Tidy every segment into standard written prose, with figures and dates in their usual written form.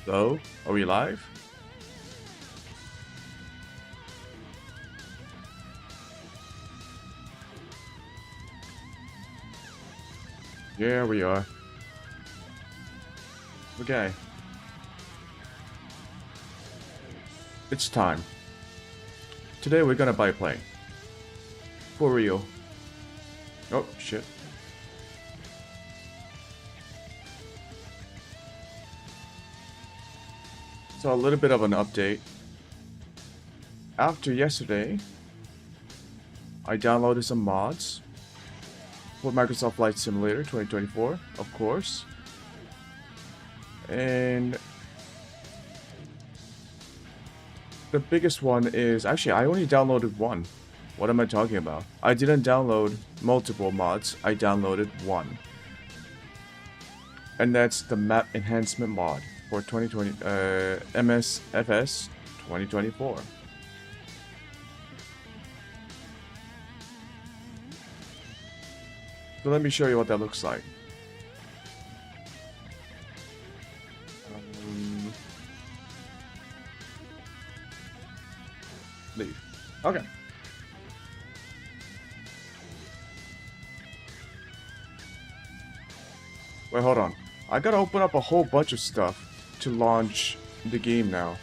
So, are we live? Yeah, we are. Okay. It's time. Today we're gonna biplane. For real. Oh, shit. So a little bit of an update. After yesterday, I downloaded some mods for Microsoft Flight Simulator 2024, of course. And the biggest one is, actually, I only downloaded one. What am I talking about? I didn't download multiple mods, I downloaded one. And that's the map enhancement mod for 2020, MSFS 2024. So let me show you what that looks like. Leave. Okay. Wait, hold on. I gotta open up a whole bunch of stuff to launch the game now.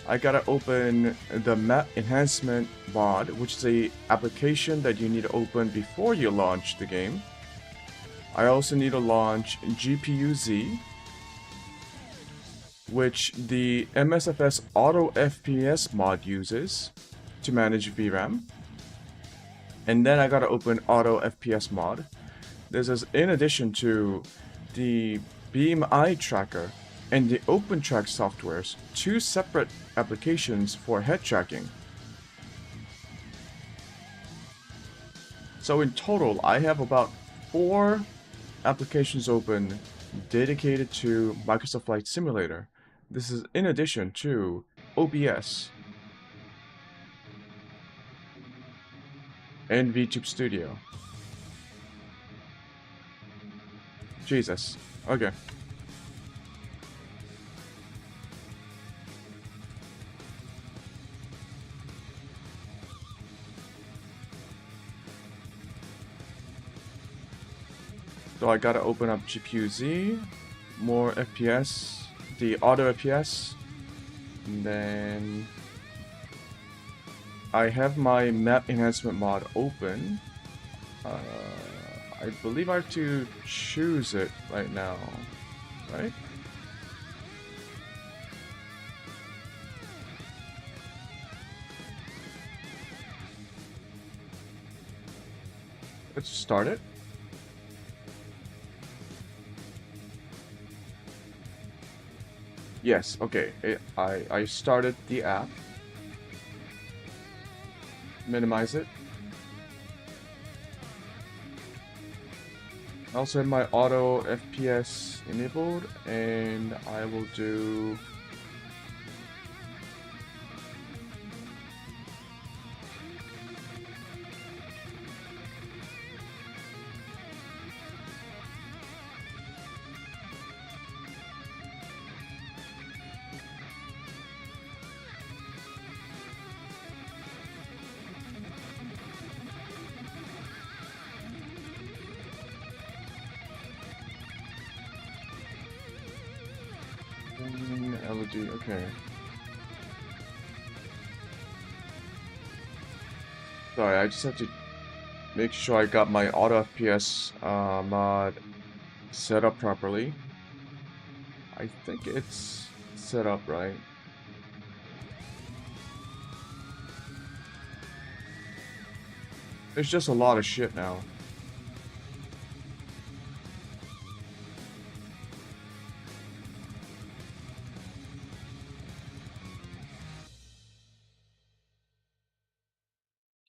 I gotta open the map enhancement mod, which is a application that you need to open before you launch the game. I also need to launch GPU-Z, which the MSFS Auto FPS mod uses to manage VRAM. And then I gotta open Auto FPS mod. This is in addition to the Beam Eye Tracker and the OpenTrack softwares, two separate applications for head tracking. So in total, I have about 4 applications open dedicated to Microsoft Flight Simulator. This is in addition to OBS and Vtube Studio. Jesus. Okay. So I gotta open up GPU-Z, more FPS, the auto FPS, and then I have my map enhancement mod open. I believe I have to choose it right now, right? Let's start it. Yes, okay. I started the app. Minimize it. I also have my auto FPS enabled, and I will do LED, okay. Sorry, I just have to make sure I got my auto FPS mod set up properly. I think it's set up right. There's just a lot of shit now.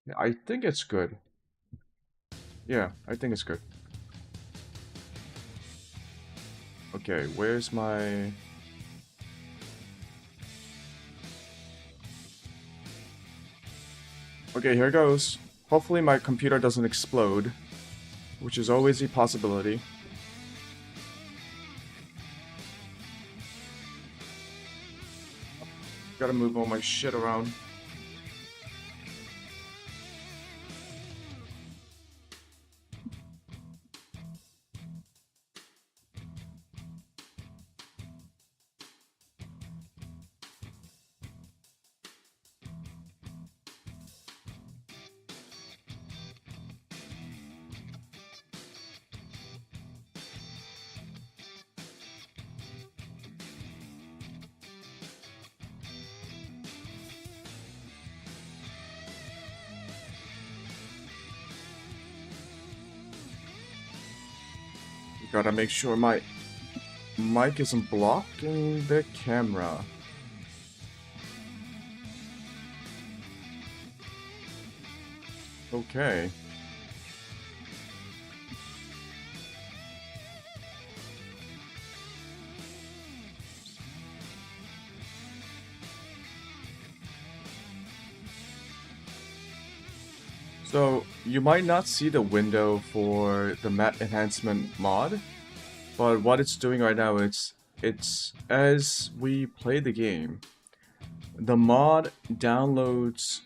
Yeah, I think it's good. Yeah, I think it's good. Okay, where's my... Okay, here goes. Hopefully my computer doesn't explode, which is always a possibility. Gotta move all my shit around. Gotta make sure my mic isn't blocking the camera. Okay. So, you might not see the window for the map enhancement mod, but what it's doing right now, it's as we play the game, the mod downloads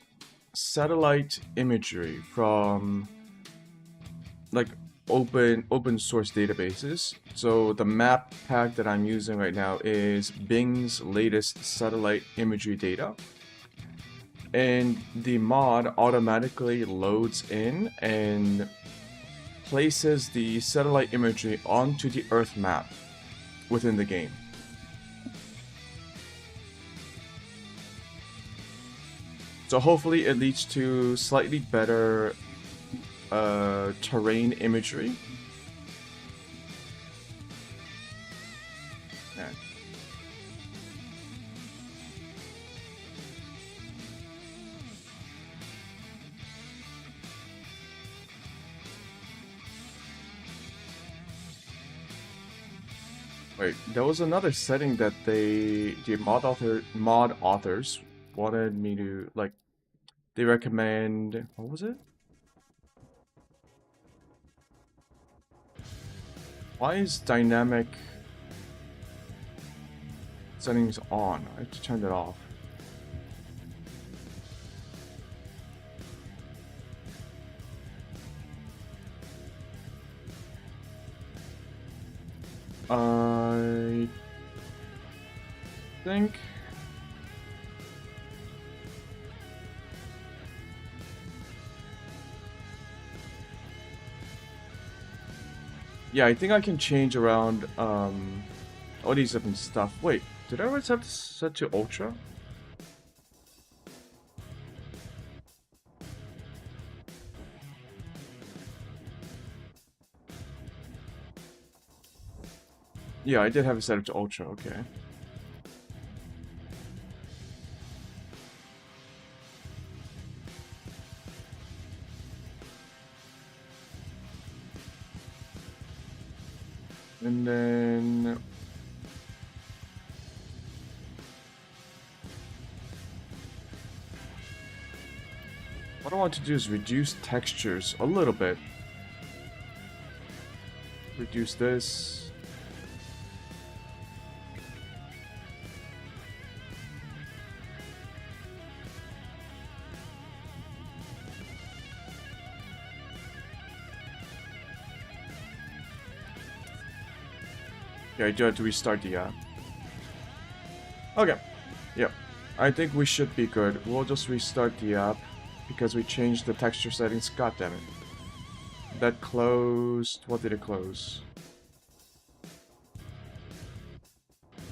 satellite imagery from like open source databases. So the map pack that I'm using right now is Bing's latest satellite imagery data. And the mod automatically loads in and places the satellite imagery onto the Earth map within the game. So hopefully it leads to slightly better terrain imagery. Yeah. Wait, there was another setting that the mod authors wanted me to, like, they recommend, what was it? Why is dynamic settings on? I have to turn that off. I think yeah, I think I can change around all these different stuff. Wait, did I always have this set to ultra? Yeah, I did have it set up to ultra, okay. And then what I want to do is reduce textures a little bit. Reduce this. Yeah, I do have to restart the app. Okay. Yep. I think we should be good. We'll just restart the app because we changed the texture settings. God damn it. That closed. What did it close?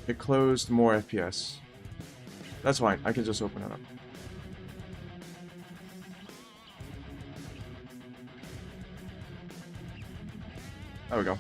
It closed more FPS. That's fine. I can just open it up. There we go.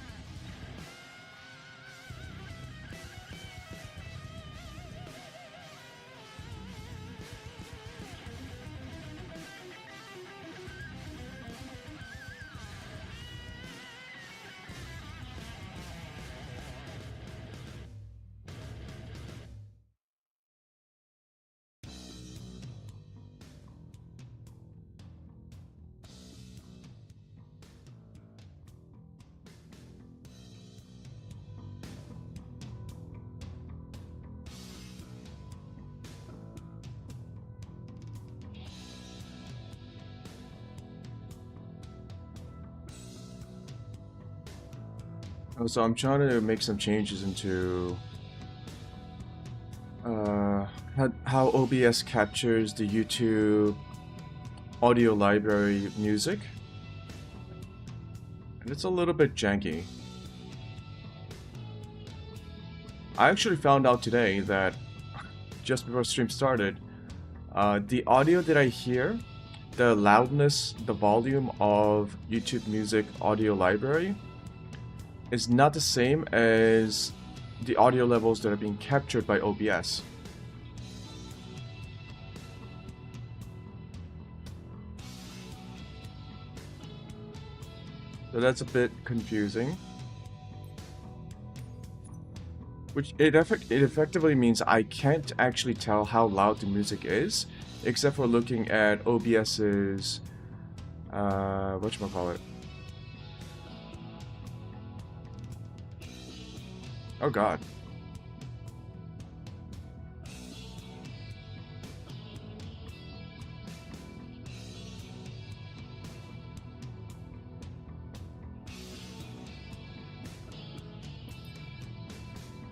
So I'm trying to make some changes into how OBS captures the YouTube audio library music. And it's a little bit janky. I actually found out today that just before stream started, the audio that I hear, the loudness, the volume of YouTube Music audio library is not the same as the audio levels that are being captured by OBS. So that's a bit confusing. Which it effectively means I can't actually tell how loud the music is, except for looking at OBS's whatchamacallit. Oh god.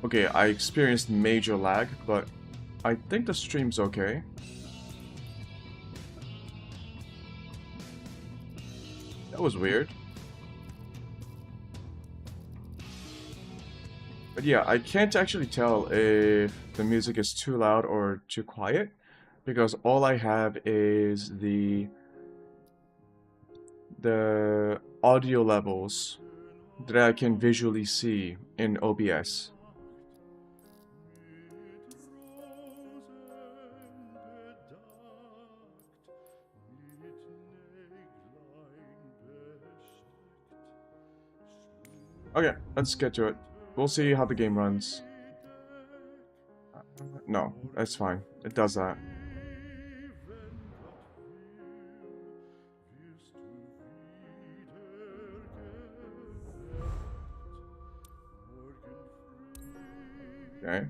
Okay, I experienced major lag, but I think the stream's okay. That was weird. But yeah, I can't actually tell if the music is too loud or too quiet, because all I have is the audio levels that I can visually see in OBS. Okay, let's get to it. We'll see how the game runs. No, that's fine. It does that. Okay.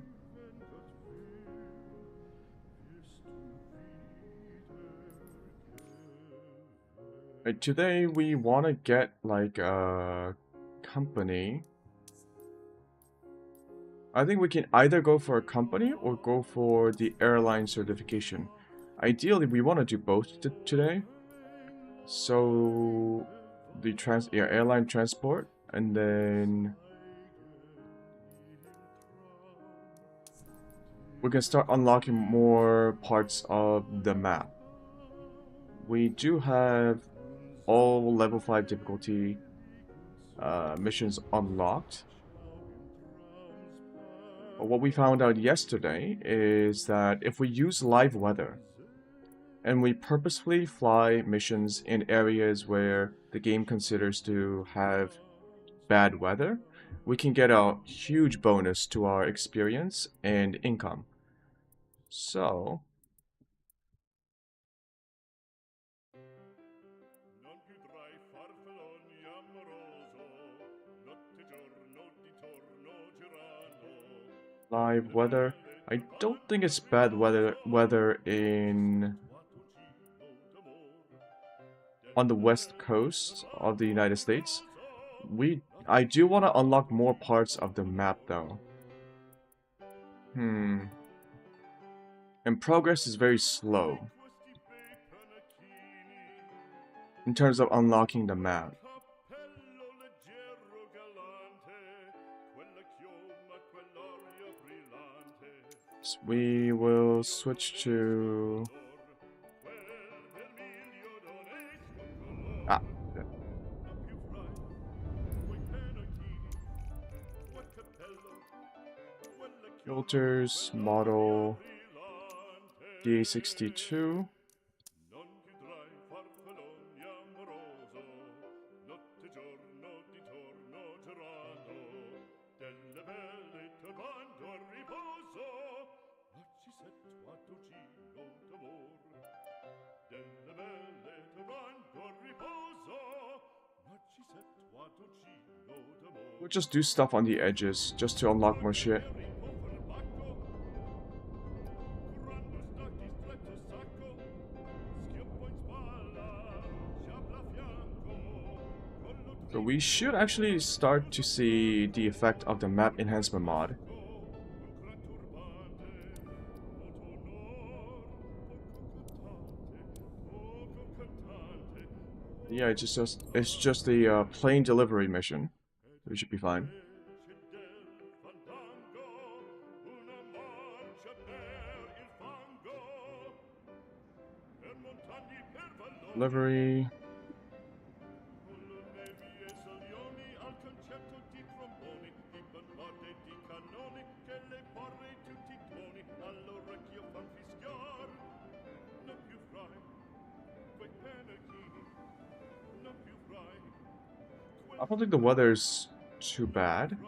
Right, today we want to get like a company. I think we can either go for a company or go for the airline certification. Ideally, we want to do both today. So the airline transport, and then we can start unlocking more parts of the map. We do have all level 5 difficulty missions unlocked. But what we found out yesterday is that if we use live weather and we purposefully fly missions in areas where the game considers to have bad weather, we can get a huge bonus to our experience and income. So live weather. I don't think it's bad weather on the west coast of the United States. I do want to unlock more parts of the map though. And progress is very slow in terms of unlocking the map. So we will switch to... Filters, model, DA62. We'll just do stuff on the edges, just to unlock more shit. So we should actually start to see the effect of the map enhancement mod. Yeah, it's just the plane delivery mission. We should be fine. Delivery. I don't think the weather's too bad.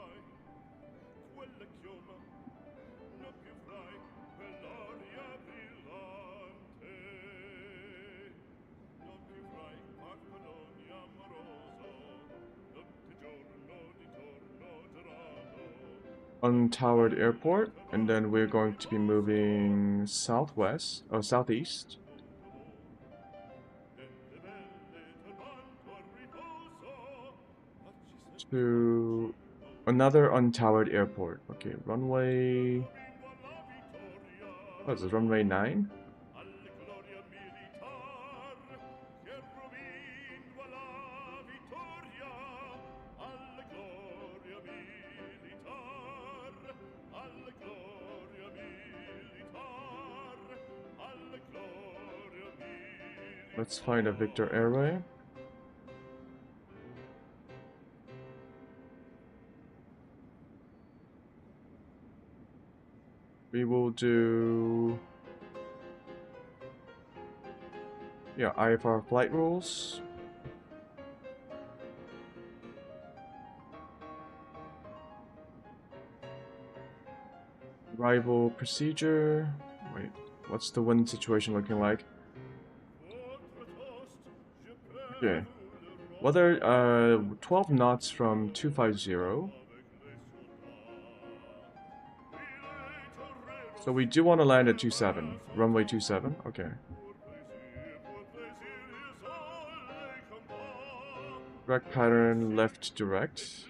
Untowered airport, and then we're going to be moving southwest or southeast to another untowered airport. Okay, runway. What is this? Runway 9? Let's find a Victor Airway. We will do... yeah, IFR flight rules. Arrival procedure. Wait, what's the wind situation looking like? Okay. Weather, 12 knots from 250. So we do want to land at 27. Runway 27? Okay. Direct pattern, left direct.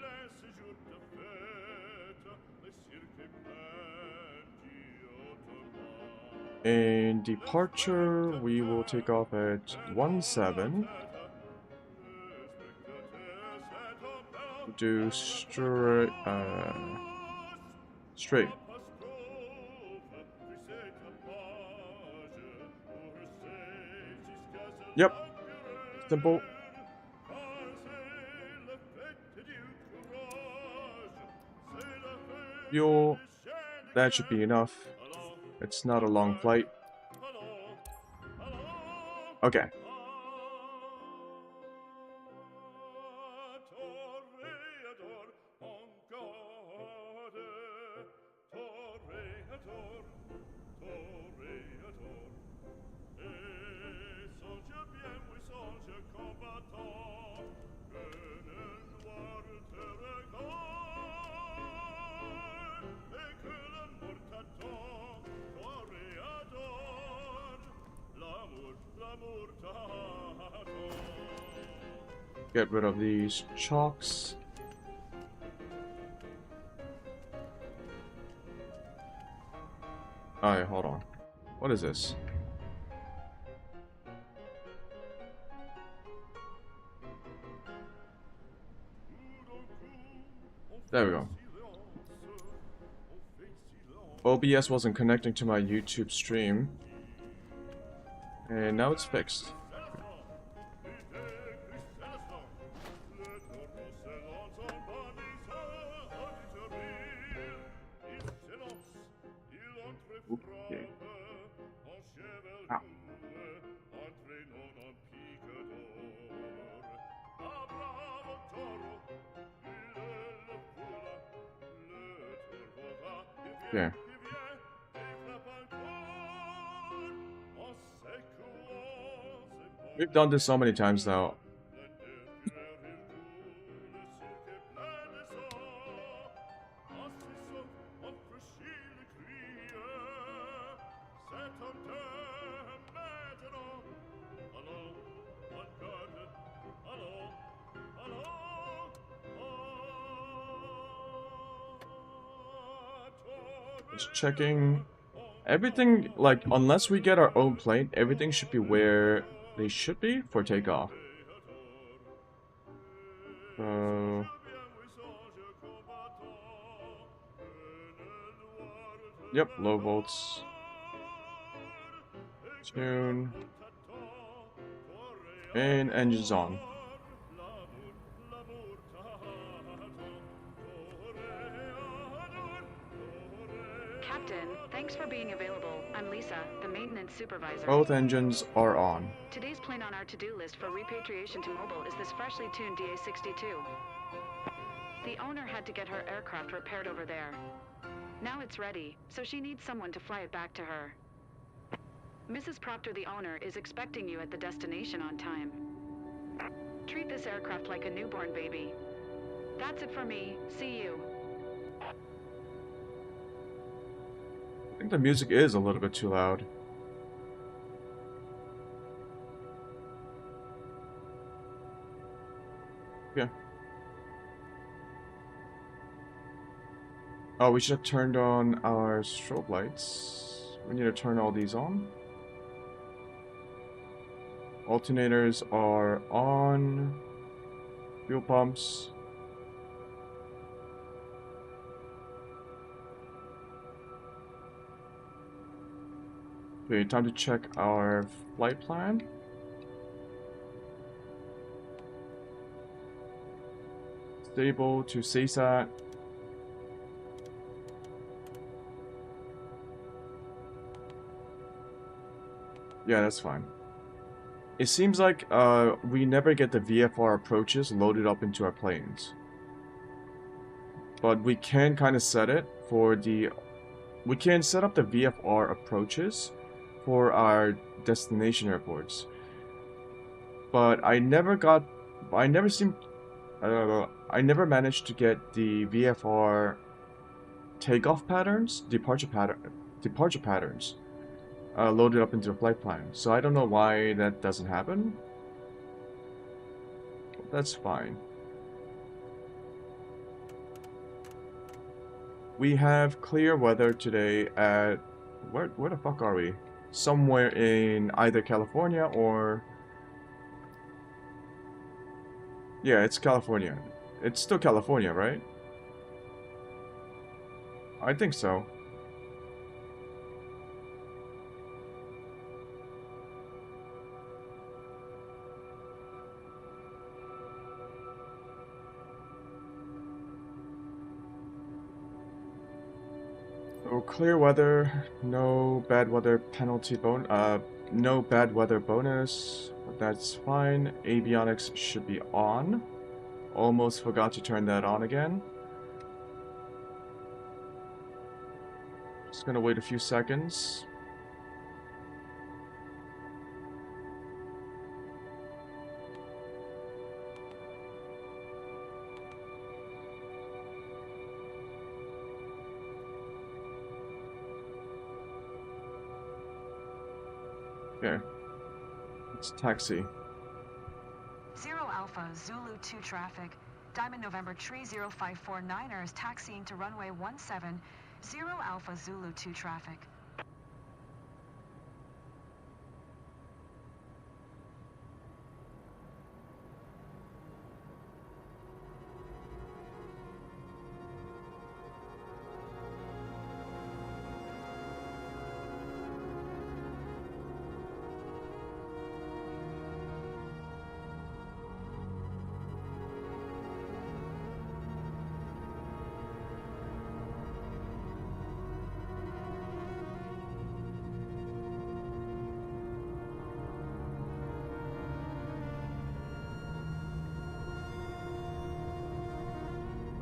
And departure, we will take off at 17. Do straight. Yep. Simple. Fuel. That should be enough. It's not a long flight. Okay. Get rid of these chalks. Alright, hold on. What is this? There we go. OBS wasn't connecting to my YouTube stream. And now it's fixed. Okay. Ow. Okay. We've done this so many times now. Just checking. Everything, like, unless we get our own plane, everything should be where they should be for takeoff. So... Yep, low volts. Tune. And engines on. Captain, thanks for being available. I'm Lisa, the maintenance supervisor. Both engines are on. Today's plane on our to-do list for repatriation to Mobile is this freshly tuned DA-62. The owner had to get her aircraft repaired over there. Now it's ready, so she needs someone to fly it back to her. Mrs. Proctor, the owner, is expecting you at the destination on time. Treat this aircraft like a newborn baby. That's it for me. See you. I think the music is a little bit too loud. Yeah. Oh, we should have turned on our strobe lights. We need to turn all these on. Alternators are on. Fuel pumps. Okay, time to check our flight plan. Stable to CSAT. Yeah, that's fine. It seems like we never get the VFR approaches loaded up into our planes. But we can kind of set it for the... We can set up the VFR approaches for our destination airports. But I never managed to get the VFR takeoff patterns, departure patterns. Loaded up into a flight plan. So I don't know why that doesn't happen. That's fine. We have clear weather today at... Where the fuck are we? Somewhere in either California or... Yeah, it's California. It's still California, right? I think so. So clear weather, no bad weather penalty no bad weather bonus. That's fine. Avionics should be on. Almost forgot to turn that on again. Just gonna wait a few seconds. Okay. Let's taxi. 0 Alpha Zulu 2 traffic. Diamond November Tree 0549er is taxiing to runway 17. 0 Alpha Zulu 2 traffic.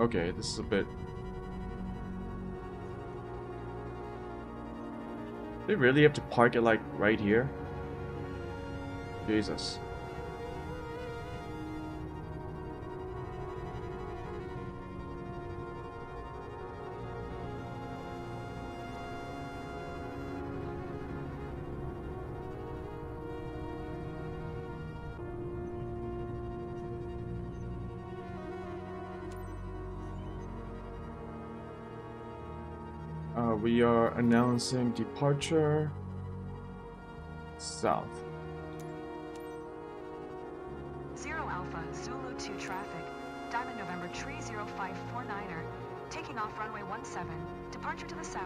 Okay, this is a bit... They really have to park it like right here? Jesus. We are announcing departure south. 0 Alpha Zulu 2 traffic. Diamond November Tree 0549er. Taking off runway 17. Departure to the south.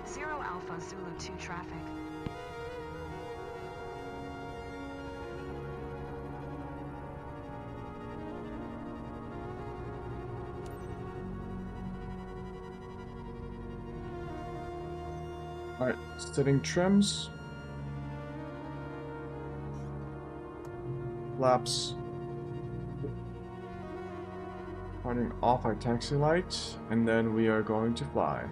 0 Alpha Zulu 2 traffic. Alright, setting trims. Flaps. Turning off our taxi light, and then we are going to fly.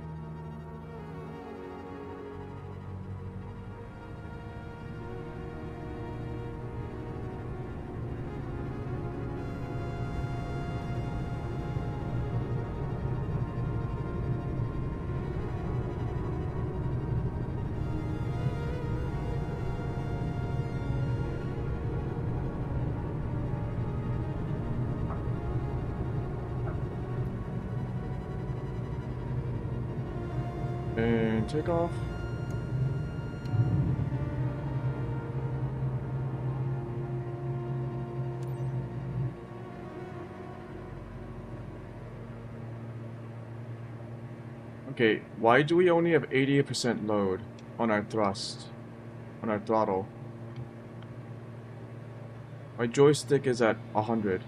And takeoff. Okay, why do we only have 80% load on our thrust, on our throttle? My joystick is at 100.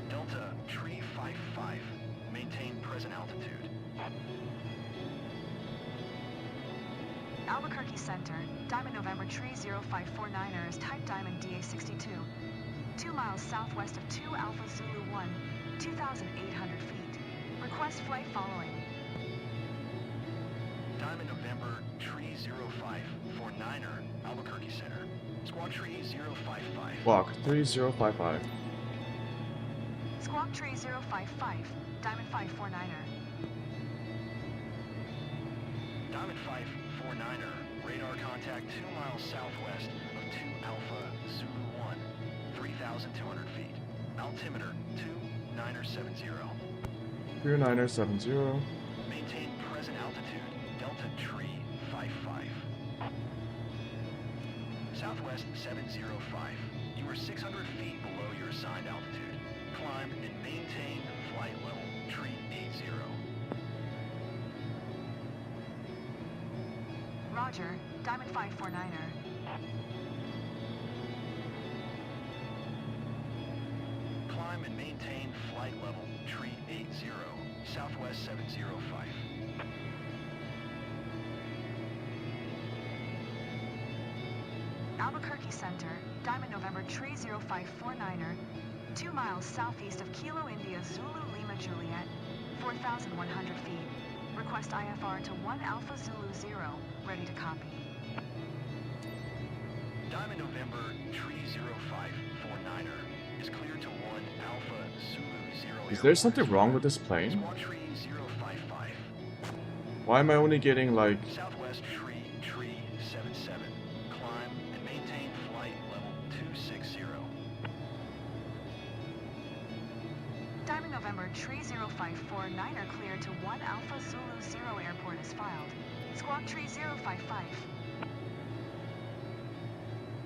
Delta Tree 55. Maintain present altitude. Albuquerque Center. Diamond November Tree 0549er is type Diamond DA62. 2 miles southwest of 2 Alpha Zulu 1. 2,800 feet. Request flight following. Diamond November Tree 0549er, Albuquerque Center. Squawk Tree 055. Walk 3055. Squawk Tree 055. Diamond 549er. Diamond 549er, radar contact 2 miles southwest of 2 Alpha Zulu 1, 3,200 feet. Altimeter 2970. 2970. Maintain present altitude, Delta Tree 55. Southwest 705. You are 600 feet below your assigned altitude. Climb and maintain flight level, Tree 80. Roger. Diamond 549er. Climb and maintain flight level, Tree 80, Southwest 705. Albuquerque Center. Diamond November Tree 0549er. 2 miles southeast of Kilo India Zulu Lima Juliet. 4,100 feet. Request IFR to 1 Alpha Zulu 0. Ready to copy. Diamond November Tree 0549er is cleared to 1 Alpha Zulu 0. Is there something wrong with this plane? Squawk Tree 055. Why am I only getting like... Southwest Tree 77. Climb and maintain flight level 260. Diamond November Tree 0549er cleared to 1 Alpha Zulu 0 airport is filed. Squawk Tree 055.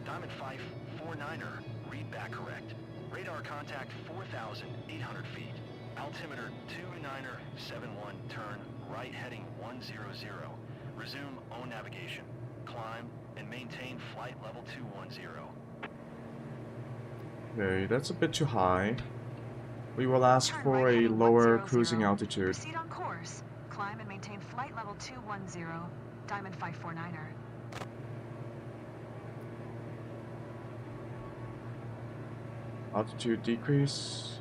Diamond 549er, read back correct. Radar contact 4,800 feet. Altimeter 2971, turn right heading 100. Resume own navigation. Climb and maintain flight level 210. Okay, that's a bit too high. We will ask Turn for right a heading lower 100. cruising altitude. Proceed on course. Climb and maintain flight level 210. Diamond 549er. Altitude decrease.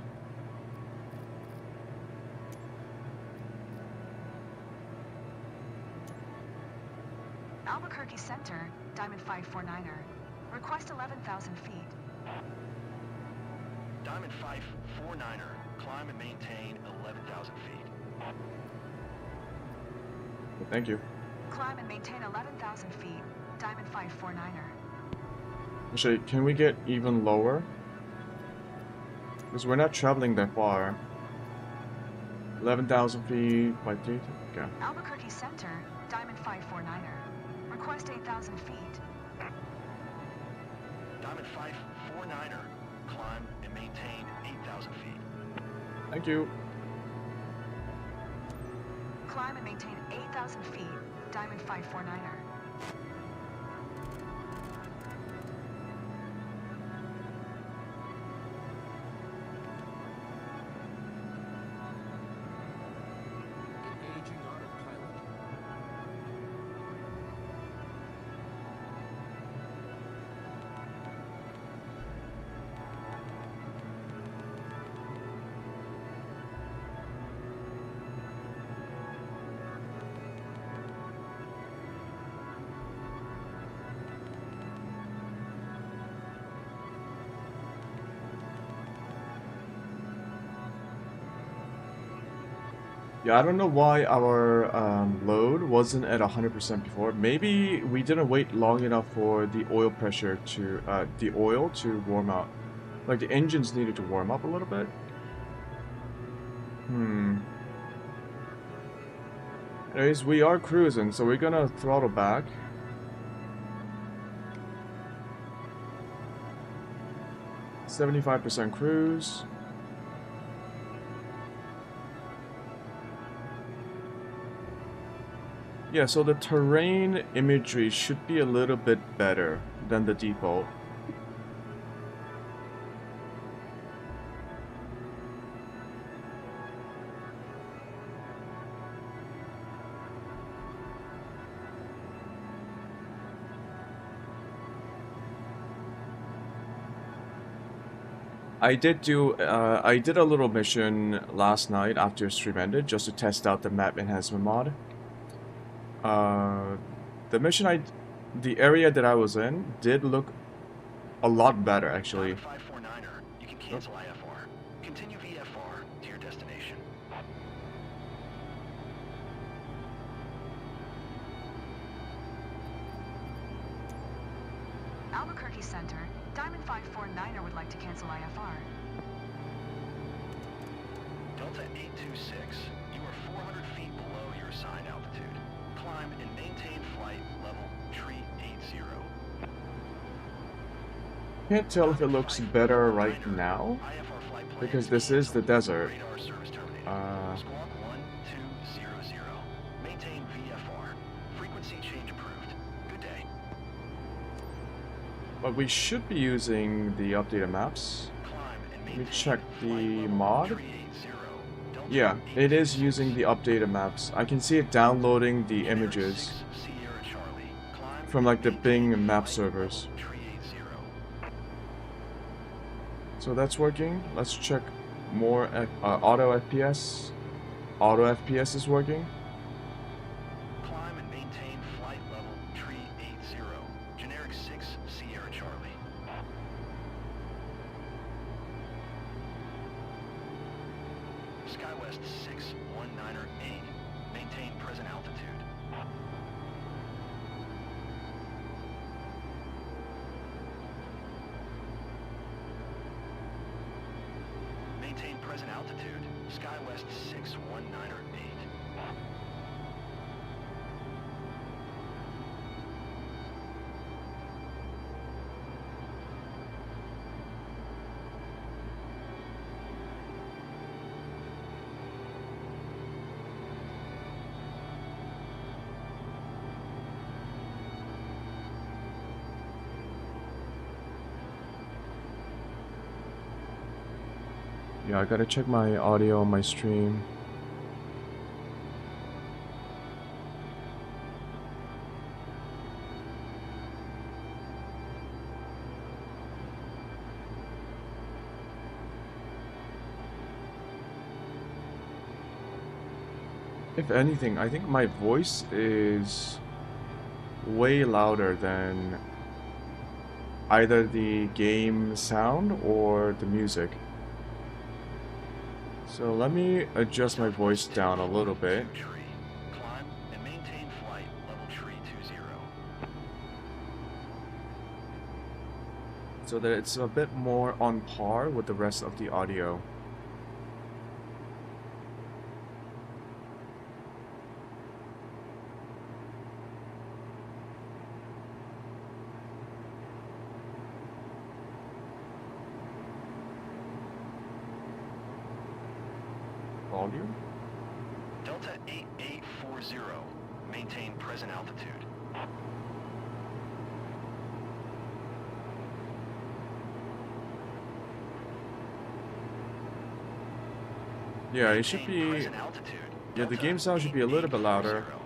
Albuquerque Center. Diamond 549er. Request 11,000 feet. Diamond 549er, climb and maintain 11,000 feet. Thank you. Climb and maintain 11,000 feet. Diamond 549er. Actually, can we get even lower? Because we're not traveling that far. 11,000 feet by 3. Okay. Albuquerque Center, Diamond 549er. Request 8,000 feet. Diamond 549er, climb and maintain 8,000 feet. Thank you. Climb and maintain 8,000 feet. Diamond 549er. Engaging autopilot. Yeah, I don't know why our load wasn't at 100% before. Maybe we didn't wait long enough for the oil pressure to, the oil to warm up. Like the engines needed to warm up a little bit. Anyways, we are cruising, so we're gonna throttle back. .75% cruise. Yeah, so the terrain imagery should be a little bit better than the default. I did a little mission last night after stream ended just to test out the map enhancement mod. The area that I was in did look a lot better actually. 549er, you can cancel IFR. Continue VFR to your destination. Albuquerque Center, Diamond 549er would like to cancel IFR. Delta 826, you are 400 feet below your assigned altitude. Climb and maintain flight level tree 80. Can't tell if it looks better right now because this is the desert. Squawk 1200. Maintain VFR. Frequency change approved. Good day. But we should be using the updated maps. Climb and Let me maintain check the flight level mod. tree 80. Delta Yeah, it is 826. using the updated maps. I can see it downloading the images Sierra Charlie. Climb from like the and Bing maintain map flight servers. level tree 80. So that's working. Let's check more auto FPS. Auto FPS is working. Climb and maintain flight level tree 80. Generic 6 Sierra Charlie. SkyWest 619er 8. Maintain present altitude. Maintain present altitude. SkyWest 619er 8. Yeah, I gotta check my audio on my stream. If anything, I think my voice is way louder than either the game sound or the music. So let me adjust my voice down a little bit. Climb and maintain flight level tree 20. So that it's a bit more on par with the rest of the audio. Volume? Delta 8840, maintain present altitude. Yeah, it should Maintain be... present altitude. Yeah, the Delta game sound should be a little bit louder. 8840.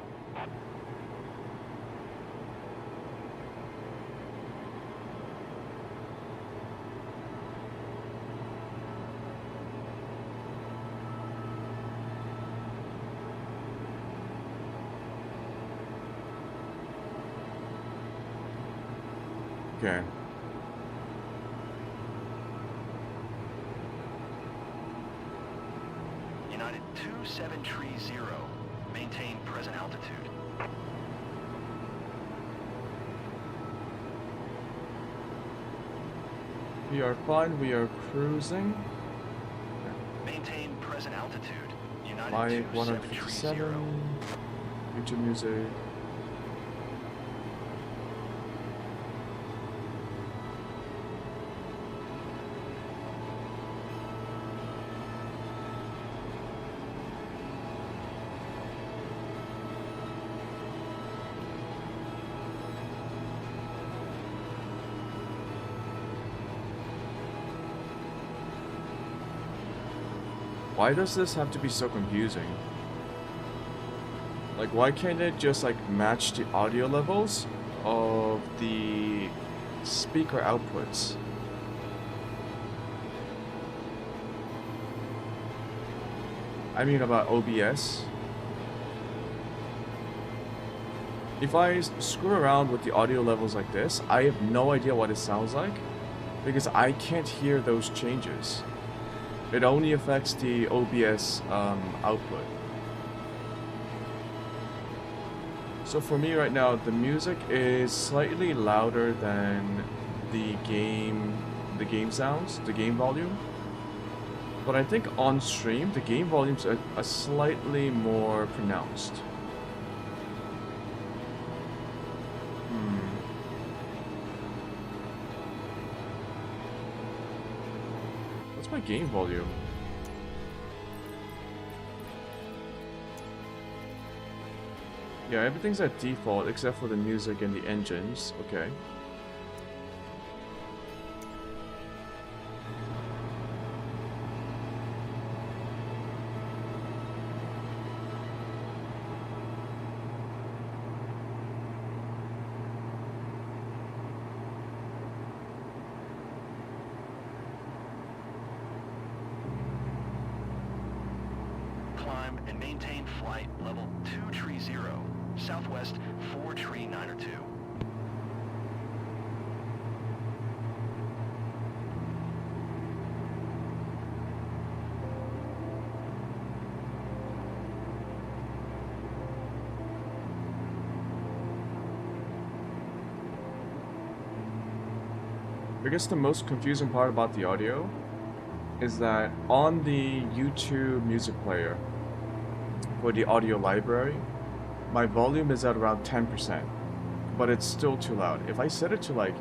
Okay. United 2730, maintain present altitude. We are fine, we are cruising. Maintain present altitude. United My 2730. 157. YouTube music. Why does this have to be so confusing? Like, why can't it just like match the audio levels of the speaker outputs? I mean about OBS. If I screw around with the audio levels like this, I have no idea what it sounds like because I can't hear those changes. It only affects the OBS output. So for me right now, the music is slightly louder than the game sounds, the game volume. But I think on stream, the game volumes are slightly more pronounced. What's my game volume? Yeah, everything's at default except for the music and the engines. Okay. Climb and maintain flight level 230, southwest 43902. I guess the most confusing part about the audio is that on the YouTube music player for the audio library, my volume is at around 10%, but it's still too loud. If I set it to like,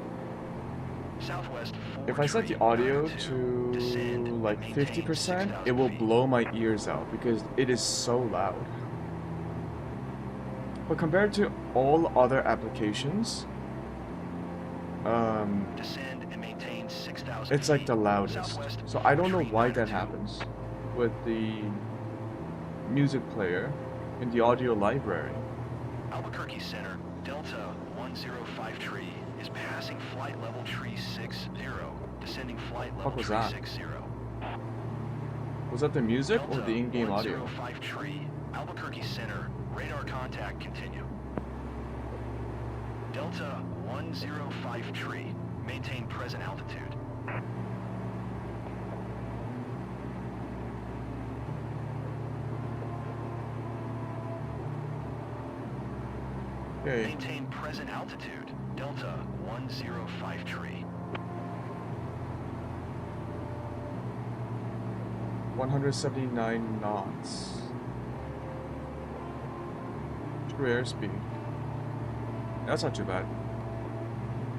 Southwest if I set the audio 43902. to Descend like and maintain 50%, 6,000 it will feet. blow my ears out because it is so loud. But compared to all other applications, Descend and maintain 6,000 it's like feet. the loudest. Southwest So I don't know why that 43902. happens with the music player in the audio library. Albuquerque Center, Delta 1053 is passing flight level tree 60, descending flight level What was tree that? 60. Was that the music or Delta the in-game audio? 1053, Albuquerque Center, radar contact continue. Delta 1053, Maintain present altitude. Okay. Maintain present altitude. Delta 105 179 knots. True airspeed. That's not too bad.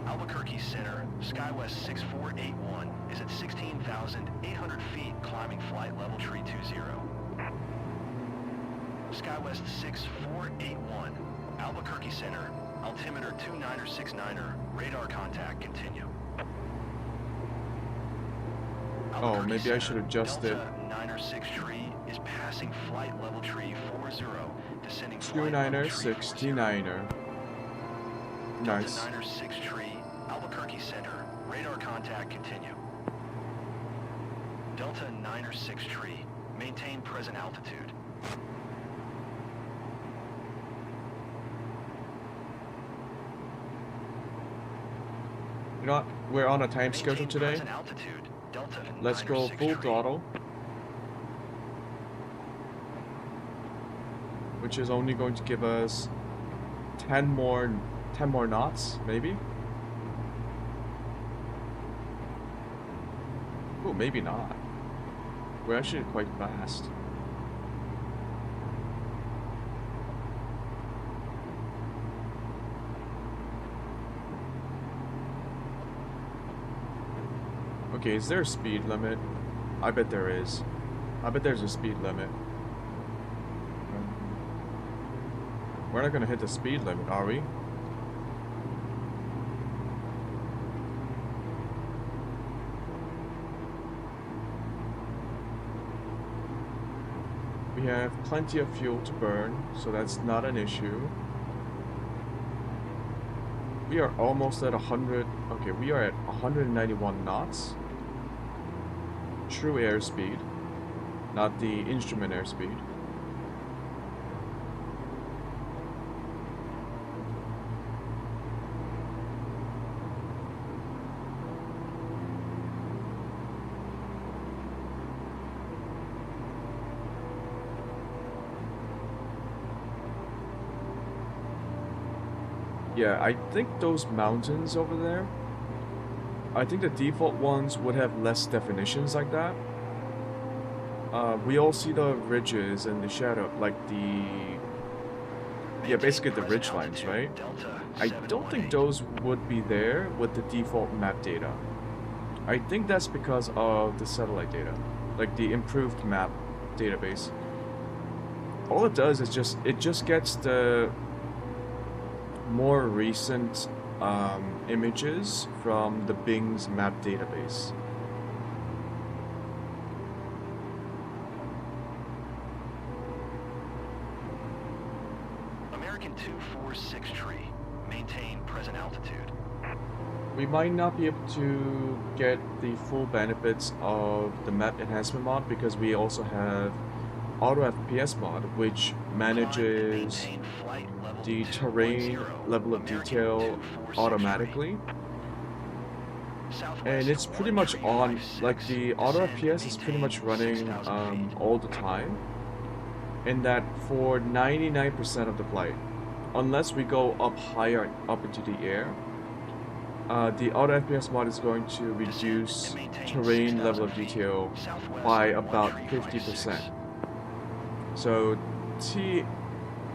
Albuquerque Center, SkyWest 6481 is at 16,800 feet, climbing flight level tree 20. SkyWest 6481, Albuquerque Center, altimeter 2969er, radar contact, continue. Oh, maybe I should adjust it. Delta 906 tree is passing flight level tree 40, descending flight level 29er, tree 40. 69er. Nice. Delta 906 tree, Albuquerque Center, radar contact, continue. Delta 906 tree, maintain present altitude. You know what? We're on a time schedule Maintain today. present altitude. Delta Let's go 906 full tree. throttle. Which is only going to give us 10 more knots, maybe? Oh, maybe not. We're actually quite fast. Okay, is there a speed limit? I bet there is. I bet there's a speed limit. We're not gonna hit the speed limit, are we? We have plenty of fuel to burn, so that's not an issue. We are almost at 100. Okay, we are at 191 knots. True airspeed, not the instrument airspeed. Yeah, I think those mountains over there, I think the default ones would have less definitions like that. We all see the ridges and the shadow, like basically the ridge lines, right? I don't think those would be there with the default map data. I think that's because of the satellite data, like the improved map database. All it does is it just gets the more recent images from the Bing's map database. American 246 tree, maintain present altitude. We might not be able to get the full benefits of the map enhancement mod because we also have Auto FPS mod, which manages the terrain level of detail automatically. And it's pretty much on, like the Auto FPS is pretty much running all the time. In that for 99% of the flight, unless we go up higher, up into the air, the Auto FPS mod is going to reduce terrain level of detail by about 50%. So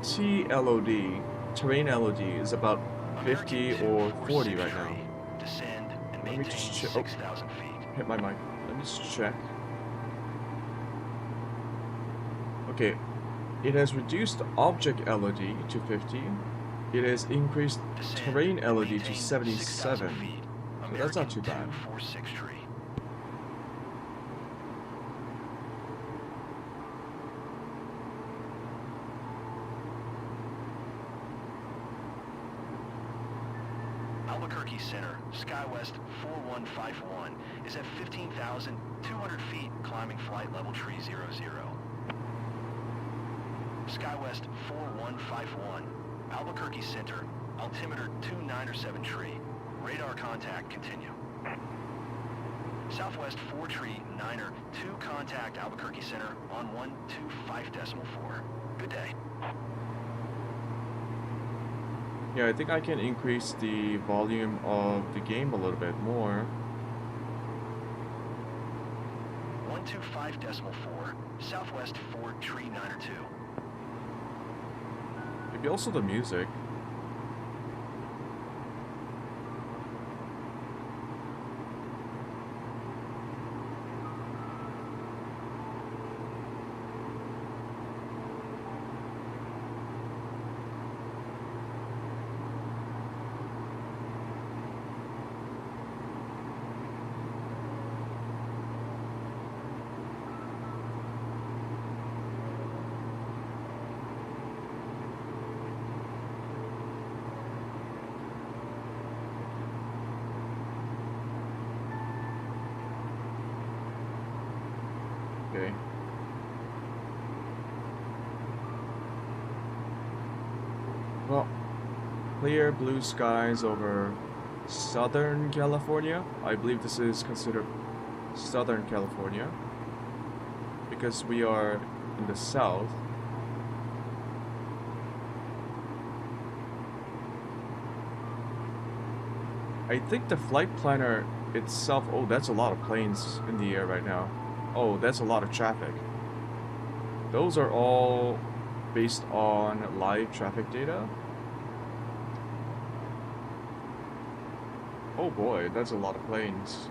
TLOD, terrain LOD, is about 50 or 40 right now. Let me just check. Oh, hit my mic. Let me just check. Okay, it has reduced object LOD to 50. It has increased terrain LOD to 77. So that's not too bad. Albuquerque Center, SkyWest 4151 is at 15,200 feet, climbing flight level tree 00. SkyWest 4151, Albuquerque Center, altimeter 2907 tree, Radar contact, continue. Southwest 4 tree 9er, 2 contact Albuquerque Center on 125.4. Good day. Yeah, I think I can increase the volume of the game a little bit more. 125.4, Southwest 4 tree 9er 2. Maybe also the music. Okay. Well, clear blue skies over Southern California. I believe this is considered Southern California because we are in the south. I think the flight planner itself, oh, that's a lot of planes in the air right now. Oh, that's a lot of traffic. Those are all based on live traffic data. Oh boy, that's a lot of planes.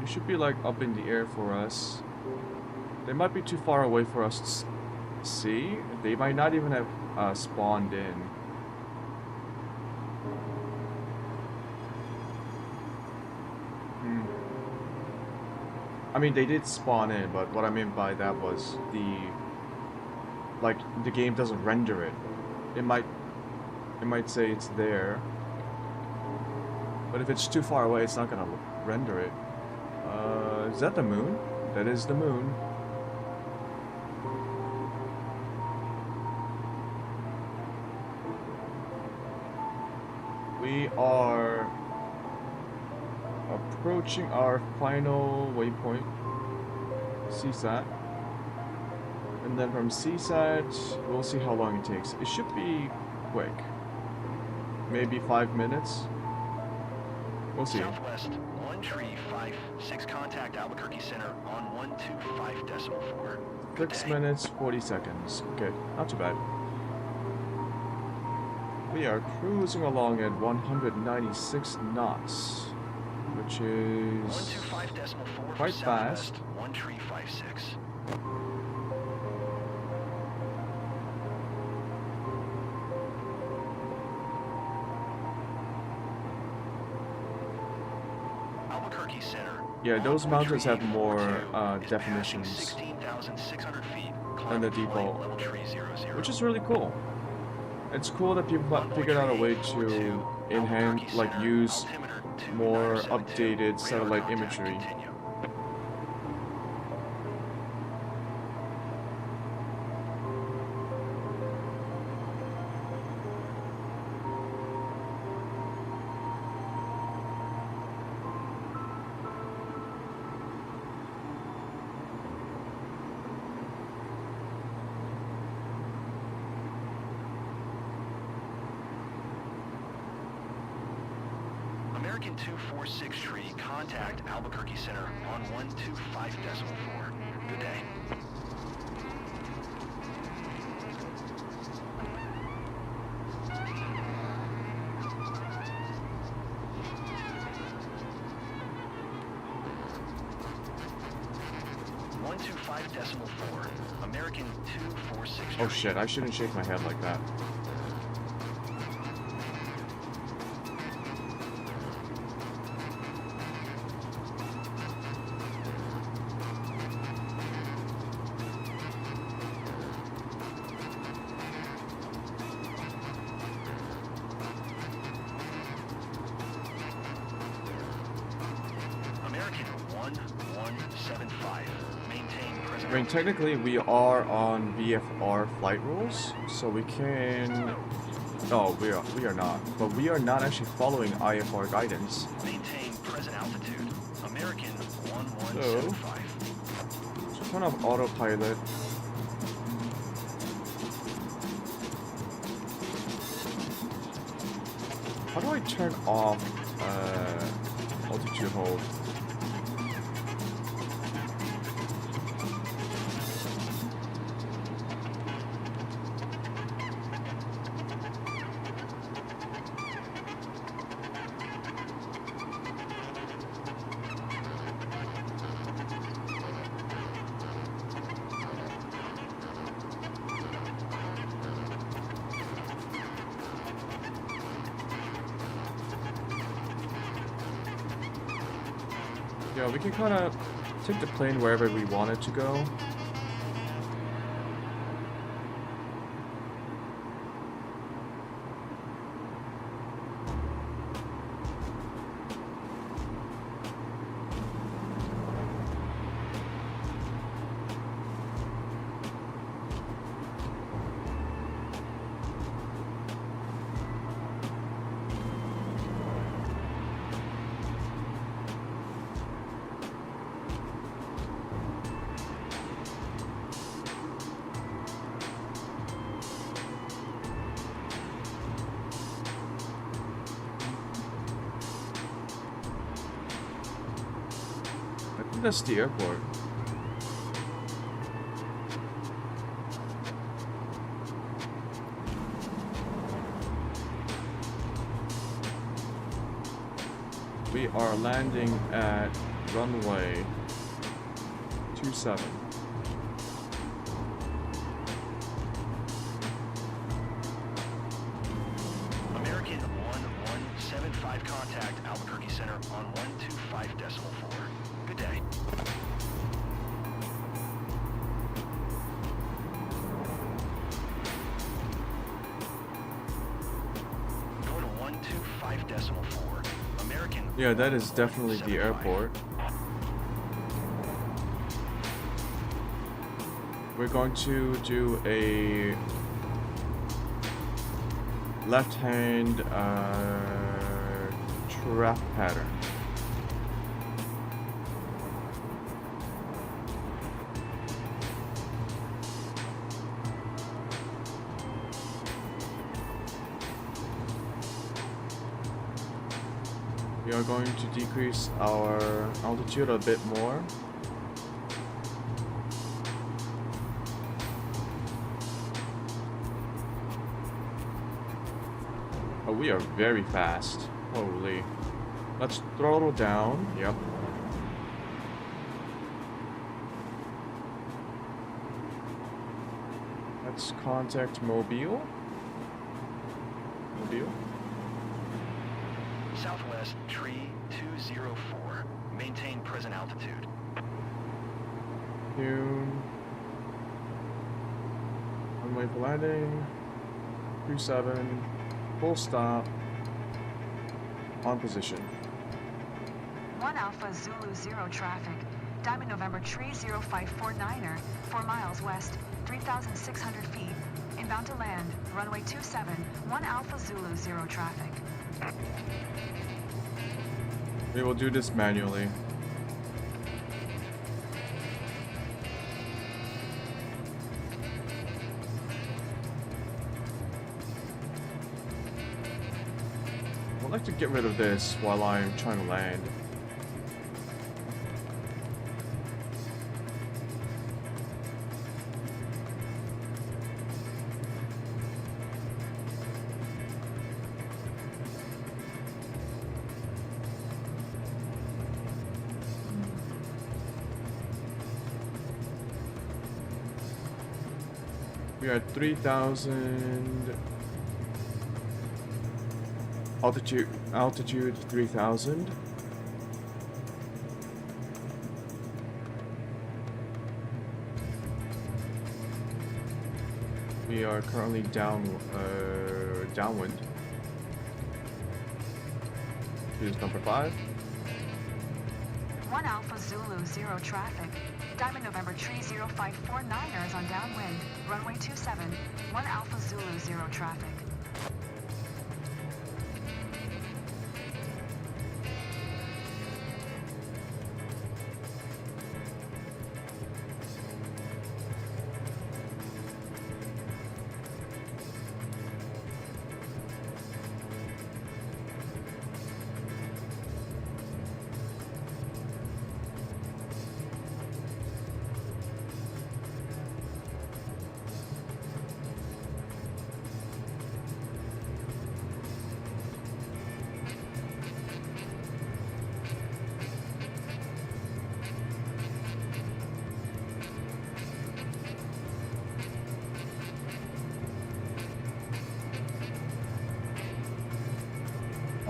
You should be like up in the air for us. They might be too far away for us to see. They might not even have spawned in. I mean, they did spawn in, but what I mean by that was the game doesn't render it. It might say it's there, but if it's too far away, it's not gonna render it. Is that the moon? That is the moon. We are approaching our final waypoint, CSAT, and then from CSAT we'll see how long it takes. It should be quick, maybe 5 minutes. We'll see. Southwest 1 tree 56 contact Albuquerque Center on 125.4. 6 minutes 40 seconds. Okay, not too bad. We are cruising along at 196 knots, which is 125.4 quite fast. 1 tree 56. Albuquerque Center. Yeah, those mountains have more definitions 16,600 feet. than the default, which is really cool. It's cool that people figured out a way to enhance, like, use more updated satellite imagery. American 246 tree, contact Albuquerque Center on 125.4. Good day. American 246 Oh tree. shit, I shouldn't shake my head like that. American 1175. Maintain present I mean, technically we are on VFR flight rules, so we can... No, we are not. But we are not actually following IFR guidance. Maintain present altitude. American So, 1175. turn off autopilot. How do I turn off altitude hold? Yeah, we can kind of take the plane wherever we want it to go. I think that's the airport. We are landing at runway 27. American 1175 contact Albuquerque Center on 125.4. Good day. Go to 125.4. American. Yeah, that is definitely the 175. airport. We're going to do a left-hand trap pattern. We are going to decrease our altitude a bit more. Oh, we are very fast. Holy. Let's throttle down. Yep. Let's contact Mobile. Mobile. Southwest tree 204. Maintain present altitude. Tune. Runway for landing. 27. Full stop. On position. 1 Alpha Zulu 0 traffic. Diamond November Tree 0549er, 4 miles west, 3,600 feet. Inbound to land, runway 27, 1 Alpha Zulu 0 traffic. We will do this manually. I'd like to get rid of this while I'm trying to land. We are at 3,000. Altitude 3,000. We are currently downwind. Here's number 5. 1 Alpha Zulu 0 traffic. Diamond November Tree 0549er is on downwind. Runway 27. 1 Alpha Zulu 0 traffic.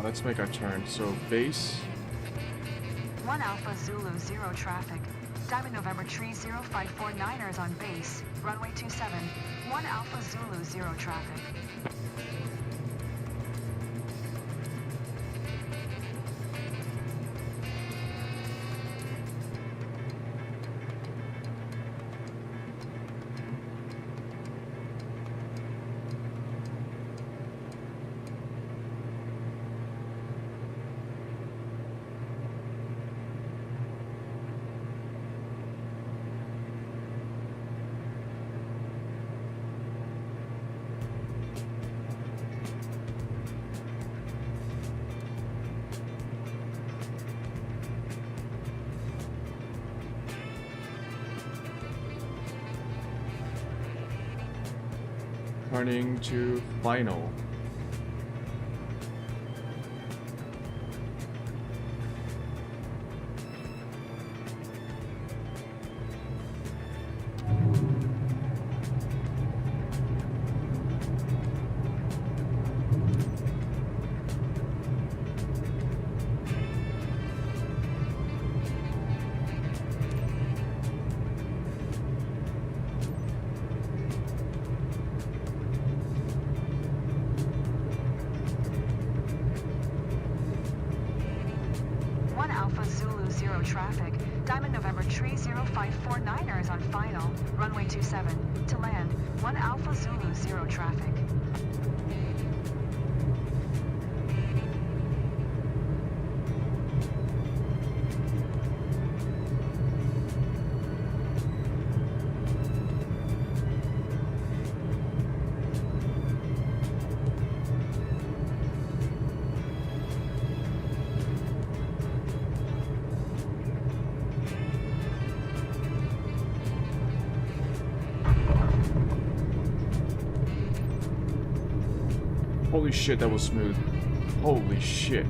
Let's make our turn. So base. 1 Alpha Zulu 0 traffic. Diamond November Tree 0549er is on base. Runway 27. 1 Alpha Zulu 0 traffic. Turning to final. Traffic. Diamond November Tree 0549er is on final. Runway 27. To land. 1 Alpha Zulu 0 traffic. Holy shit, that was smooth. Holy shit.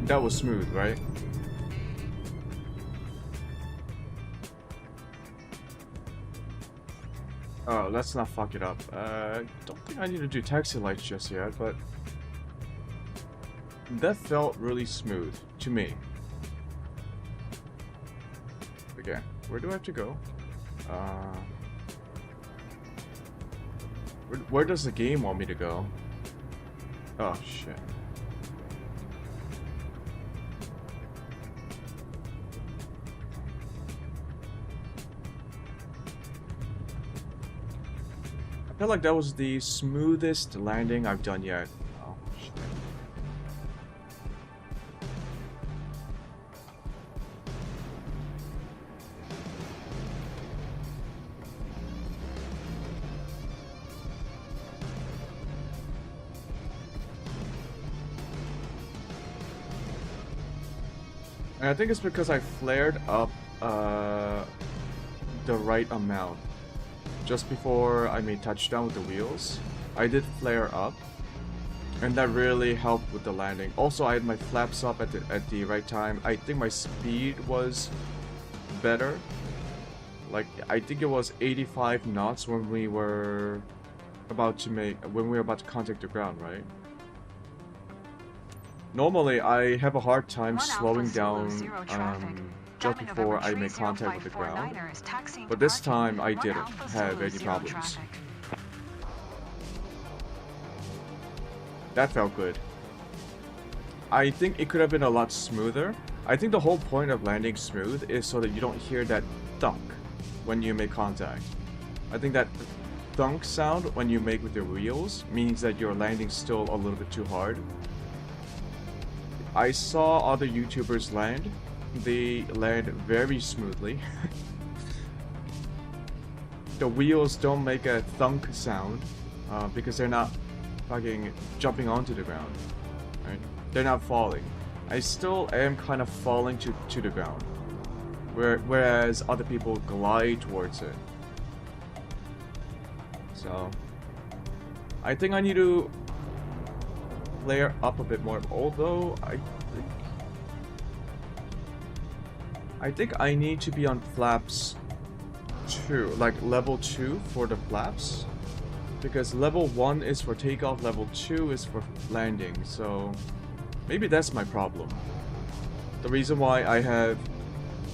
That was smooth, right? Oh, let's not fuck it up. Don't think I need to do taxi lights just yet, but that felt really smooth to me. Okay, where do I have to go? Where does the game want me to go? Oh shit. I feel like that was the smoothest landing I've done yet. Oh shit. And I think it's because I flared up the right amount. Just before I made touchdown with the wheels, I did flare up, and that really helped with the landing. Also, I had my flaps up at the right time. I think my speed was better. Like, I think it was 85 knots when we were about to contact the ground, right? Normally, I have a hard time slowing down just before I make contact with the ground, but this time I didn't have any problems. That felt good. I think it could have been a lot smoother. I think the whole point of landing smooth is so that you don't hear that thunk when you make contact. I think that thunk sound when you make with your wheels means that you're landing still a little bit too hard. I saw other YouTubers land. They land very smoothly. The wheels don't make a thunk sound because they're not fucking jumping onto the ground, right? They're not falling. I still am kind of falling to the ground, whereas other people glide towards it. So I think I need to layer up a bit more, although I think I need to be on flaps 2, like level 2 for the flaps, because level 1 is for takeoff, level 2 is for landing, so maybe that's my problem. The reason why I have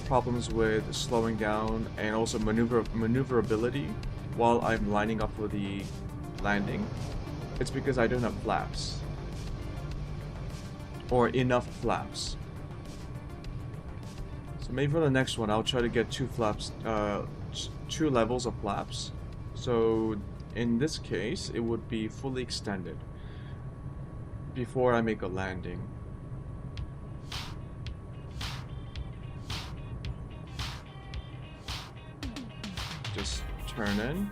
problems with slowing down and also maneuverability while I'm lining up for the landing, it's because I don't have flaps. Or enough flaps. So maybe for the next one I'll try to get 2 flaps, 2 levels of flaps. So in this case it would be fully extended before I make a landing. Just turn in.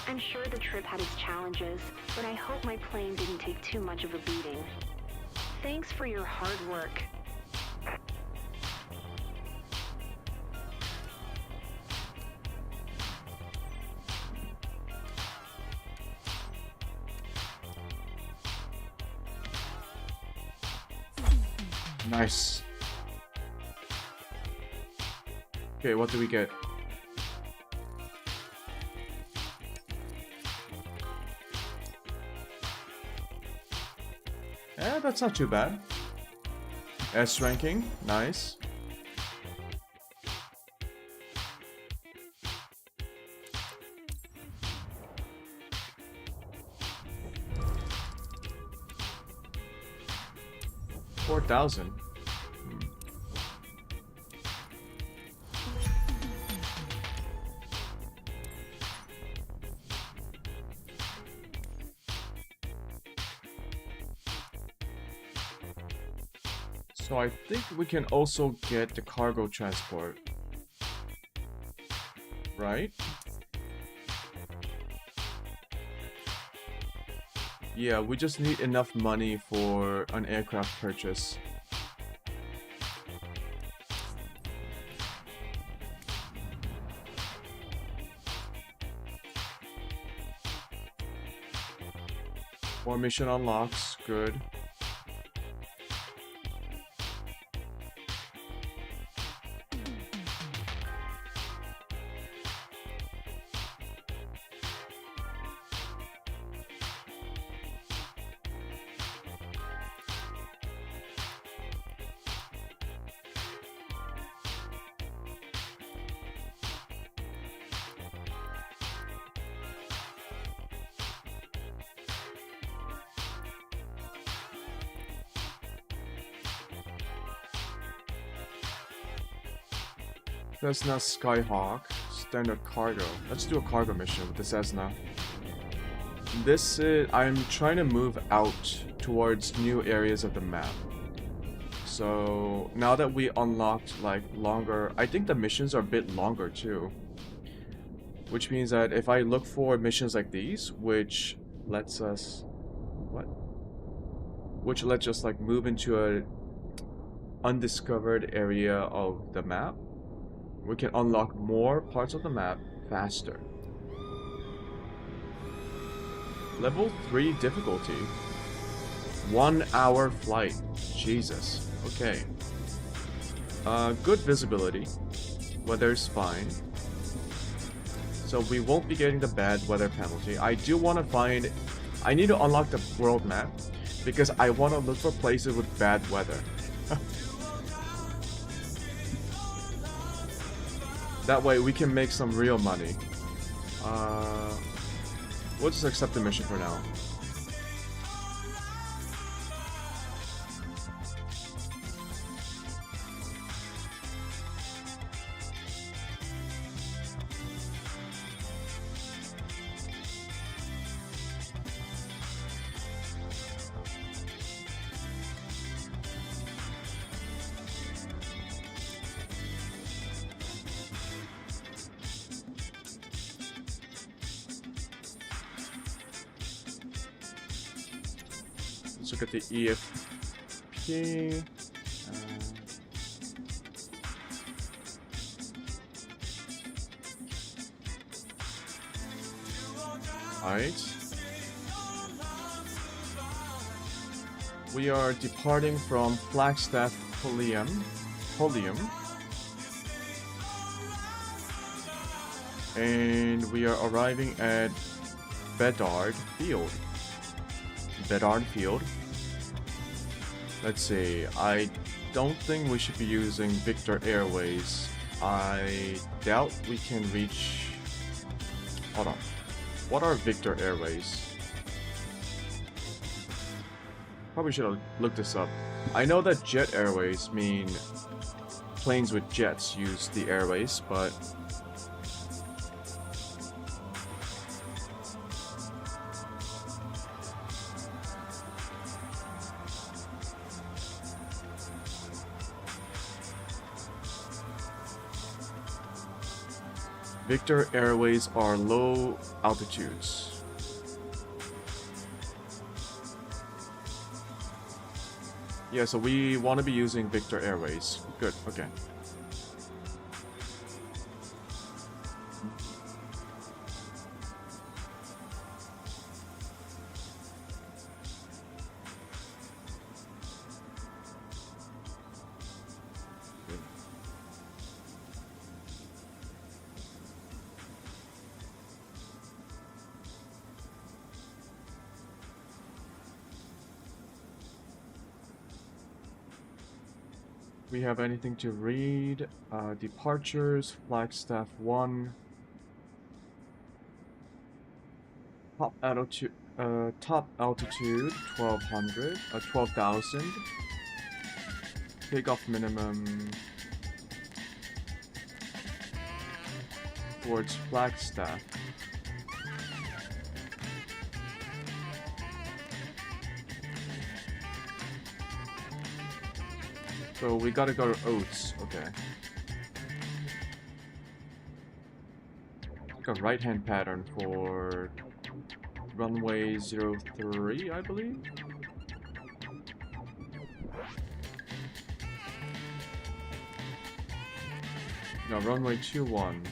I'm sure the trip had its challenges, but I hope my plane didn't take too much of a beating. Thanks for your hard work. Nice. Okay, what do we get? That's not too bad. S ranking, nice. $4,000. So I think we can also get the cargo transport, right? Yeah, we just need enough money for an aircraft purchase. More mission unlocks, good. Cessna Skyhawk, standard cargo. Let's do a cargo mission with the Cessna. This is, I'm trying to move out towards new areas of the map. So now that we unlocked like longer, I think the missions are a bit longer too. Which means that if I look for missions like these, which lets us, which lets us like move into a undiscovered area of the map, we can unlock more parts of the map faster. Level 3 difficulty. 1 hour flight. Jesus. Okay. Good visibility. Weather's fine. So we won't be getting the bad weather penalty. I do want to find... I need to unlock the world map because I want to look for places with bad weather. That way we can make some real money. We'll just accept the mission for now. Let's look at the EFP. Alright. We are departing from Flagstaff Polium. And we are arriving at Bedard Field. Let's see, I don't think we should be using Victor Airways. I doubt we can reach... Hold on. What are Victor Airways? Probably should have looked this up. I know that Jet Airways mean planes with jets use the airways, but... Victor Airways are low altitudes. Yeah, so we want to be using Victor Airways. Good, okay. We have anything to read? Departures, Flagstaff 1. Top altitude, 12,000. Takeoff minimum towards Flagstaff. So we gotta go to Oats, okay. Like a right-hand pattern for runway 03, I believe? No, runway 21.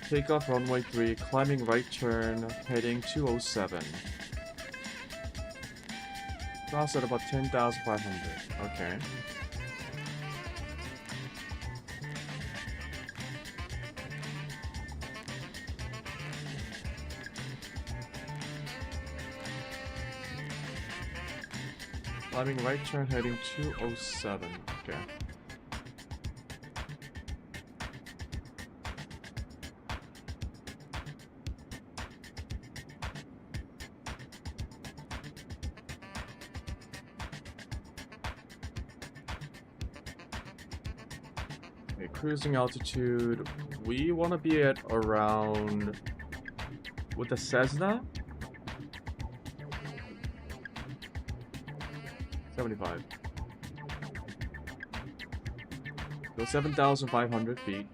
Takeoff runway 3, climbing right turn, heading 207. Cross at about 10,500. Okay. Climbing right turn, heading 207. Okay. Cruising altitude, we want to be at around, with the Cessna, 75. So 7,500 feet.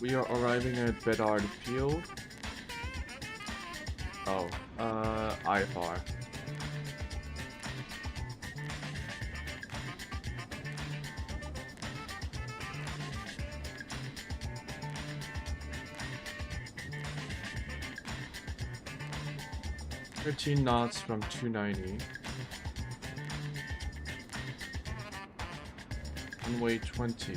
We are arriving at Bedard Field. Oh, IFR. "13 knots from 290. runway 20.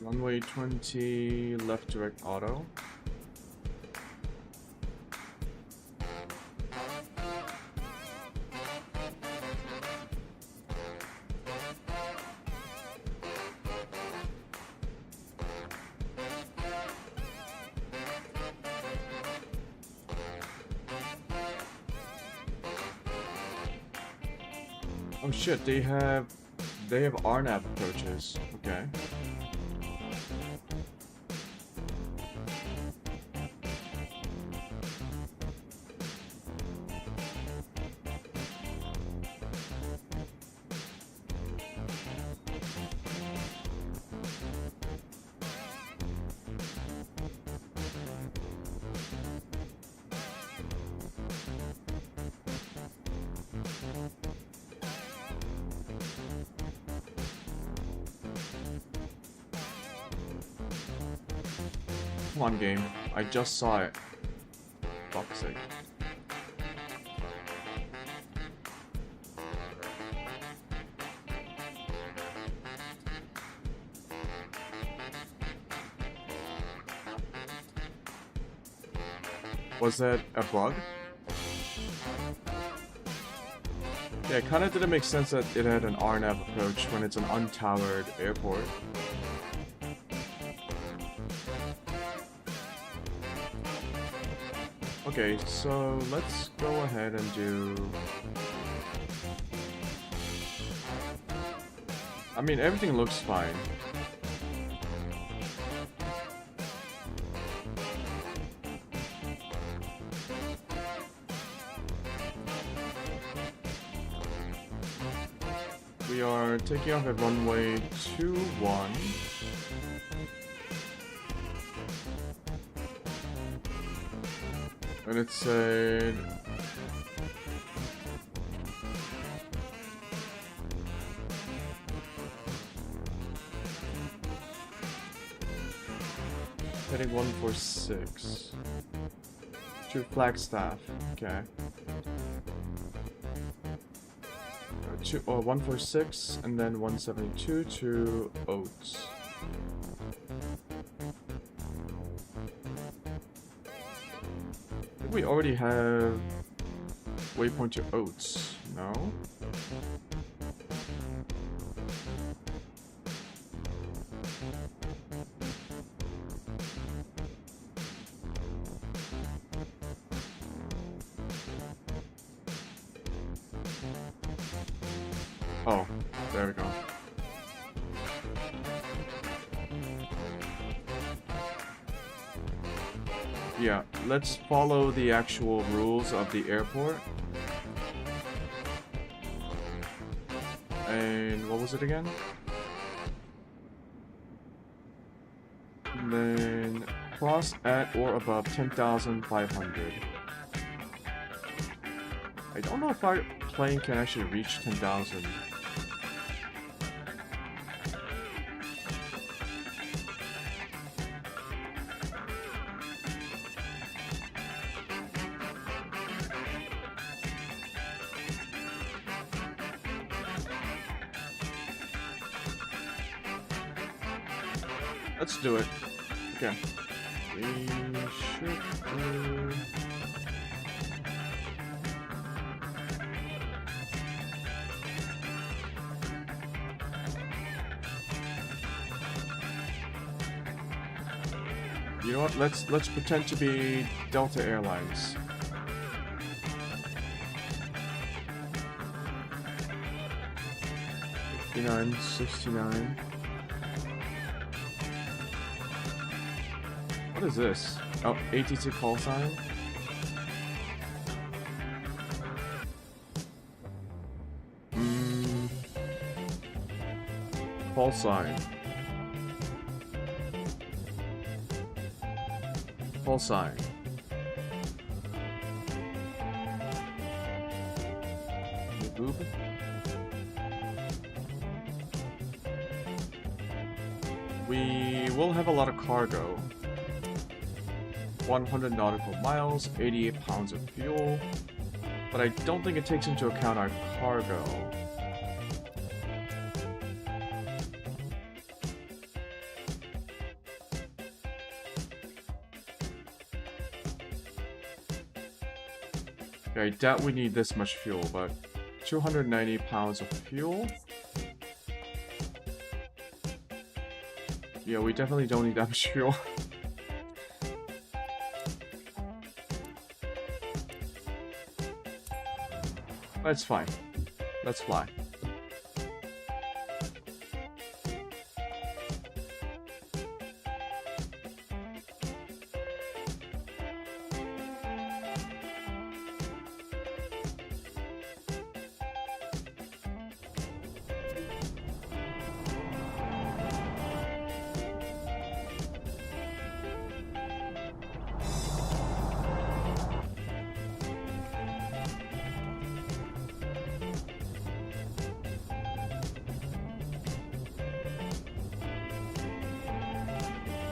Runway 20, left direct auto. Oh shit, they have RNAV approaches. Okay. Come on, game. I just saw it. Fuck's sake. Was that a bug? Yeah, it kinda didn't make sense that it had an RNAV approach when it's an untowered airport. Okay, so let's go ahead and do... I mean, everything looks fine. We are taking off at runway 21. And it said... heading 146. To Flagstaff. Okay. 146 and then 172 to Oats. I think we already have waypoint to Oats, no? Oh, there we go. Yeah, let's follow the actual rules of the airport. And what was it again? And then cross at or above 10,500. I don't know if our plane can actually reach 10,000. Let's do it. Okay. We should do... You know what? Let's pretend to be Delta Airlines. $59.69. What is this? Oh, ATC call sign? Call sign. Call sign. Vtube. We will have a lot of cargo. 100 nautical miles, 88 pounds of fuel. But I don't think it takes into account our cargo. Okay, I doubt we need this much fuel, but 290 pounds of fuel. Yeah, we definitely don't need that much fuel. That's fine. Let's fly.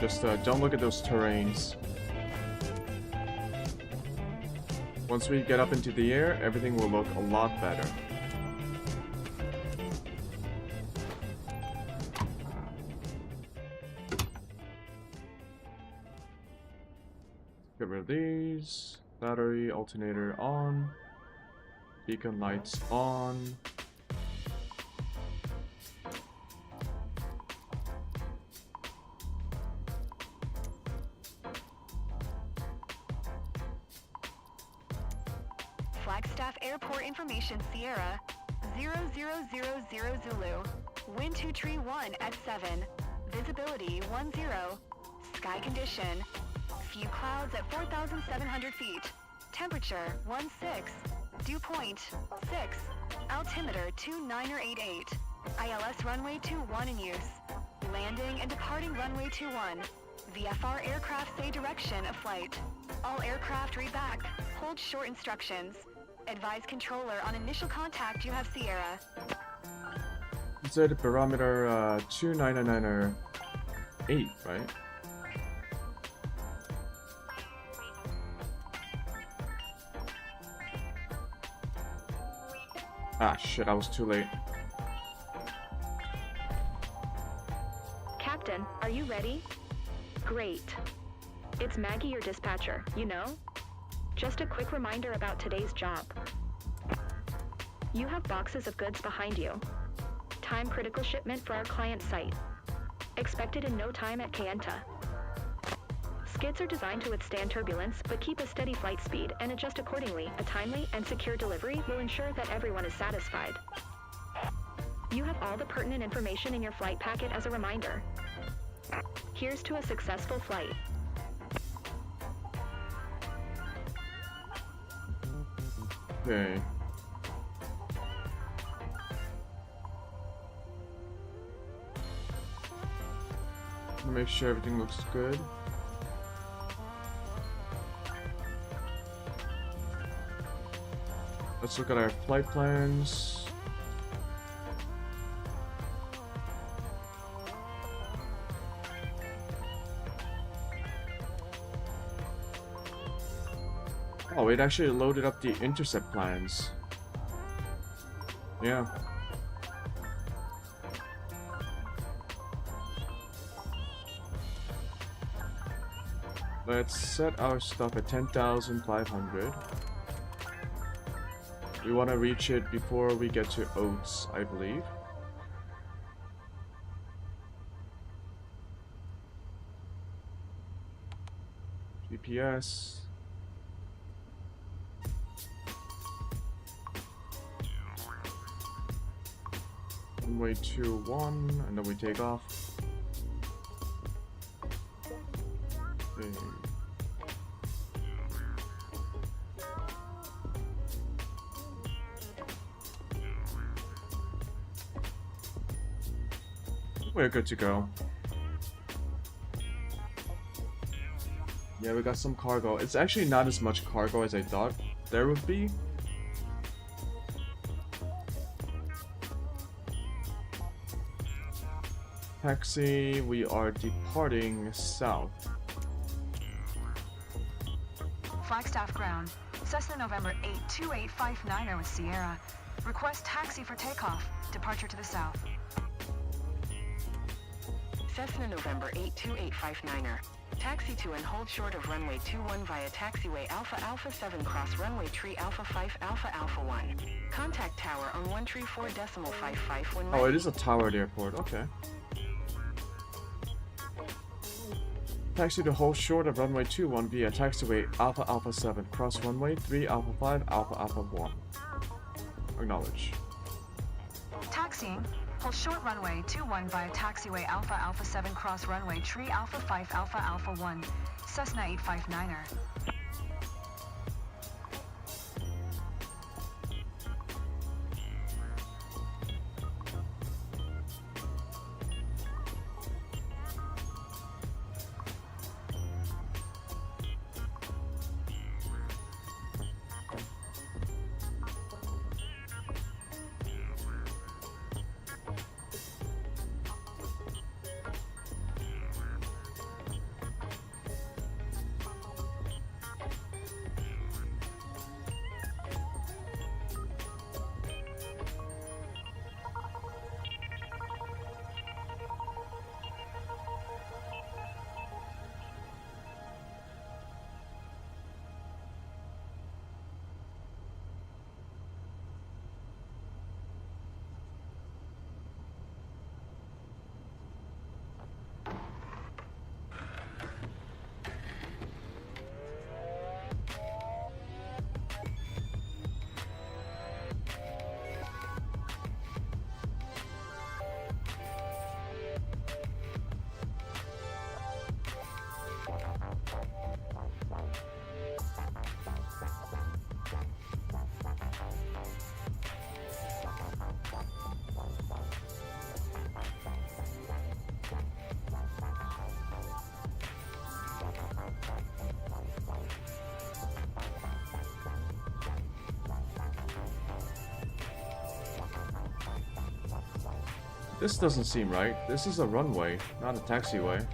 Just don't look at those terrains. Once we get up into the air, everything will look a lot better. Get rid of these. Battery alternator on. Beacon lights on. Flagstaff Airport information, Sierra 0000 Zulu. Wind 231 at 7. Visibility 10. Sky condition. Few clouds at 4,700 feet. Temperature 16. Dew point 6. Altimeter 2988. ILS runway 21 in use. Landing and departing runway 21. VFR aircraft say direction of flight. All aircraft read back. Hold short instructions. Advise controller on initial contact you have Sierra. It's at barometer 29998, right? Ah shit, I was too late. Captain, are you ready? Great. It's Maggie, your dispatcher, you know? Just a quick reminder about today's job. You have boxes of goods behind you. Time-critical shipment for our client site. Expected in no time at Kayenta. Skids are designed to withstand turbulence, but keep a steady flight speed and adjust accordingly. A timely and secure delivery will ensure that everyone is satisfied. You have all the pertinent information in your flight packet as a reminder. Here's to a successful flight. Okay. Make sure everything looks good. Let's look at our flight plans. Oh, it actually loaded up the intercept plans. Yeah. Let's set our stuff at 10,500. We want to reach it before we get to Oats, I believe. GPS. Runway 21, and then we take off. Okay. We're good to go. Yeah, we got some cargo. It's actually not as much cargo as I thought there would be. Taxi, we are departing south. Flagstaff ground. Cessna November 82859er with Sierra. Request taxi for takeoff. Departure to the south. Cessna November 82859er. Taxi to and hold short of runway 21 via taxiway Alpha Alpha 7 cross runway tree Alpha 5 Alpha Alpha 1. Contact tower on 134.55 when Oh, it is a tower at the airport. Okay. Taxi to hold short of runway 21 via taxiway Alpha Alpha 7 cross runway 3 Alpha 5 Alpha Alpha 1. Acknowledge. Taxiing. Hold short runway 21 via taxiway Alpha Alpha 7 cross runway tree Alpha 5 Alpha Alpha 1. Cessna 859er. This doesn't seem right. This is a runway, not a taxiway.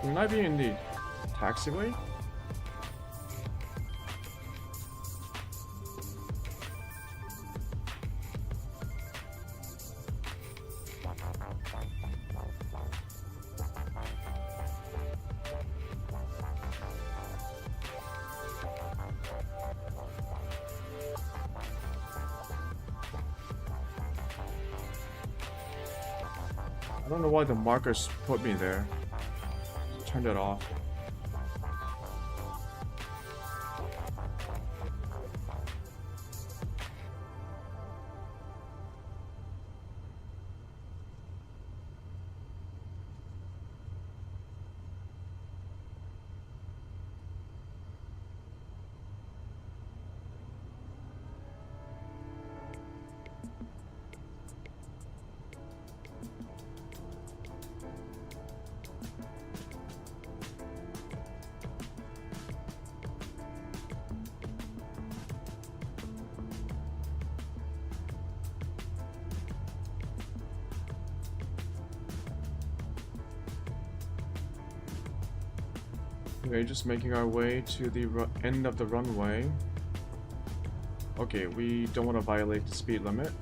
We might be in the taxiway? I don't know why the markers put me there. Turned it off. Okay, just making our way to the end of the runway. Okay, we don't want to violate the speed limit.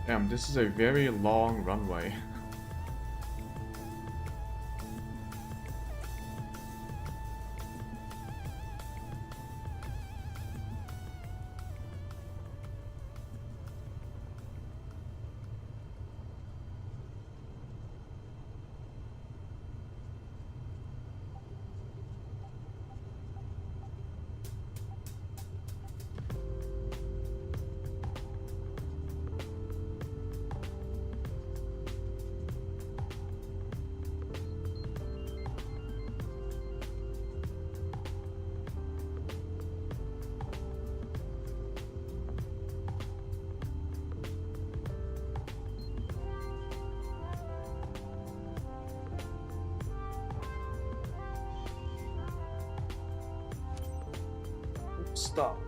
Damn, this is a very long runway. Stop.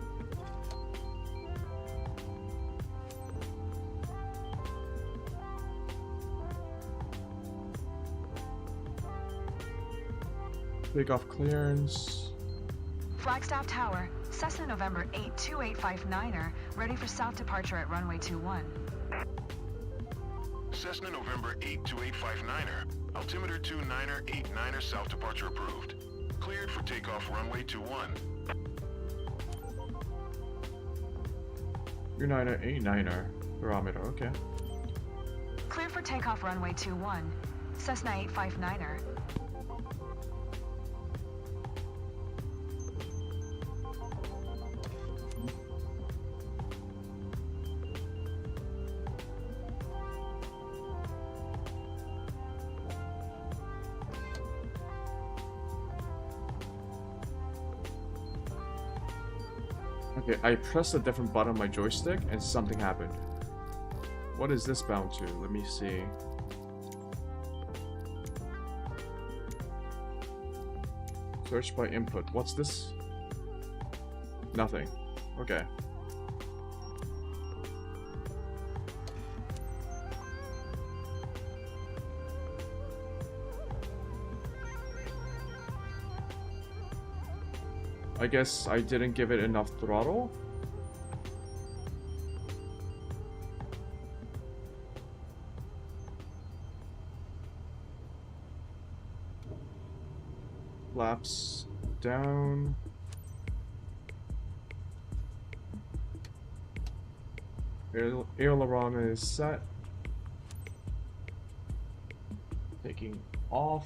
Takeoff clearance. Flagstaff Tower, Cessna November 82859er, ready for south departure at runway 21. Cessna November 82859er, altimeter 29er89er, south departure approved. Cleared for takeoff runway 21. 29er barometer, okay. Clear for takeoff runway 21. Cessna 859er. Okay, I pressed a different button on my joystick and something happened. What is this bound to? Let me see. Search by input. What's this? Nothing. Okay. I guess I didn't give it enough throttle. Flaps down. Aileron is set. Taking off.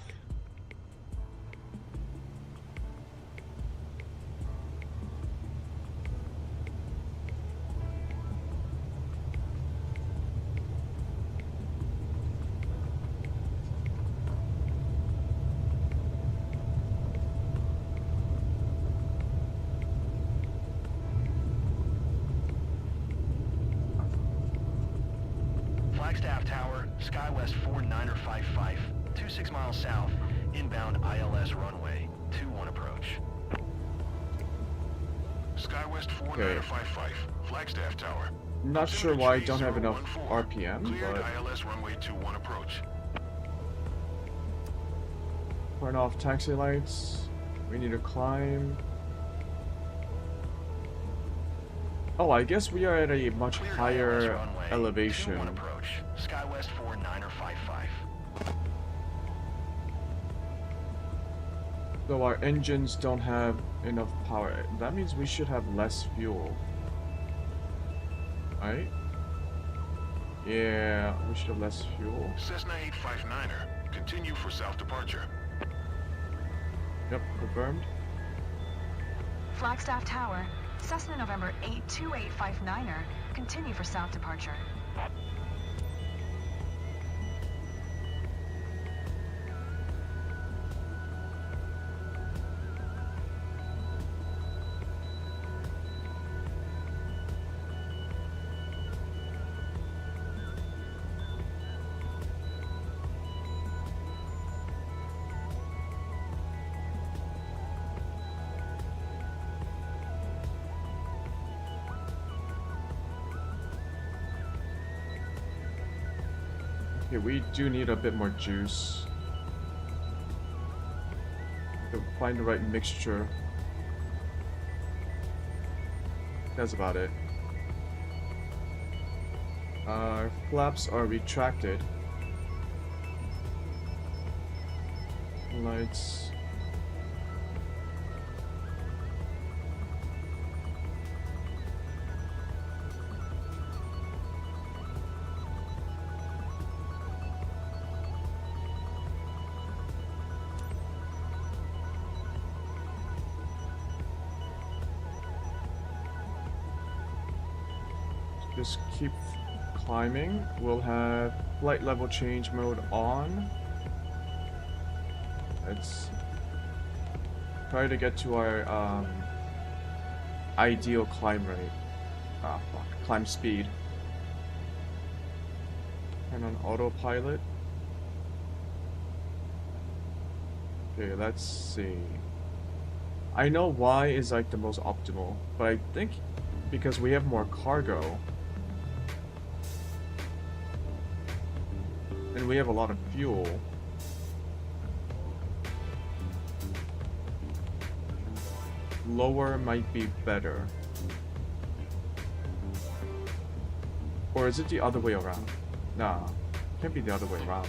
Flagstaff Tower, SkyWest 49er55, 26 miles south, inbound ILS runway, 21 approach. SkyWest 49er55, Flagstaff Tower. Not sure why I don't have enough RPM, Cleared but ILS runway 21 approach. turn off taxi lights. We need to climb. Oh, I guess we are at a much Cleared ILS higher runway, elevation. 21 approach. SkyWest 49er55. So our engines don't have enough power. That means we should have less fuel. Right? Yeah, we should have less fuel. Cessna 859er, continue for south departure. Yep, confirmed. Flagstaff Tower, Cessna November 82859er, continue for south departure. Okay, we do need a bit more juice. To find the right mixture. That's about it. Flaps are retracted. Lights. Just keep climbing. We'll have flight level change mode on. Let's try to get to our ideal climb rate. Ah, fuck. Climb speed. And on autopilot. Okay, let's see. I know Y is like the most optimal, but I think because we have more cargo and we have a lot of fuel, lower might be better. Or is it the other way around? Nah, can't be the other way around.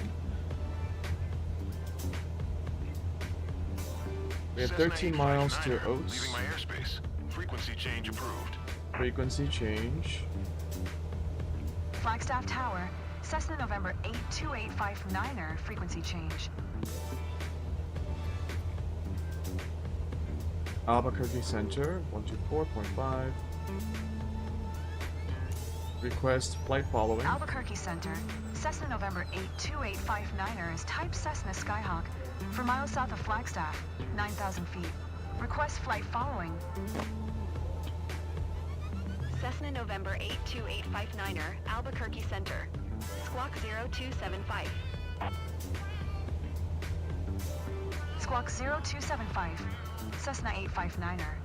We have 13 miles to Oats. Leaving my airspace. Frequency change approved. Frequency change. Flagstaff Tower, Cessna November 82859er, frequency change. Albuquerque Center, 124.5. Request flight following. Albuquerque Center, Cessna November 82859er is type Cessna Skyhawk. For miles south of Flagstaff, 9,000 feet. Request flight following. Cessna November 82859er, Albuquerque Center. Squawk 0275. Squawk 0275, Cessna 859er.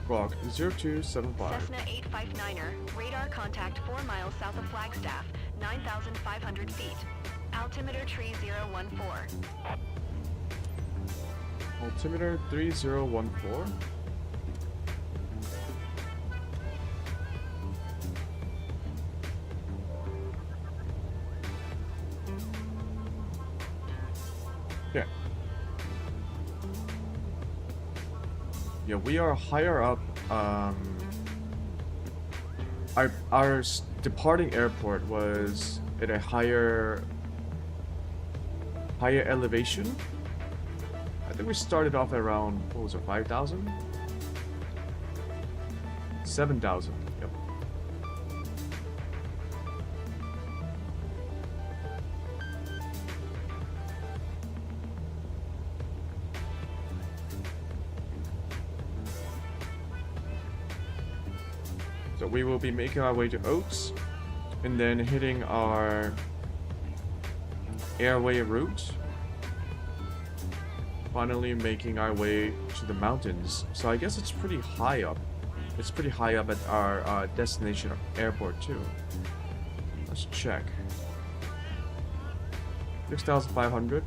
Squawk 0275. Cessna 859er, radar contact 4 miles south of Flagstaff, 9,500 feet. Altimeter 3014. Altimeter 3014. Okay. Yeah, we are higher up. Our departing airport was at a higher elevation. I think we started off at around, what was it, 5,000? 7,000, yep. So we will be making our way to Oats and then hitting our airway route. Finally making our way to the mountains. So I guess it's pretty high up. It's pretty high up at our destination airport too. Let's check. 6,500.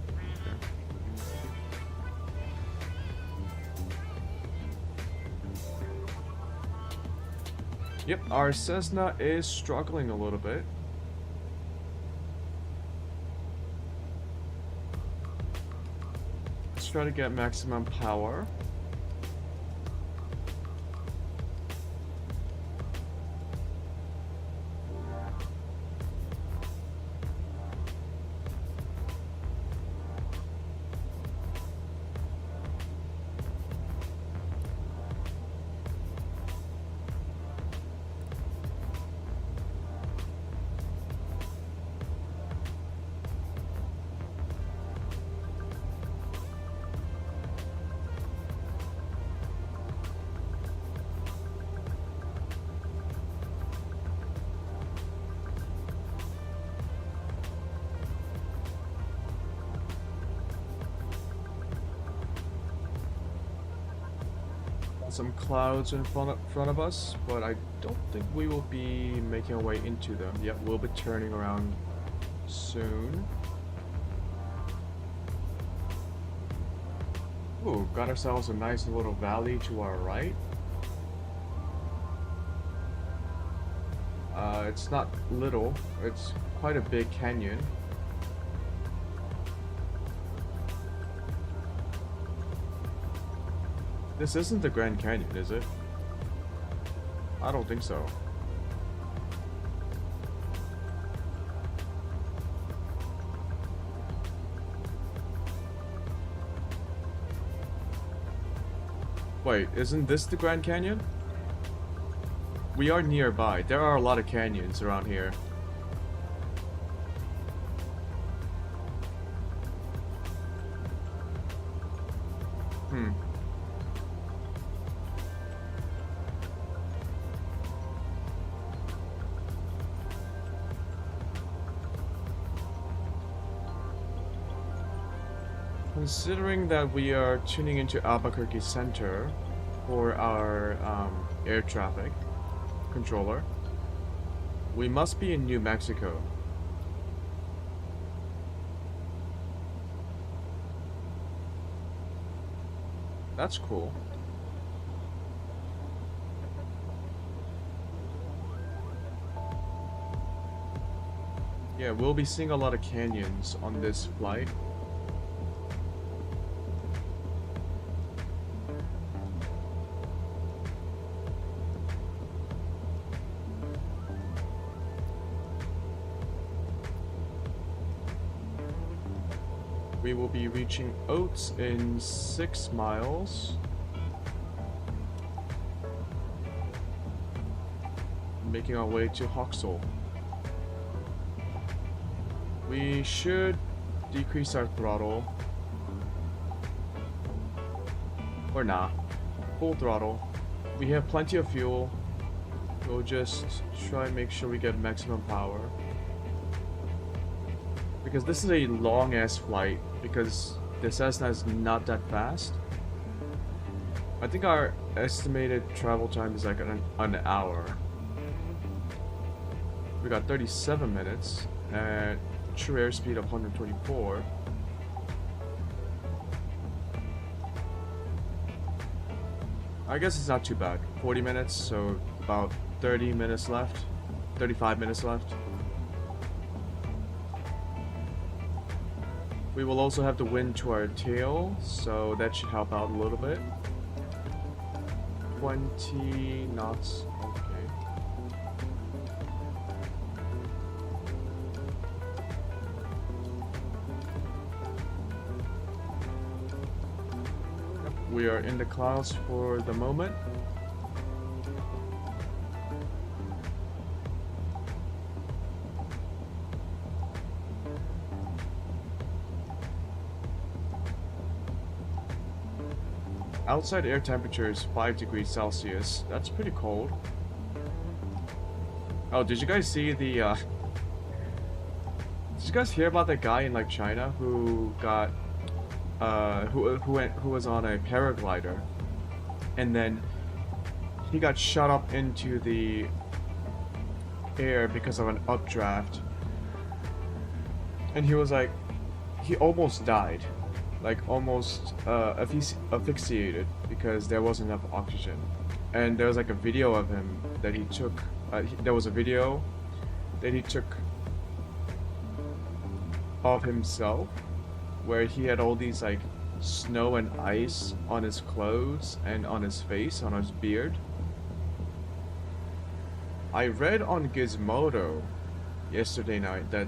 Yep, our Cessna is struggling a little bit. Let's try to get maximum power. Some clouds in front of us, but I don't think we will be making our way into them. Yep, we'll be turning around soon. Ooh, got ourselves a nice little valley to our right. It's not little, it's quite a big canyon. This isn't the Grand Canyon, is it? I don't think so. Wait, isn't this the Grand Canyon? We are nearby. There are a lot of canyons around here. Considering that we are tuning into Albuquerque Center for our air traffic controller, we must be in New Mexico. That's cool. Yeah, we'll be seeing a lot of canyons on this flight. We will be reaching Oates in 6 miles. Making our way to Hoxel. We should decrease our throttle. Or not. Full throttle. We have plenty of fuel. We'll just try and make sure we get maximum power. Because this is a long ass flight, because the Cessna is not that fast. I think our estimated travel time is like an hour. We got 37 minutes at true airspeed of 124. I guess it's not too bad. 40 minutes, so about 30 minutes left. 35 minutes left. We will also have the wind to our tail, so that should help out a little bit. 20 knots, okay. Yep, we are in the clouds for the moment. Outside air temperature is 5 degrees Celsius. That's pretty cold. Oh, did you guys see the did you guys hear about that guy in like China who got who was on a paraglider and then he got shot up into the air because of an updraft, and he was like, he almost died. Like almost asphyxiated because there wasn't enough oxygen. And there was like a video of him that he took. There was a video that he took of himself where he had all these like snow and ice on his clothes and on his face, on his beard. I read on Gizmodo yesterday night that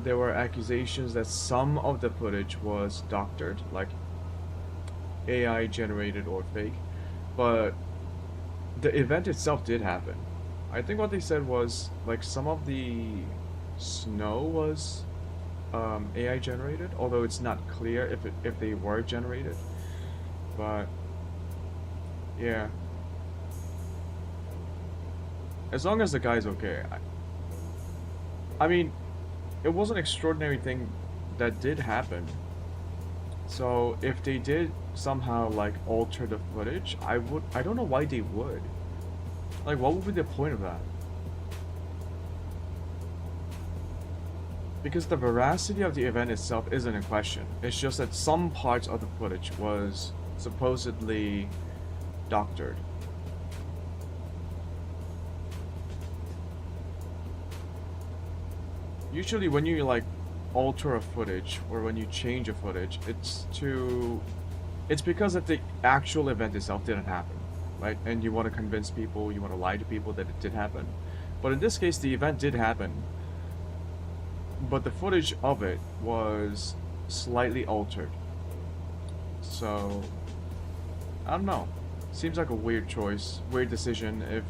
there were accusations that some of the footage was doctored, like AI generated or fake, but the event itself did happen. I think what they said was like some of the snow was AI generated, although it's not clear if they were generated. But yeah, as long as the guy's okay. I mean, it was an extraordinary thing that did happen. So if they did somehow like alter the footage, I don't know why they would. Like, what would be the point of that? Because the veracity of the event itself isn't in question. It's just that some parts of the footage was supposedly doctored. usually when you like alter a footage or when you change a footage, it's because that the actual event itself didn't happen, right? And you want to convince people, you want to lie to people that it did happen. But in this case, the event did happen, but the footage of it was slightly altered. So, I don't know. Seems like a weird choice, weird decision. If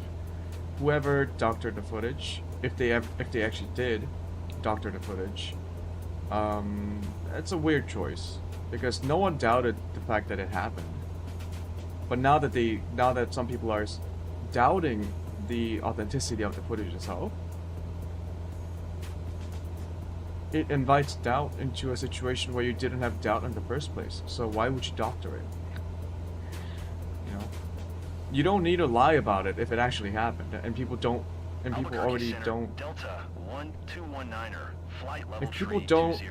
whoever doctored the footage, if they actually did doctor the footage, it's a weird choice because no one doubted the fact that it happened. But now that some people are doubting the authenticity of the footage itself, it invites doubt into a situation where you didn't have doubt in the first place. So why would you doctor it? You know, you don't need to lie about it if it actually happened, and people don't, and people already don't. Delta 1219er, flight level If people 320. don't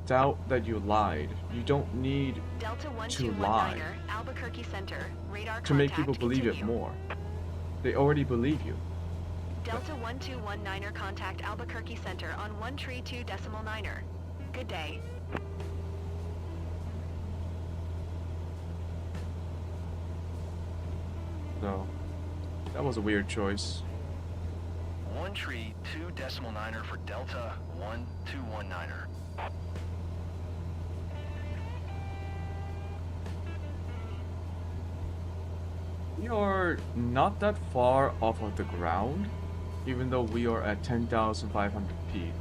doubt that you lied, you don't need Delta to lie 1219er, Albuquerque Center. Radar to make contact people believe it continue. more. They already believe you. Delta 1219er, contact Albuquerque Center on 132.9er. Good day. So that was a weird choice. 132.9er for Delta 1219er. We are not that far off of the ground, even though we are at 10,500 feet.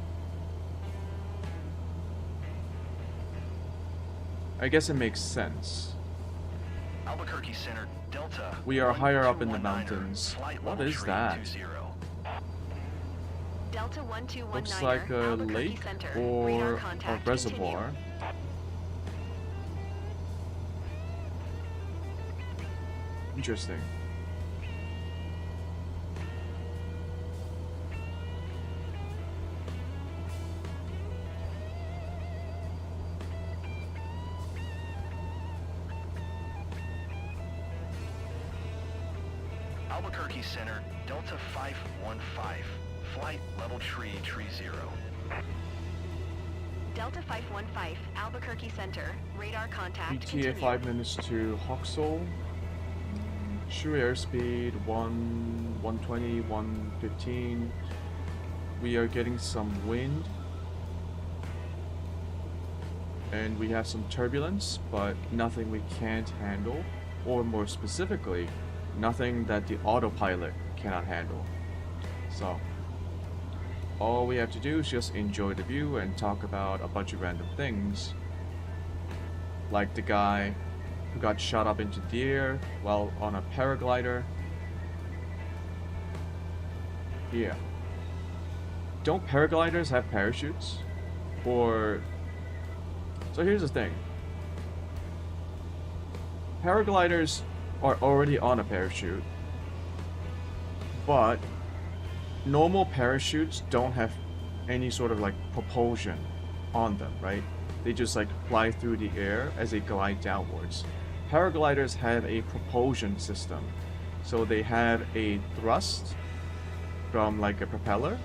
I guess it makes sense. Albuquerque Center, Delta. We are higher up in the 1219er, mountains. flight What level is that? 320. Delta 1219er, Looks like a Albuquerque lake Center. or Radar a contact reservoir. Interesting. Albuquerque Center, Delta 515, flight level 330. Delta 515, Albuquerque Center. Radar contact ETA continue. 5 minutes to Hoxel. True airspeed 120, 115. We are getting some wind. And we have some turbulence, but nothing we can't handle. Or more specifically, nothing that the autopilot cannot handle. So, all we have to do is just enjoy the view and talk about a bunch of random things. Like the guy who got shot up into the air while on a paraglider. Yeah. Don't paragliders have parachutes? Or... So here's the thing. Paragliders are already on a parachute, but normal parachutes don't have any sort of like propulsion on them, right? They just like fly through the air as they glide downwards. Paragliders have a propulsion system, so they have a thrust from like a propeller.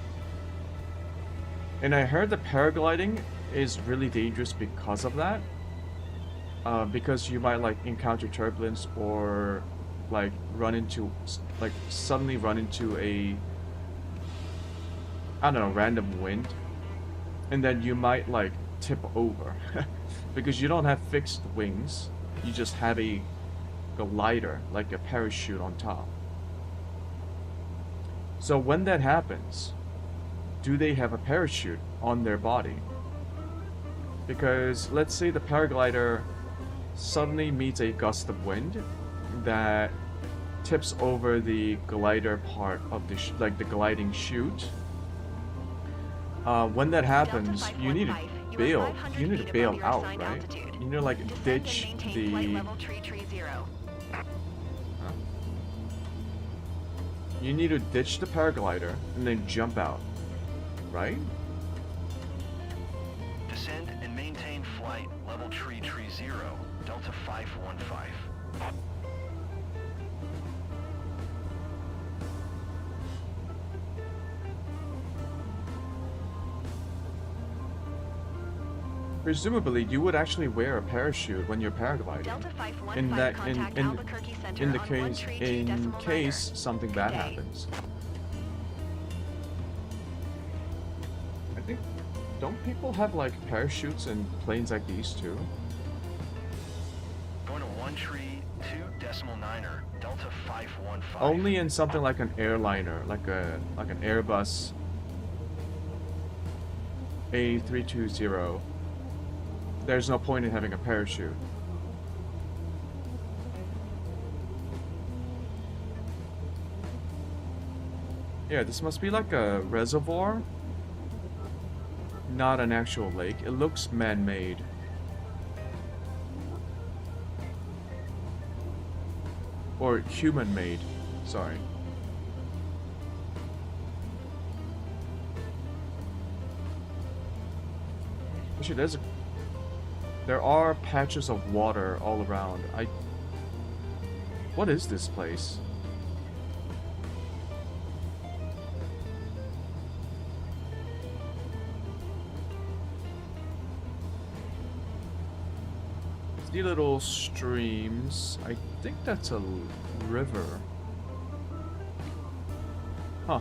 And I heard that paragliding is really dangerous because of that. Because you might like encounter turbulence or like suddenly run into a, I don't know, random wind, and then you might like tip over because you don't have fixed wings, you just have a glider, like a parachute on top. So when that happens, do they have a parachute on their body? Because let's say the paraglider suddenly meets a gust of wind that tips over the glider part of the like the gliding chute. When that happens, you need to bail. You need to bail out, right? You need to like ditch the. You need to ditch the paraglider and then jump out, right? Descend and maintain flight level 330, Delta 515. presumably you would actually wear a parachute when you're paragliding. Delta 515 In that, contact Albuquerque Center in the on case, 132.9. in case something Good bad day. happens. I think, don't people have like parachutes in planes like these too? Going to 132.9er, Delta 515. Only in something like an airliner, like an Airbus A320. There's no point in having a parachute. Yeah, this must be like a reservoir, not an actual lake. It looks man-made. Or human-made, sorry. Actually, there are patches of water all around. What is this place? The little streams. I think that's a river. Huh.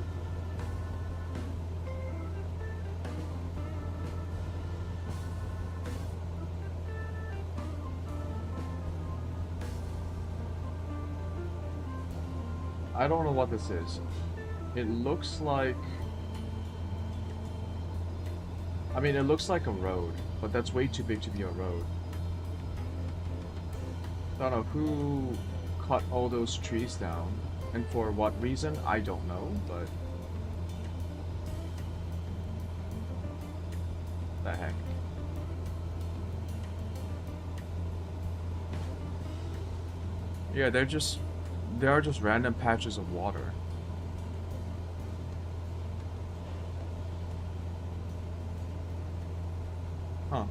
I don't know what this is. It looks like... I mean, it looks like a road, but that's way too big to be a road. I don't know who cut all those trees down, and for what reason, I don't know, but... The heck. Yeah, there are just random patches of water. Huh.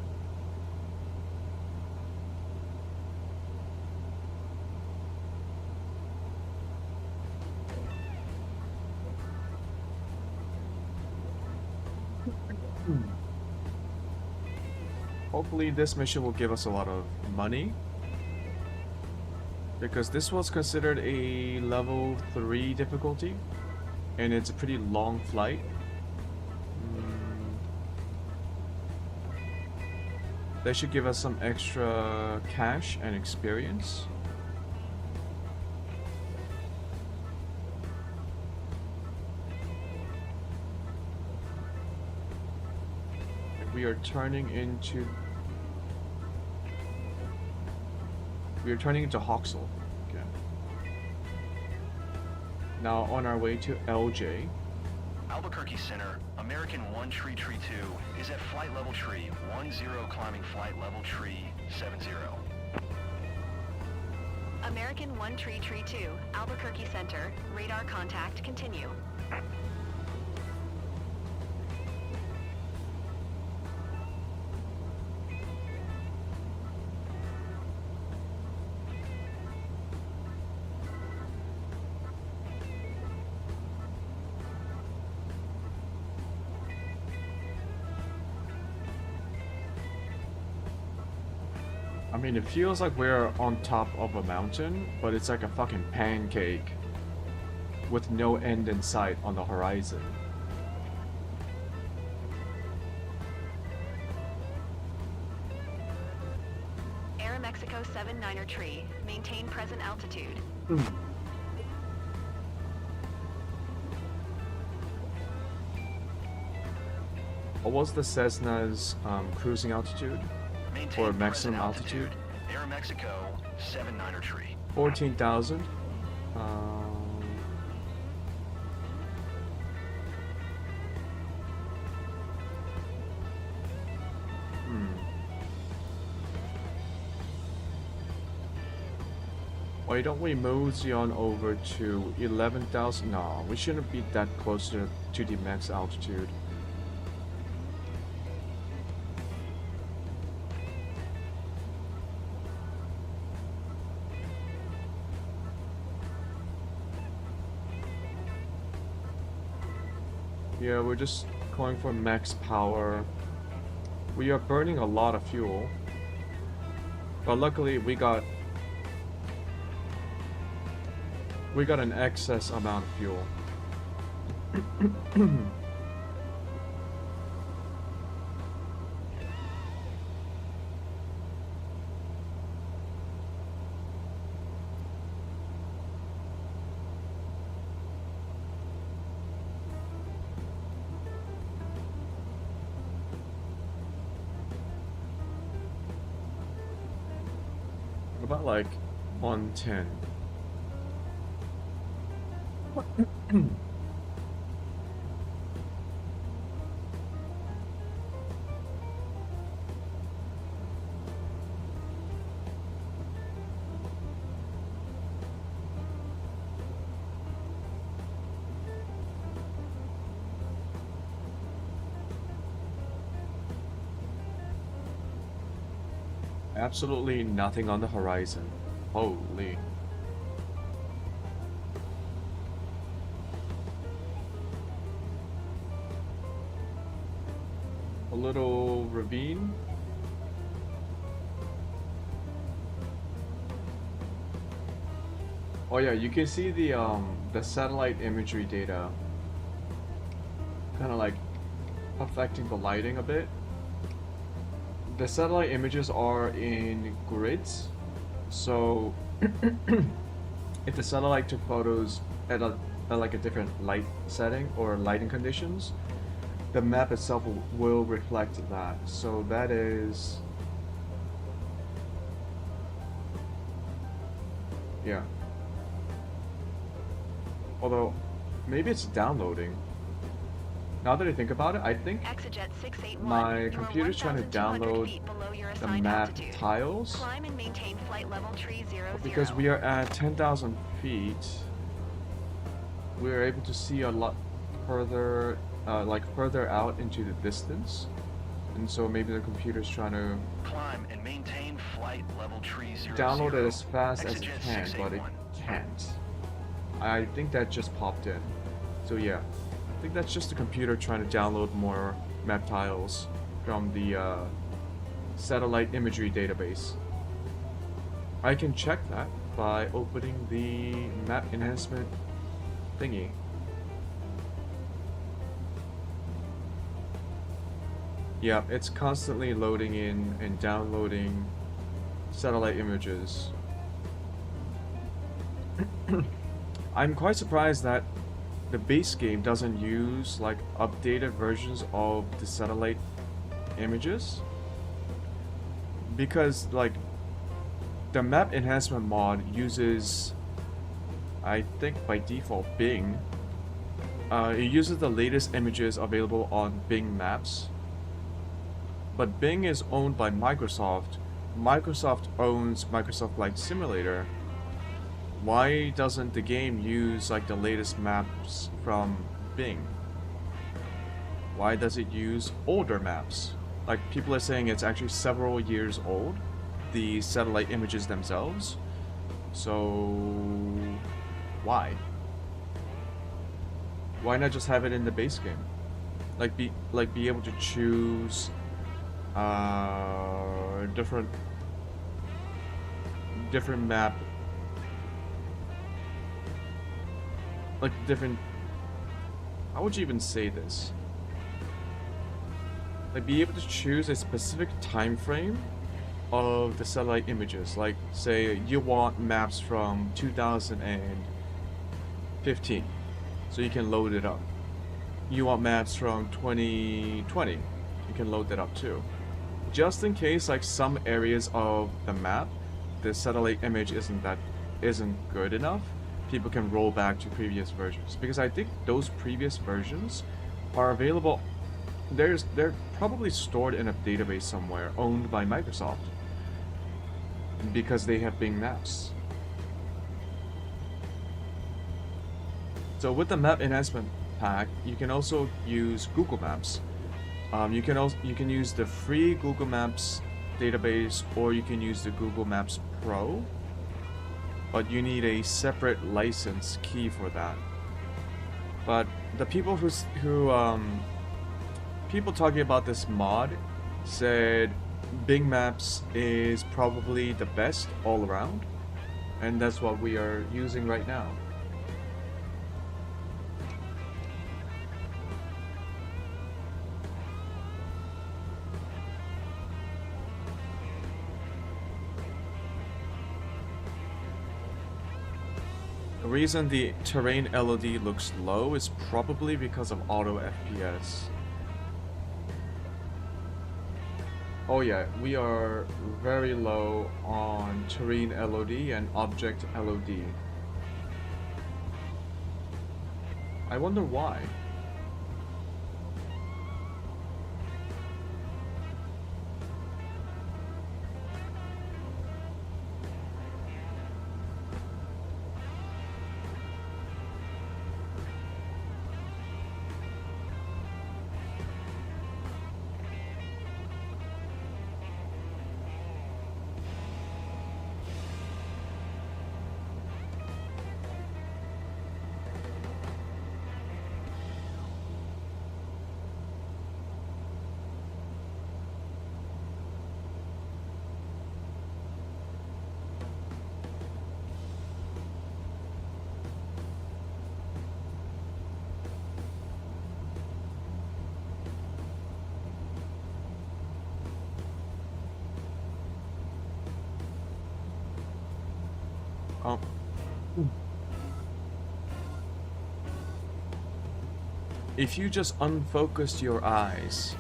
Hopefully this mission will give us a lot of money, because this was considered a level 3 difficulty, and it's a pretty long flight. They should give us some extra cash and experience. We are turning into Hoxel. Okay. Now on our way to LJ. Albuquerque Center, American 1332 is at flight level tree 10, climbing flight level tree 70. American 1332, Albuquerque Center, radar contact continue. I mean, it feels like we're on top of a mountain, but it's like a fucking pancake with no end in sight on the horizon. Aeromexico 79er tree, maintain present altitude. What was the Cessna's cruising altitude? Maintain Or maximum present altitude? Aeromexico 79er tree. 14,000. Why don't we mosey on over to 11,000? No, we shouldn't be that close to the max altitude. Yeah, we're just going for max power we are burning a lot of fuel. But luckily we got an excess amount of fuel. About like 110. Absolutely nothing on the horizon. Holy. A little ravine. Oh yeah, you can see the satellite imagery data kind of like affecting the lighting a bit. The satellite images are in grids, so if the satellite took photos at like a different light setting or lighting conditions, the map itself will reflect that. So that is, yeah. Although maybe it's downloading. Now that I think about it, I think my computer's trying to download the map tiles. Climb and maintain flight level tree 00. Because we are at 10,000 feet, we are able to see a lot further, like further out into the distance. And so maybe the computer's trying to Climb and maintain flight level tree 00. download it as fast as it Exit can, but it 681. can't. I think that just popped in. So yeah. I think that's just the computer trying to download more map tiles from the satellite imagery database. I can check that by opening the map enhancement thingy. Yeah, it's constantly loading in and downloading satellite images. I'm quite surprised that the base game doesn't use like updated versions of the satellite images, because like the map enhancement mod uses, I think by default, Bing. It uses the latest images available on Bing Maps, but Bing is owned by Microsoft. Microsoft owns Microsoft Flight Simulator. Why doesn't the game use like the latest maps from Bing? Why does it use older maps? Like people are saying it's actually several years old, the satellite images themselves. So why? Why not just have it in the base game? Like be able to choose different map, like different, how would you even say this? Like be able to choose a specific time frame of the satellite images. Like say you want maps from 2015, so you can load it up. You want maps from 2020, you can load that up too. Just in case like some areas of the map, the satellite image isn't good enough, people can roll back to previous versions, because I think those previous versions are available. They're probably stored in a database somewhere owned by Microsoft, because they have Bing Maps. So with the map enhancement pack, you can also use Google Maps. You can use the free Google Maps database, or you can use the Google Maps Pro. But you need a separate license key for that. But the people people talking about this mod said Bing Maps is probably the best all around, and that's what we are using right now. The reason the terrain LOD looks low is probably because of auto FPS. Oh yeah, we are very low on terrain LOD and object LOD. I wonder why. If you just unfocus your eyes,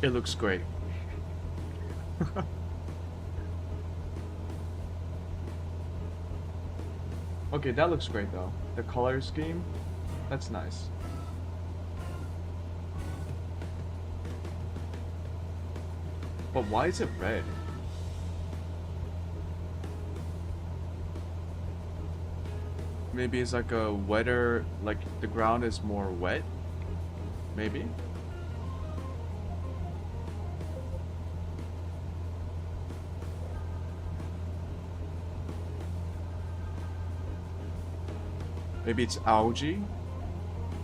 it looks great. Okay, that looks great though. The color scheme, that's nice. But why is it red? Maybe it's like a wetter, like the ground is more wet? Maybe? Maybe it's algae?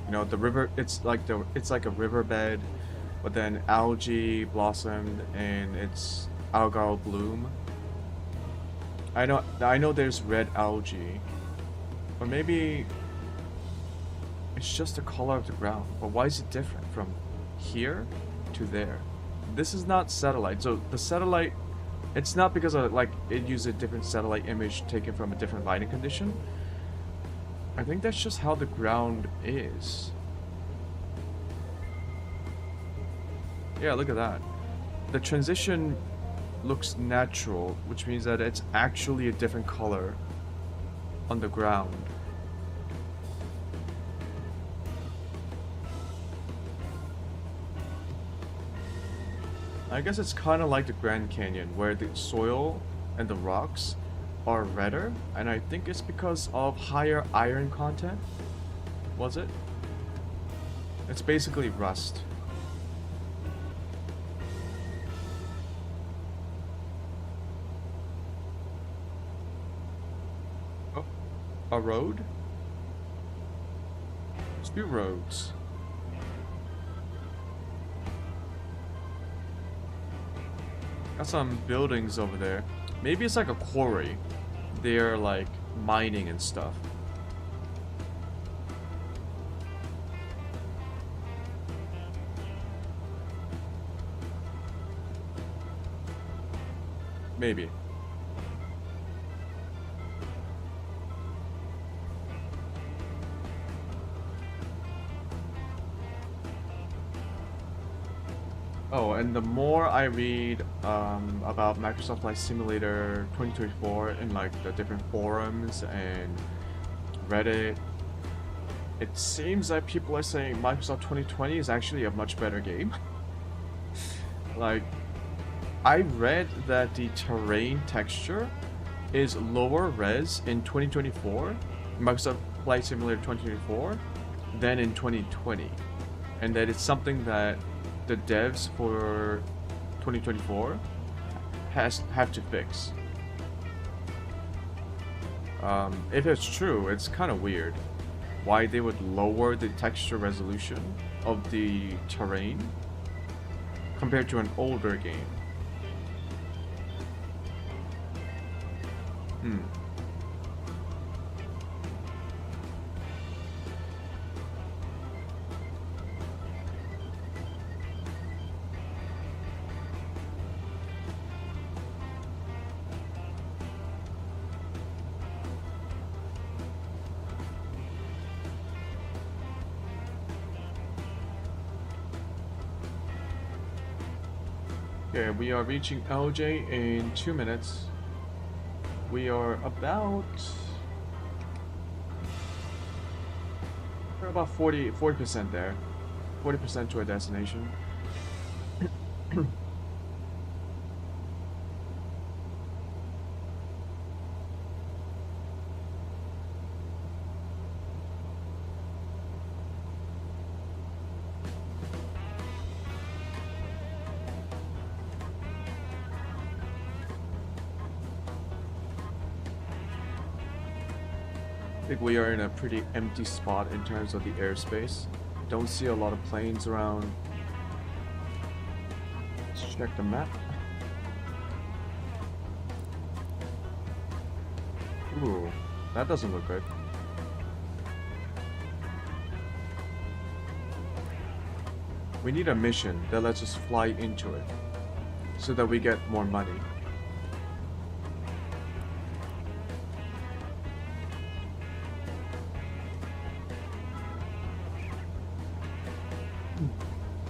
You know, the river, it's like a riverbed, but then algae blossomed and it's algal bloom. I know there's red algae. Or maybe it's just the color of the ground. But why is it different from here to there? This is not satellite. So the satellite, it's not because of like it used a different satellite image taken from a different lighting condition. I think that's just how the ground is. Yeah, look at that. The transition looks natural, which means that it's actually a different color on the ground. I guess it's kind of like the Grand Canyon, where the soil and the rocks are redder, and I think it's because of higher iron content. Was it? It's basically rust. A road? Let's do roads. Got some buildings over there. Maybe it's like a quarry. They're like mining and stuff. Maybe. Oh, and the more I read about Microsoft Flight Simulator 2024 in like the different forums and Reddit, it seems like people are saying Microsoft 2020 is actually a much better game. Like, I read that the terrain texture is lower res in 2024, Microsoft Flight Simulator 2024, than in 2020, and that it's something that the devs for 2024 have to fix. If it's true, it's kind of weird why they would lower the texture resolution of the terrain compared to an older game. Okay, we are reaching LJ in 2 minutes. We are about... We're about 40% there. 40% to our destination. I think we are in a pretty empty spot in terms of the airspace. Don't see a lot of planes around. Let's check the map. Ooh, that doesn't look good. We need a mission that lets us fly into it so that we get more money.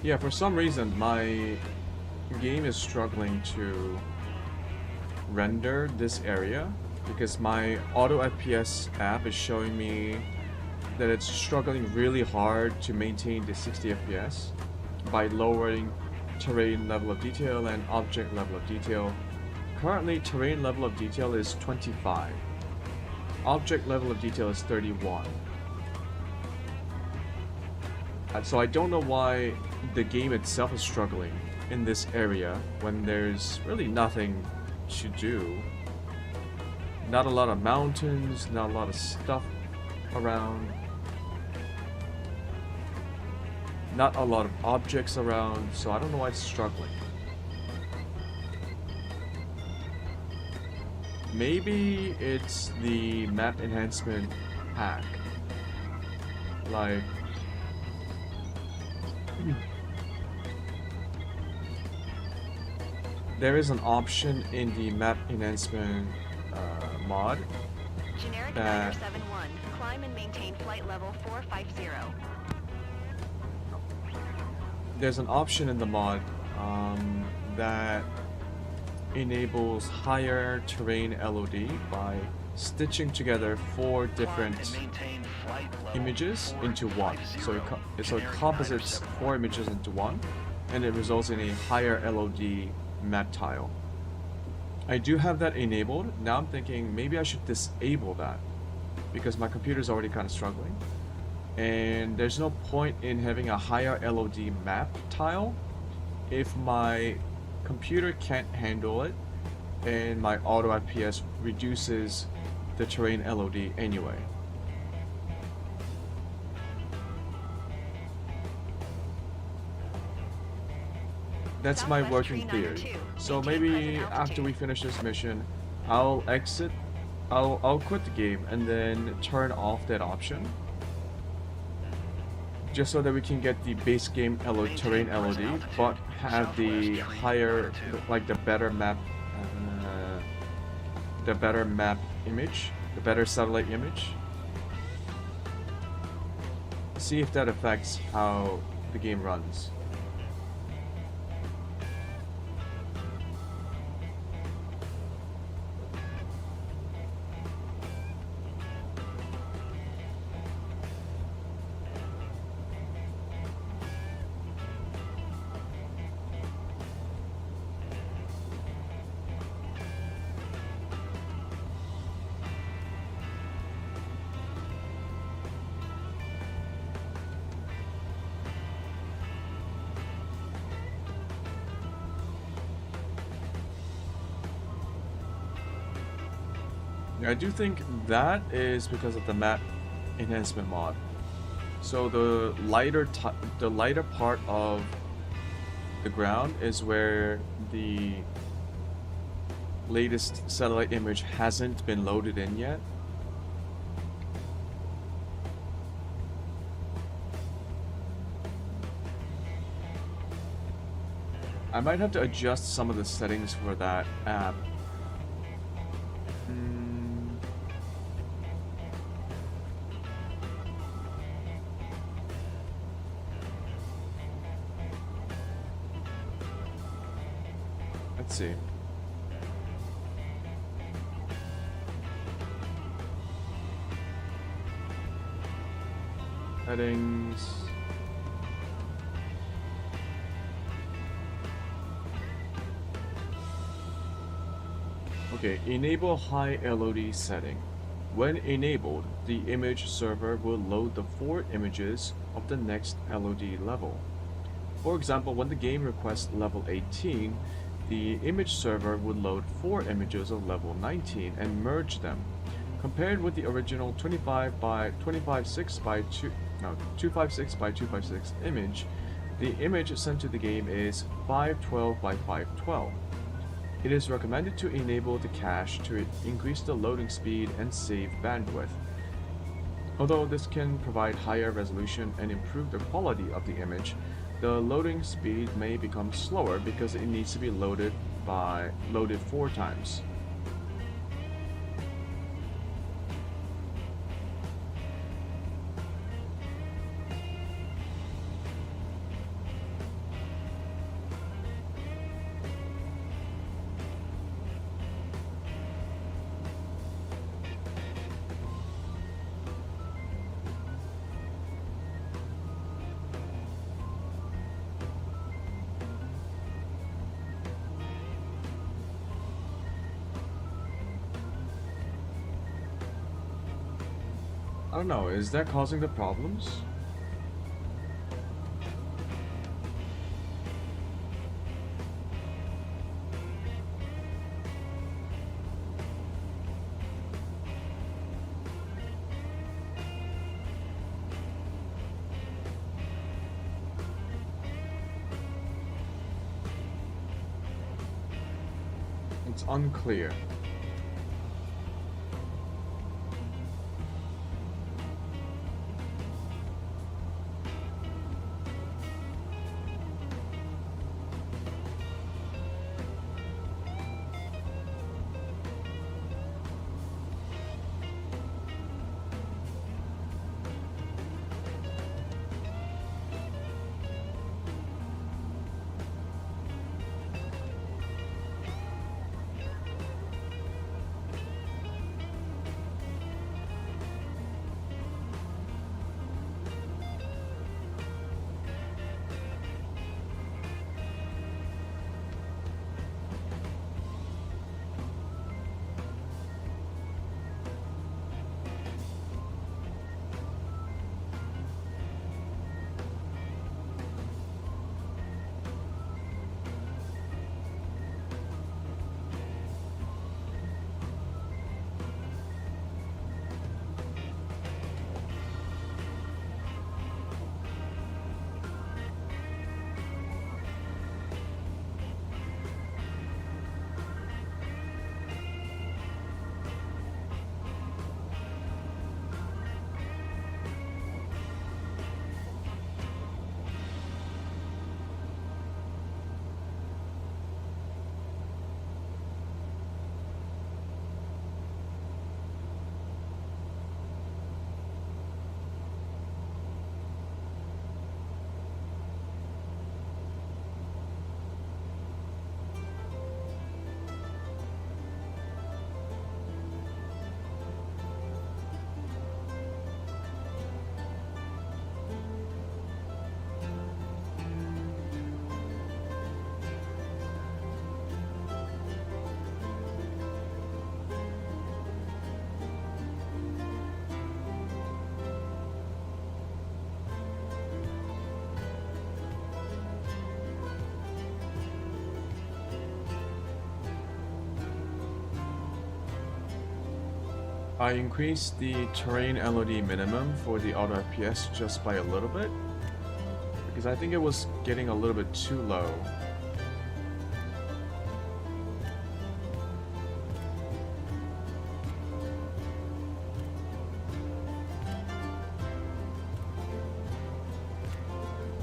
Yeah, for some reason my game is struggling to render this area because my auto FPS app is showing me that it's struggling really hard to maintain the 60 FPS by lowering terrain level of detail and object level of detail. Currently, terrain level of detail is 25. Object level of detail is 31. So I don't know why the game itself is struggling in this area when there's really nothing to do. Not a lot of mountains, not a lot of stuff around. Not a lot of objects around, so I don't know why it's struggling. Maybe it's the map enhancement hack. Like... There is an option in the map enhancement mod Generic that 971. Climb and maintain flight level 450. there's an option in the mod that enables higher terrain LOD by stitching together 4 different images into one. So it composites 4 images into one, and it results in a higher LOD map tile. I do have that enabled. Now I'm thinking maybe I should disable that because my computer's already kind of struggling. And there's no point in having a higher LOD map tile if my computer can't handle it and my auto FPS reduces the terrain LOD anyway. That's my working theory. So maybe after we finish this mission, I'll exit, I'll quit the game and then turn off that option. Just so that we can get the base game terrain LOD, but have the higher, like the better map image, the better satellite image. See if that affects how the game runs. I do think that is because of the map enhancement mod. So the lighter part of the ground is where the latest satellite image hasn't been loaded in yet. I might have to adjust some of the settings for that app. Let's see. Settings. Okay, enable high LOD setting. When enabled, the image server will load the 4 images of the next LOD level. For example, when the game requests level 18, the image server would load 4 images of level 19 and merge them. Compared with the original 256 by 256 image, the image sent to the game is 512 by 512. It is recommended to enable the cache to increase the loading speed and save bandwidth. Although this can provide higher resolution and improve the quality of the image, the loading speed may become slower because it needs to be loaded 4 times. I don't know, is that causing the problems? It's unclear. I increased the terrain LOD minimum for the auto FPS just by a little bit, because I think it was getting a little bit too low.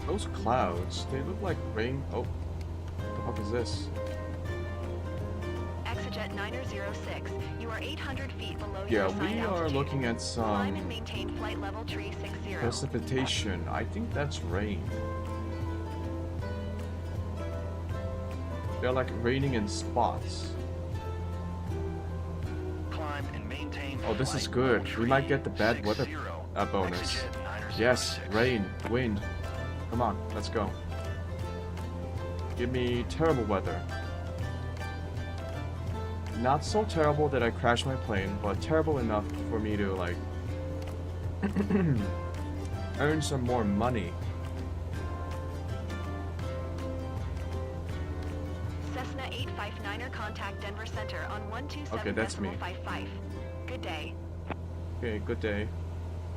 Those clouds, they look like rain. Oh, what the fuck is this? Exejet 906, you are 800 feet below Yeah, your assigned we are altitude. looking at Climb and some maintain flight level tree 60. precipitation. I think that's rain. They're like raining in spots. Climb and maintain Oh, this is flight good. level We might tree get the bad weather 60. bonus. Exejet 906. Yes, rain, wind. Come on, let's go. Give me terrible weather. Not so terrible that I crash my plane, but terrible enough for me to like earn some more money. Cessna 859er, contact Denver Center on 127.55. Okay, that's me. Good day. Okay, good day.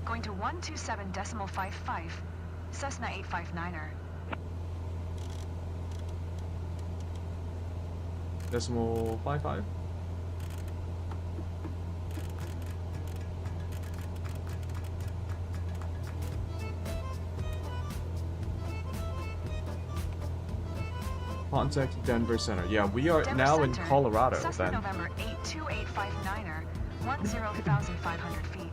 Going to 127.55. Cessna 859er. Decimal 55. Contact Denver Center. Yeah, we are Denver now in Center, Colorado Cessna then. November 82859er, 10,500 feet.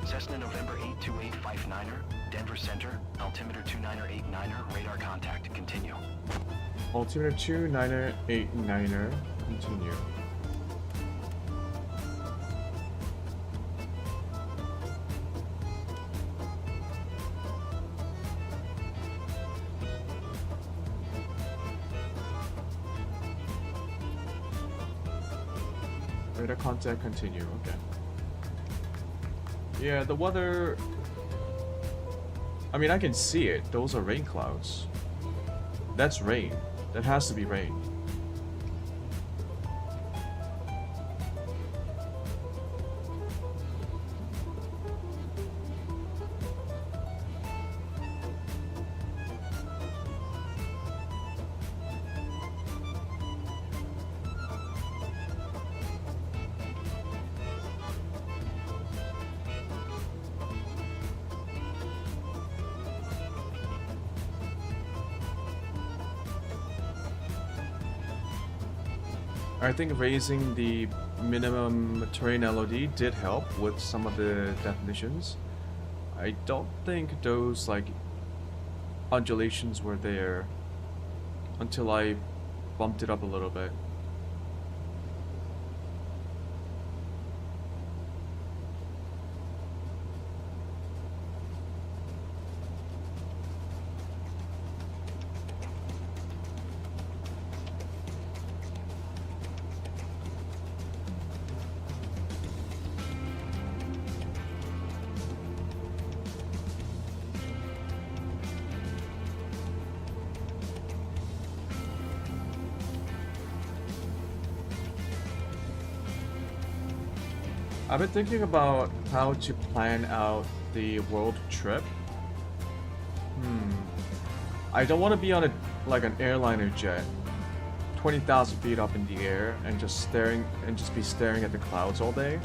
Cessna November 82859er, Denver Center, altimeter 29er89er, radar contact, continue. Altimeter 29er89er, continue. Radar contact, continue, okay. Yeah, the weather... I mean, I can see it. Those are rain clouds. That's rain. That has to be rain. I think raising the minimum terrain LOD did help with some of the definitions. I don't think those like undulations were there until I bumped it up a little bit. I've been thinking about how to plan out the world trip. I don't want to be on a like an airliner jet, 20,000 feet up in the air, and just be staring at the clouds all day.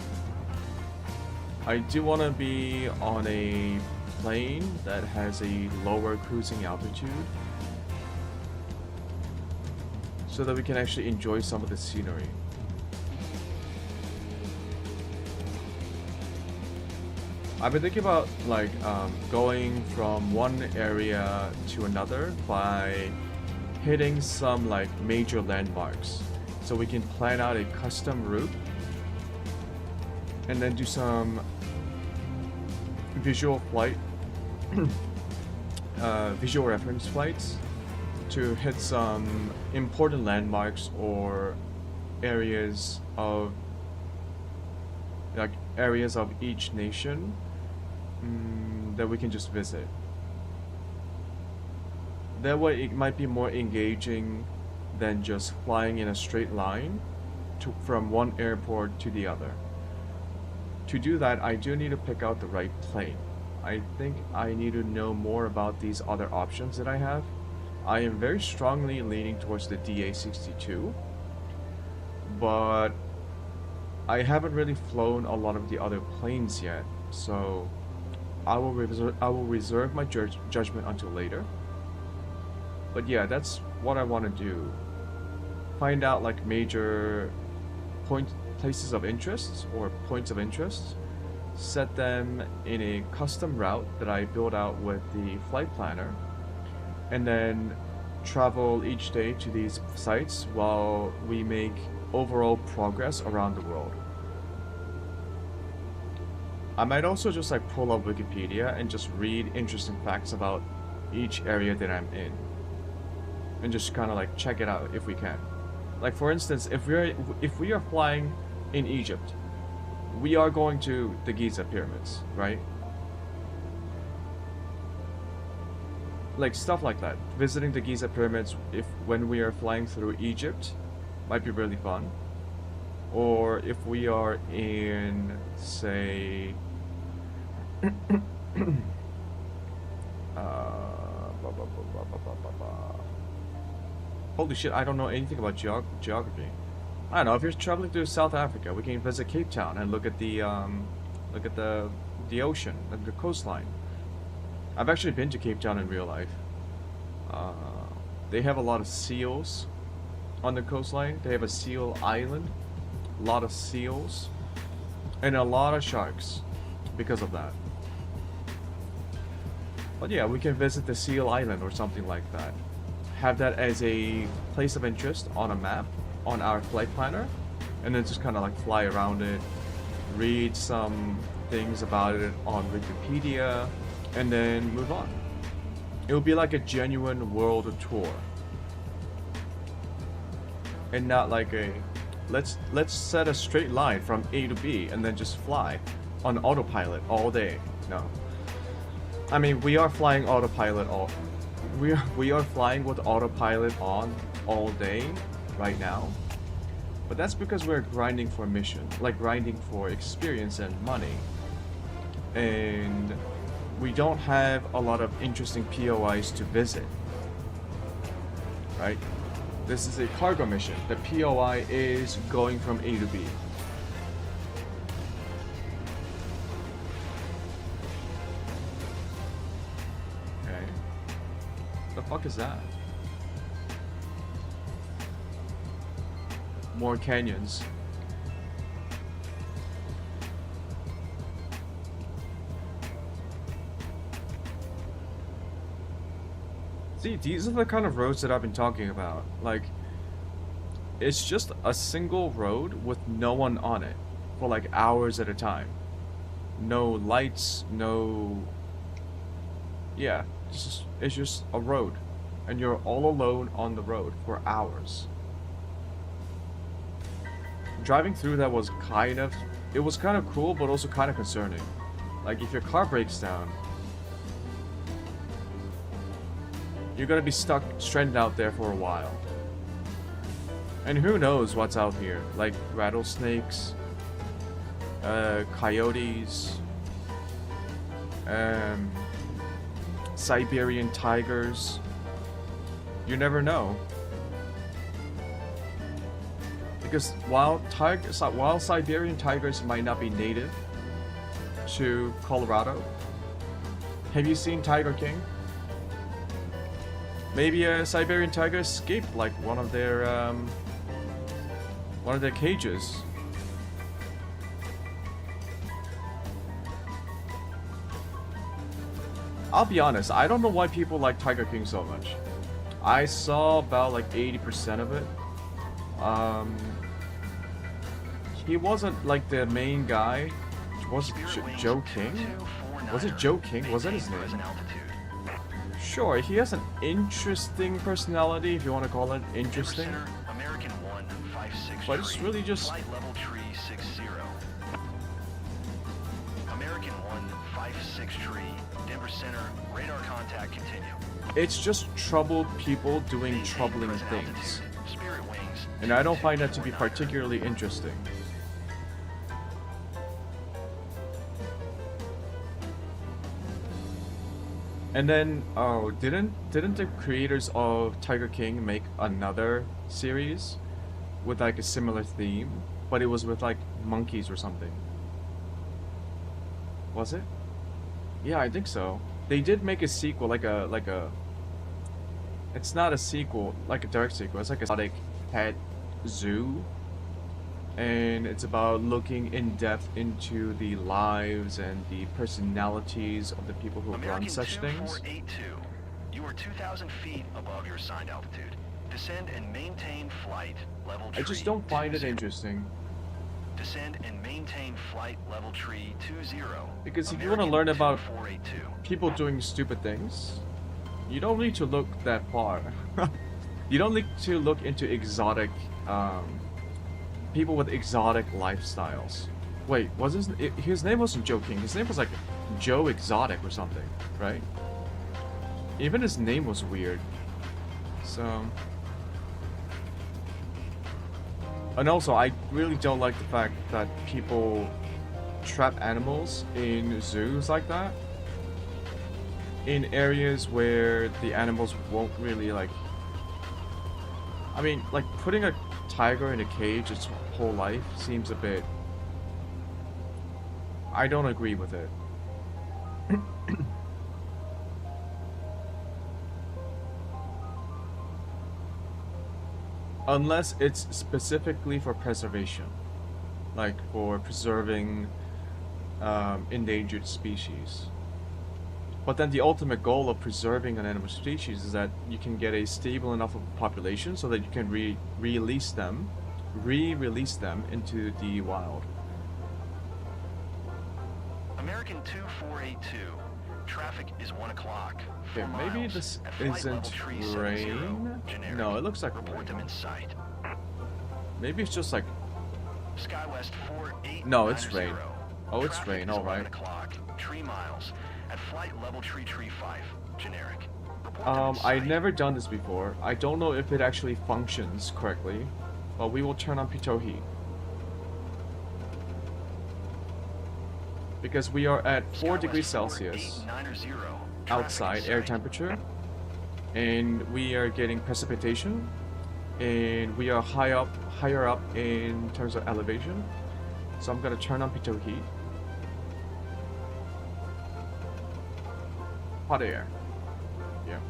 I do want to be on a plane that has a lower cruising altitude, so that we can actually enjoy some of the scenery. I've been thinking about like going from one area to another by hitting some like major landmarks, so we can plan out a custom route and then do some visual flight, visual reference flights to hit some important landmarks or areas of each nation that we can just visit. That way it might be more engaging than just flying in a straight line from one airport to the other. To do that, I do need to pick out the right plane. I think I need to know more about these other options that I have. I am very strongly leaning towards the DA62, but I haven't really flown a lot of the other planes yet, so I will reserve my judgment until later. But yeah, that's what I want to do. Find out like major places of interest or points of interest, set them in a custom route that I build out with the flight planner, and then travel each day to these sites while we make overall progress around the world. I might also just like pull up Wikipedia and just read interesting facts about each area that I'm in, and just kind of like check it out if we can. Like for instance, if we are flying in Egypt, we are going to the Giza pyramids, right? Like stuff like that. Visiting the Giza pyramids when we are flying through Egypt might be really fun. Or if we are in, say, holy shit, I don't know anything about geography. I don't know, if you're traveling through South Africa, we can visit Cape Town and look at the ocean, and the coastline. I've actually been to Cape Town in real life. They have a lot of seals on the coastline. They have a seal island, a lot of seals, and a lot of sharks because of that. But yeah, we can visit the seal island or something like that. Have that as a place of interest on a map, on our flight planner, and then just kind of like fly around it, read some things about it on Wikipedia, and then move on. It will be like a genuine world tour, and not like a let's set a straight line from A to B and then just fly on autopilot all day. No, I mean we are flying autopilot all. We are flying with autopilot on all day right now, but that's because we're grinding for mission, like grinding for experience and money, and we don't have a lot of interesting POIs to visit, right? This is a cargo mission. The POI is going from A to B. Okay. The fuck is that? More canyons. See, these are the kind of roads that I've been talking about. Like, it's just a single road with no one on it for like hours at a time. No lights, no... Yeah, it's just a road. And you're all alone on the road for hours. Driving through that was kind of cool, but also kind of concerning. Like, if your car breaks down, you're gonna be stuck stranded out there for a while. And who knows what's out here, like rattlesnakes, coyotes, Siberian tigers. You never know. Because while Siberian tigers might not be native to Colorado, have you seen Tiger King? Maybe a Siberian tiger escaped like one of their cages. I'll be honest, I don't know why people like Tiger King so much. I saw about like 80% of it. He wasn't like the main guy. Was it Joe King? Was it Joe King? Was that his name? Sure, he has an interesting personality, if you want to call it interesting. But it's really just... American 156 tree, Denver Center, radar contact continue. It's just troubled people doing troubling things. And I don't find that to be particularly interesting. And then, oh, didn't the creators of Tiger King make another series with like a similar theme, but it was with like monkeys or something? Was it? Yeah, I think so. They did make a sequel, like a. It's not a sequel, like a direct sequel. It's like a exotic pet zoo, and it's about looking in depth into the lives and the personalities of the people who run such things. 2482. You are 2,000 feet above your assigned altitude. Descend and maintain flight level tree. I just don't find it 20. interesting. Descend and maintain flight level tree 20. Because if you want to learn about 2482. people doing stupid things, you don't need to look that far. You don't need to look into exotic, people with exotic lifestyles. Wait, was his name wasn't Joe King, his name was like Joe Exotic or something, right? Even his name was weird. So... And also, I really don't like the fact that people trap animals in zoos like that. In areas where the animals won't really like... I mean, like putting a tiger in a cage its whole life seems a bit... I don't agree with it. Unless it's specifically for preservation, like for preserving endangered species. But then the ultimate goal of preserving an animal species is that you can get a stable enough of a population so that you can re-release them into the wild. American 2482. Traffic is 1 o'clock. Okay, maybe this isn't rain. No, it looks like Report them rain. in sight. Maybe it's just like... SkyWest 4890. No, it's rain. Oh, it's Traffic rain, is alright. 11 o'clock. Tree miles. At flight level tree 5. Generic. Report them in I've sight. never done this before. I don't know if it actually functions correctly, but we will turn on pitot heat. Because we are at 4 degrees Celsius outside air temperature, and we are getting precipitation, and we are higher up in terms of elevation. So I'm gonna turn on pitot heat. Hot air. Yeah.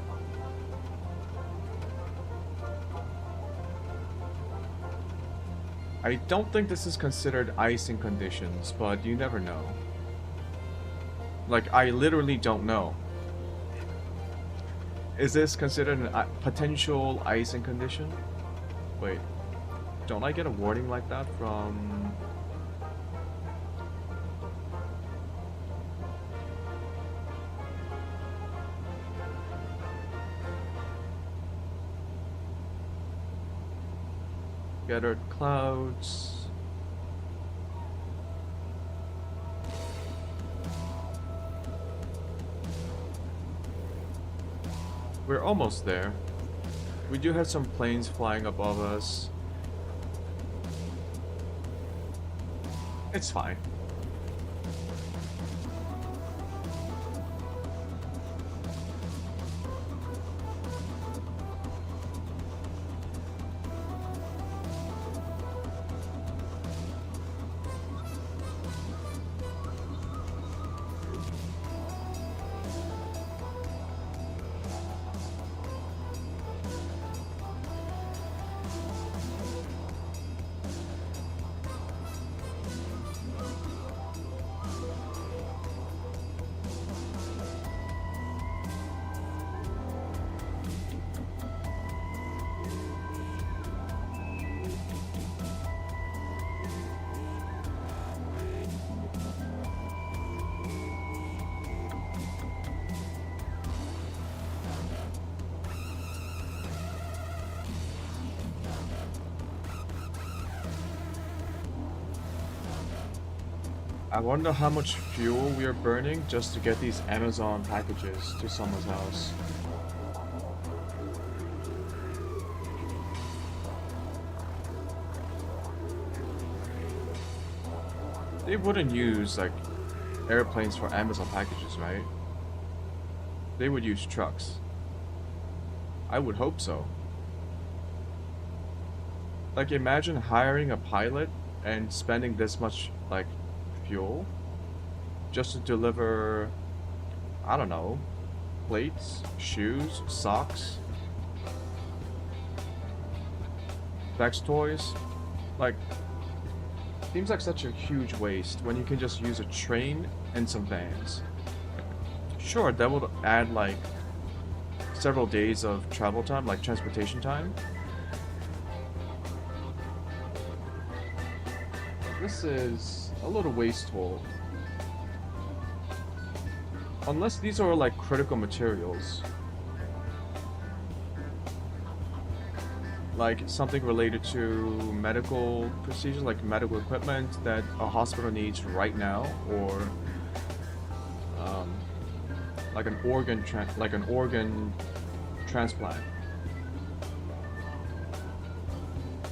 I don't think this is considered icing conditions, but you never know. Like, I literally don't know. Is this considered a potential icing condition? Wait, don't I get a warning like that from... Gathered clouds... We're almost there. We do have some planes flying above us. It's fine. I wonder how much fuel we are burning just to get these Amazon packages to someone's house. They wouldn't use, like, airplanes for Amazon packages, right? they would use trucks. I would hope so. Like, imagine hiring a pilot and spending this much, like, fuel just to deliver, I don't know, plates, shoes, socks, sex toys. Like, seems like such a huge waste when you can just use a train and some vans. Sure, that would add like several days of travel time, like transportation time. This is a little wasteful. Unless these are like critical materials. Like something related to medical procedures, like medical equipment that a hospital needs right now, or like an organ transplant.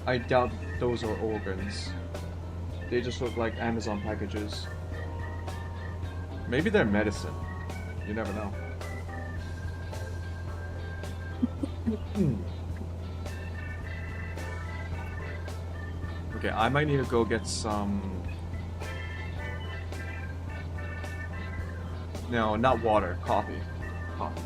I doubt those are organs. They just look like Amazon packages. Maybe they're medicine. You never know. Okay, I might need to go get some... No, not water. Coffee. Coffee.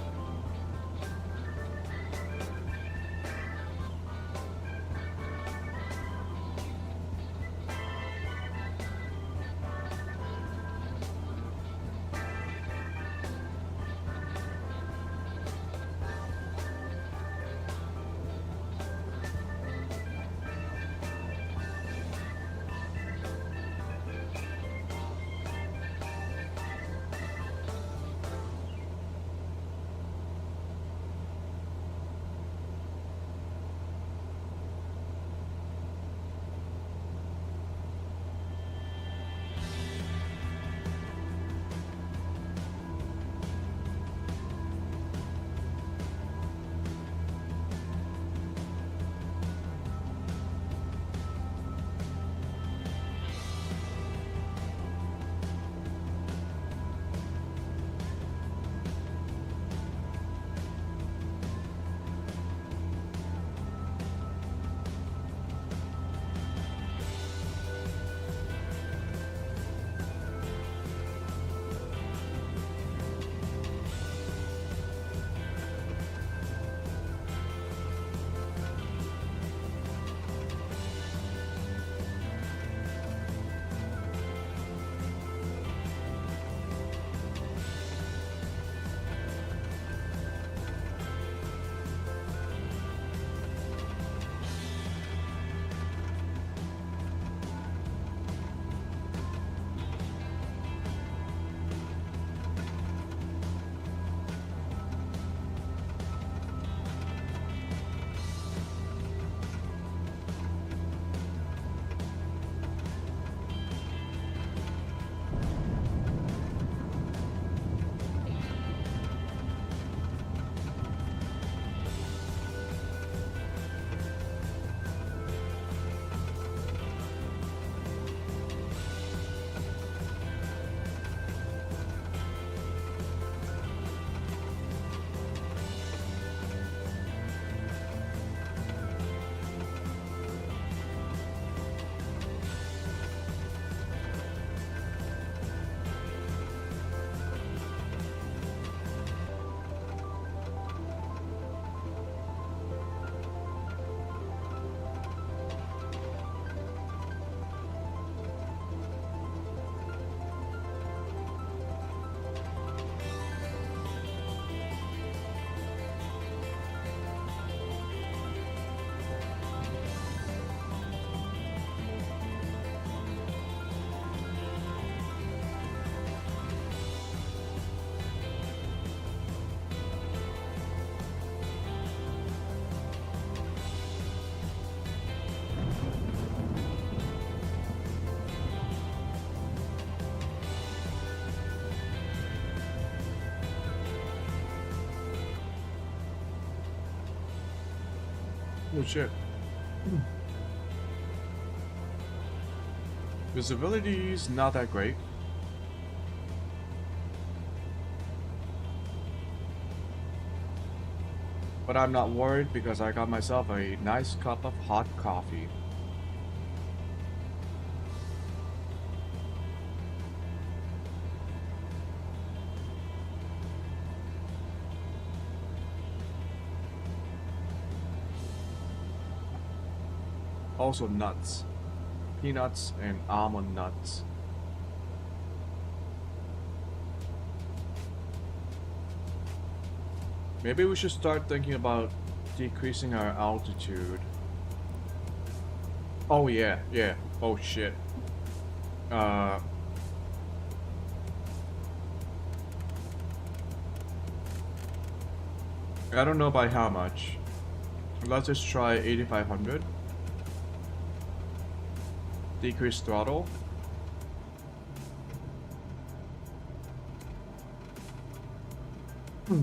Oh shit. Visibility's not that great. But I'm not worried because I got myself a nice cup of hot coffee. Also nuts. Peanuts and almond nuts. Maybe we should start thinking about decreasing our altitude. Oh yeah, yeah. Oh shit. I don't know by how much. Let's just try 8500. Decrease throttle. Okay,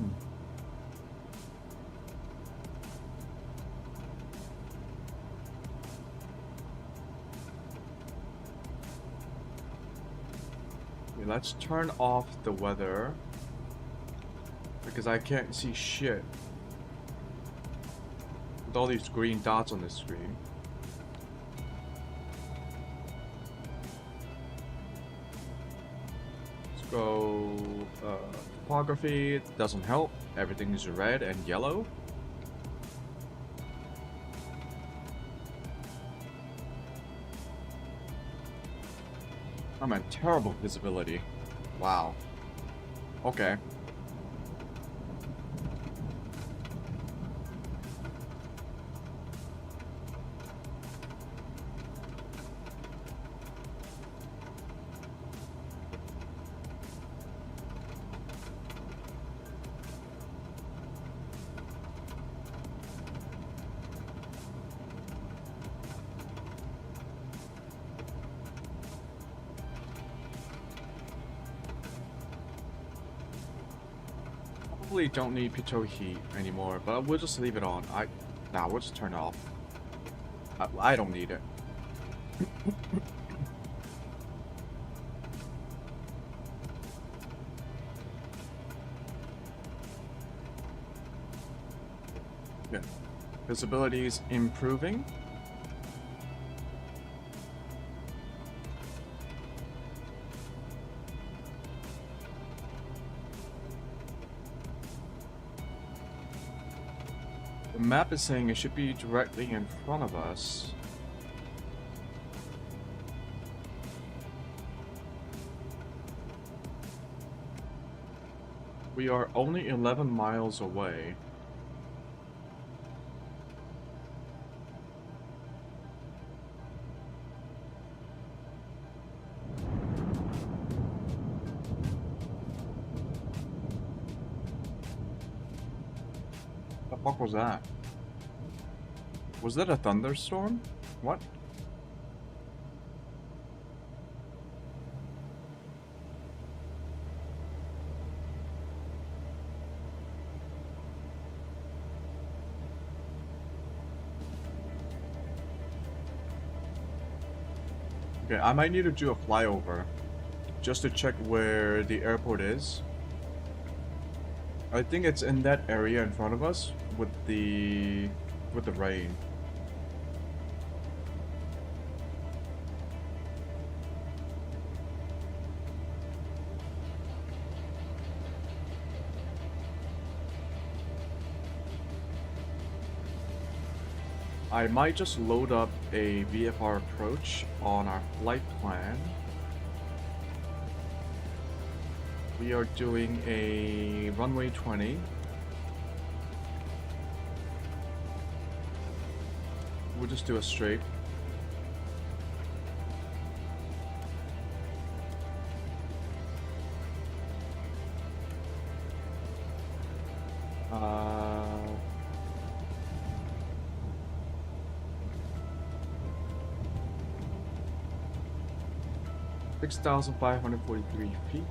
let's turn off the weather because I can't see shit with all these green dots on the screen. Go topography, doesn't help. Everything is red and yellow. I'm at terrible visibility. Wow. Okay. Probably don't need pitot heat anymore, but we'll just leave it on. Nah, we'll just turn it off. I don't need it. Yeah. Visibility is improving. The map is saying it should be directly in front of us. We are only 11 miles away. What the fuck was that? Was that a thunderstorm? What? Okay, I might need to do a flyover just to check where the airport is. I think it's in that area in front of us with the rain. I might just load up a VFR approach on our flight plan. We are doing a runway 20. We'll just do a straight. — 6,543 feet.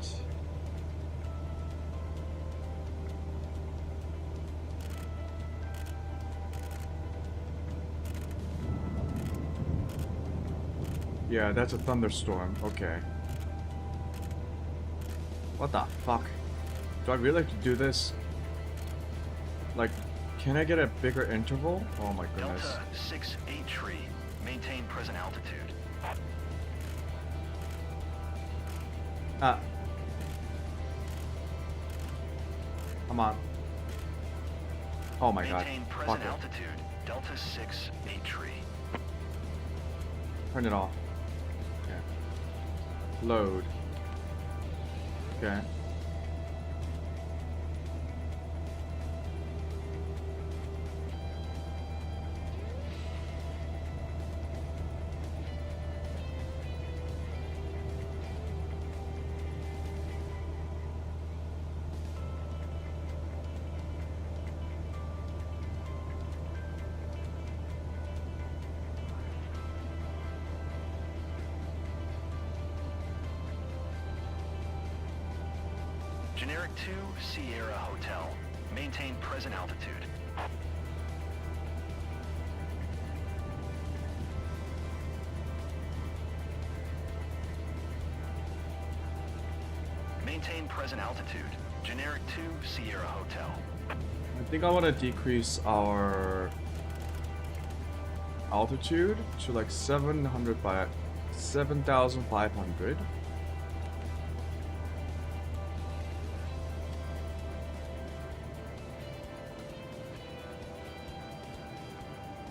Yeah, that's a thunderstorm. Okay. What the fuck? Do I really have to do this? Like, Can I get a bigger interval? Oh my goodness. Delta 68 tree. Maintain present altitude. Ah. Come on. Oh my god. Maintain Fuck present it. altitude. Delta 68 tree. Turn it off. Okay. Load. Okay. Generic 2 Sierra Hotel. Maintain present altitude. Maintain present altitude. Generic 2 Sierra Hotel. I think I want to decrease our altitude to like 700 by 7,500.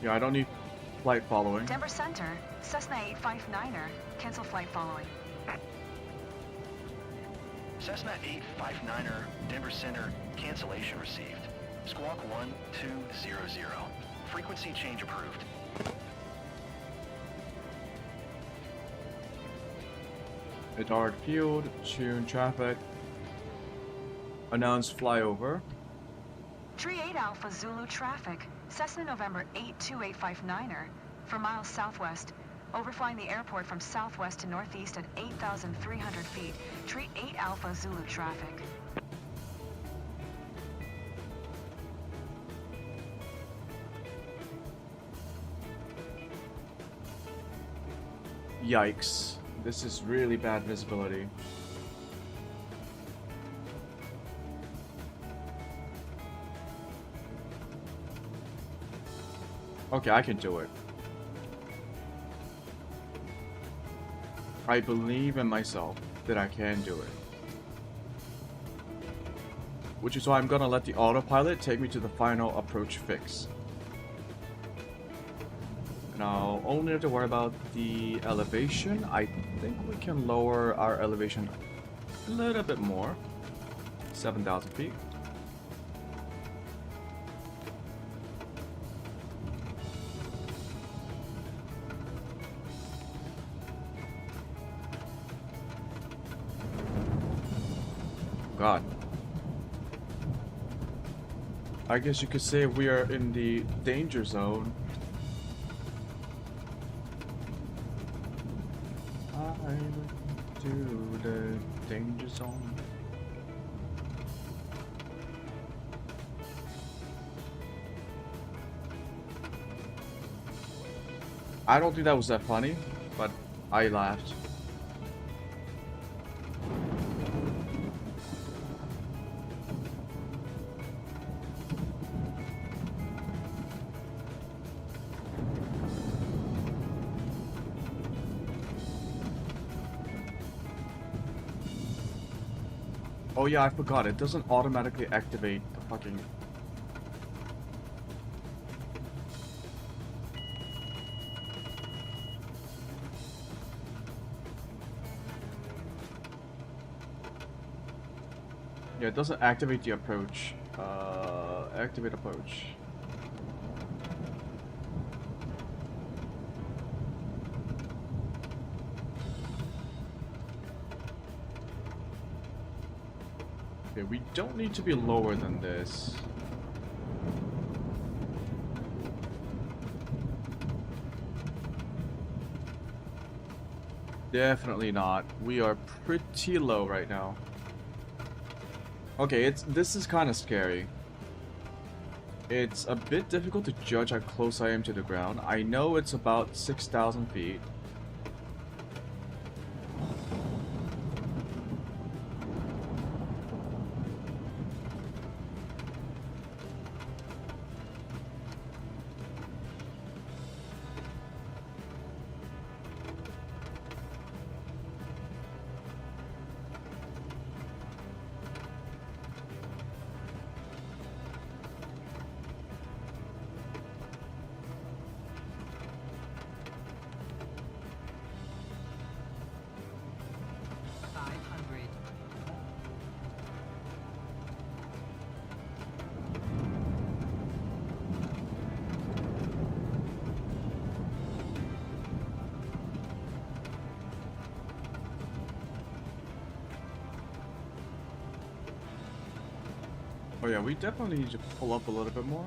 Yeah, I don't need flight following. Denver Center, Cessna 859er, cancel flight following. Cessna 859er, Denver Center, cancellation received. Squawk 1200. Frequency change approved. Bedard Field, Choom traffic. Announce flyover. Tree 8 Alpha Zulu traffic, Cessna November 82859er, for miles southwest. Overflying the airport from southwest to northeast at 8,300 feet. Tree 8 Alpha Zulu traffic. Yikes. This is really bad visibility. Okay, I can do it. I believe in myself that I can do it. Which is why I'm gonna let the autopilot take me to the final approach fix. And I'll only have to worry about the elevation. I think we can lower our elevation a little bit more. 7,000 feet. God. I guess you could say we are in the danger zone. To the danger zone. I don't think that was that funny, but I laughed. Oh yeah, I forgot. It doesn't automatically activate the fucking... Yeah, it doesn't activate the approach. Activate approach. Okay, we don't need to be lower than this. Definitely not. We are pretty low right now. Okay, this is kind of scary. It's a bit difficult to judge how close I am to the ground. I know it's about 6,000 feet. yeah, we definitely need to pull up a little bit more.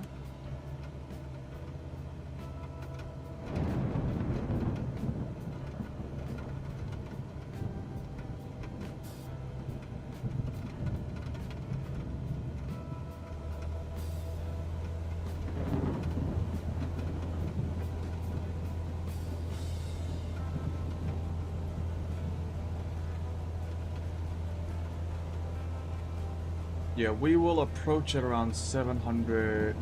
Yeah, we will approach at around 7,500.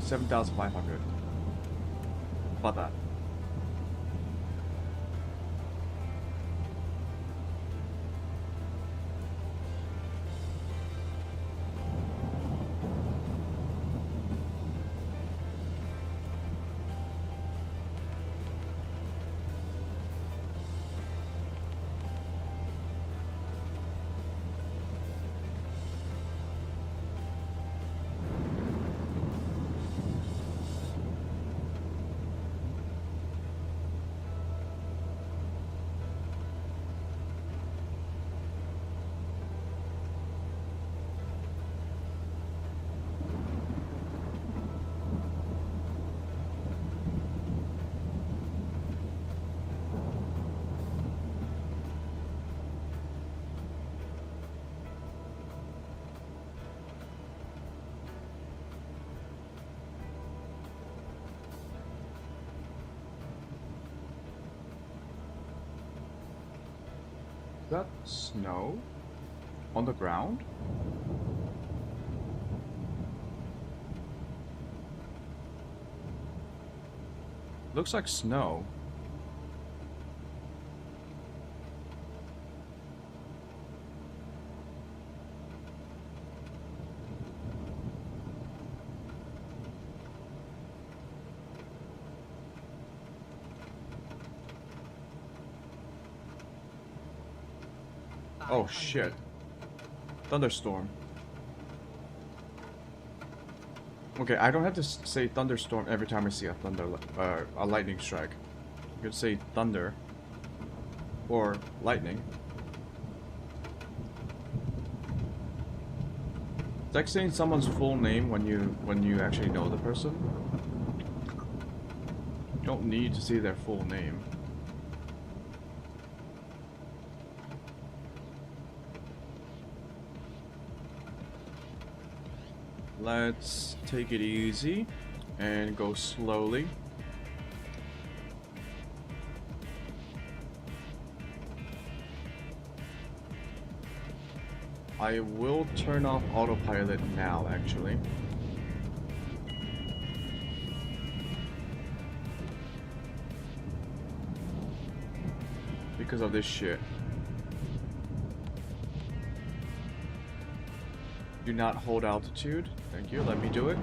About that. Is that snow on the ground? Looks like snow. Oh shit. Thunderstorm. Okay, I don't have to say thunderstorm every time I see a a lightning strike. You could say thunder or lightning. It's like saying someone's full name when you actually know the person. You don't need to see their full name. Let's take it easy and go slowly. I will turn off autopilot now, actually. Because of this shit. Do not hold altitude. Thank you. Let me do it.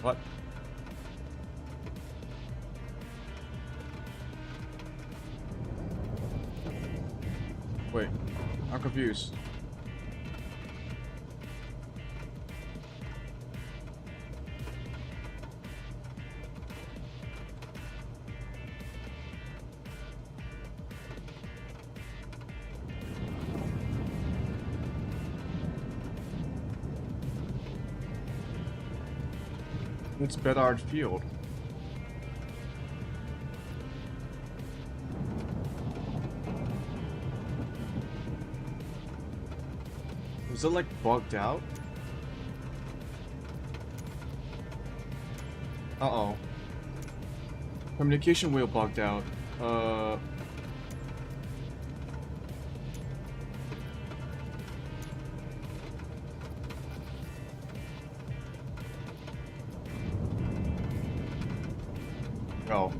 What? Wait. I'm confused. It's Bedard Field. Was it like bugged out? Uh-oh. Communication wheel bugged out. Oh.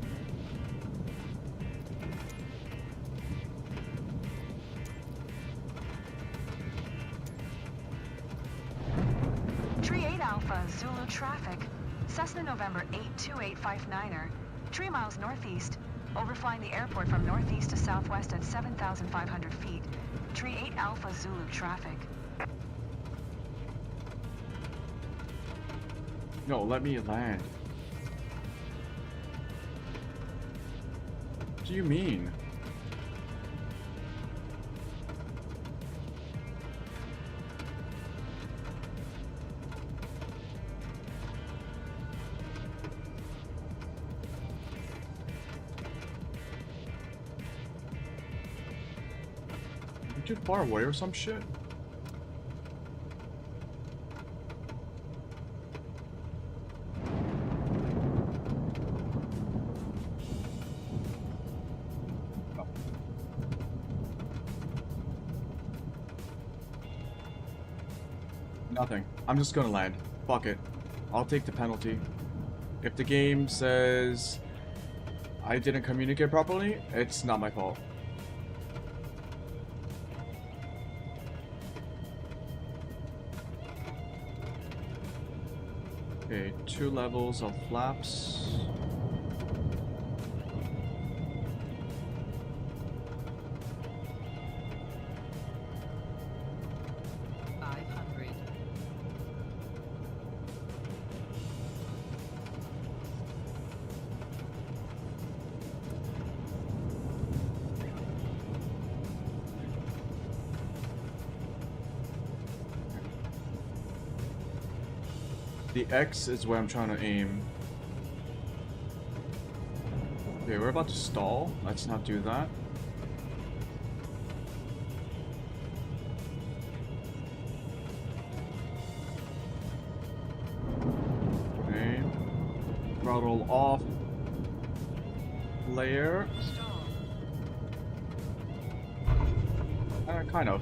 Tree 8 Alpha, Zulu traffic. Cessna November 82859er. 3 miles northeast. Overflying the airport from northeast to southwest at 7,500 feet. Tree 8 Alpha, Zulu traffic. No, let me land. What do you mean? You too far away or some shit? Nothing. I'm just gonna land. Fuck it. I'll take the penalty. If the game says I didn't communicate properly, it's not my fault. Okay, 2 levels of flaps. The X is where I'm trying to aim. Okay, we're about to stall. Let's not do that. Okay. Throttle off. Layer. Kind of.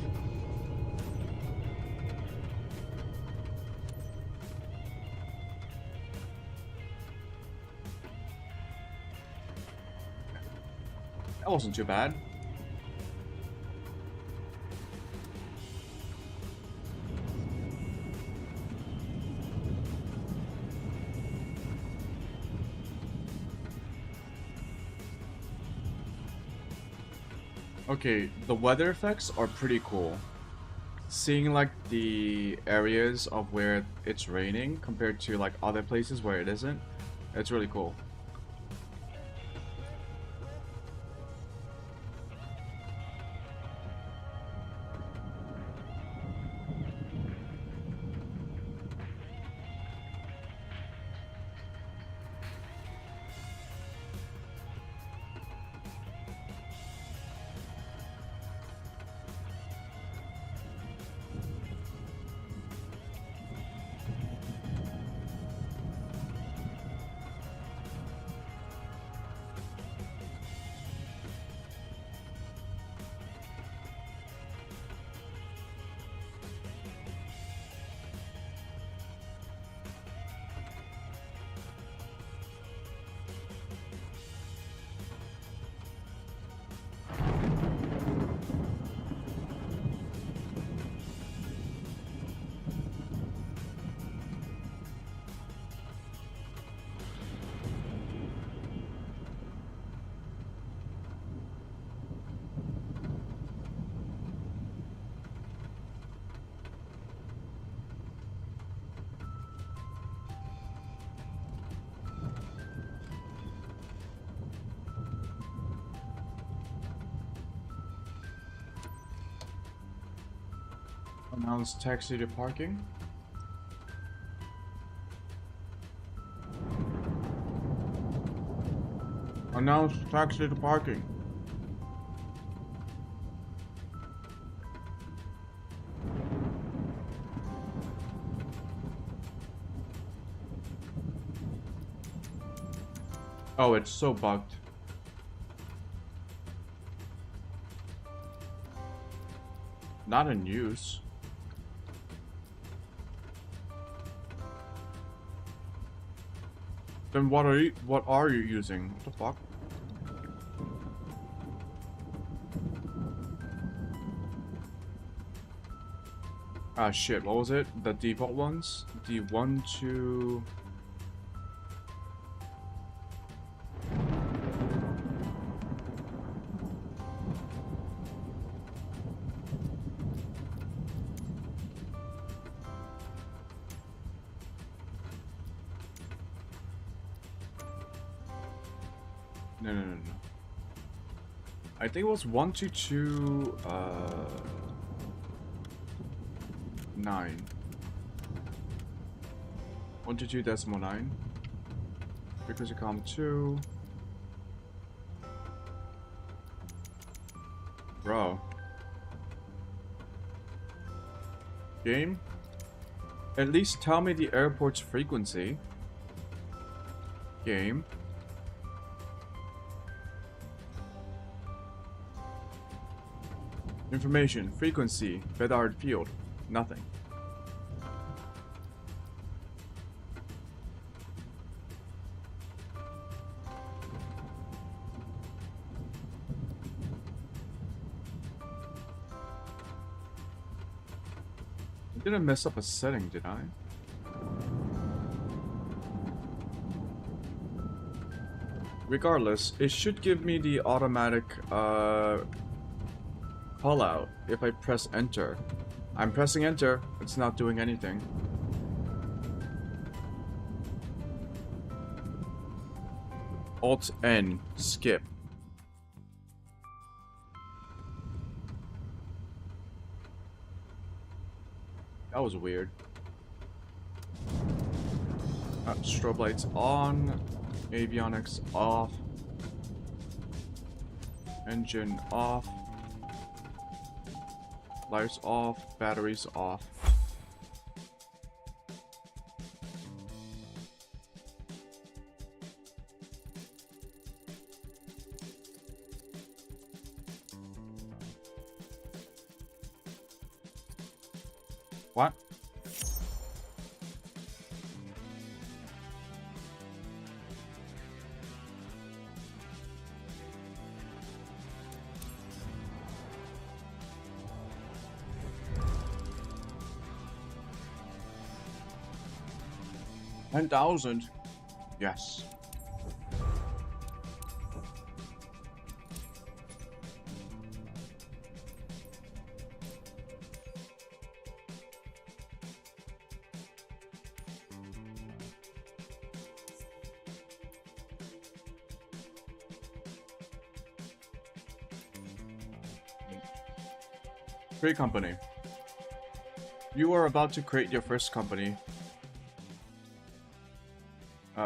That wasn't too bad. Okay, the weather effects are pretty cool. Seeing like the areas of where it's raining compared to like other places where it isn't, it's really cool. Announce taxi to parking. Announce taxi to parking. Oh, it's so bugged. Not in use. Then what are you using? What the fuck? Ah shit, what was it? The default ones? The 1, 2... No, no, no, no. I think it was 122, 9. 122.9. Frequency column 2. Bro. Game? At least tell me the airport's frequency. Game. Information, frequency, Bedard field. Nothing. I didn't mess up a setting, did I? Regardless, it should give me the automatic call out if I press enter. I'm pressing enter, it's not doing anything. Alt N, skip. That was weird. Strobe lights on, avionics off, engine off, lights off, batteries off. What? $10,000. Yes. Create company. You are about to create your first company.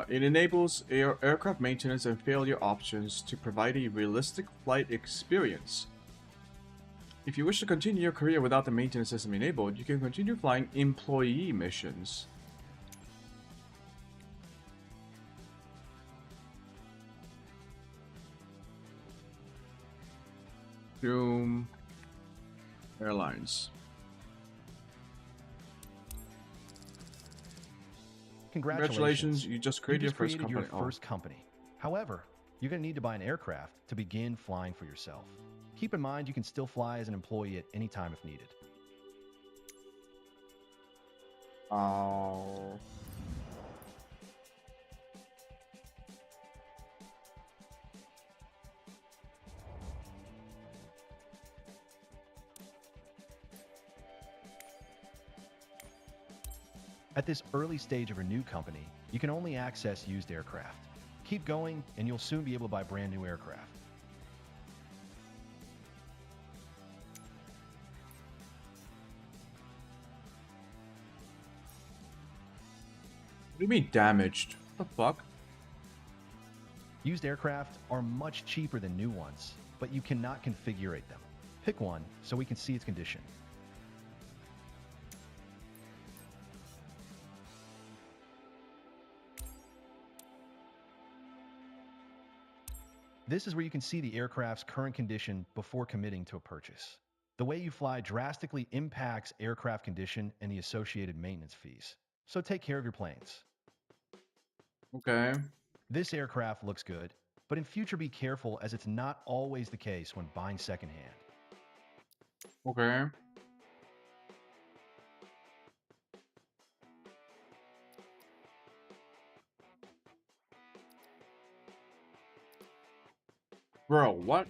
It enables aircraft maintenance and failure options to provide a realistic flight experience. If you wish to continue your career without the maintenance system enabled, you can continue flying employee missions. Choom Airlines. Congratulations, you just created your first company. However, you're going to need to buy an aircraft to begin flying for yourself. Keep in mind you can still fly as an employee at any time if needed. Oh. At this early stage of a new company, you can only access used aircraft. Keep going, and you'll soon be able to buy brand new aircraft. What do you mean damaged? What the fuck? Used aircraft are much cheaper than new ones, but you cannot configure them. Pick one so we can see its condition. This is where you can see the aircraft's current condition before committing to a purchase. The way you fly drastically impacts aircraft condition and the associated maintenance fees. So take care of your planes. Okay. This aircraft looks good, but in future be careful as it's not always the case when buying secondhand. Okay. Bro, what?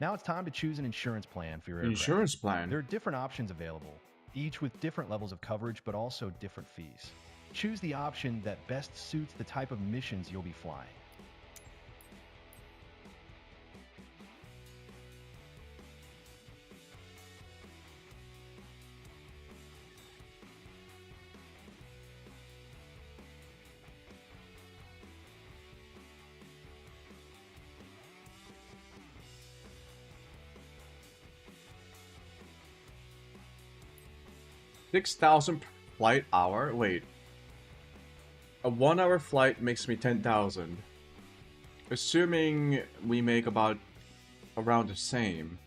Now it's time to choose an insurance plan for your aircraft. Insurance plan. There are different options available, each with different levels of coverage but also different fees. Choose the option that best suits the type of missions you'll be flying. $6,000 per flight hour? Wait. A 1 hour flight makes me 10,000. Assuming we make about around the same.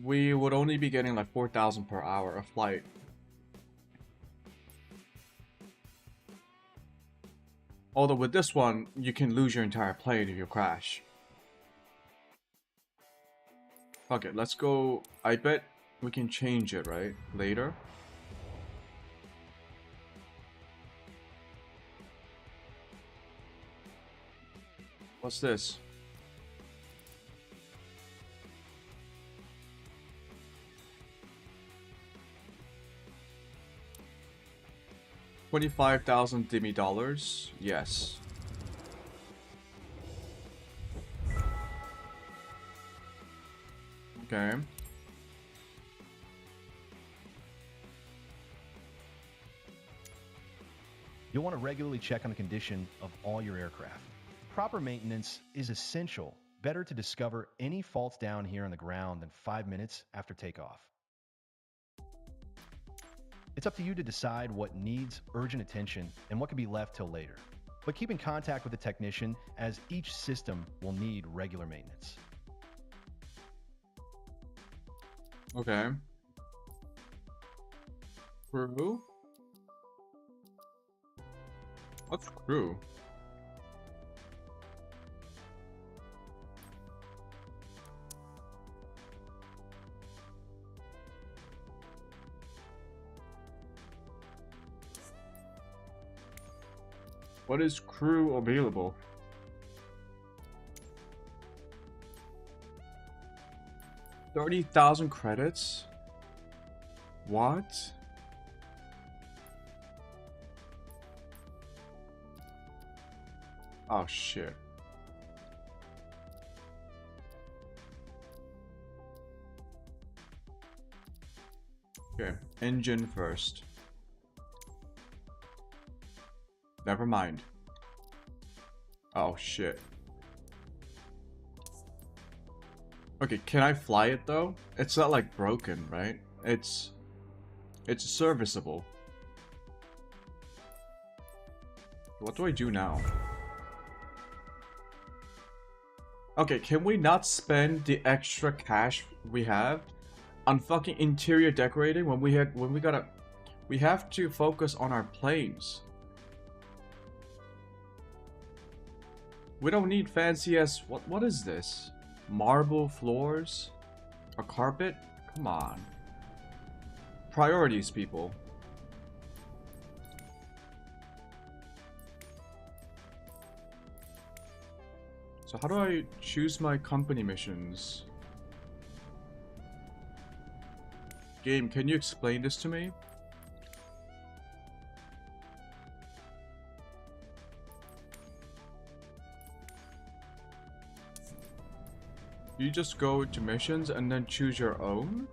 We would only be getting like 4,000 per hour a flight. Although with this one, you can lose your entire plane if you crash. Fuck it, let's go. I bet we can change it, right? Later. What's this? $25,000 Demi dollars? Yes. Okay. You'll want to regularly check on the condition of all your aircraft. Proper maintenance is essential. Better to discover any faults down here on the ground than 5 minutes after takeoff. It's up to you to decide what needs urgent attention and what can be left till later. But keep in contact with the technician, as each system will need regular maintenance. Okay. Crew? What's crew? What is crew available? $30,000 credits? What? Oh shit. Okay, engine first. Never mind. Oh shit. Okay, can I fly it though? It's not like broken, right? It's serviceable. What do I do now? Okay, can we not spend the extra cash we have on fucking interior decorating when we have to focus on our planes. We don't need fancy as what is this? Marble floors? A carpet? Come on. Priorities, people. So how do I choose my company missions? Game, can you explain this to me? You just go to missions and then choose your own?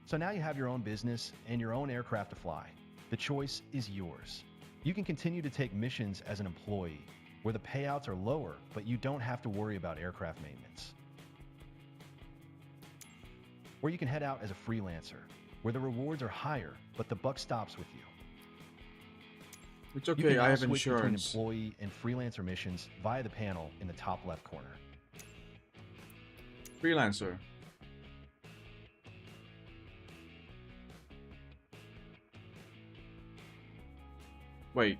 So now you have your own business and your own aircraft to fly. The choice is yours. You can continue to take missions as an employee, where the payouts are lower, but you don't have to worry about aircraft maintenance. Or you can head out as a freelancer, where the rewards are higher, but the buck stops with you. It's okay, I have insurance. You can switch between employee and freelancer missions via the panel in the top left corner. Freelancer. Wait.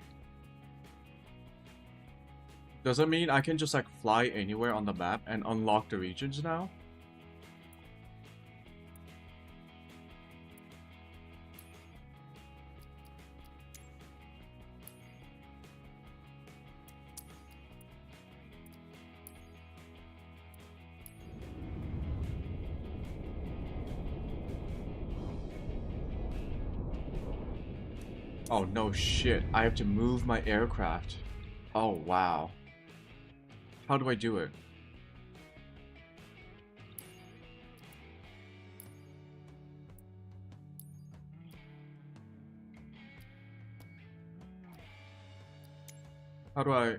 Does that mean I can just like fly anywhere on the map and unlock the regions now? Oh no shit, I have to move my aircraft. Oh wow. How do I do it? How do I...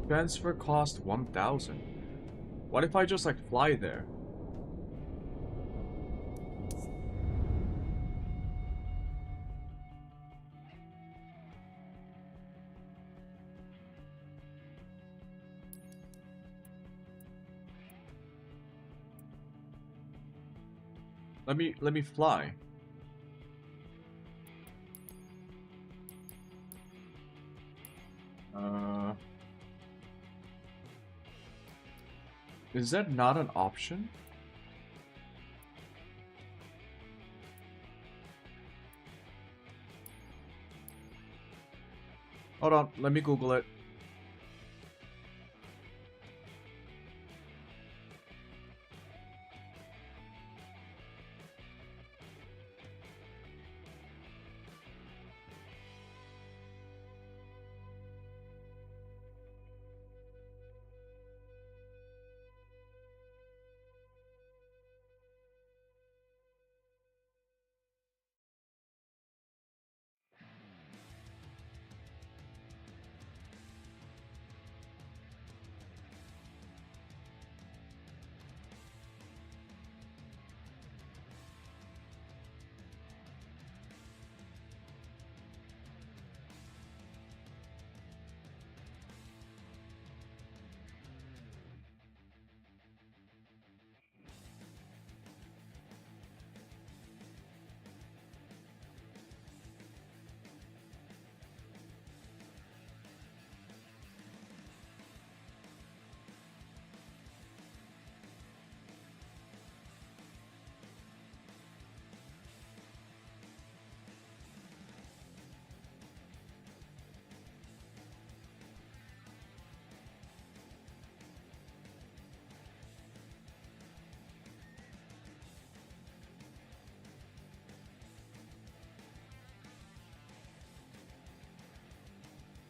Transfer cost 1,000. What if I just like fly there? Let me fly. Is that not an option? Hold on, let me Google it.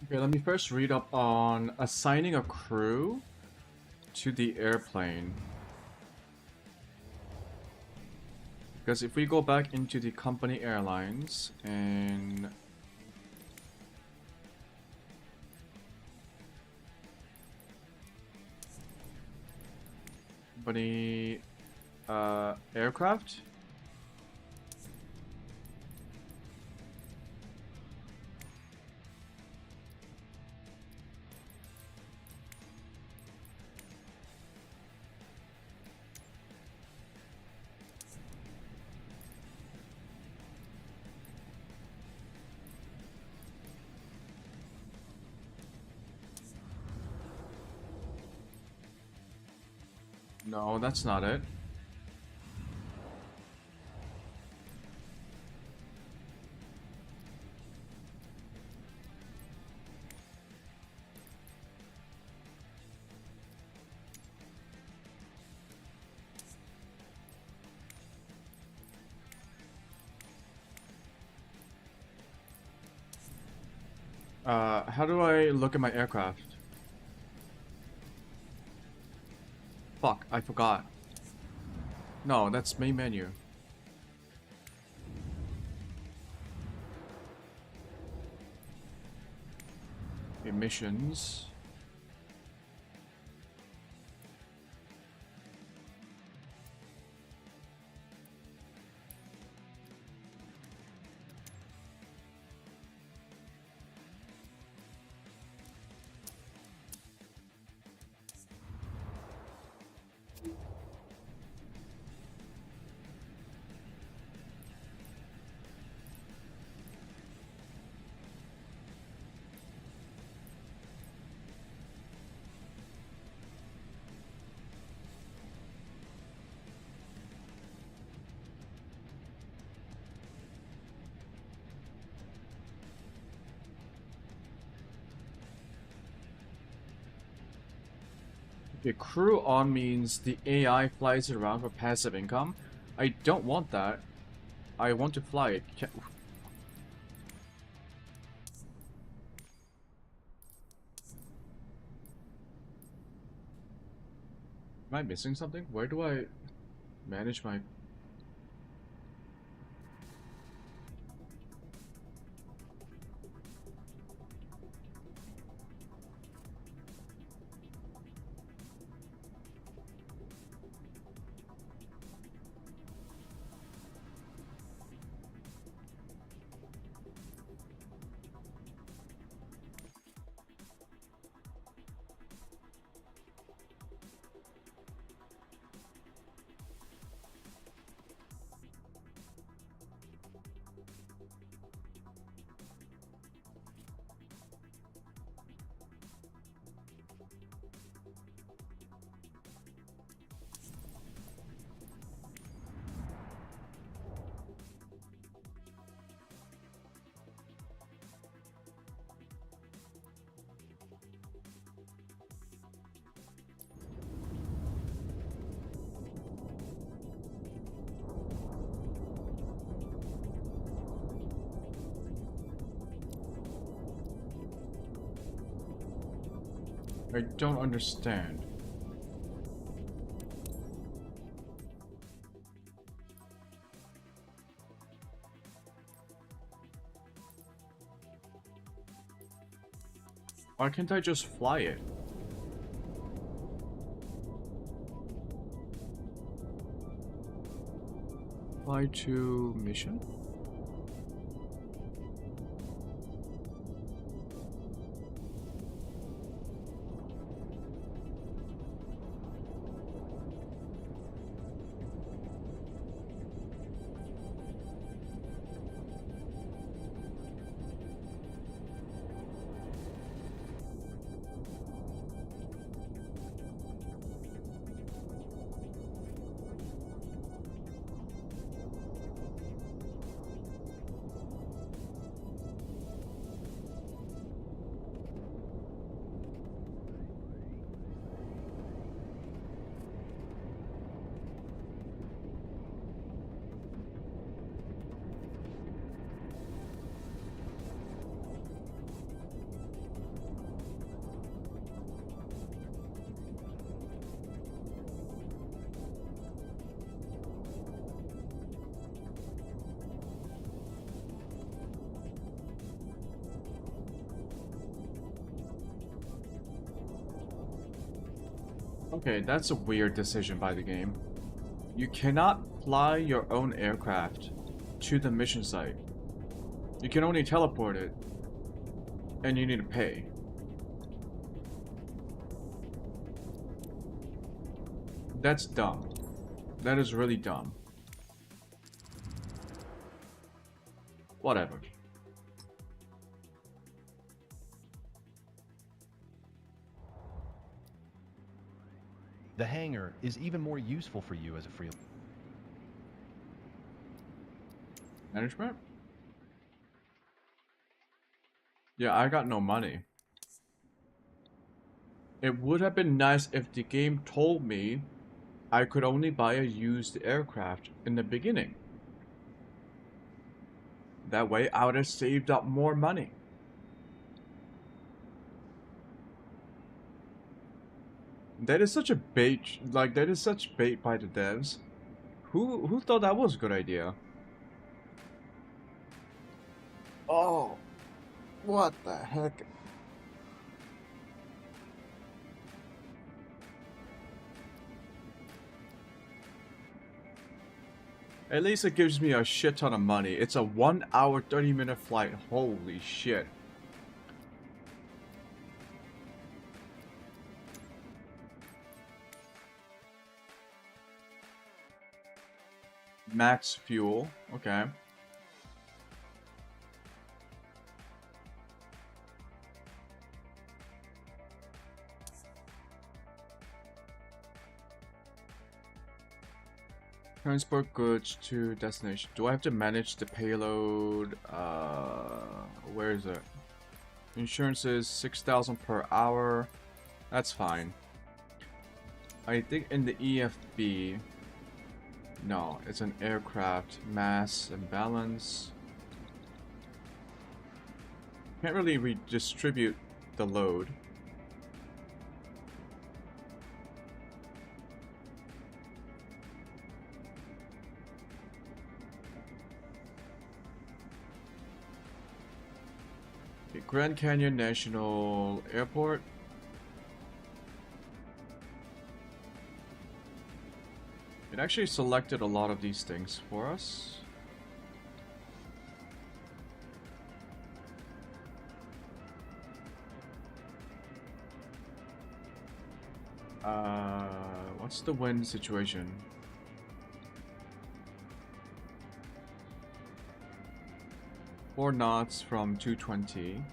Okay, let me first read up on assigning a crew to the airplane. Because if we go back into the company airlines and company aircraft. No, that's not it. How do I look at my aircraft? Fuck, I forgot. No, that's main menu. Emissions. Okay, crew on means the AI flies it around for passive income. I don't want that. I want to fly it. Am I missing something? Where do I manage my... I don't understand. Why can't I just fly it? Fly to mission? Okay, that's a weird decision by the game. You cannot fly your own aircraft to the mission site. You can only teleport it, and you need to pay. That's dumb. That is really dumb. Whatever. The hangar is even more useful for you as a freelancer. Management? Yeah, I got no money. It would have been nice if the game told me I could only buy a used aircraft in the beginning. That way I would have saved up more money. That is such a bait, like that is such bait by the devs. Who thought that was a good idea? Oh, what the heck? At least it gives me a shit ton of money. It's a 1 hour 30-minute flight. Holy shit. Max fuel. Okay. Transport goods to destination. Do I have to manage the payload? Where is it? Insurance is 6,000 per hour. That's fine. I think in the EFB, no, it's an aircraft mass imbalance. Can't really redistribute the load. Okay, Grand Canyon National Airport. It actually selected a lot of these things for us. What's the wind situation? Four knots from 220.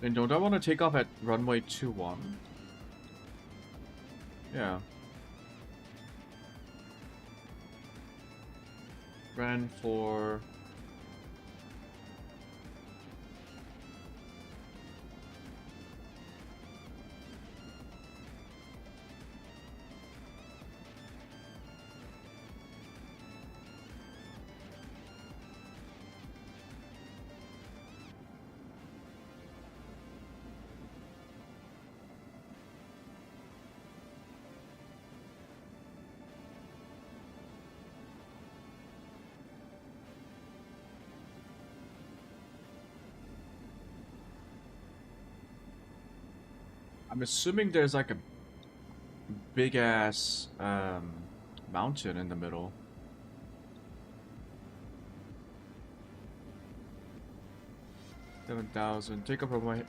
Then don't I want to take off at runway 21? Yeah. Ran for... I'm assuming there's like a big ass mountain in the middle. $7,000. Take up runway.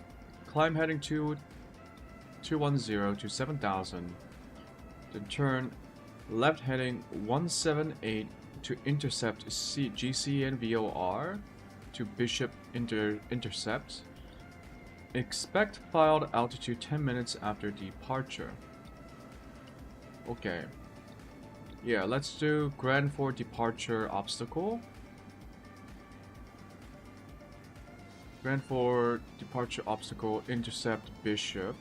Climb heading 210 to 7,000. Then turn left heading 178 to intercept GC and VOR to Bishop intercept. Expect filed altitude 10 minutes after departure. Okay. Yeah, let's do Grand 4 departure obstacle. Grand 4 departure obstacle, intercept Bishop.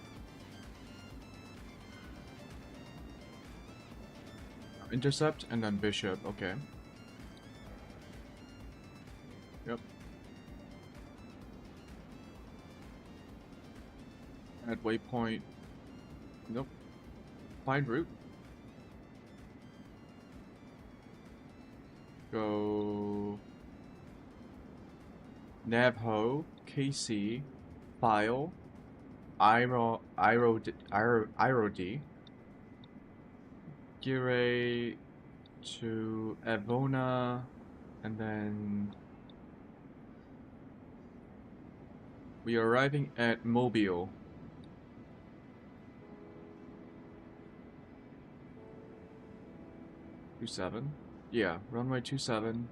Intercept and then Bishop, okay. Yep. At waypoint. Nope. Find route. Go Navho, KC, file, IROD, Gire to Avona, and then we are arriving at Mobile. Two-seven. Yeah, runway 27.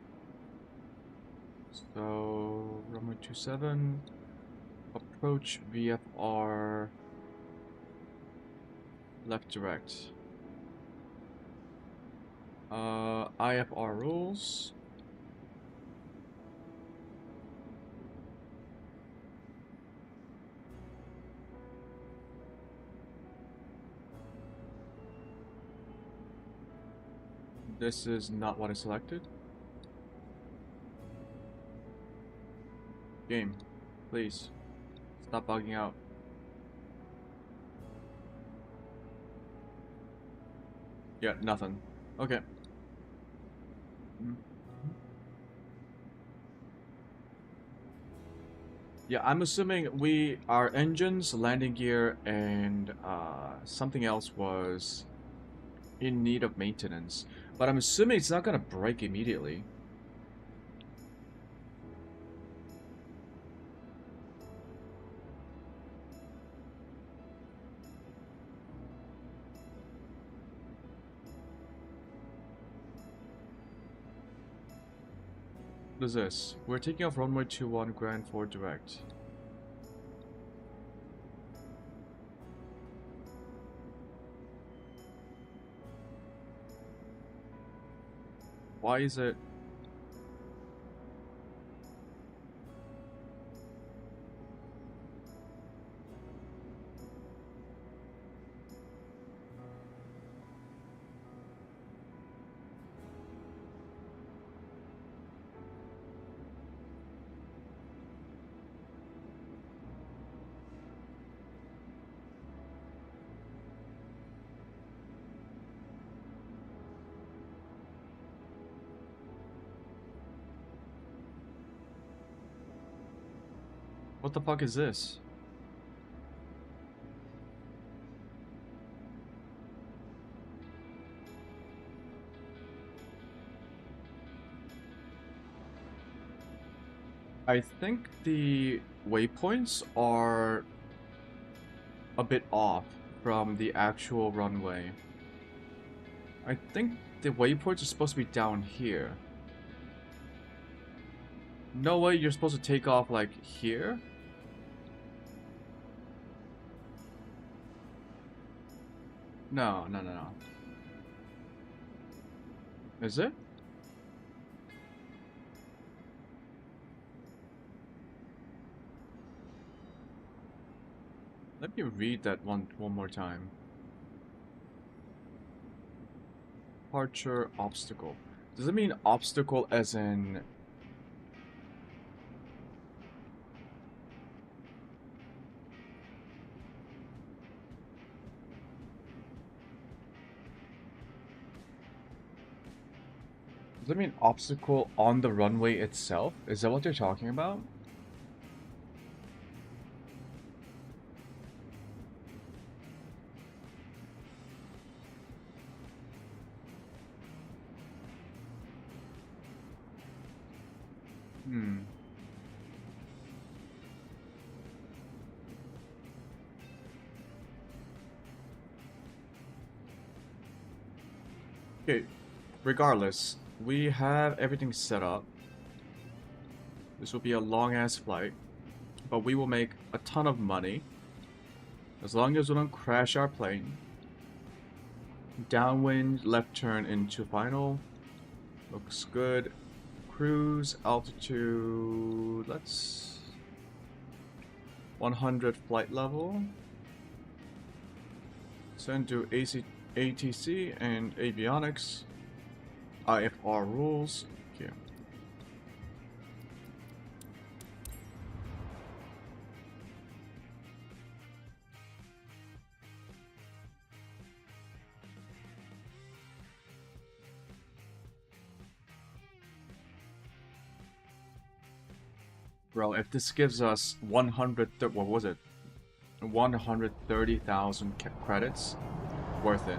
So runway 27. Approach VFR. Left direct. IFR rules. This is not what I selected. Game, please stop bugging out. Yeah, nothing. Okay. Yeah, I'm assuming our engines, landing gear, and something else was in need of maintenance. But I'm assuming it's not gonna break immediately. What is this? We're taking off runway 21 Grand 4 direct. Why is it? What the fuck is this? I think the waypoints are a bit off from the actual runway. I think the waypoints are supposed to be down here. No way you're supposed to take off like here? No. Is it? Let me read that one more time. Departure obstacle. Does it mean obstacle as in... Does it mean obstacle on the runway itself? Is that what they're talking about? Okay, regardless, we have everything set up. This will be a long-ass flight, but we will make a ton of money as long as we don't crash our plane. Downwind, left turn into final. Looks good. Cruise altitude, let's 100 flight level. Send to ATC and avionics. IFR rules. Okay. Bro, if this gives us 100, what was it? 130,000 credits, worth it.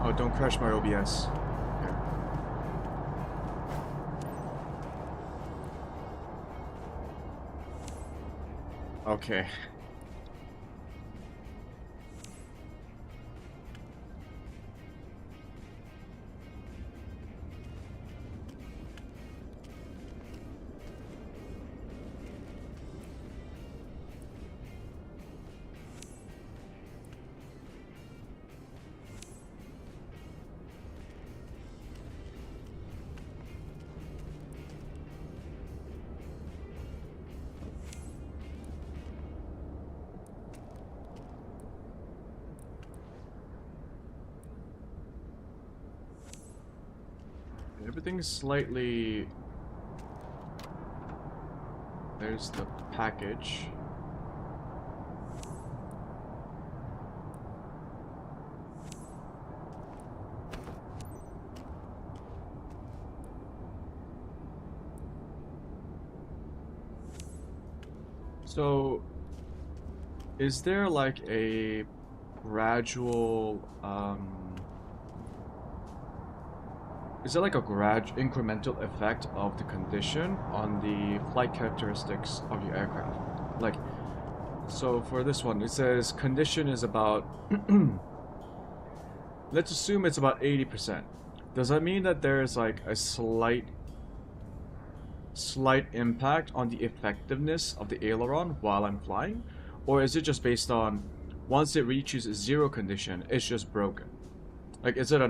Oh, don't crash my OBS. Okay. Everything's slightly... There's the package. So, is there like a gradual, is there like a incremental effect of the condition on the flight characteristics of your aircraft? Like, so for this one, it says condition is about, let's assume it's about 80%. Does that mean that there's like a slight impact on the effectiveness of the aileron while I'm flying? Or is it just based on once it reaches zero condition, it's just broken? Like, is it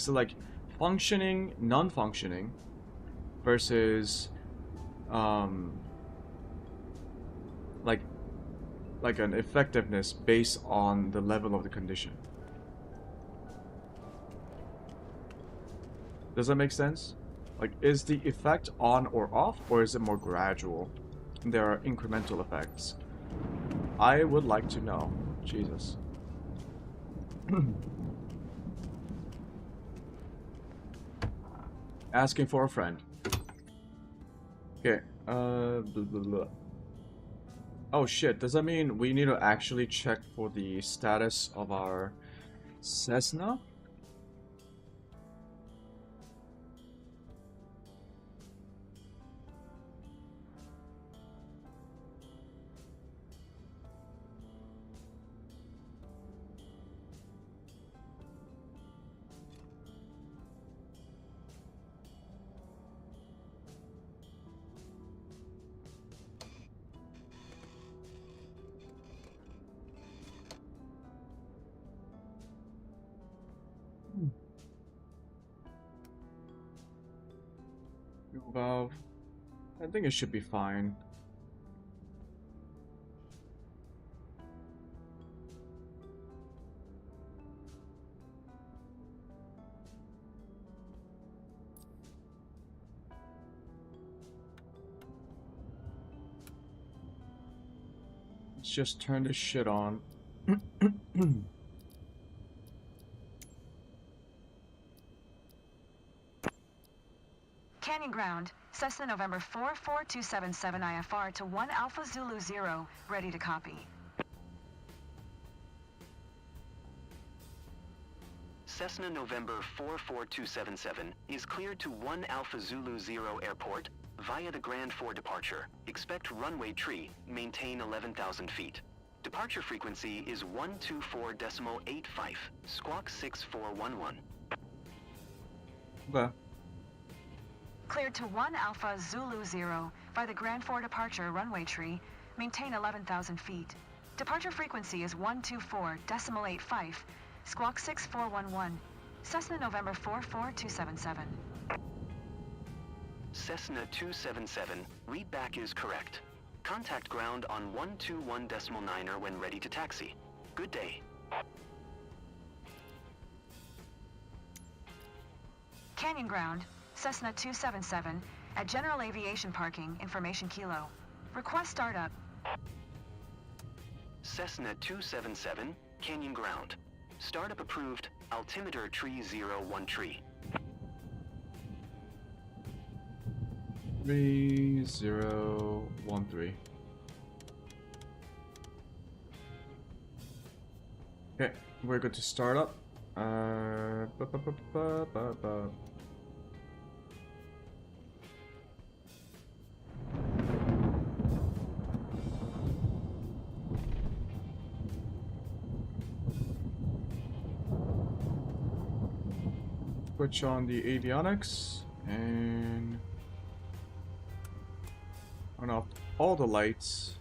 like functioning, non-functioning versus like an effectiveness based on the level of the condition? Does that make sense? Like, is the effect on or off, or is it more gradual? There are incremental effects. I would like to know. Jesus. Asking for a friend. Okay, blah, blah, blah. Oh shit, does that mean we need to actually check for the status of our Cessna? Valve. I think it should be fine. Let's just turn this shit on. Canyon ground. Cessna November 44277 IFR to 1 Alpha Zulu 0. Ready to copy. Cessna November 44277 is cleared to 1 Alpha Zulu 0 airport via the Grand 4 departure. Expect runway tree, maintain 11,000 feet. Departure frequency is 124.85, squawk 6411. Okay. Cleared to 1 Alpha Zulu 0 by the Grand 4 departure runway tree. Maintain 11,000 feet. Departure frequency is 124.85, squawk 6411. Cessna November 44277. Cessna 277, readback is correct. Contact ground on 121.9 when ready to taxi. Good day. Canyon ground. Cessna 277 at General Aviation Parking, Information Kilo. Request startup. Cessna 277, Canyon ground. Startup approved, altimeter tree 01 tree. 3013. Okay, we're good to start up. Switch on the avionics and turn off all the lights.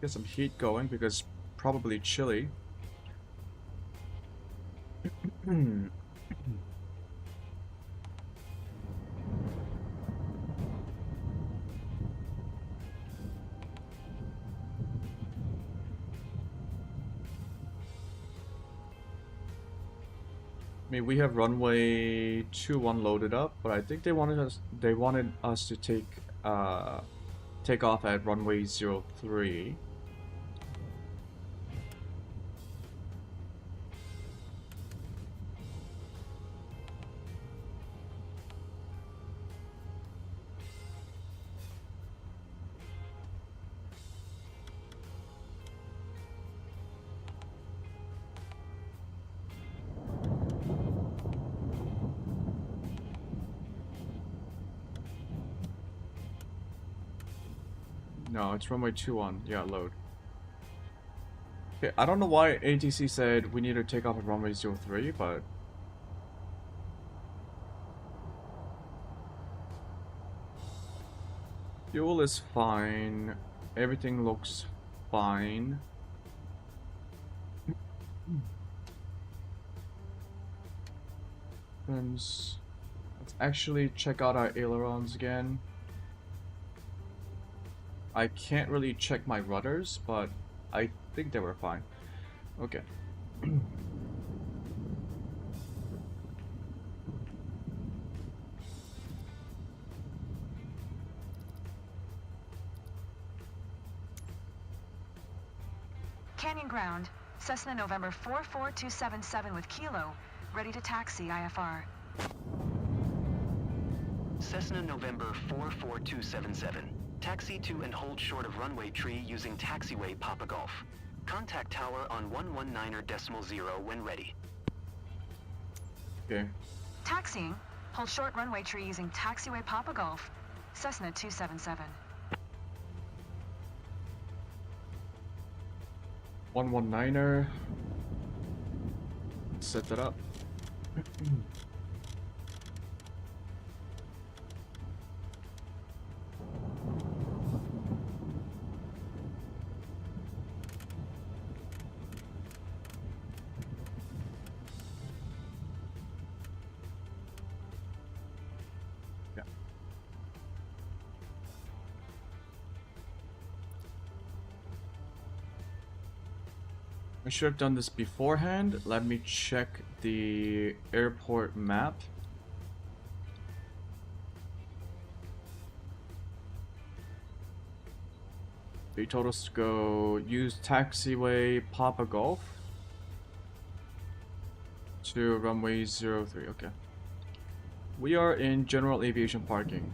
Get some heat going because it's probably chilly. I mean, we have runway 21 loaded up, but I think they wanted us to take off at runway 03. No, it's runway 21. Yeah, load. Okay, I don't know why ATC said we need to take off at runway 03, but Fuel is fine. Everything looks fine. Let's actually check out our ailerons again. I can't really check my rudders, but I think they were fine. Okay. Canyon Ground, Cessna November 44277 with Kilo, ready to taxi IFR. Cessna November 44277. Taxi to and hold short of runway tree using taxiway Papa Golf. Contact tower on 119.0 when ready. Okay. Taxiing, hold short runway tree using taxiway Papa Golf, Cessna 277. 119er. Set that up. Yeah. I should have done this beforehand. Let me check the airport map. They told us to go use taxiway Papa Golf to runway 03. Okay. We are in general aviation parking.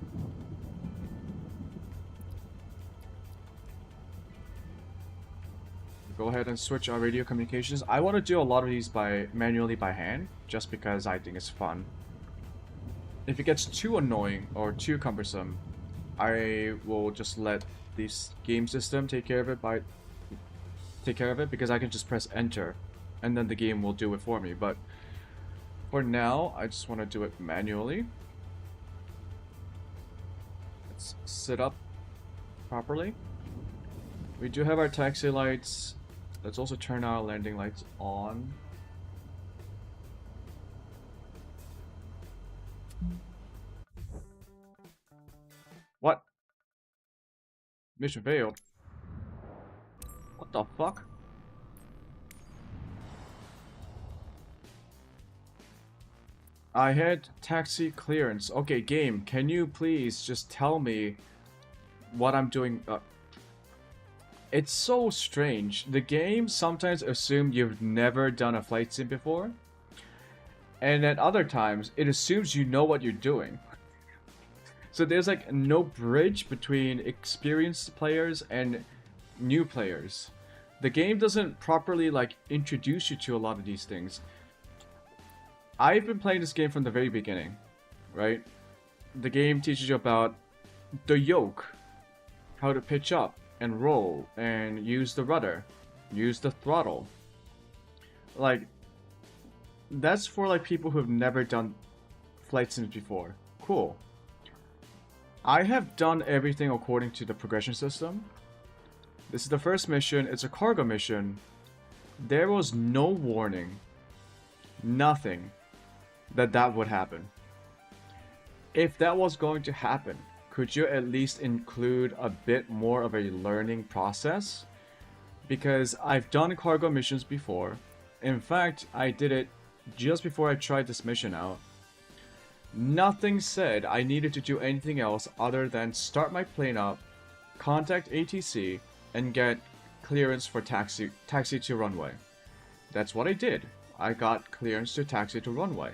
Go ahead and switch our radio communications. I want to do a lot of these manually by hand, just because I think it's fun. If it gets too annoying or too cumbersome, I will just let this game system take care of it because I can just press enter and then the game will do it for me. But for now, I just want to do it manually. Let's sit up properly. We do have our taxi lights. Let's also turn our landing lights on. What? Mission failed. What the fuck? I had taxi clearance. Okay, game, can you please just tell me what I'm doing? It's so strange. The game sometimes assumes you've never done a flight sim before. And at other times, it assumes you know what you're doing. So there's like no bridge between experienced players and new players. The game doesn't properly like introduce you to a lot of these things. I've been playing this game from the very beginning, right? The game teaches you about the yoke, how to pitch up and roll and use the rudder, use the throttle. Like, that's for like people who have never done flight sims before. Cool. I have done everything according to the progression system. This is the first mission. It's a cargo mission. There was no warning, nothing, that would happen. If that was going to happen, could you at least include a bit more of a learning process? Because I've done cargo missions before. In fact, I did it just before I tried this mission out. Nothing said I needed to do anything else other than start my plane up, contact ATC, and get clearance for taxi to runway. That's what I did. I got clearance to taxi to runway.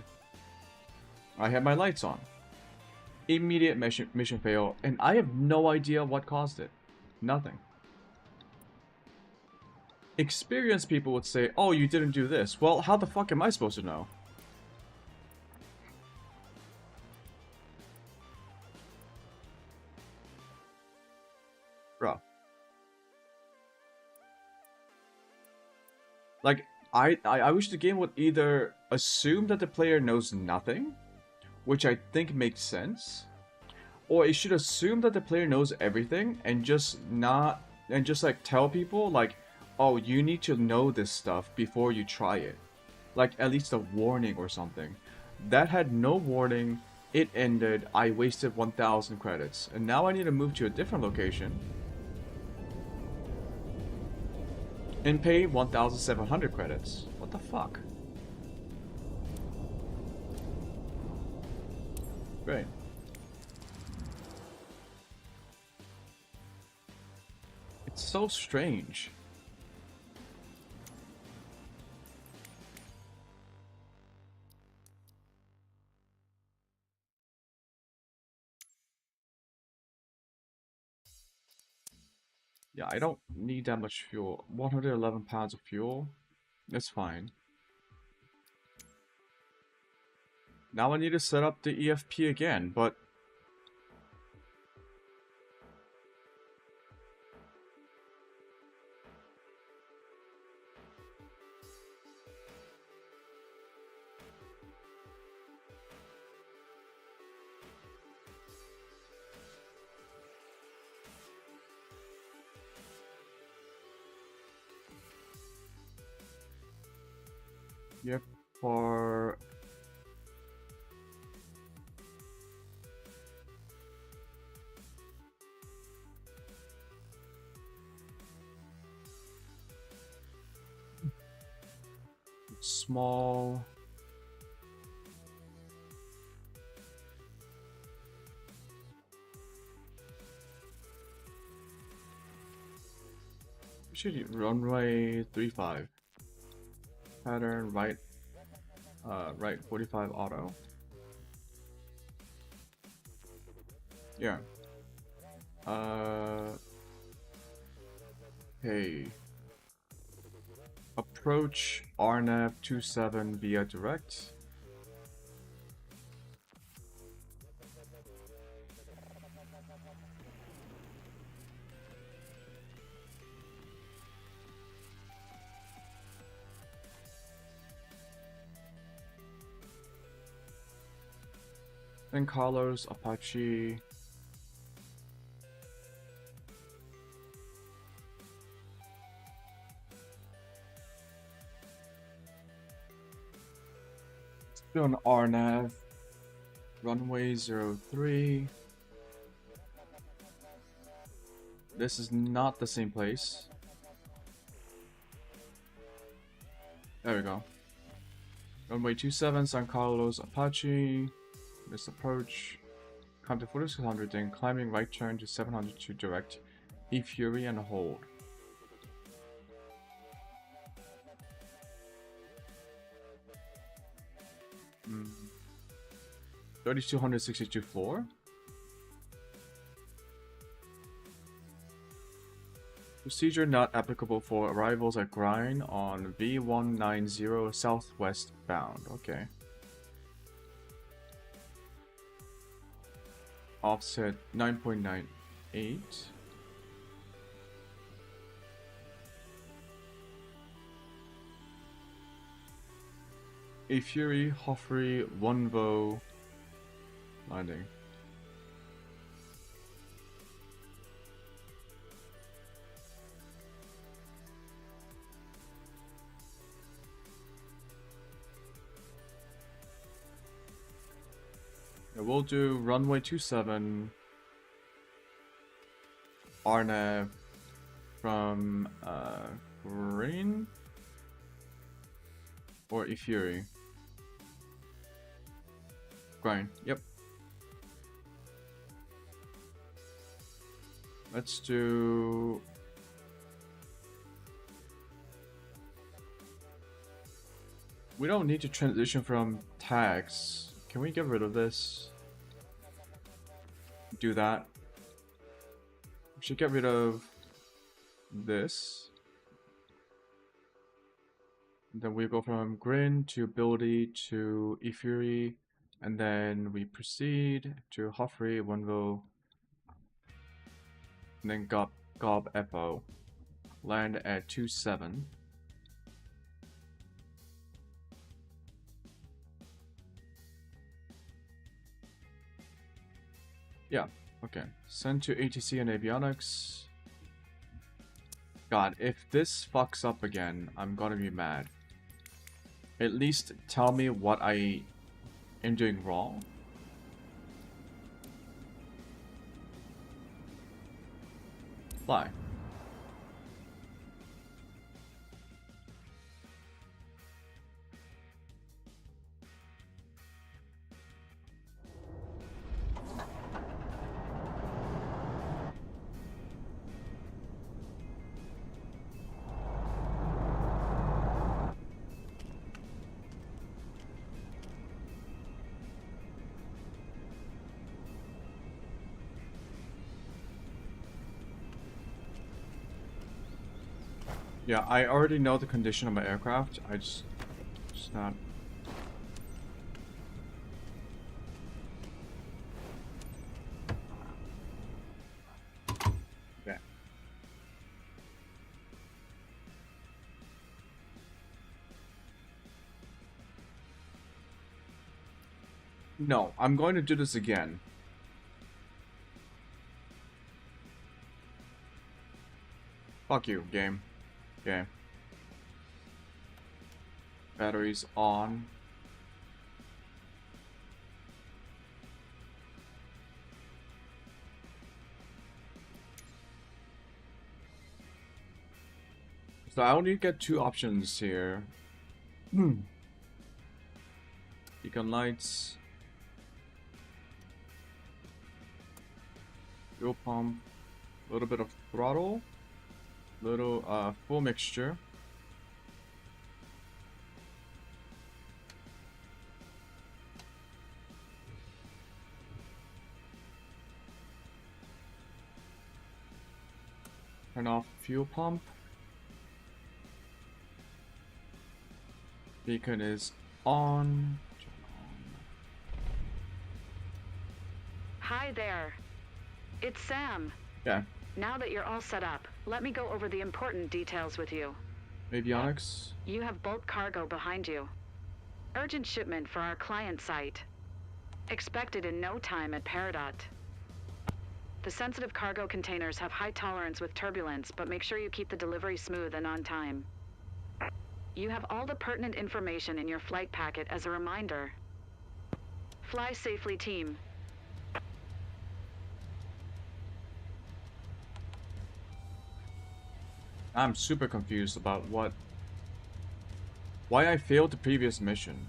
I had my lights on. Immediate mission fail, and I have no idea what caused it. Nothing. Experienced people would say, oh, you didn't do this. Well, how the fuck am I supposed to know? Bro. Like, I wish the game would either assume that the player knows nothing, which I think makes sense, Or it should assume that the player knows everything and just like tell people like, oh, you need to know this stuff before you try it. Like at least a warning or something. That had no warning. It ended. I wasted 1,000 credits. And now I need to move to a different location and pay 1,700 credits. What the fuck? Great. It's so strange. Yeah, I don't need that much fuel. 111 pounds of fuel. That's fine. Now I need to set up the EFP again, but... Yep, for... small... We should runway 35. Pattern, right 45 auto. Yeah. Hey. Approach RNAV 27 via direct. Then Carlos, Apache. Still an RNAV. Runway 03. This is not the same place. There we go. Runway 27, San Carlos, Apache. This approach. Come to 4600, then climbing right turn to 700 to direct E-Fury and hold. Hmm. 3262 floor. Procedure not applicable for arrivals at Grind on V190 southwest bound. Okay. Offset 9.98. A Fury, Hoffrey, Wonvo landing. Yeah, we'll do runway 27 RNAV from Green or E-Fury. Grind, yep. Let's do... We don't need to transition from tags. Can we get rid of this? Do that. We should get rid of this. Then we go from Grin to Ability to E-Fury. And then we proceed to Hoffrey, Wonvo. And then Gob Epo. Land at 27. Yeah, okay. Send to ATC and avionics. God, if this fucks up again, I'm gonna be mad. At least tell me what I am doing wrong. Fly. Yeah, I already know the condition of my aircraft. I just not. Okay. No, I'm going to do this again. Fuck you, game. Okay. Batteries on. So I only get two options here. Beacon lights. Fuel pump. A little bit of throttle. Little full mixture. Turn off fuel pump. Beacon is on. Hi there. It's Sam. Yeah. Now that you're all set up, let me go over the important details with you. Avionics. You have bulk cargo behind you. Urgent shipment for our client site. Expected in no time at Peridot. The sensitive cargo containers have high tolerance with turbulence, but make sure you keep the delivery smooth and on time. You have all the pertinent information in your flight packet as a reminder. Fly safely, team. I'm super confused about why I failed the previous mission.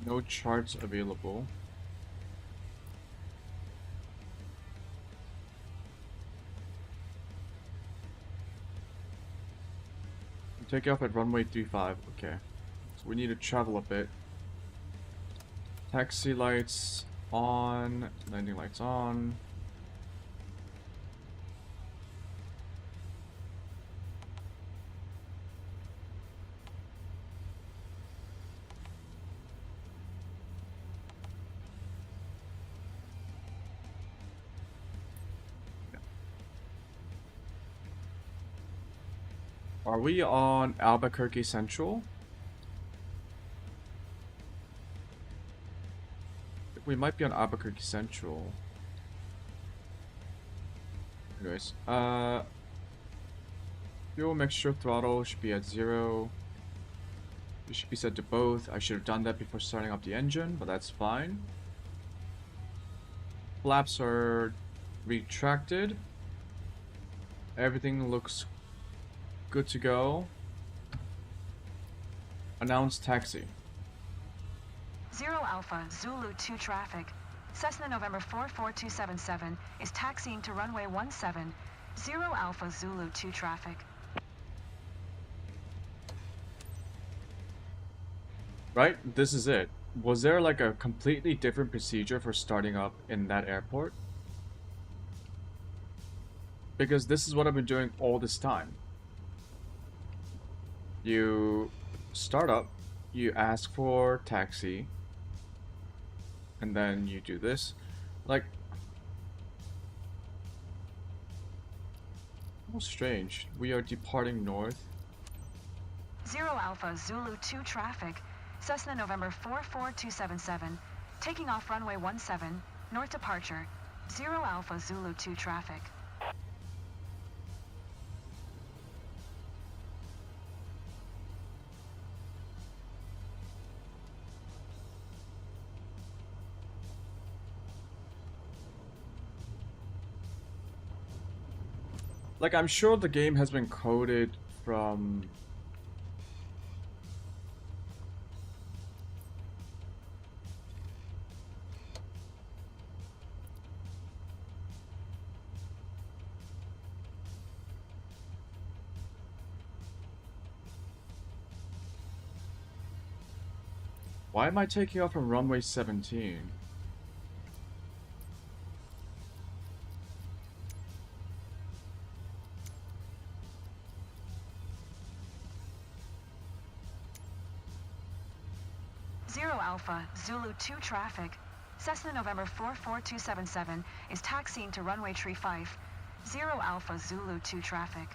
No charts available. Take off at runway 35. Okay. So we need to travel a bit. Taxi lights on. Landing lights on. Are we on Albuquerque Central? We might be on Albuquerque Central. Anyways, fuel mixture throttle should be at 0. It should be set to both. I should have done that before starting up the engine, but that's fine. Flaps are retracted. Everything looks good to go. Announce taxi. 0 Alpha, Zulu 2 traffic. Cessna November 44277 is taxiing to runway 17. 0 Alpha, Zulu 2 traffic. Right? This is it. Was there like a completely different procedure for starting up in that airport? Because this is what I've been doing all this time. You start up, you ask for taxi, and then you do this. Like, Oh, strange. We are departing north. 0 Alpha Zulu 2 traffic. Cessna November 44277. Taking off runway 17, north departure. 0 Alpha Zulu 2 traffic. Like, I'm sure the game has been coded from... Why am I taking off from runway 17? Alpha Zulu 2 traffic. Cessna November 44277 is taxiing to runway 35. 0 Alpha Zulu 2 traffic.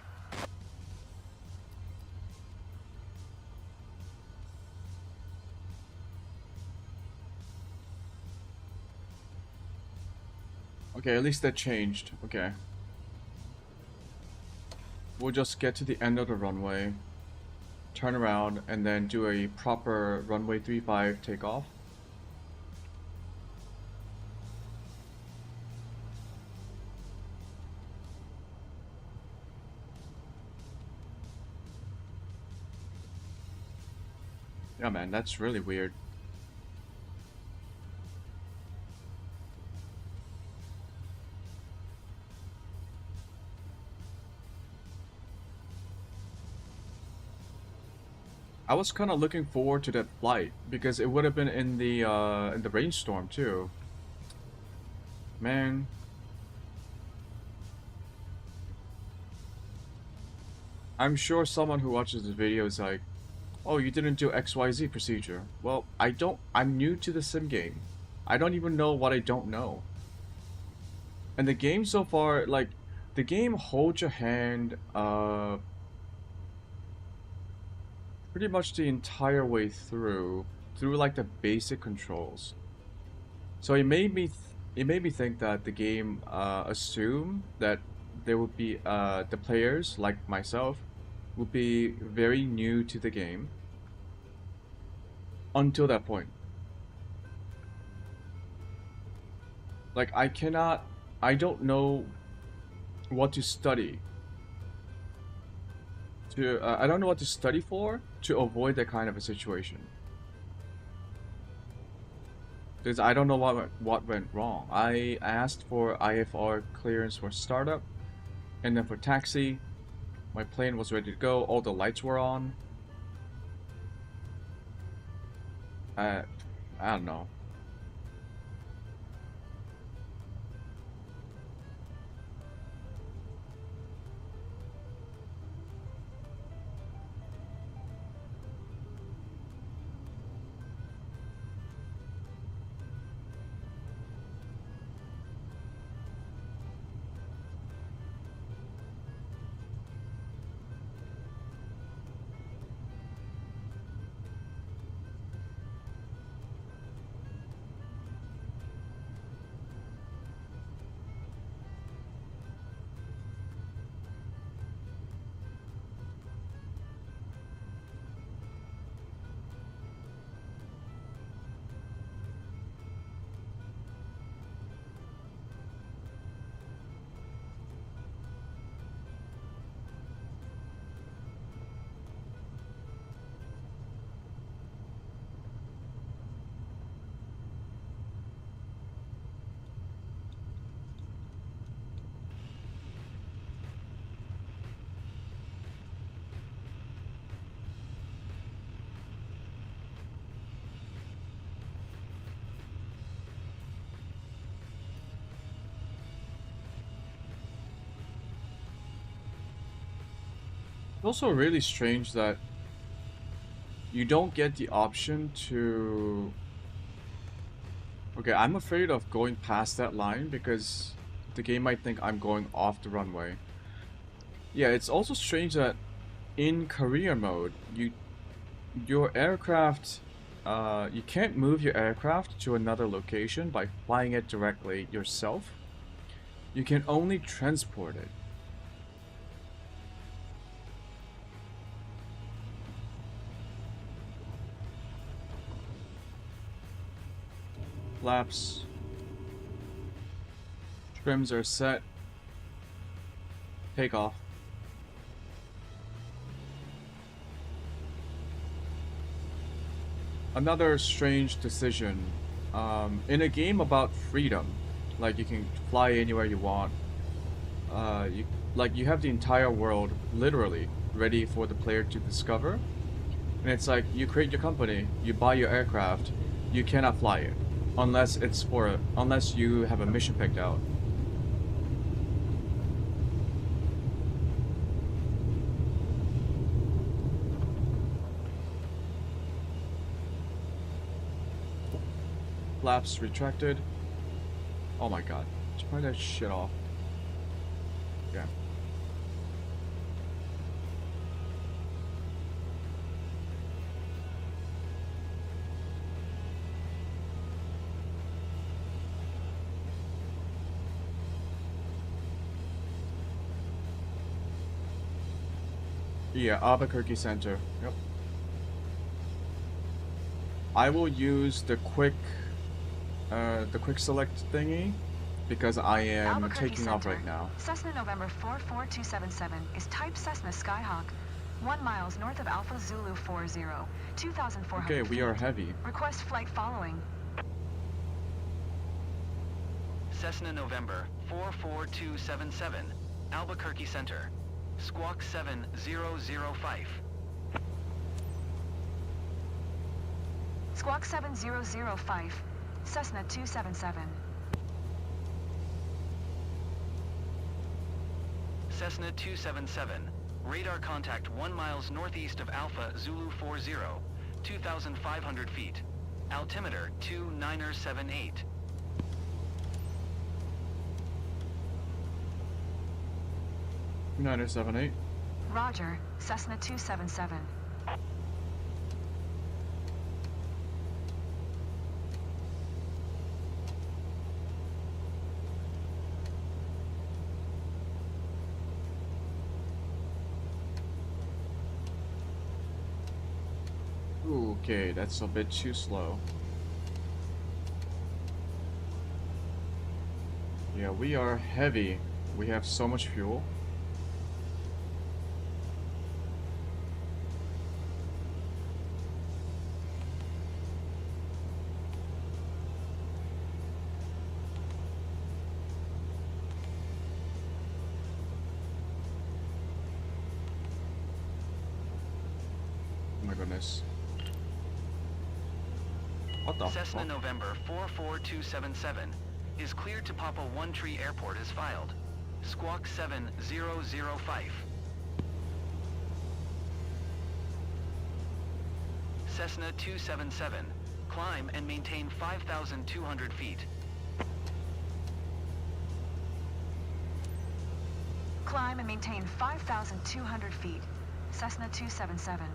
Okay, at least that changed. Okay. We'll just get to the end of the runway, turn around, and then do a proper runway 35 takeoff. Yeah, man, that's really weird. I was kind of looking forward to that flight because it would have been in the rainstorm too. Man. I'm sure someone who watches this video is like, "Oh, you didn't do XYZ procedure." Well, I'm new to the sim game. I don't even know what I don't know. And the game so far, like, the game holds your hand, pretty much the entire way through like the basic controls. So it made me think that the game assumed that there would be the players like myself would be very new to the game until that point. Like, I don't know what to study. I don't know what to study for to avoid that kind of a situation. Because I don't know what went wrong. I asked for IFR clearance for startup, and then for taxi, my plane was ready to go. All the lights were on. I don't know. It's also really strange that you don't get the option to... Okay, I'm afraid of going past that line because the game might think I'm going off the runway. Yeah, it's also strange that in career mode, your aircraft, you can't move your aircraft to another location by flying it directly yourself. You can only transport it. Flaps. Trims are set. Take off. Another strange decision. In a game about freedom, like you can fly anywhere you want. You have the entire world literally ready for the player to discover. And it's like you create your company, you buy your aircraft, you cannot fly it unless you have a mission picked out. Flaps retracted. Oh my god. Turn that shit off. Yeah. Yeah, Albuquerque Center. Yep. I will use the quick select thingy because I am Albuquerque taking Center. off right now. Cessna November 44277 is type Cessna Skyhawk. 1 miles north of Alpha Zulu 40. 2,400 Okay, we are heavy. Request flight following. Cessna November 44277, Albuquerque Center. Squawk 7005. Squawk 7005. Cessna 277. Cessna 277. Radar contact 1 miles northeast of Alpha Zulu 40. 2,500 feet. Altimeter 2978. Niner 78. Roger, Cessna 277. Okay, that's a bit too slow. Yeah, we are heavy. We have so much fuel. Oh my goodness. What the Cessna fuck? November 44277 is cleared to Papa One Tree Airport as filed. Squawk 7005. Cessna 277. Climb and maintain 5,200 feet. Climb and maintain 5,200 feet. Cessna 277.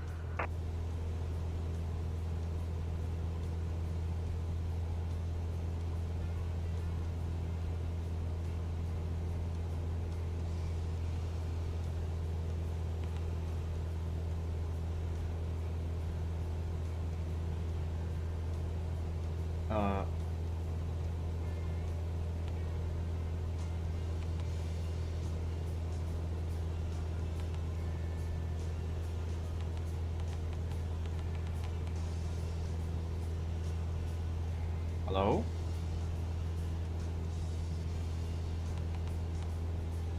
Hello?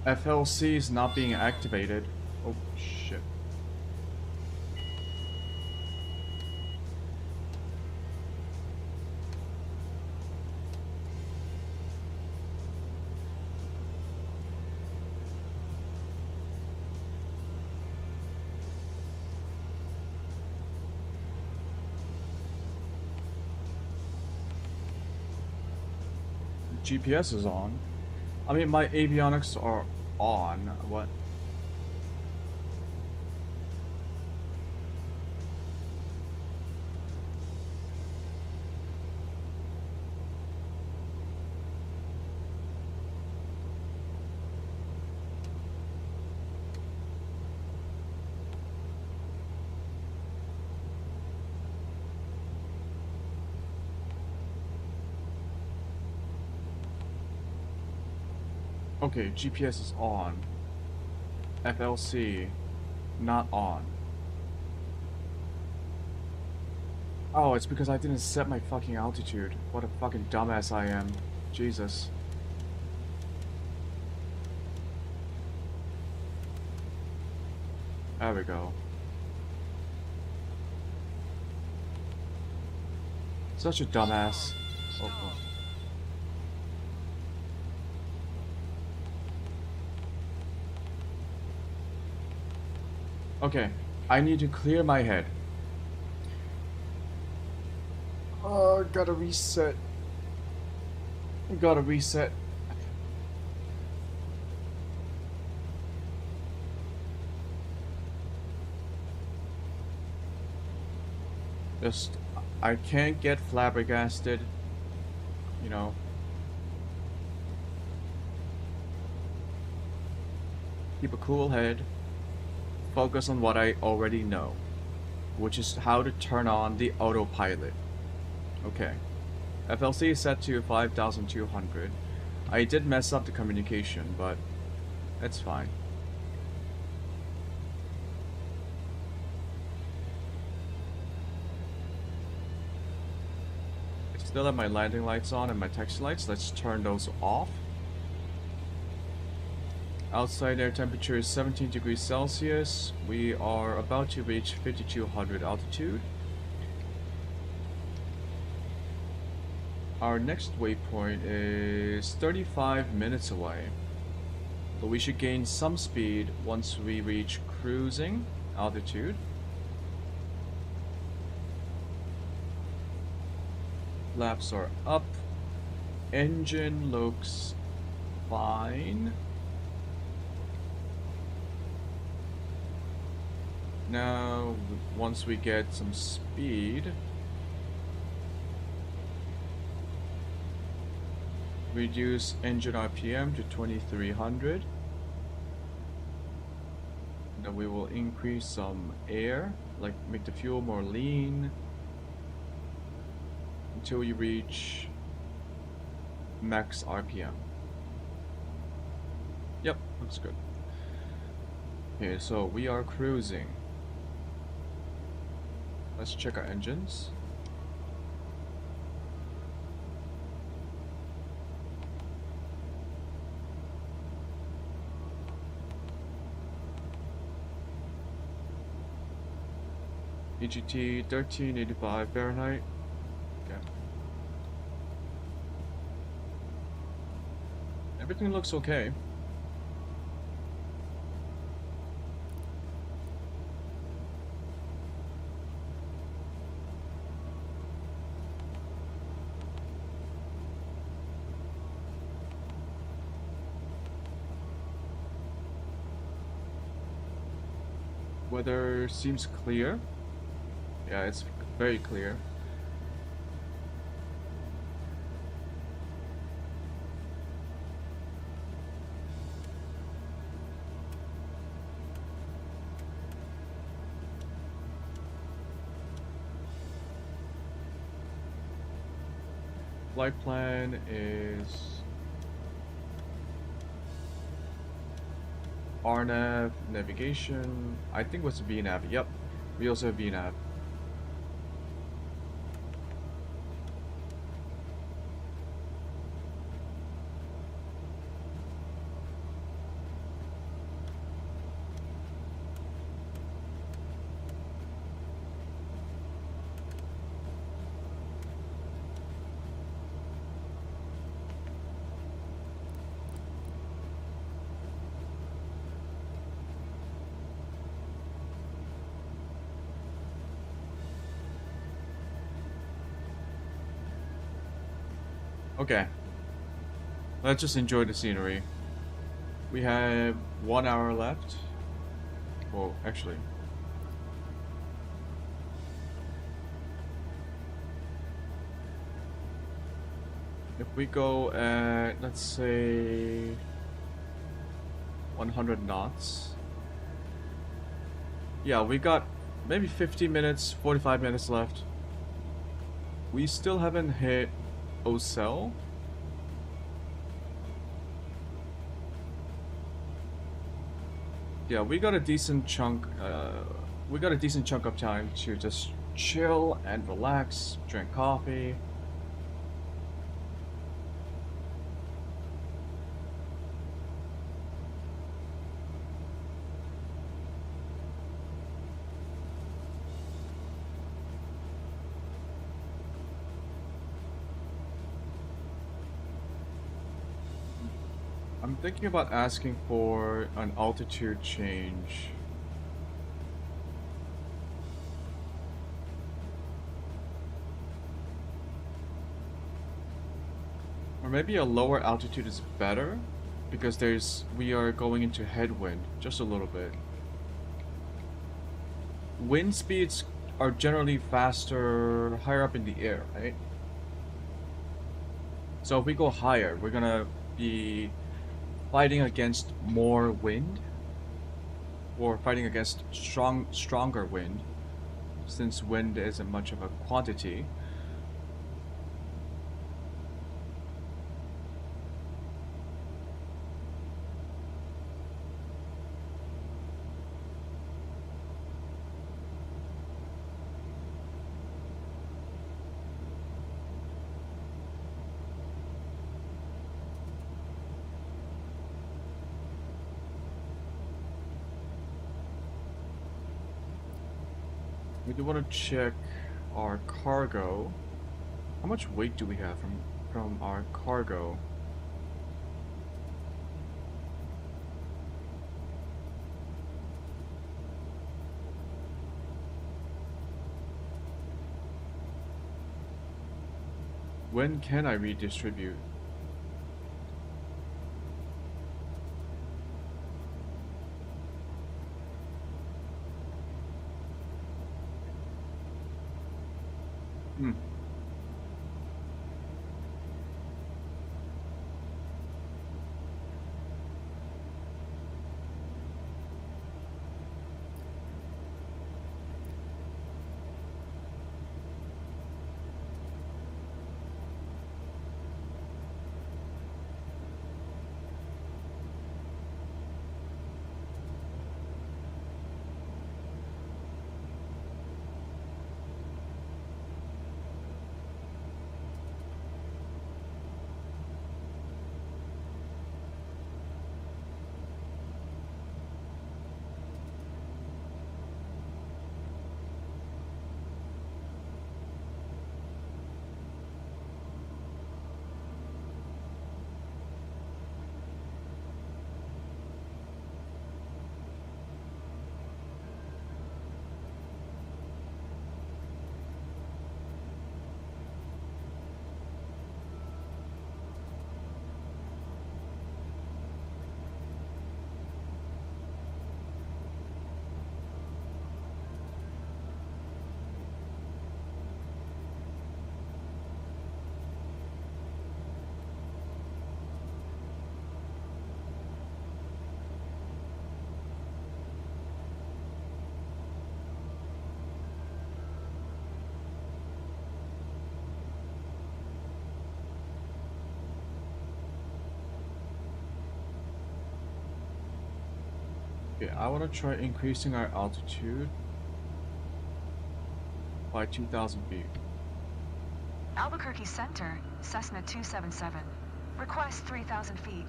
FLC is not being activated. Oh shit. GPS is on. I mean, my avionics are on. What? Okay, GPS is on. FLC, not on. Oh, it's because I didn't set my fucking altitude. What a fucking dumbass I am. Jesus. There we go. Such a dumbass. Oh, oh. Okay, I need to clear my head. Oh, gotta reset. Gotta reset. Just, I can't get flabbergasted, you know. Keep a cool head. Focus on what I already know, which is how to turn on the autopilot. Okay. FLC is set to 5,200. I did mess up the communication, but it's fine. I still have my landing lights on and my taxi lights. Let's turn those off. Outside air temperature is 17 degrees Celsius. We are about to reach 5,200 altitude. Our next waypoint is 35 minutes away. But we should gain some speed once we reach cruising altitude. Flaps are up. Engine looks fine. Now, once we get some speed, reduce engine RPM to 2300. Then we will increase some air, like make the fuel more lean, until we reach max RPM. Yep, looks good. Okay, so we are cruising. Let's check our engines. EGT 1385 Fahrenheit. Okay. Everything looks okay. Weather seems clear. Yeah, it's very clear. Flight plan is RNAV, navigation. I think what's VNAV. Yep, we also have VNAV. Okay, let's just enjoy the scenery. We have 1 hour left. Well, actually, if we go at, let's say, 100 knots. Yeah, we got maybe 50 minutes, 45 minutes left. We still haven't hit Ocel. Yeah, we got a decent chunk. We got a decent chunk of time to just chill and relax, drink coffee. I'm thinking about asking for an altitude change. Or maybe a lower altitude is better because we are going into headwind just a little bit. Wind speeds are generally faster higher up in the air, right? So if we go higher, we're gonna be fighting against more wind or fighting against stronger wind, since wind isn't much of a quantity. We do want to check our cargo. How much weight do we have from our cargo? When can I redistribute? Hmm. Okay, I want to try increasing our altitude by 2,000 feet. Albuquerque Center, Cessna 277. Request 3,000 feet.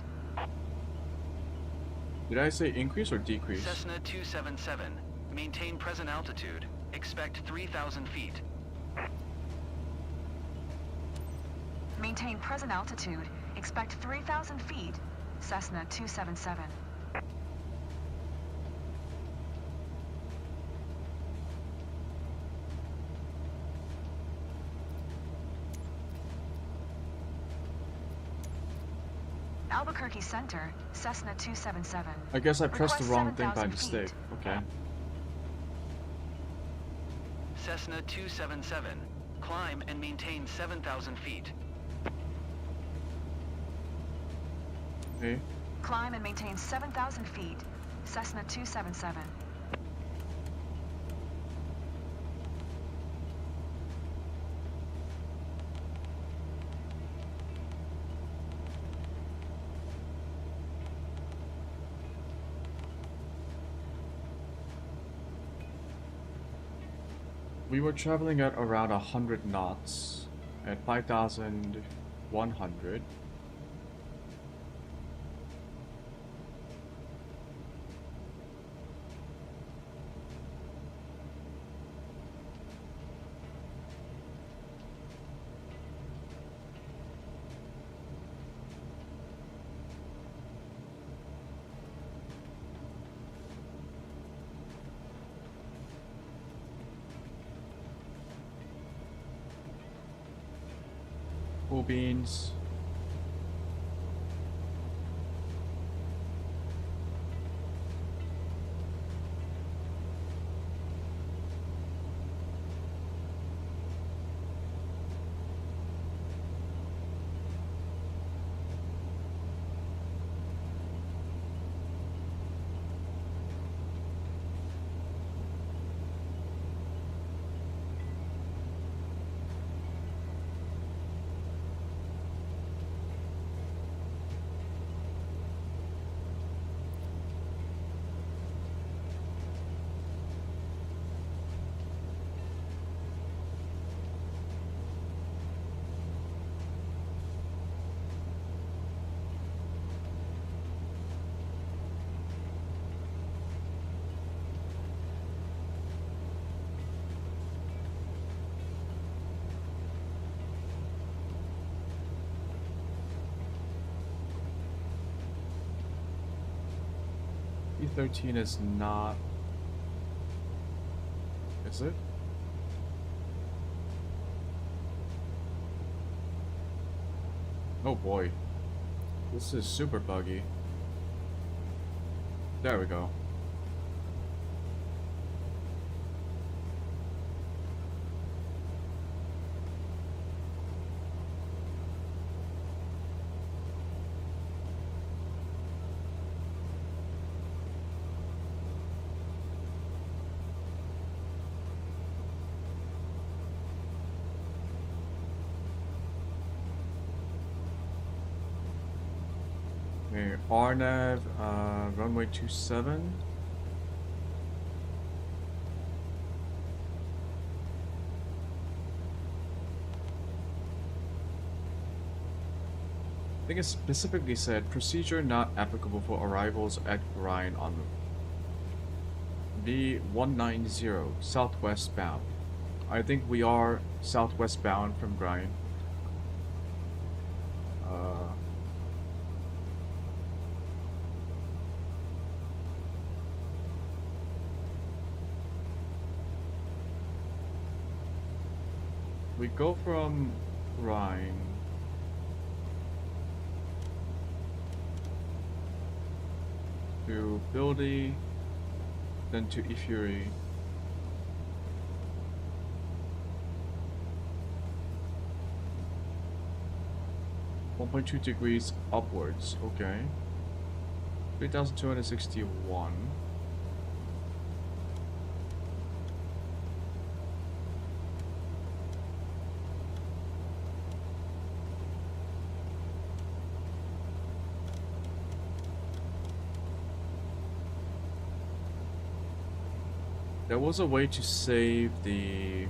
Did I say increase or decrease? Cessna 277. Maintain present altitude. Expect 3,000 feet. Maintain present altitude. Expect 3,000 feet. Cessna 277. Albuquerque Center, Cessna 277. I guess I pressed the Request wrong thing by 7,000 mistake. feet. Okay. Cessna 277. Climb and maintain 7,000 feet. Okay. Climb and maintain 7,000 feet. Cessna 277. we were traveling at around 100 knots at 5,100. Cool beans. E13 is not... Is it? Oh boy. This is super buggy. There we go. Okay, RNAV, runway 27. I think it specifically said procedure not applicable for arrivals at Grind on B190 southwest bound. I think we are southwest bound from Grind. We go from Rhine to Bildy, then to Ifuri. .2 degrees upwards, okay. 3,261. There was a way to save the...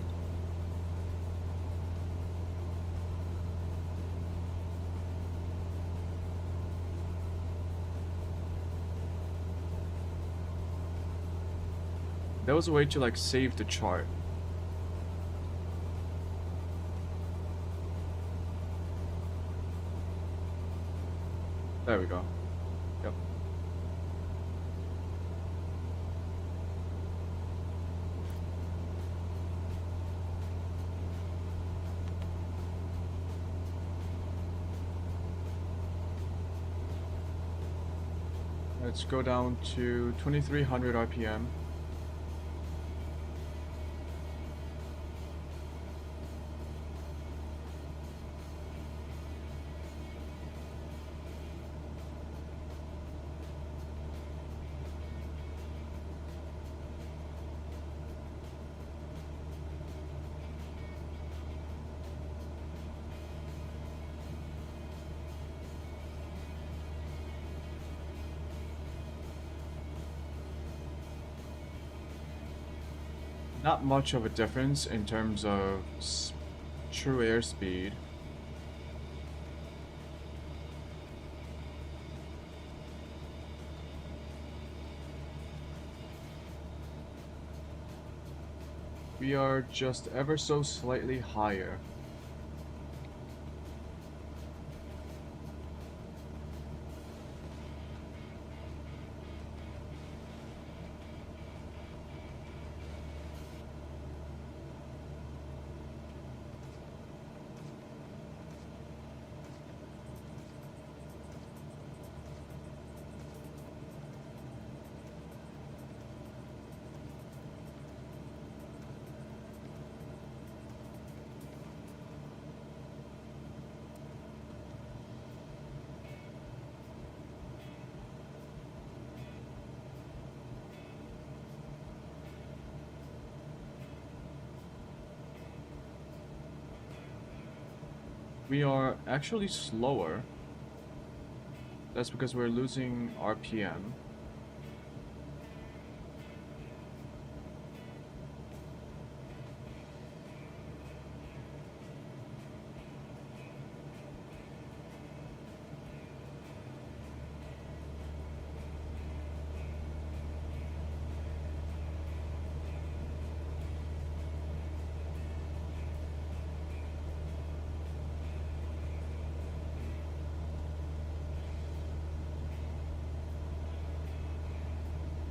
There was a way to like save the chart. There we go. Yep. Let's go down to 2300 RPM. Not much of a difference in terms of true airspeed. We are just ever so slightly higher. We are actually slower. That's because we're losing RPM.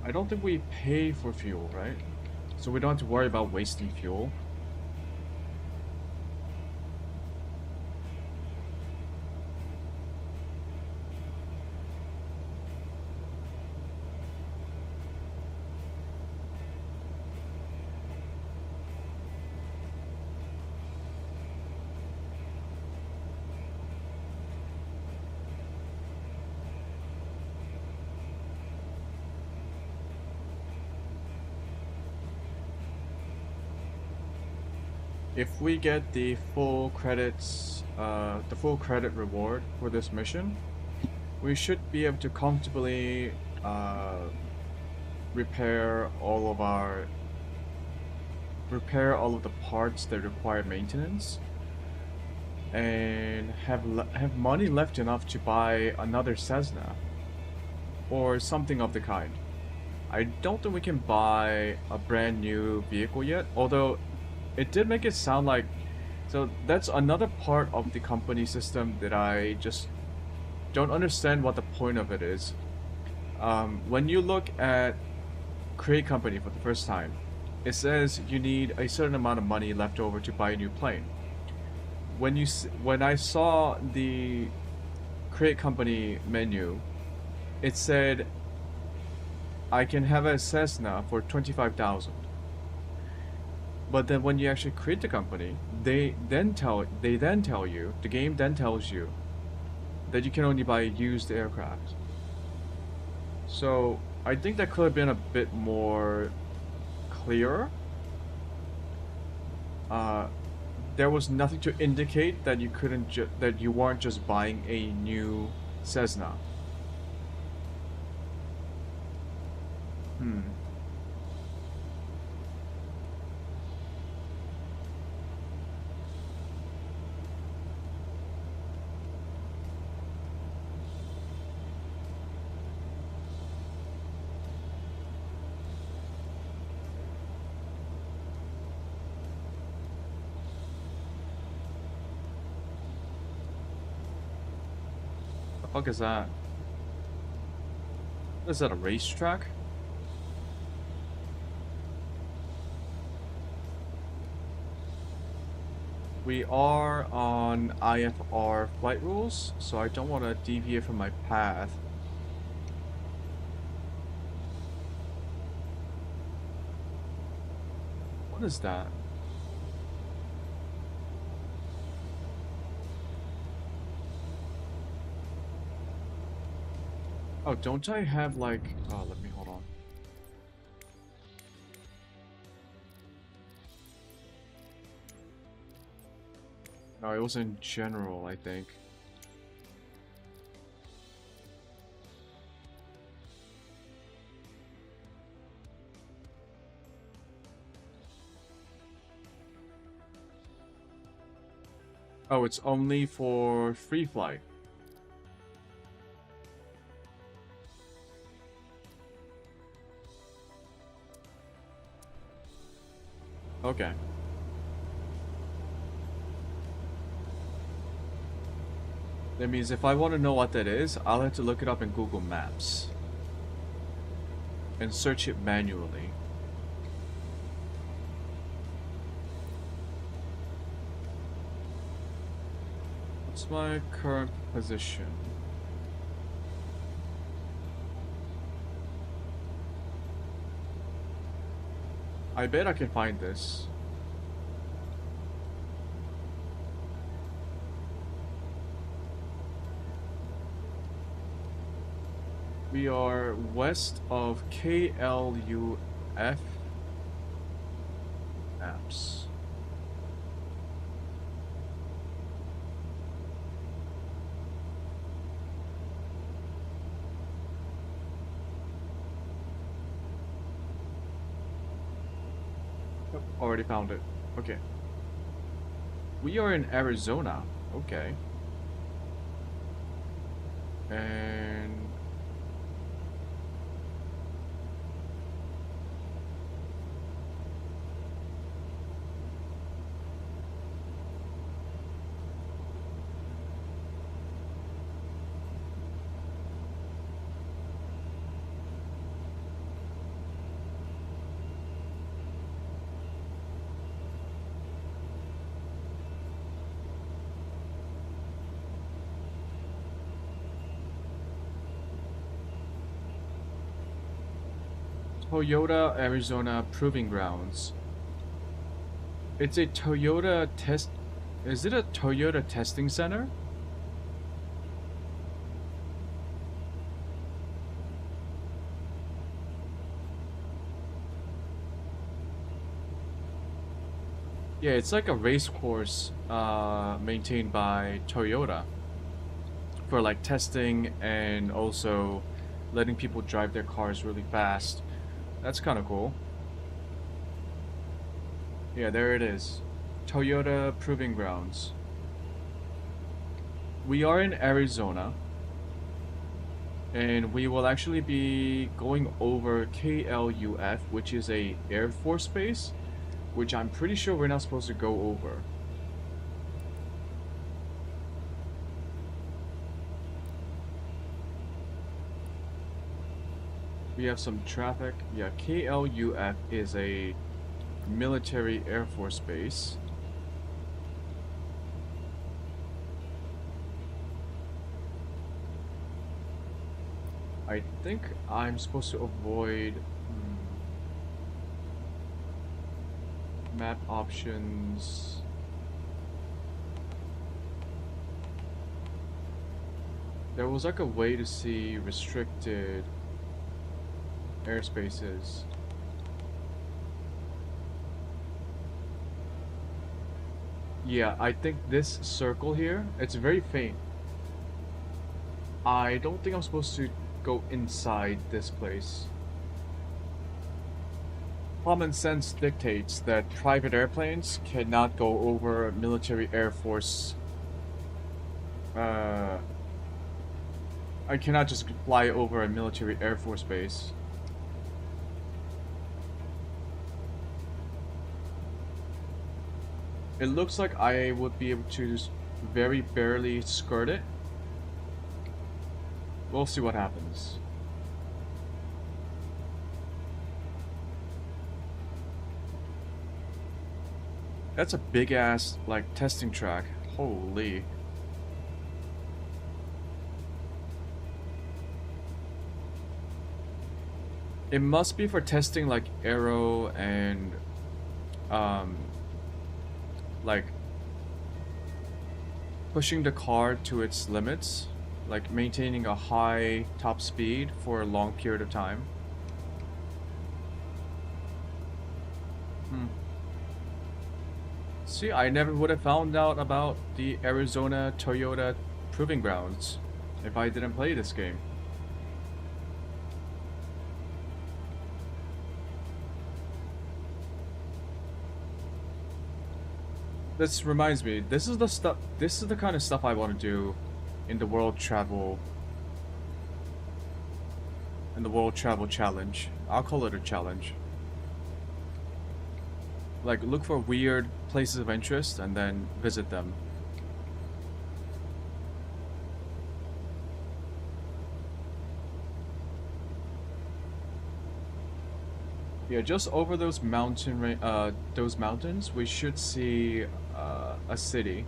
I don't think we pay for fuel, right? So we don't have to worry about wasting fuel. If we get the full credits, the full credit reward for this mission, we should be able to comfortably repair all of the parts that require maintenance, and have money left enough to buy another Cessna or something of the kind. I don't think we can buy a brand new vehicle yet, although it did make it sound like... So that's another part of the company system that I just don't understand what the point of it is. When you look at Create Company for the first time, it says you need a certain amount of money left over to buy a new plane. When I saw the Create Company menu, it said I can have a Cessna for 25,000. But then when you actually create the company, the game then tells you that you can only buy used aircraft. So I think that could have been a bit more clearer. There was nothing to indicate that you weren't just buying a new Cessna. The fuck is that? Is that a racetrack? We are on IFR flight rules, so I don't want to deviate from my path. What is that? Oh, don't I have like... Oh, let me hold on. No, it was in general, I think. Oh, it's only for free flight. Okay. That means if I want to know what that is, I'll have to look it up in Google Maps and search it manually. What's my current position? I bet I can find this. We are west of KLUF apps. Yep, already found it. Okay. We are in Arizona. Okay. And Toyota Arizona Proving Grounds. It's a Toyota test. Is it a Toyota testing center? Yeah, it's like a race course maintained by Toyota for like testing and also letting people drive their cars really fast. That's kind of cool. Yeah, there it is. Toyota Proving Grounds. We are in Arizona. And we will actually be going over KLUF, which is a Air Force base, which I'm pretty sure we're not supposed to go over. We have some traffic. Yeah, KLUF is a military Air Force base. I think I'm supposed to avoid map options. There was like a way to see restricted airspaces. Yeah, I think this circle here, it's very faint. I don't think I'm supposed to go inside this place. Common sense dictates that private airplanes cannot go over military Air Force. I cannot just fly over a military Air Force base. It looks like I would be able to just very barely skirt it. We'll see what happens. That's a big ass, like, testing track. Holy. It must be for testing, like, aero and, like, pushing the car to its limits. Like, maintaining a high top speed for a long period of time. See, I never would have found out about the Arizona Toyota Proving Grounds if I didn't play this game. This reminds me, this is the stuff, this is the kind of stuff I want to do in the World Travel Challenge. I'll call it a challenge. Like, look for weird places of interest and then visit them. Yeah, just over those mountains, we should see a city.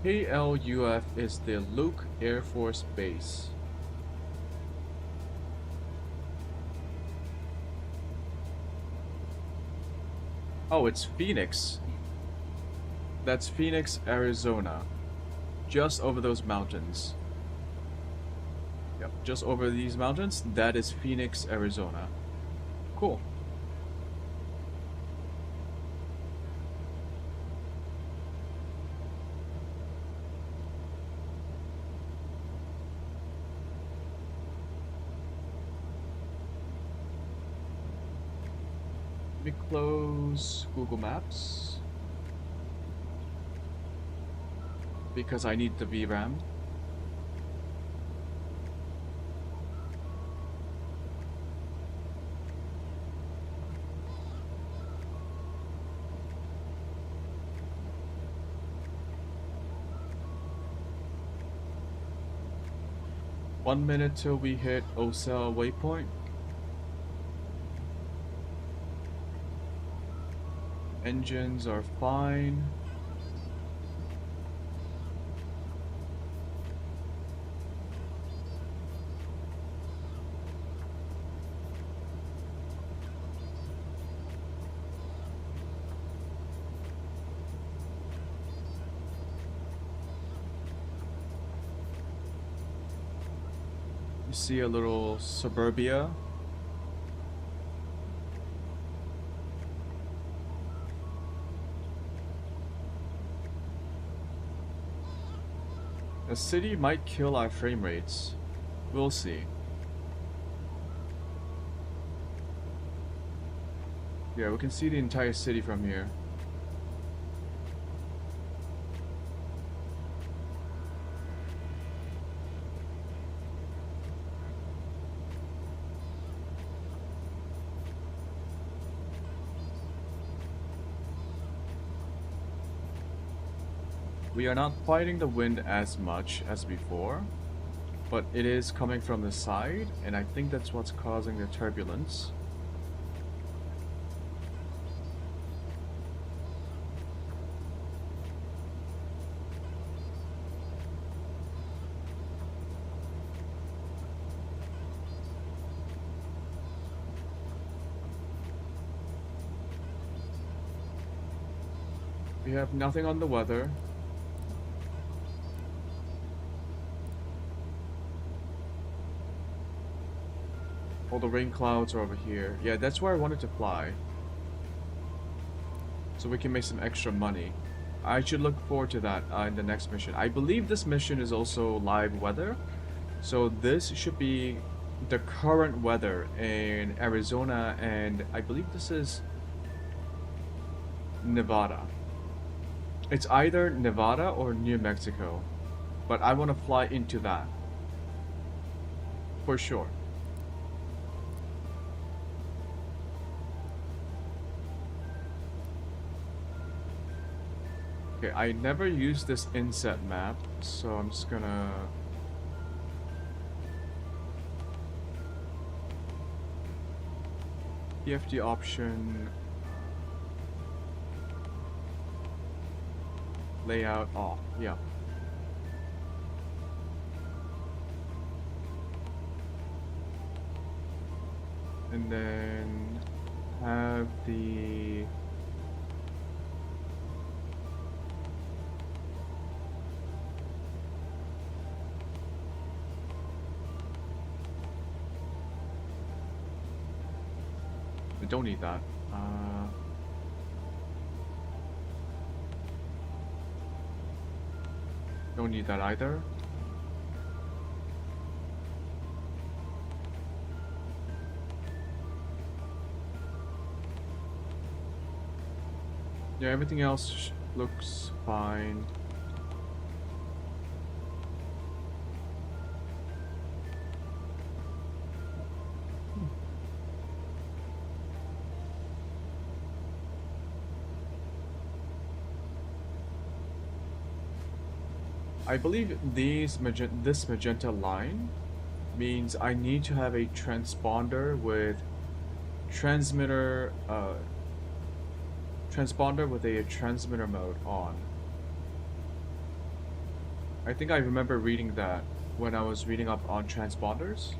KLUF is the Luke Air Force Base. Oh, it's Phoenix. That's Phoenix, Arizona. Just over those mountains. Yep, just over these mountains, that is Phoenix, Arizona. Cool. Let me close Google Maps because I need the VRAM. One minute till we hit Osel waypoint. Engines are fine. You see a little suburbia. The city might kill our frame rates. We'll see. Yeah, we can see the entire city from here. We are not fighting the wind as much as before, but it is coming from the side, and I think that's what's causing the turbulence. We have nothing on the weather. All the rain clouds are over here. Yeah, that's where I wanted to fly. So we can make some extra money. I should look forward to that in the next mission. I believe this mission is also live weather. So this should be the current weather in Arizona, and I believe this is Nevada. It's either Nevada or New Mexico. But I want to fly into that. For sure. Okay, I never used this inset map, so I'm just gonna... PFD option... Layout off, yeah. And then... have the... I don't need that. Don't need that either. Yeah, everything else looks fine. I believe this magenta line means I need to have a transponder with transponder with a transmitter mode on. I think I remember reading that when I was reading up on transponders.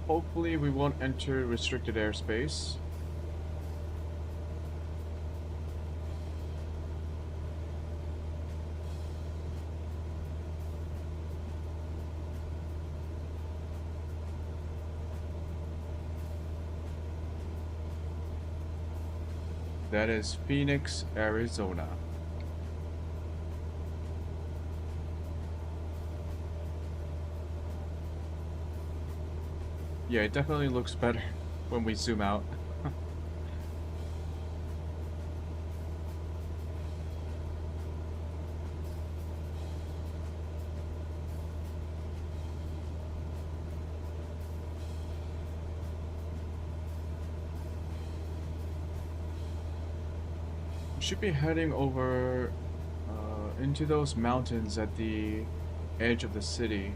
Hopefully we won't enter restricted airspace. That is Phoenix, Arizona. Yeah, it definitely looks better when we zoom out. We should be heading over into those mountains at the edge of the city.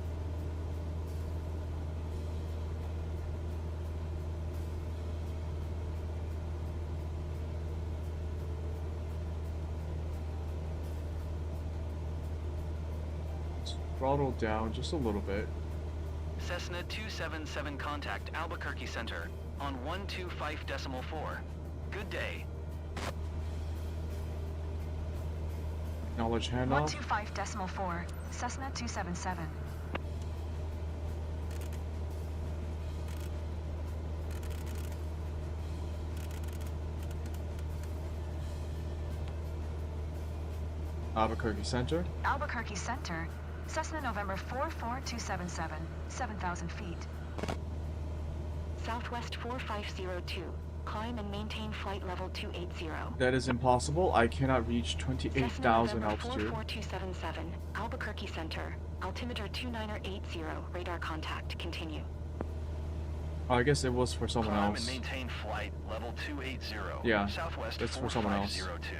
Throttle down just a little bit. Cessna 277 contact Albuquerque Center on 125.4. Good day. Acknowledge handoff. 125.4, Cessna 277. Albuquerque Center. Albuquerque Center, Cessna November 44277, 7,000 feet. Southwest 4502. Climb and maintain flight level 280. That is impossible. I cannot reach 28,000 altitude. 44277, Albuquerque Center. Altimeter 2980, radar contact, continue. Oh, I guess it was for someone Climb else. and maintain flight level 280. Yeah, Southwest that's for someone else. 4502.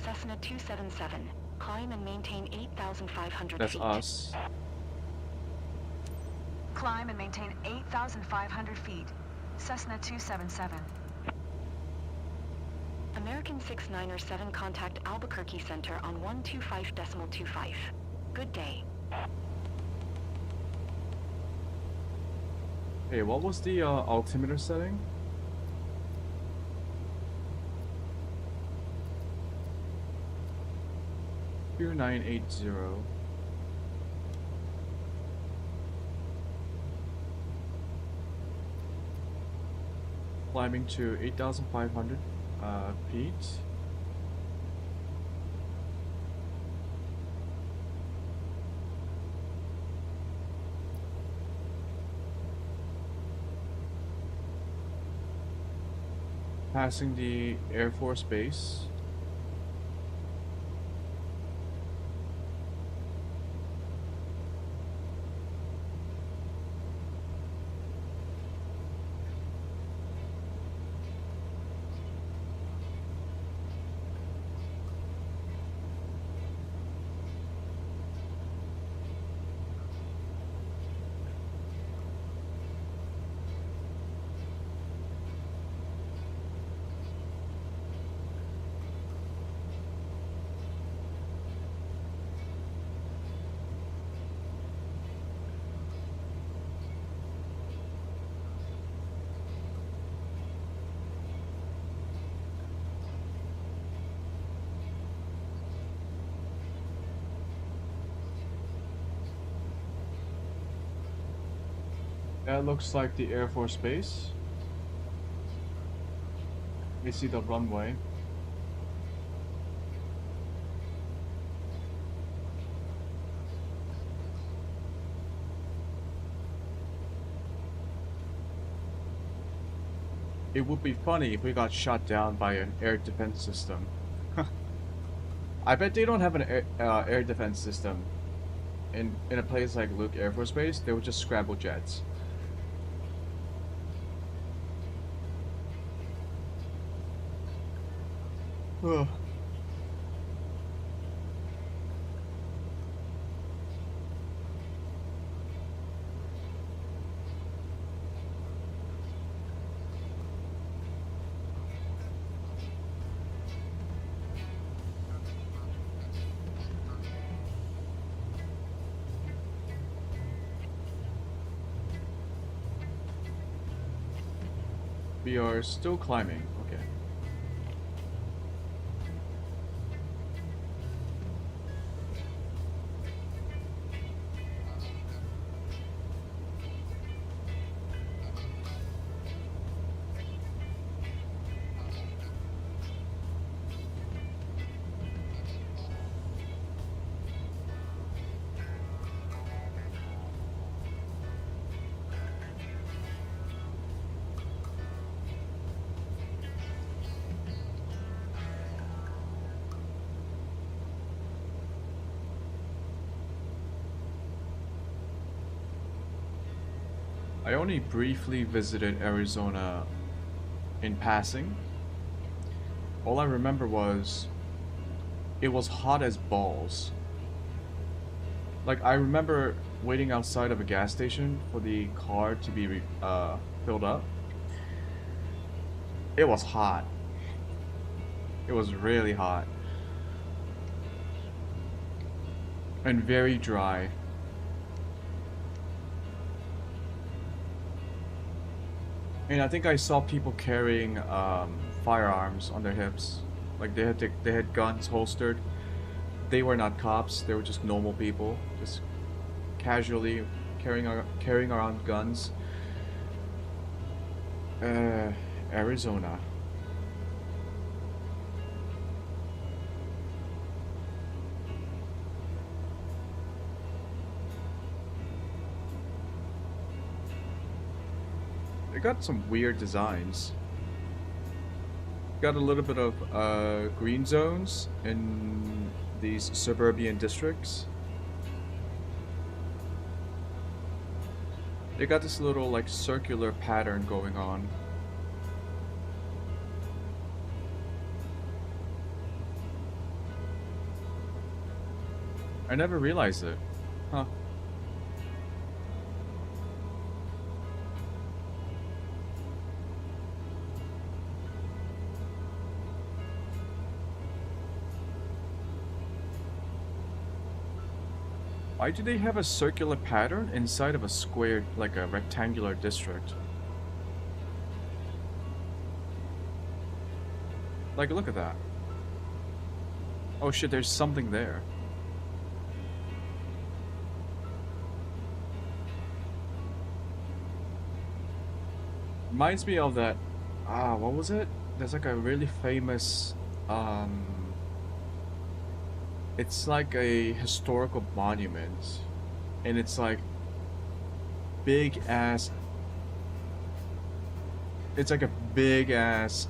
Cessna 277. Climb and maintain 8,500 That's feet. us. Climb and maintain 8,500 feet, Cessna 277. American 697 contact Albuquerque Center on 125.25. Good day. Hey, what was the altimeter setting? $2980. Climbing to 8,500 feet. Passing the Air Force Base. That looks like the Air Force Base. You see the runway. It would be funny if we got shot down by an air defense system. I bet they don't have an air defense system. In a place like Luke Air Force Base, they would just scramble jets. Ugh. We are still climbing. Okay. I only briefly visited Arizona in passing. All I remember was it was hot as balls. Like, I remember waiting outside of a gas station for the car to be filled up. It was hot. It was really hot. And very dry. And I think I saw people carrying firearms on their hips. Like they had guns holstered. They were not cops. They were just normal people, just casually carrying around guns. Arizona. They got some weird designs. Got a little bit of green zones in these suburban districts. They got this little like circular pattern going on. I never realized it. Huh. Why do they have a circular pattern inside of a square, like a rectangular district? Like, look at that. Oh shit, there's something there. Reminds me of that, what was it? There's like a really famous, it's like a historical monument, and it's like big ass. It's like a big ass,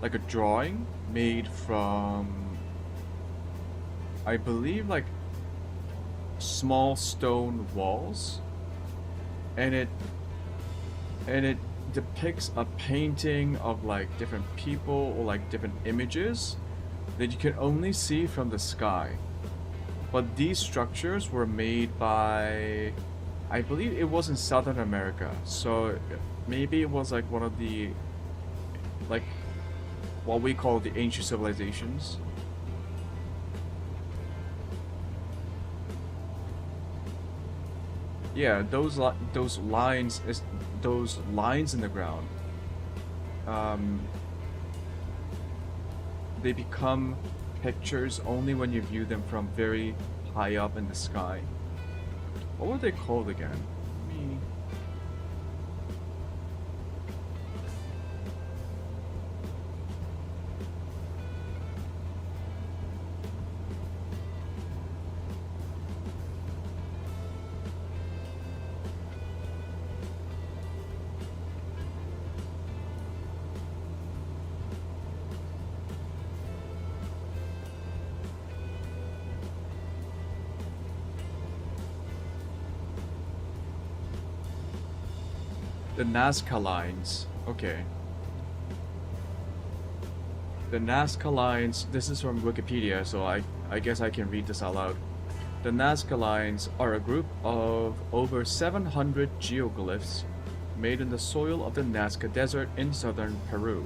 like a drawing made from, I believe, like small stone walls, and it depicts a painting of like different people or like different images that you can only see from the sky. But these structures were made by, I believe it was in Southern America, so maybe it was like one of the, like what we call the ancient civilizations. Yeah, those lines in the ground, they become pictures only when you view them from very high up in the sky. What were they called again? Me. The Nazca lines. Okay. The Nazca lines, this is from Wikipedia, so I guess I can read this out loud. The Nazca lines are a group of over 700 geoglyphs made in the soil of the Nazca Desert in southern Peru.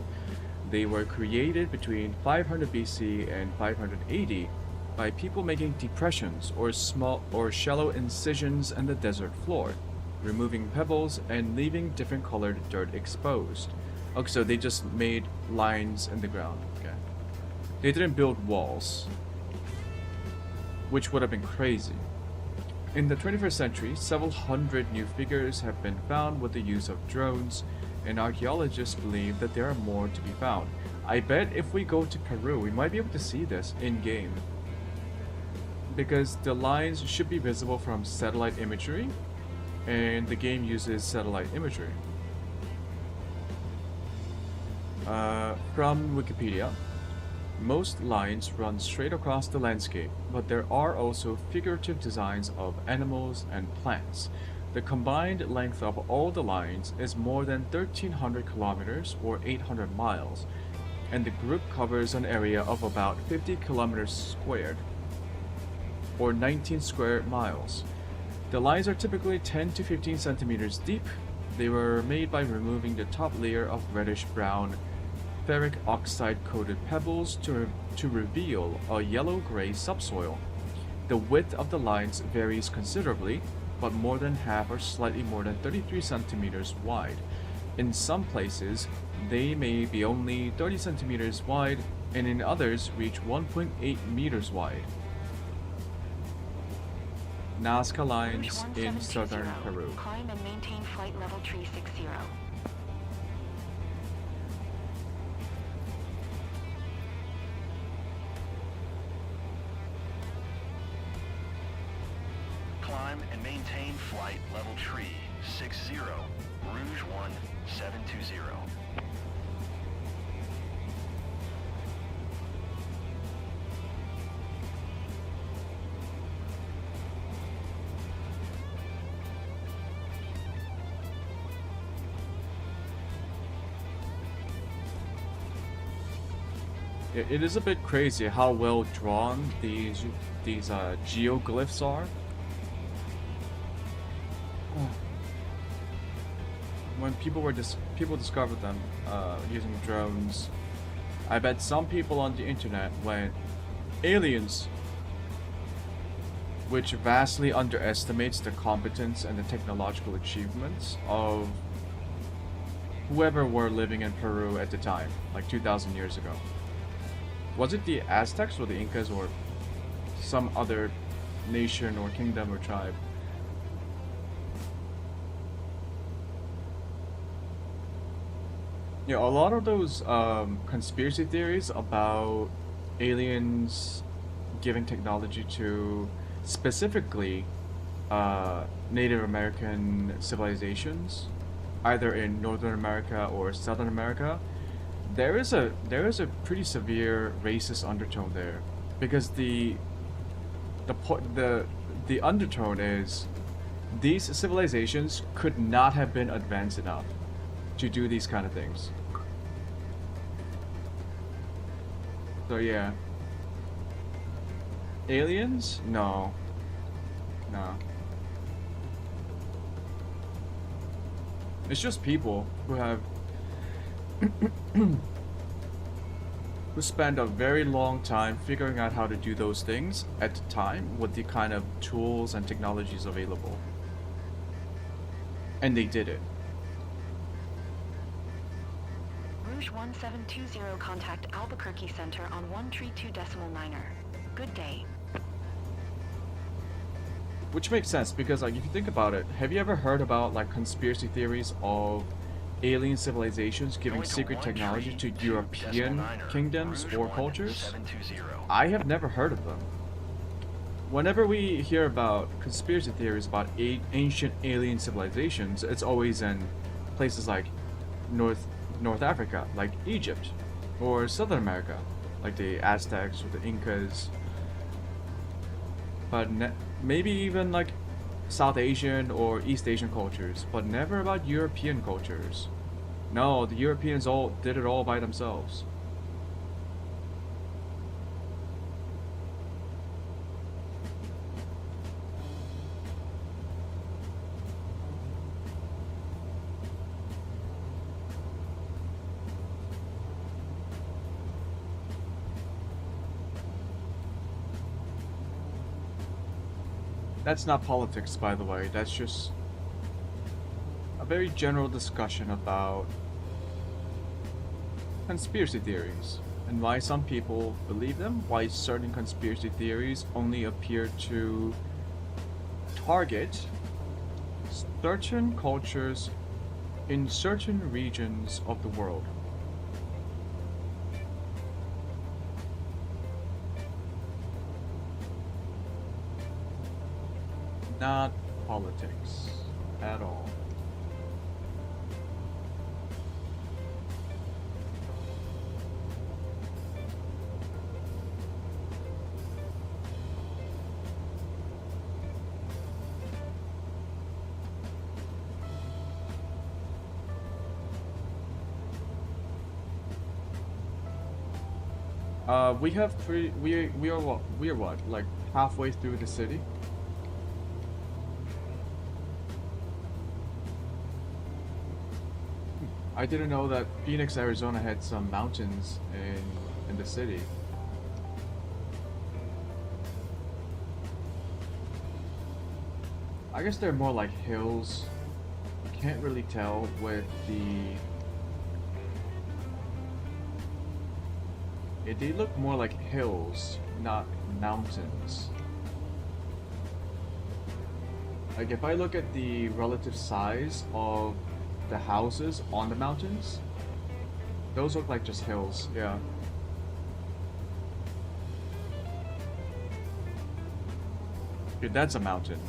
They were created between 500 BC and 580 by people making depressions or small or shallow incisions in the desert floor, removing pebbles and leaving different colored dirt exposed. Okay, so they just made lines in the ground. Okay. They didn't build walls, which would have been crazy. In the 21st century, several hundred new figures have been found with the use of drones, and archaeologists believe that there are more to be found. I bet if we go to Peru, we might be able to see this in-game, because the lines should be visible from satellite imagery, and the game uses satellite imagery. From Wikipedia, most lines run straight across the landscape, but there are also figurative designs of animals and plants. The combined length of all the lines is more than 1,300 kilometers or 800 miles, and the group covers an area of about 50 kilometers squared, or 19 square miles. The lines are typically 10 to 15 centimeters deep. They were made by removing the top layer of reddish-brown ferric oxide-coated pebbles to reveal a yellow-gray subsoil. The width of the lines varies considerably, but more than half are slightly more than 33 centimeters wide. In some places, they may be only 30 centimeters wide, and in others reach 1.8 meters wide. Nazca lines in southern Peru. Climb and maintain flight level tree 60. Climb and maintain flight level tree 60, Rouge 1720. It is a bit crazy how well drawn these geoglyphs are. When people discovered them using drones, I bet some people on the internet went, aliens, which vastly underestimates the competence and the technological achievements of whoever were living in Peru at the time, like 2,000 years ago. Was it the Aztecs or the Incas or some other nation or kingdom or tribe? Yeah, a lot of those conspiracy theories about aliens giving technology to specifically Native American civilizations, either in Northern America or Southern America, there is a pretty severe racist undertone there, because the undertone is these civilizations could not have been advanced enough to do these kind of things. So yeah. Aliens? No. No. It's just people who have who spend a very long time figuring out how to do those things at the time with the kind of tools and technologies available. And they did it. Rouge 1720, contact Albuquerque Center on 132.9. Good day. Which makes sense because like if you think about it, have you ever heard about like conspiracy theories of alien civilizations giving Going to secret one technology tree, to 2 European decimal niner, kingdoms cruise or 1, cultures? 720. I have never heard of them. Whenever we hear about conspiracy theories about ancient alien civilizations, it's always in places like North Africa, like Egypt, or Southern America, like the Aztecs or the Incas. But maybe even like South Asian or East Asian cultures, but never about European cultures. No, the Europeans all did it all by themselves. That's not politics, by the way. That's just a very general discussion about conspiracy theories and why some people believe them, why certain conspiracy theories only appear to target certain cultures in certain regions of the world. Not politics at all. We have we are what like halfway through the city. I didn't know that Phoenix, Arizona had some mountains in the city. I guess they're more like hills. Can't really tell with the... They look more like hills, not mountains. Like if I look at the relative size of the houses on the mountains, those look like just hills, yeah. Dude, that's a mountain.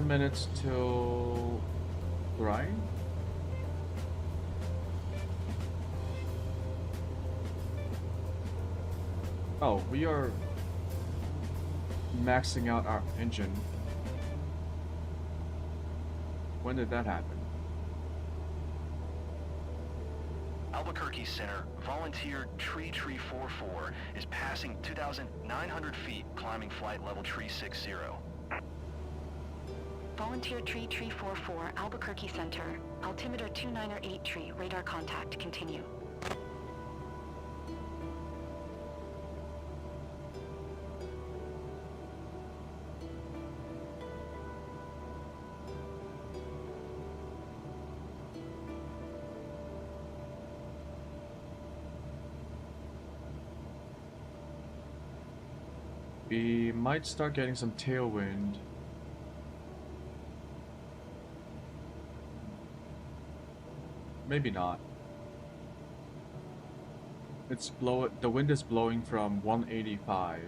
Minutes till grind. Oh, we are maxing out our engine. When did that happen? Albuquerque Center, volunteer Tree 44 is passing 2,900 feet, climbing flight level Tree 60. Volunteer Tree 44, Albuquerque Center. Altimeter 298 tree, radar contact, continue. We might start getting some tailwind. Maybe not. The wind is blowing from 185.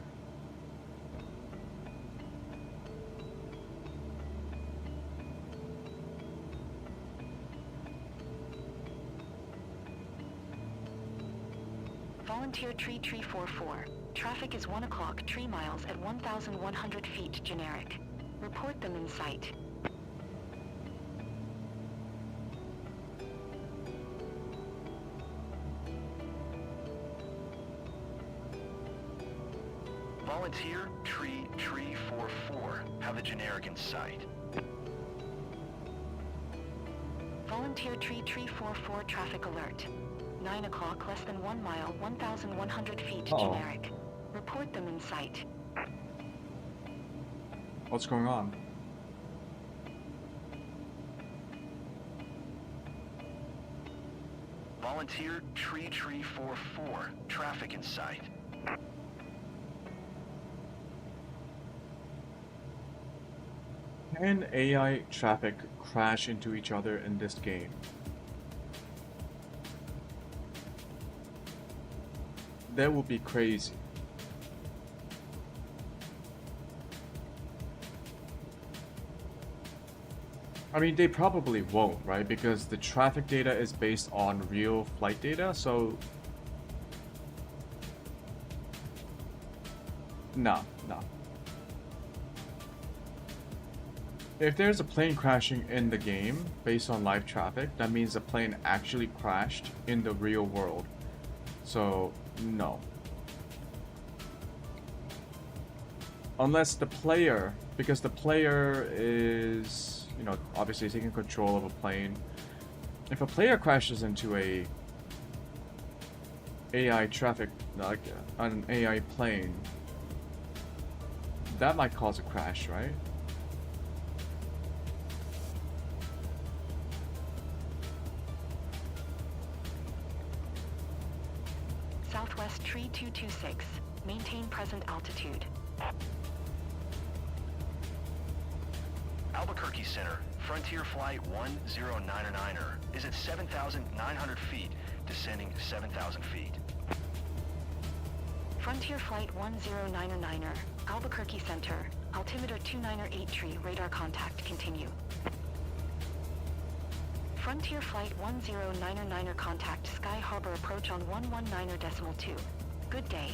Volunteer Tree 44. Traffic is 1 o'clock, tree miles at 1,100 feet, generic. Report them in sight. Volunteer Tree 44, have the generic in sight. Volunteer Tree 44, traffic alert. 9 o'clock, less than 1 mile, 1,100 feet, Uh-oh. generic. Report them in sight. What's going on? Volunteer Tree 44, traffic in sight. Can AI traffic crash into each other in this game? That would be crazy. I mean, they probably won't, right? Because the traffic data is based on real flight data, so... No. If there's a plane crashing in the game based on live traffic, that means the plane actually crashed in the real world. So, no. Unless the player, because the player is, you know, obviously taking control of a plane. If a player crashes into a AI traffic, like an AI plane, that might cause a crash, right? Southwest Tree 226. Maintain present altitude. Albuquerque Center, Frontier Flight 1099er is at 7,900 feet, descending 7,000 feet. Frontier Flight 1099er, Albuquerque Center, altimeter 298 radar contact, continue. Frontier Flight 1099er contact, Sky Harbor approach on 119.2. Good day.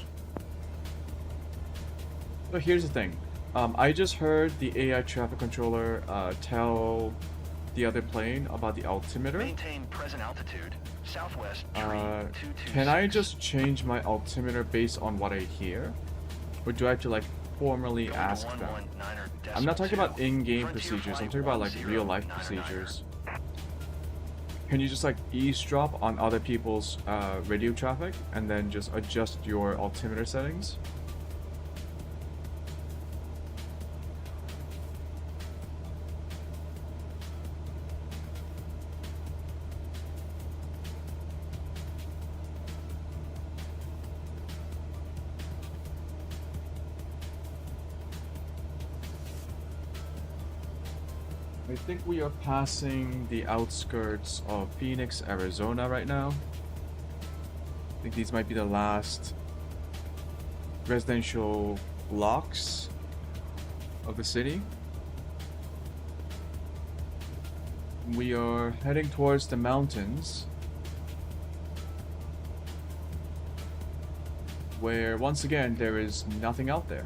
So here's the thing. I just heard the AI traffic controller tell the other plane about the altimeter. Maintain present altitude, Southwest Tree 226. Can I just change my altimeter based on what I hear? Or do I have to like formally ask them? I'm not talking about in-game procedures, I'm talking about like real-life procedures. Can you just like eavesdrop on other people's radio traffic and then just adjust your altimeter settings? I think we are passing the outskirts of Phoenix, Arizona right now. I think these might be the last residential blocks of the city. We are heading towards the mountains, where once again there is nothing out there.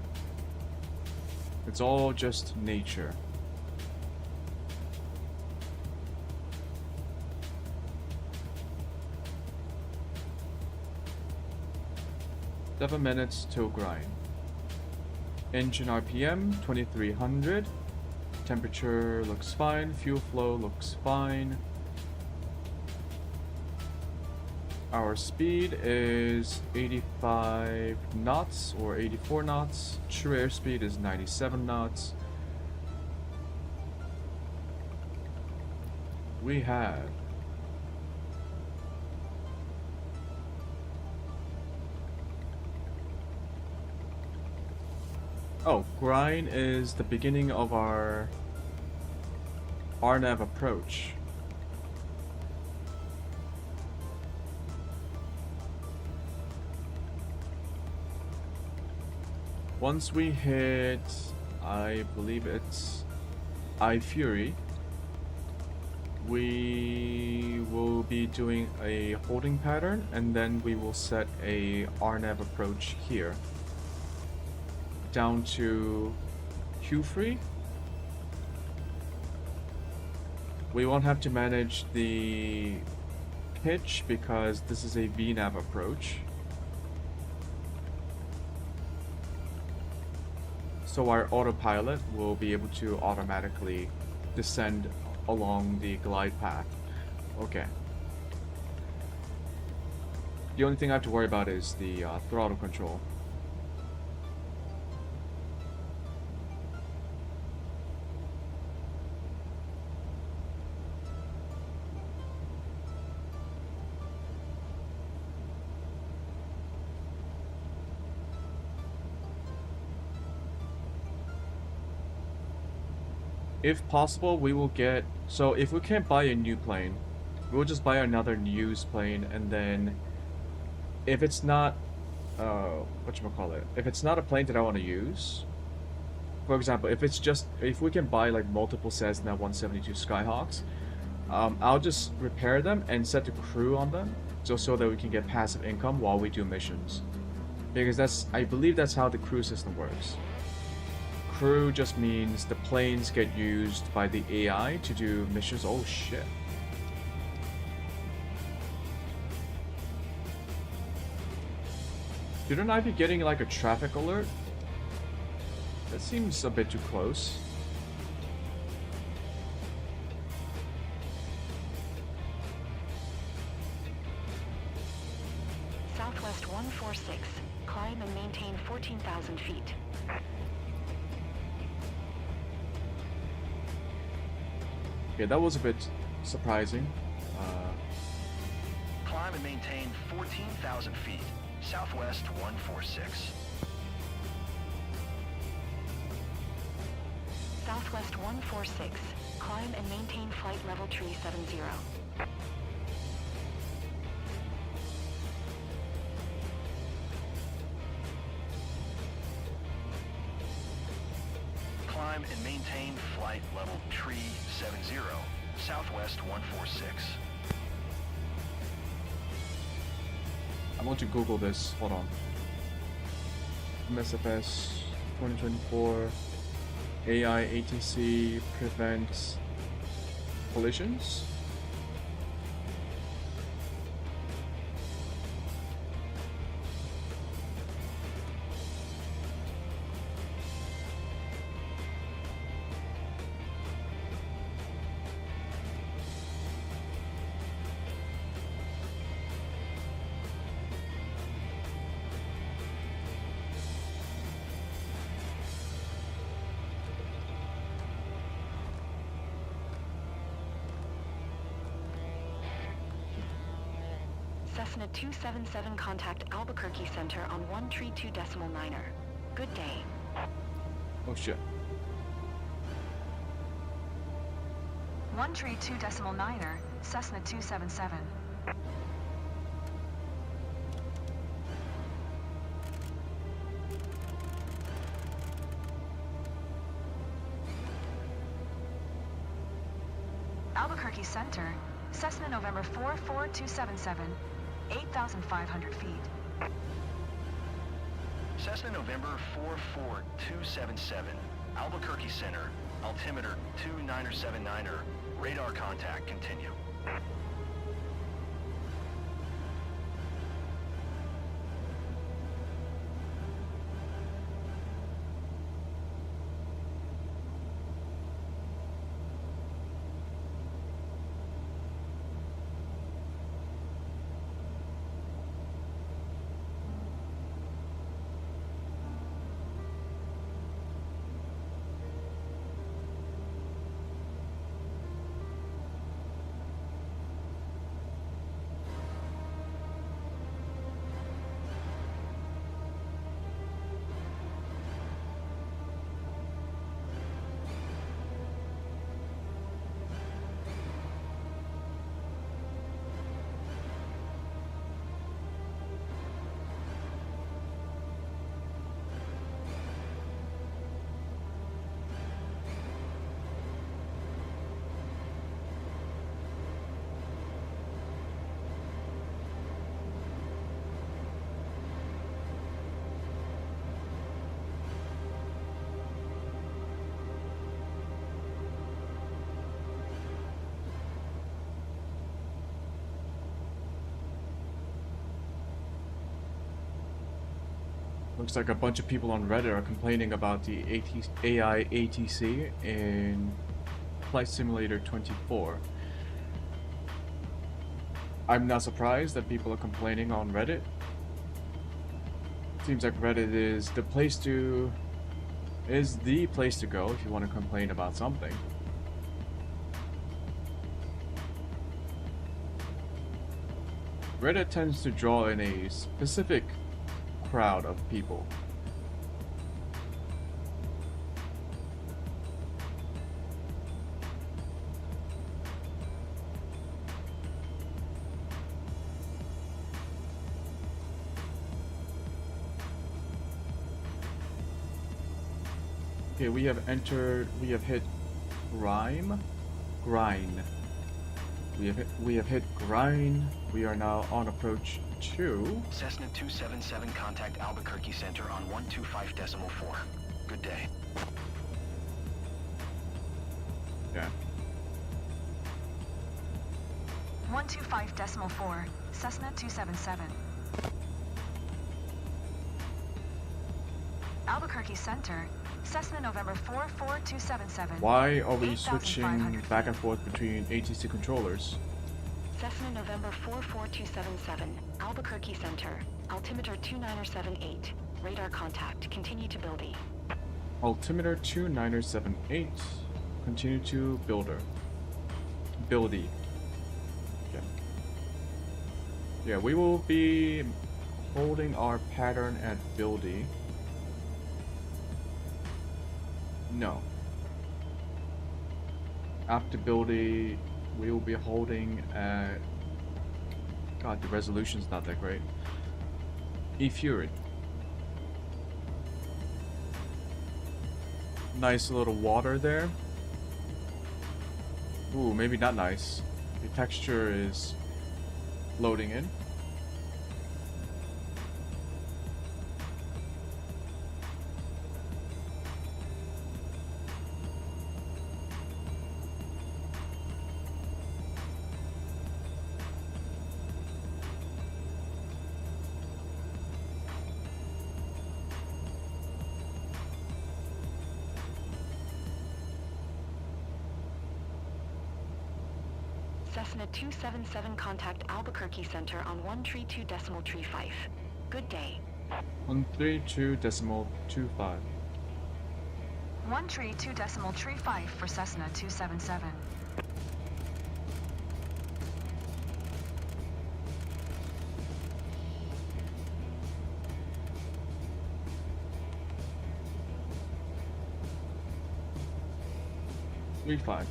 It's all just nature. Seven minutes till grind. Engine RPM 2300. Temperature looks fine. Fuel flow looks fine. Our speed is 85 knots or 84 knots. True airspeed is 97 knots. We have grind is the beginning of our RNAV approach. Once we hit, I believe it's iFury, we will be doing a holding pattern and then we will set a RNAV approach here down to Q-free. We won't have to manage the pitch because this is a VNAV approach. So our autopilot will be able to automatically descend along the glide path. Okay. The only thing I have to worry about is the throttle control. If possible, we will get... So if we can't buy a new plane, we'll just buy another used plane, and then if it's not, whatchamacallit, if it's not a plane that I want to use, for example, if we can buy like multiple Cessna 172 Skyhawks, I'll just repair them and set the crew on them, just so that we can get passive income while we do missions. Because I believe that's how the crew system works. Crew just means the planes get used by the AI to do missions. Oh shit. Shouldn't I be getting like a traffic alert? That seems a bit too close. Southwest 146. Climb and maintain 14,000 feet. Okay, that was a bit surprising. Climb and maintain 14,000 feet. Southwest 146. Southwest 146. Climb and maintain flight level tree 70. Climb and maintain flight level tree 70. Southwest 146. I want to Google this. Hold on. MSFS 2024 AI ATC prevents collisions. Cessna 277 contact Albuquerque Center on 132.9er. Good day. Oh shit. 132.9er, Cessna 277. Albuquerque Center, Cessna November 44277, 8,500 feet. Cessna November 44277. Albuquerque Center. Altimeter 2979er. Radar contact continue. Looks like a bunch of people on Reddit are complaining about the AI ATC in Flight Simulator 24. I'm not surprised that people are complaining on Reddit. Seems like Reddit is the place to go if you want to complain about something. Reddit tends to draw in a specific crowd of people. Okay, we have hit grind. We have hit grind. We are now on approach 2. Cessna 277, contact Albuquerque Center on 125.4. Good day. Yeah. 125.4, Cessna 277. Albuquerque Center, Cessna November 44277. Why are we switching back and forth between ATC controllers? Cessna November 44277, Albuquerque Center, altimeter 2978, radar contact, continue to buildy. Altimeter 2978, continue to buildy. Okay. Yeah, we will be holding our pattern at buildy. No. After buildy, we will be holding at... God, the resolution's not that great. E-Fury. Nice little water there. Ooh, maybe not nice. The texture is loading in. Cessna 277, contact Albuquerque Center on 132.35. Good day. 132.25. 132.35 for Cessna 277. $35.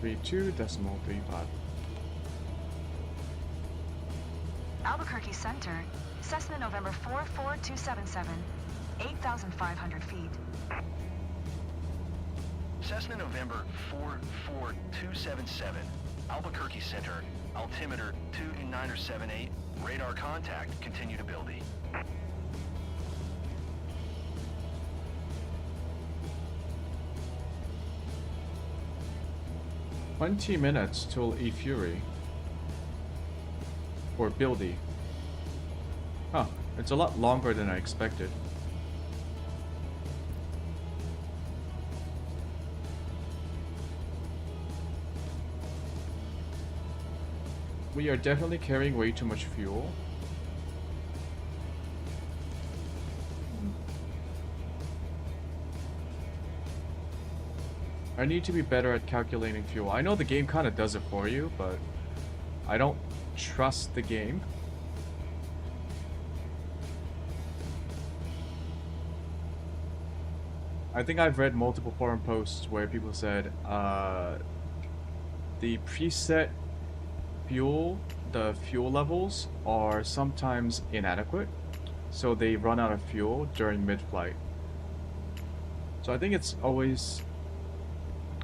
$132.35. Albuquerque Center, Cessna November 44277, 8,500 feet. Cessna November 44277, Albuquerque Center, altimeter 2978, radar contact, continue to buildy. 20 minutes till E-Fury. Or buildy. Huh, it's a lot longer than I expected. We are definitely carrying way too much fuel. I need to be better at calculating fuel. I know the game kind of does it for you, but I don't trust the game. I think I've read multiple forum posts where people said the preset fuel, the fuel levels are sometimes inadequate, so they run out of fuel during mid-flight. So I think it's always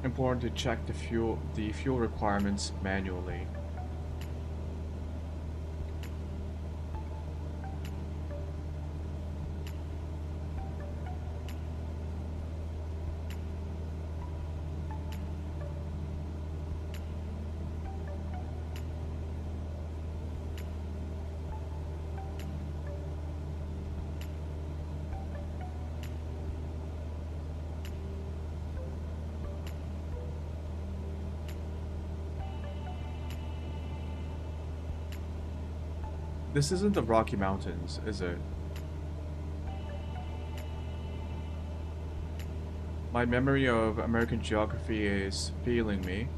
important to check the fuel requirements manually. This isn't the Rocky Mountains, is it? My memory of American geography is failing me.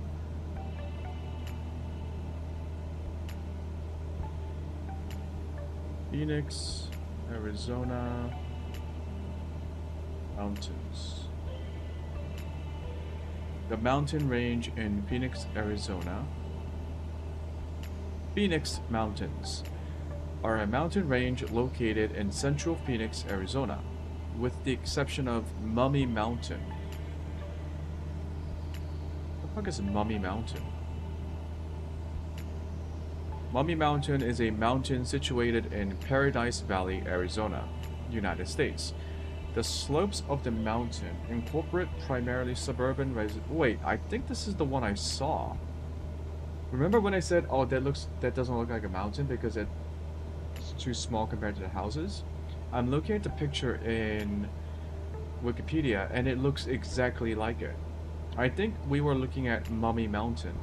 Phoenix, Arizona, mountains. The mountain range in Phoenix, Arizona. Phoenix Mountains are a mountain range located in central Phoenix, Arizona, with the exception of Mummy Mountain. What the fuck is Mummy Mountain? Mummy Mountain is a mountain situated in Paradise Valley, Arizona, United States. The slopes of the mountain incorporate primarily suburban Wait, I think this is the one I saw. Remember when I said, oh, that doesn't look like a mountain because it's too small compared to the houses? I'm looking at the picture in Wikipedia and it looks exactly like it. I think we were looking at Mummy Mountain.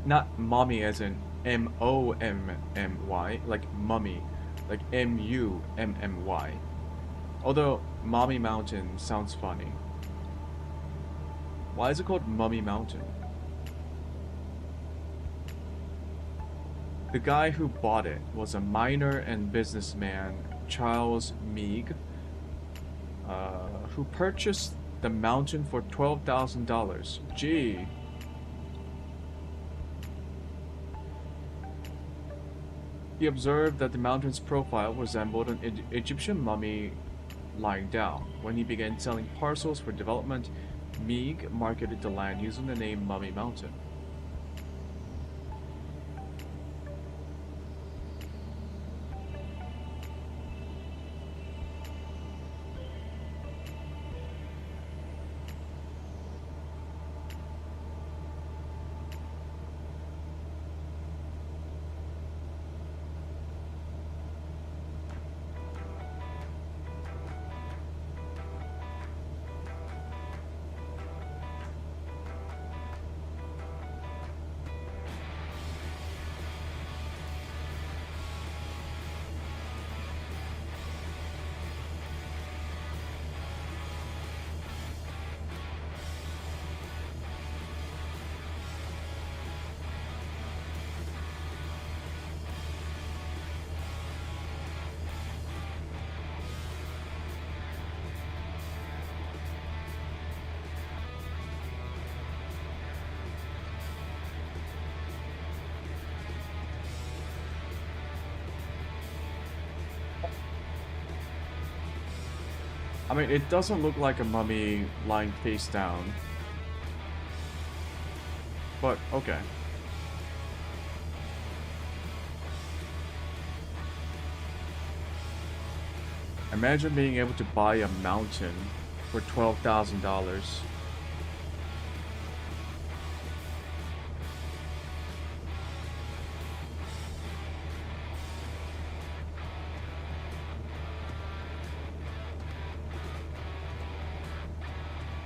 Not mommy as in M-O-M-M-Y, like mummy, like M-U-M-M-Y. Although Mommy Mountain sounds funny. Why is it called Mummy Mountain? The guy who bought it was a miner and businessman, Charles Meig, who purchased the mountain for $12,000. Gee. He observed that the mountain's profile resembled an Egyptian mummy lying down. When he began selling parcels for development, Meig marketed the land using the name Mummy Mountain. I mean, it doesn't look like a mummy lying face down. But, okay. Imagine being able to buy a mountain for $12,000.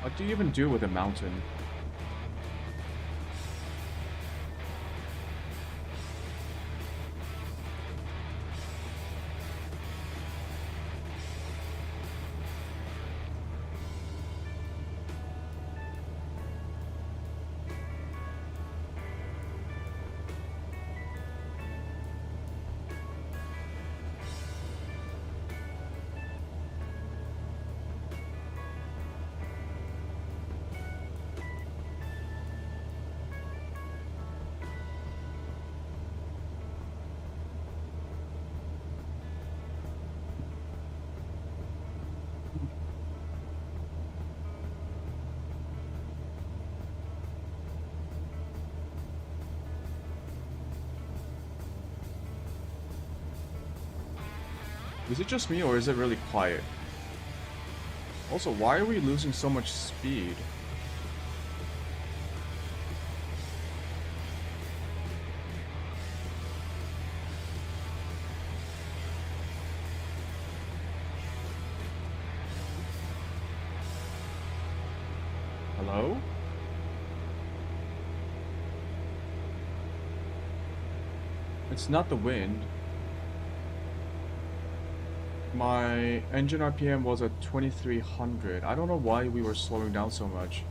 What do you even do with a mountain? Is it just me or is it really quiet? Also, why are we losing so much speed? Hello? It's not the wind. My engine RPM was at 2300. I don't know why we were slowing down so much.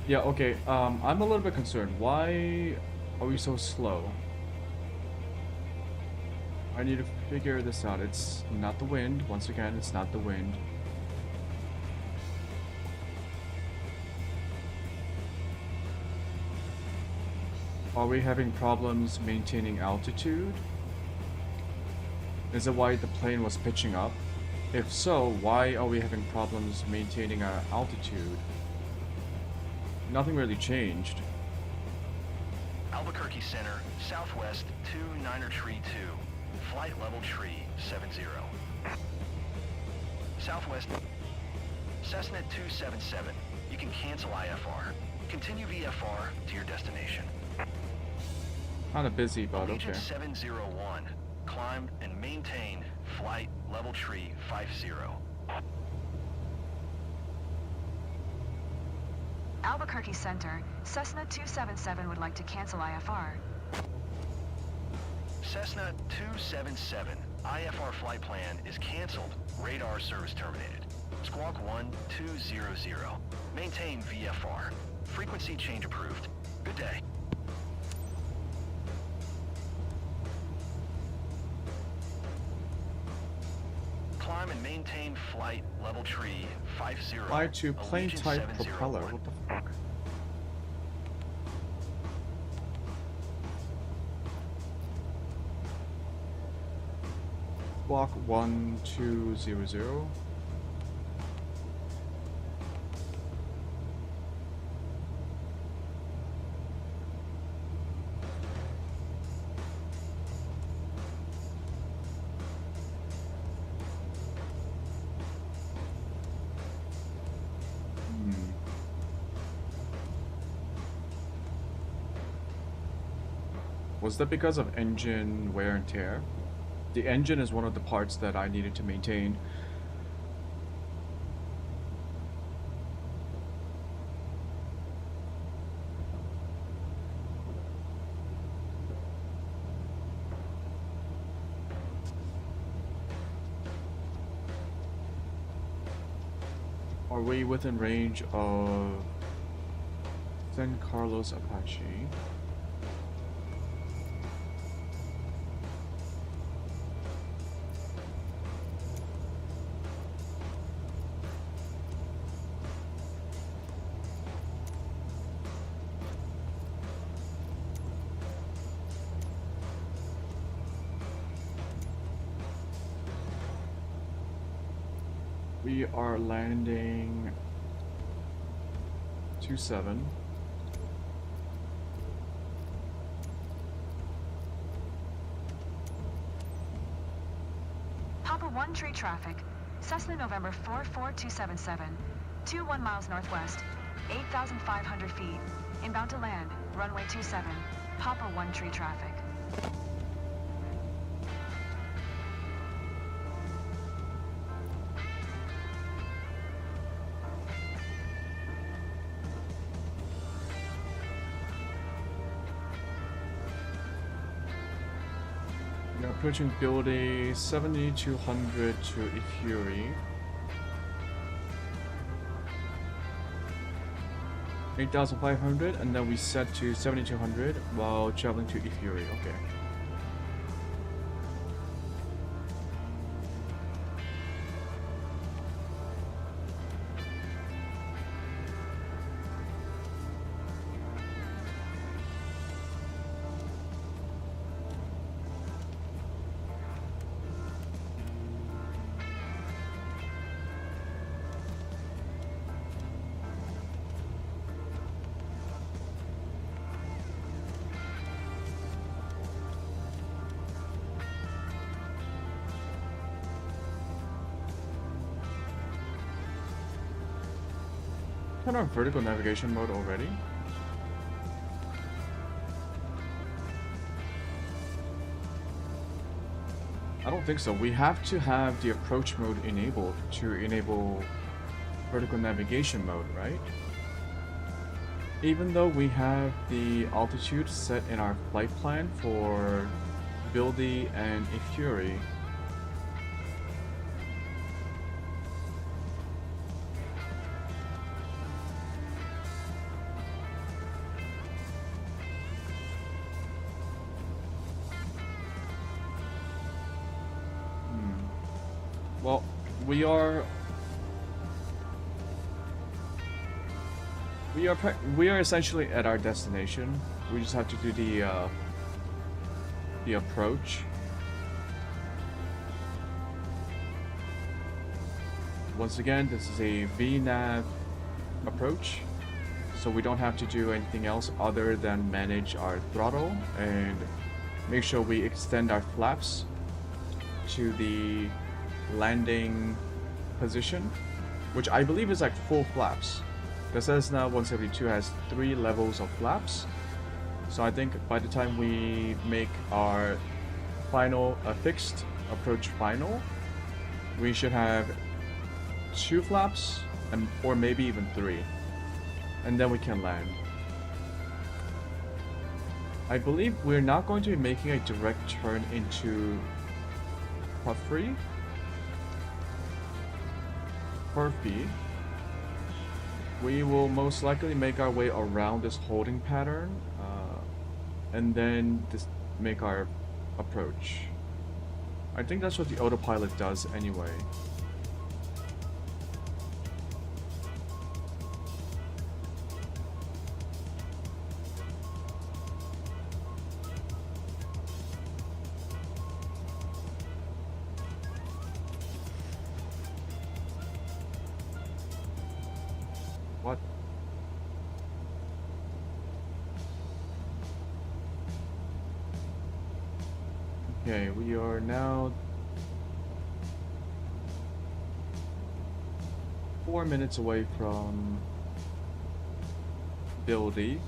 Yeah, okay, I'm a little bit concerned. Why are we so slow? I need to figure this out. It's not the wind. Once again, it's not the wind. Are we having problems maintaining altitude? Is it why the plane was pitching up? If so, why are we having problems maintaining our altitude? Nothing really changed. Albuquerque Center, southwest 29er tree 2, flight level tree 70. Southwest Cessna 277, you can cancel IFR. Continue VFR to your destination. Kinda busy, but okay. Allegiant 701, climb and maintain flight level tree 50. Albuquerque Center, Cessna 277 would like to cancel IFR. Cessna 277, IFR flight plan is canceled. Radar service terminated. Squawk 1200. Maintain VFR. Frequency change approved. Good day. Climb and maintain flight level tree 50. Fly to plane Allegiant type 701. propeller. What the fuck? Block 1200. Was that because of engine wear and tear? The engine is one of the parts that I needed to maintain. Are we within range of San Carlos Apache? We are landing 27. Papa 1 tree traffic, Cessna November 44277, 21 miles northwest, 8,500 feet, inbound to land, runway 27, Papa 1 tree traffic. Approaching building 7200 to Ifuri. 8,500 and then we set to 7200 while traveling to Ifuri. Okay. turn on vertical navigation mode already? I don't think so. We have to have the approach mode enabled to enable vertical navigation mode, right? Even though we have the altitude set in our flight plan for Buildy and Fury. Well, we are essentially at our destination. We just have to do the approach. Once again, this is a VNav approach, so we don't have to do anything else other than manage our throttle and make sure we extend our flaps to the landing position, which I believe is like full flaps. The Cessna 172 has 3 levels of flaps, so I think by the time we make our final fixed approach final, we should have 2 flaps or maybe even 3, and then we can land. I believe we're not going to be making a direct turn into Puffery. We will most likely make our way around this holding pattern and then just make our approach. I think that's what the autopilot does anyway. What? Okay, we are now 4 minutes away from Buildy.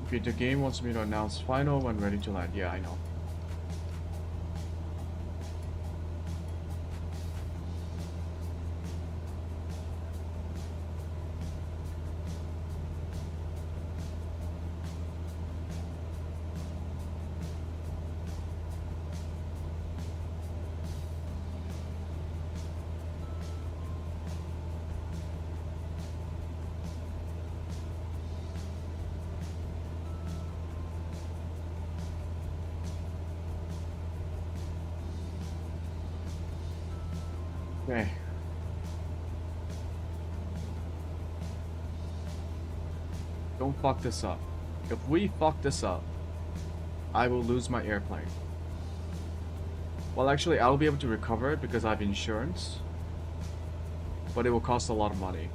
Okay, the game wants me to announce final when ready to land. Yeah, I know. Okay. Don't fuck this up. If we fuck this up, I will lose my airplane. Well, actually, I'll be able to recover it because I have insurance, but it will cost a lot of money.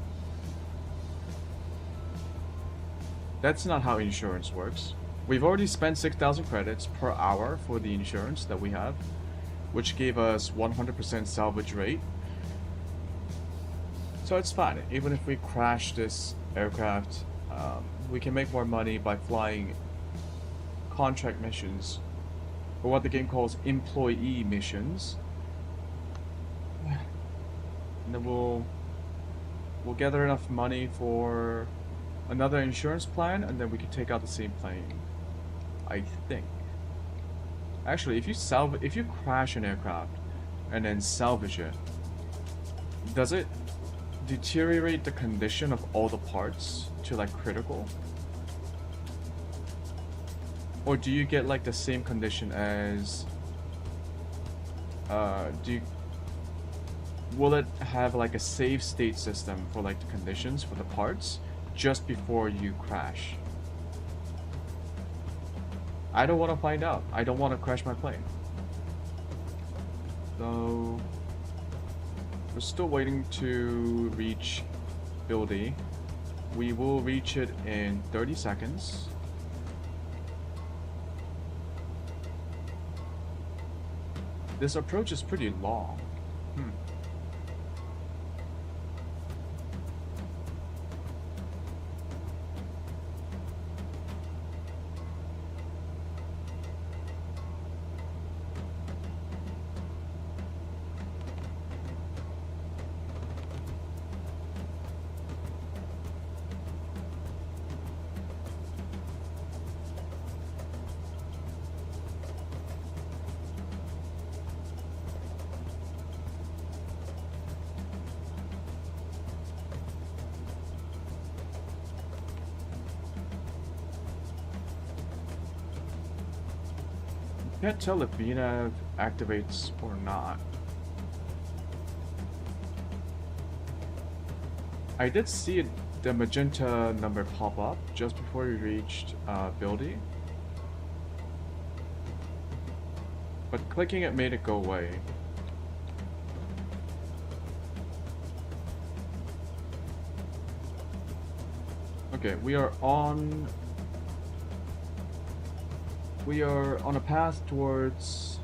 That's not how insurance works. We've already spent 6,000 credits per hour for the insurance that we have, which gave us 100% salvage rate. So it's fine. Even if we crash this aircraft, we can make more money by flying contract missions, or what the game calls employee missions. And then we'll gather enough money for another insurance plan, and then we can take out the same plane, I think. Actually, if you crash an aircraft and then salvage it, does it deteriorate the condition of all the parts to like critical? Or do you get like the same condition as will it have like a save state system for like the conditions for the parts just before you crash? I don't want to find out. I don't want to crash my plane. So we're still waiting to reach Buildy. We will reach it in 30 seconds. This approach is pretty long. Can't tell if VNav activates or not. I did see the magenta number pop up just before we reached Buildy, but clicking it made it go away. Okay, we are on a path towards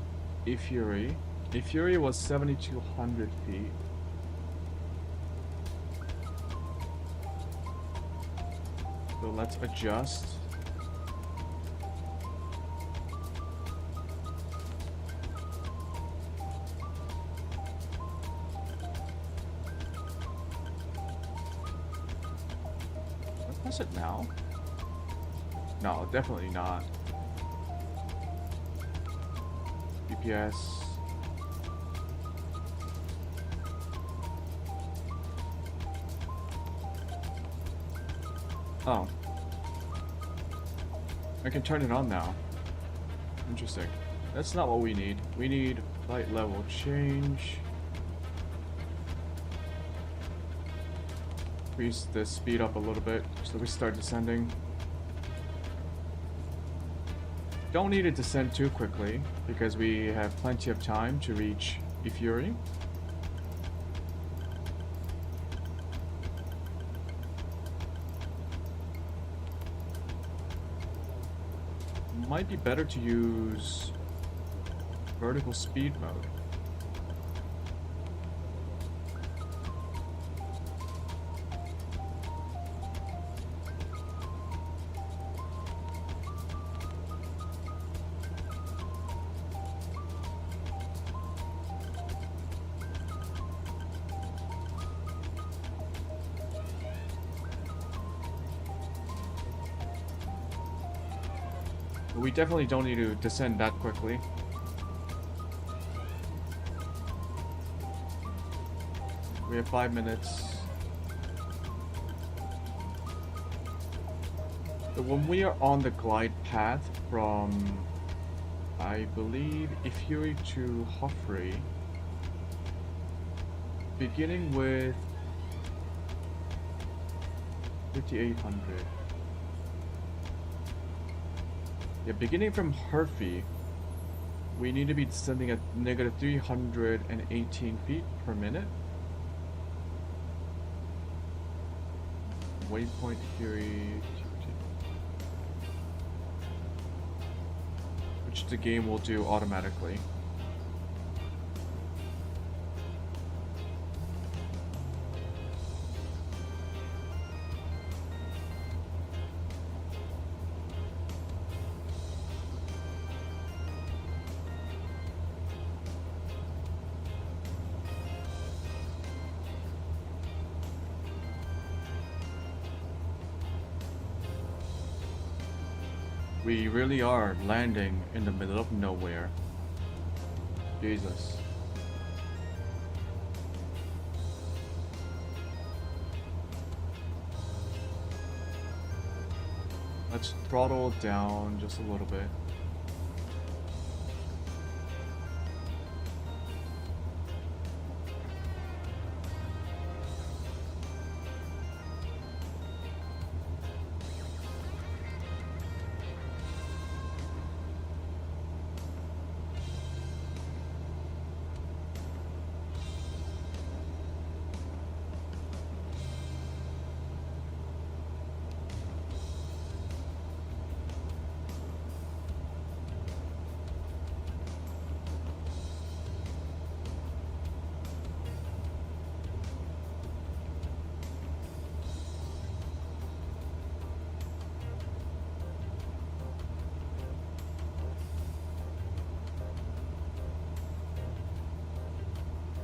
Efury. Efury was 7,200 feet. So let's adjust. Is it now? No, definitely not. GPS. Oh. I can turn it on now. Interesting. That's not what we need. We need flight level change. Increase the speed up a little bit so we start descending. Don't need to descend too quickly because we have plenty of time to reach Efury. Might be better to use vertical speed mode. We definitely don't need to descend that quickly. We have 5 minutes. So when we are on the glide path from, I believe, Efury to Hoffrey, beginning with 5,800. Yeah, beginning from Herfey, we need to be descending at negative 318 feet per minute. Waypoint Fury, which the game will do automatically. We really are landing in the middle of nowhere. Jesus. Let's throttle down just a little bit.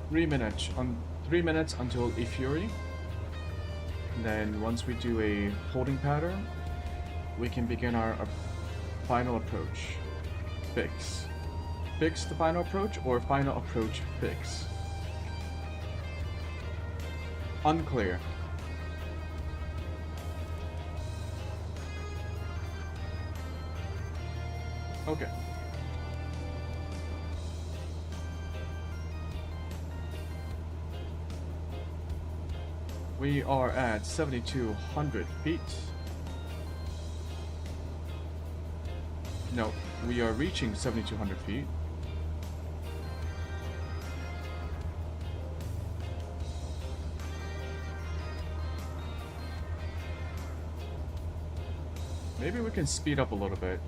Three minutes until a Fury. Then once we do a holding pattern, we can begin our final approach. Fix. Fix the final approach or final approach fix? Unclear. Okay. We are at 7,200 feet. No, we are reaching 7,200 feet. Maybe we can speed up a little bit.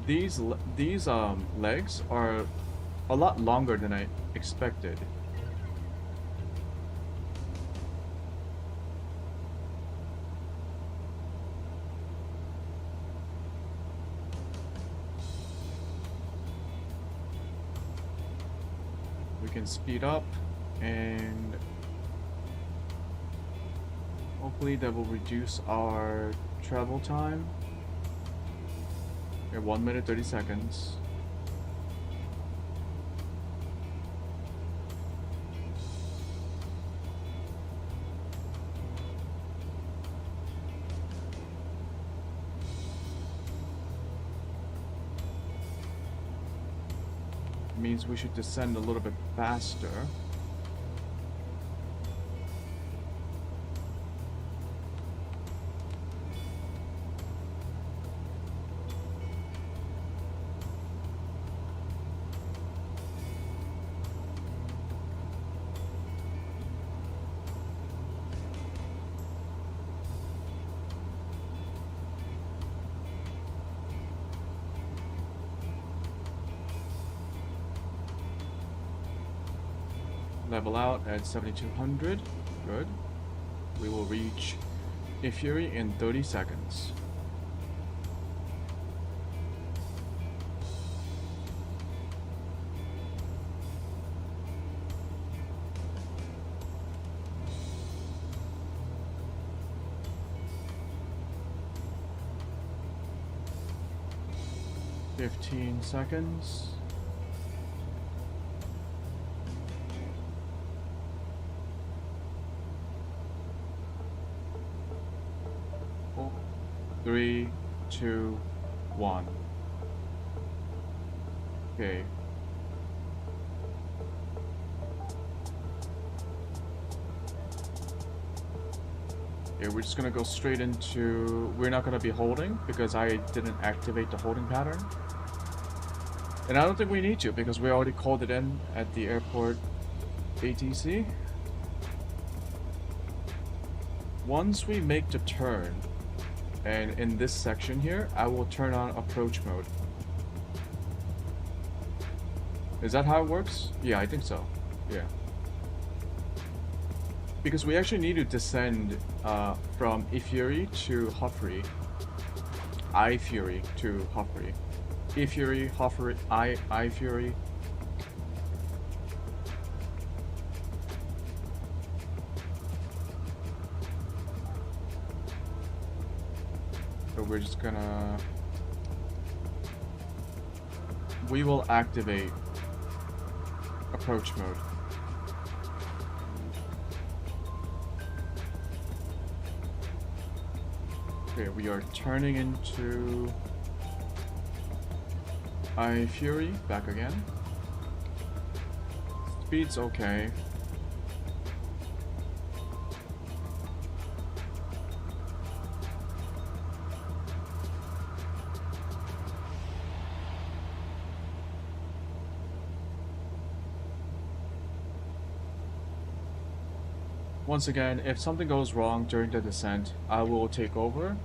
These legs are a lot longer than I expected. We can speed up and hopefully that will reduce our travel time. We're 1 minute 30 seconds. Means we should descend a little bit faster. Level out at 7,200. Good. We will reach a Fury in 30 seconds. Fifteen seconds. 3, 2, 1. Okay. Yeah, we're just gonna go straight into... We're not gonna be holding because I didn't activate the holding pattern. And I don't think we need to because we already called it in at the airport ATC. Once we make the turn, and in this section here, I will turn on approach mode. Is that how it works? Yeah, I think so. Yeah. Because we actually need to descend from Fury to Hofri. Fury to Hofri. Fury, Hofri, Fury. So we're just gonna... We will activate approach mode. Okay, we are turning into iFury, back again. Speed's okay. Once again, if something goes wrong during the descent, I will take over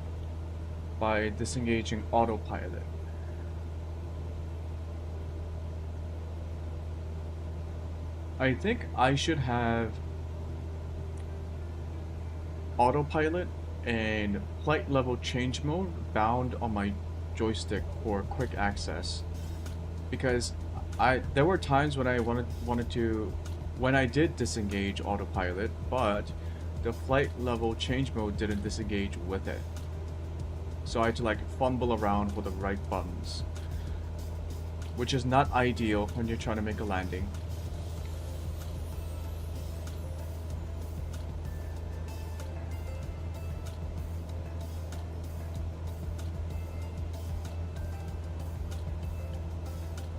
by disengaging autopilot. I think I should have autopilot and flight level change mode bound on my joystick for quick access, because there were times when I wanted to, when I did disengage autopilot, but the flight level change mode didn't disengage with it. So I had to like fumble around with the right buttons, which is not ideal when you're trying to make a landing.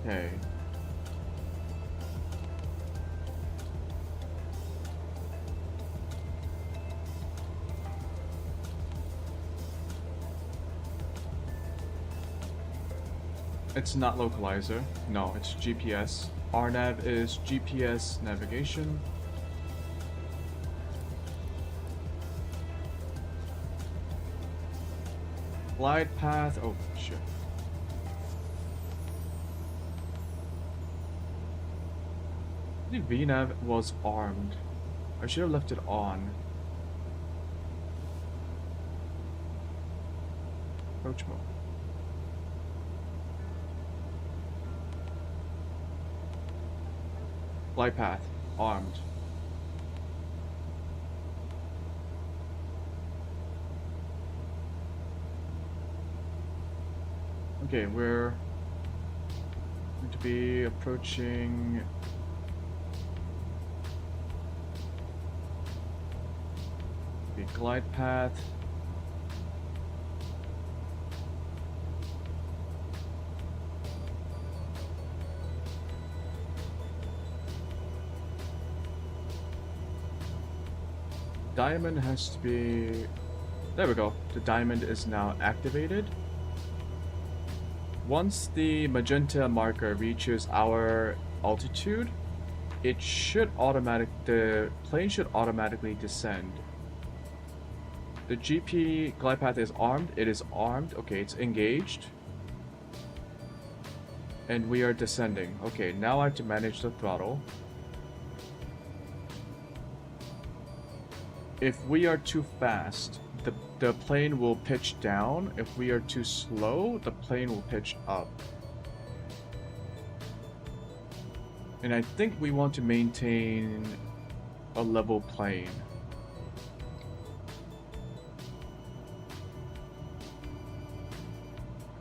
Okay. It's not localizer. No, it's GPS. RNav is GPS navigation. Glide path. Oh, shit. The VNav was armed. I should have left it on. Approach mode. Glide path, armed. Okay, we're going to be approaching the glide path. Diamond has to be... There we go. The diamond is now activated. Once the magenta marker reaches our altitude, the plane should automatically descend. The GP glide path is armed. It is armed. Okay, it's engaged. And we are descending. Okay, now I have to manage the throttle. If we are too fast, the plane will pitch down. If we are too slow, the plane will pitch up. And I think we want to maintain a level plane.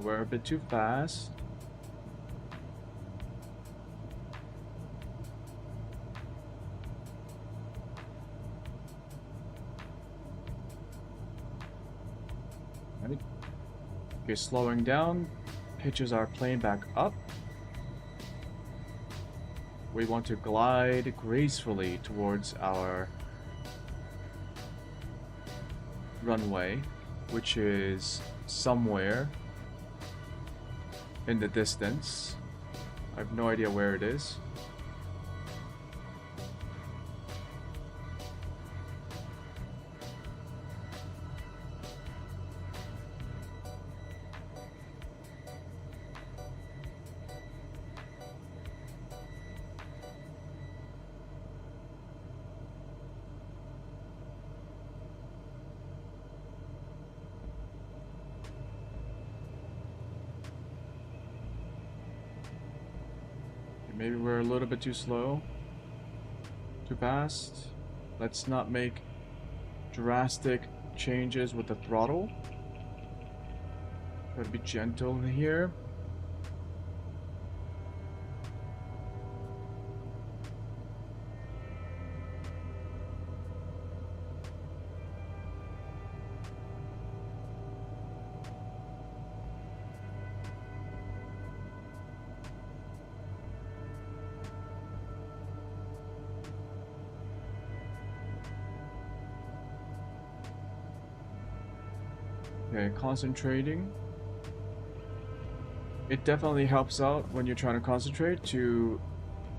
We're a bit too fast. Okay, slowing down pitches our plane back up. We want to glide gracefully towards our runway, which is somewhere in the distance. I have no idea where it is. Maybe we're a little bit too slow, too fast. Let's not make drastic changes with the throttle. Gotta be gentle here. Okay, concentrating. It definitely helps out when you're trying to concentrate to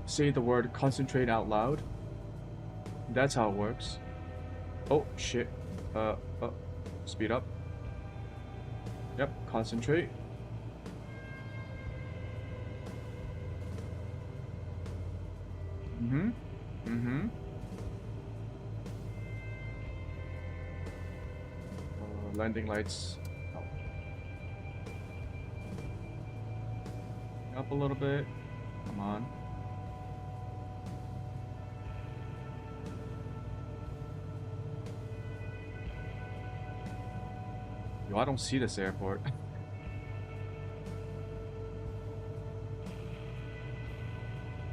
say the word concentrate out loud. That's how it works. Oh, shit. Speed up. Yep, concentrate. Landing lights. Up a little bit. Come on. Yo, I don't see this airport.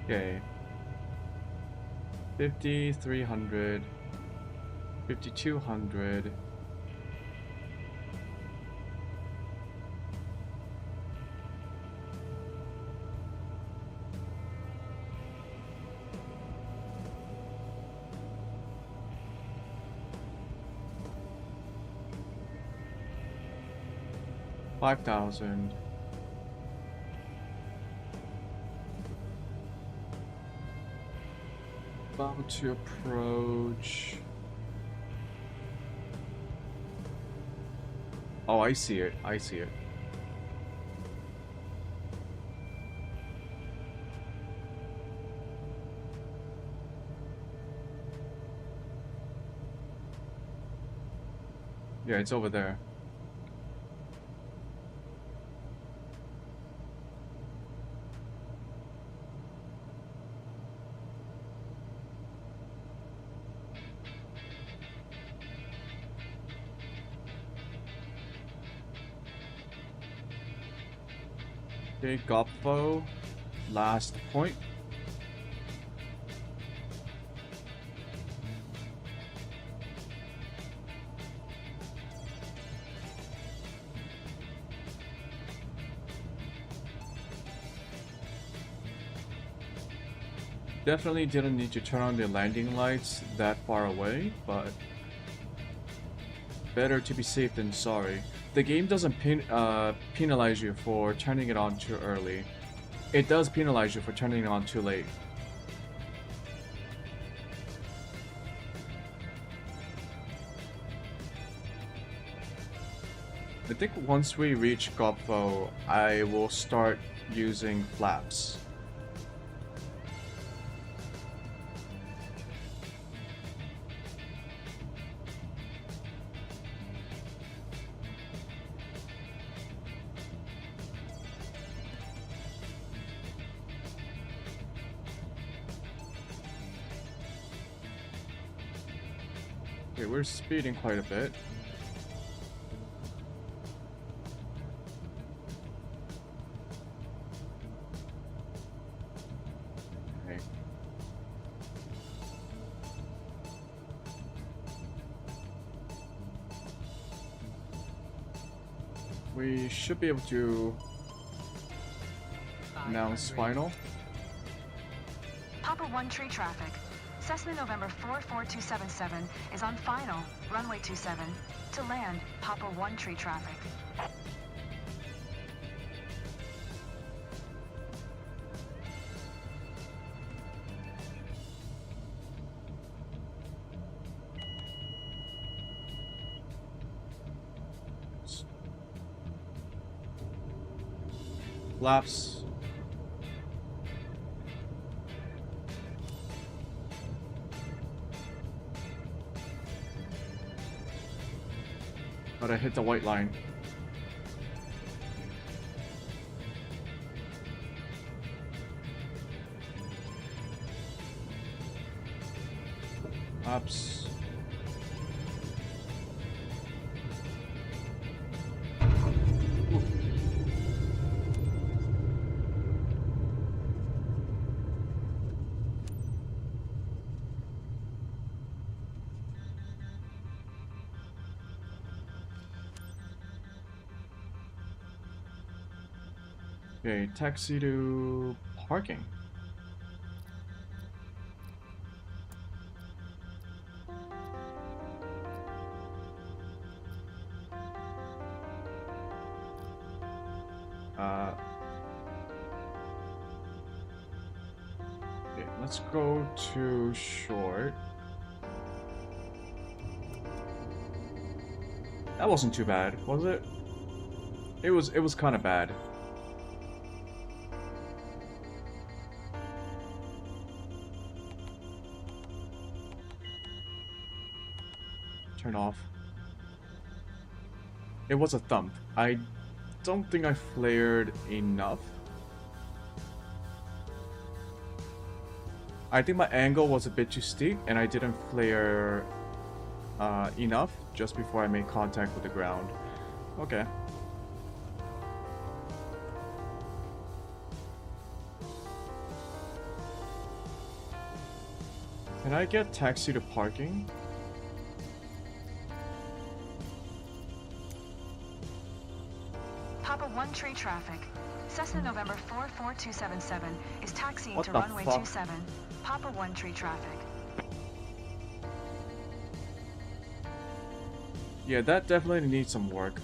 Okay. 5,300. 5,200. $5,000. About to approach. Oh, I see it. I see it. Yeah, it's over there. Okay, Gopfo, last point. Definitely didn't need to turn on the landing lights that far away, but better to be safe than sorry. The game doesn't penalize you for turning it on too early. It does penalize you for turning it on too late. I think once we reach Gopfo, I will start using flaps. Okay, we're speeding quite a bit. Okay. We should be able to announce final. Papa 1 tree traffic. Cessna November 44277 is on final, runway 27, to land, Papa 1 tree traffic. Flaps. But I hit the white line. Ups. Ooh. Okay, taxi to parking. Okay, let's go to short. That wasn't too bad, was it? It was kind of bad. Turn off. It was a thump. I don't think I flared enough. I think my angle was a bit too steep and I didn't flare enough just before I made contact with the ground. Okay. Can I get taxi to parking? Papa 1 tree traffic. Cessna November 44277 is taxiing What to the runway fuck? 27. Papa 1 tree traffic. Yeah, that definitely needs some work.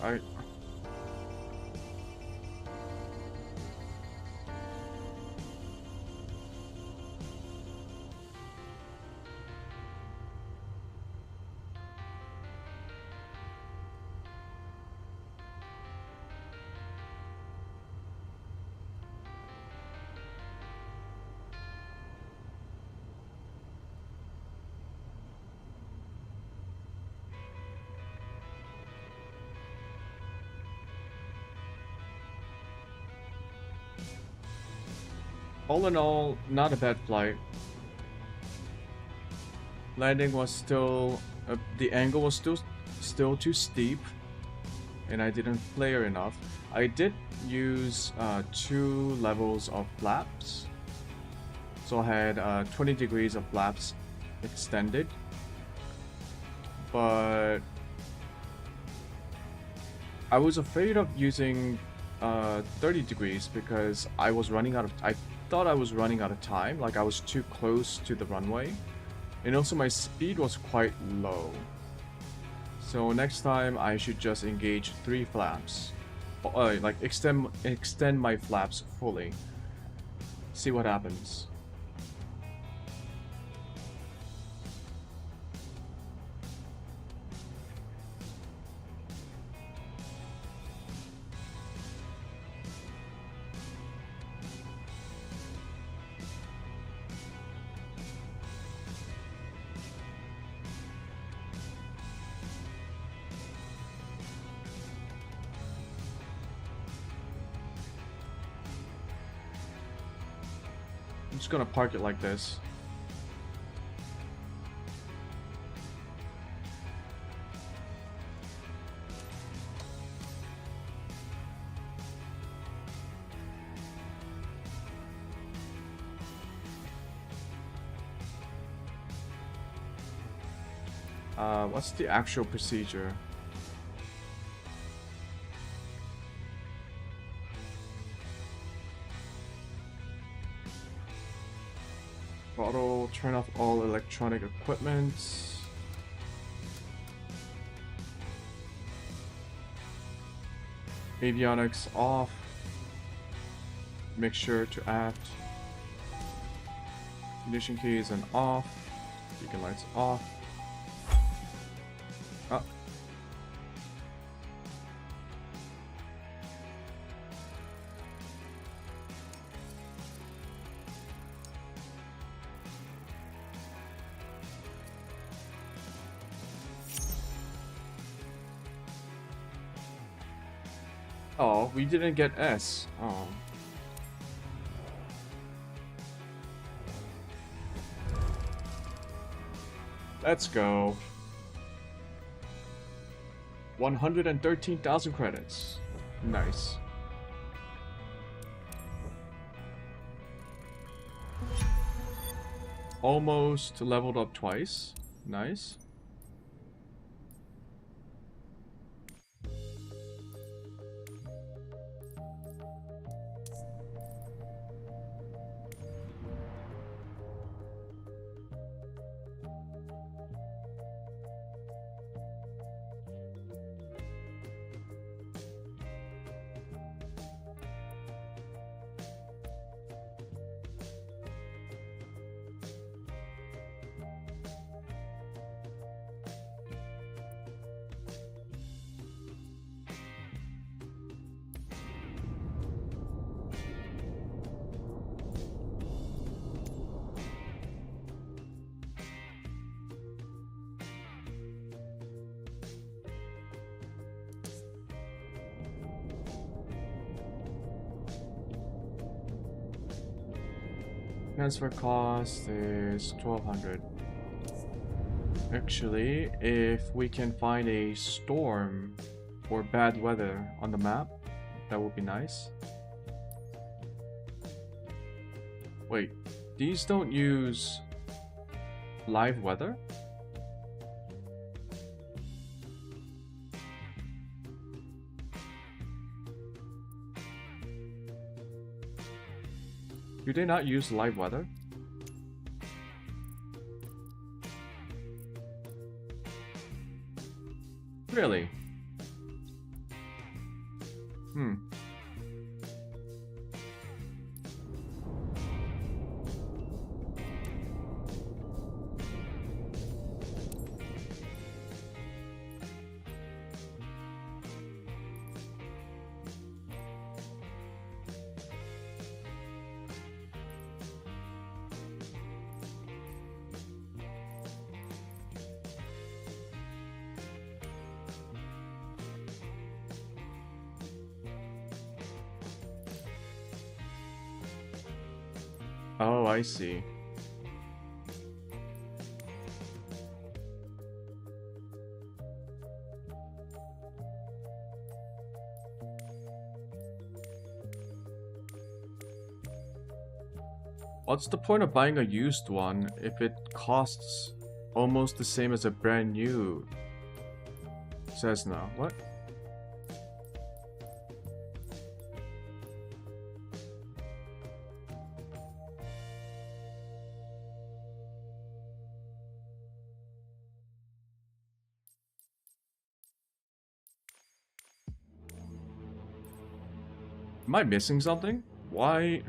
All in all, not a bad flight. Landing was still, the angle was still too steep, and I didn't flare enough. I did use 2 levels of flaps, so I had 20 degrees of flaps extended, but I was afraid of using 30 degrees because I was running out of. I thought I was running out of time, like I was too close to the runway, and also my speed was quite low. So next time I should just engage 3 flaps, like extend my flaps fully. See what happens. I'm just gonna park it like this. What's the actual procedure? Throttle, turn off all electronic equipment. Avionics off. Make sure to aft. Ignition keys and off. Beacon lights off. Oh. Oh, we didn't get S. Oh. Let's go. 113,000 credits. Nice. Almost leveled up twice. Nice. Transfer cost is 1200. Actually, if we can find a storm or bad weather on the map, that would be nice. Wait, these don't use live weather? Do they not use live weather? Really? Oh, I see. What's the point of buying a used one if it costs almost the same as a brand new Cessna? What? Am I missing something? Why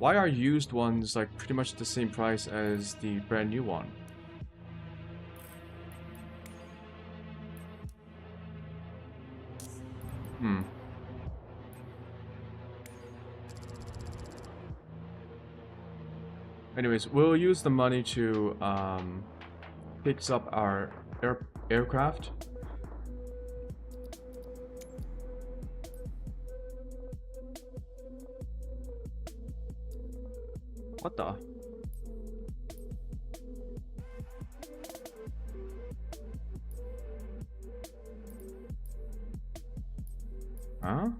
are used ones like pretty much the same price as the brand new one? Anyways, we'll use the money to fix up our aircraft. What the? Huh?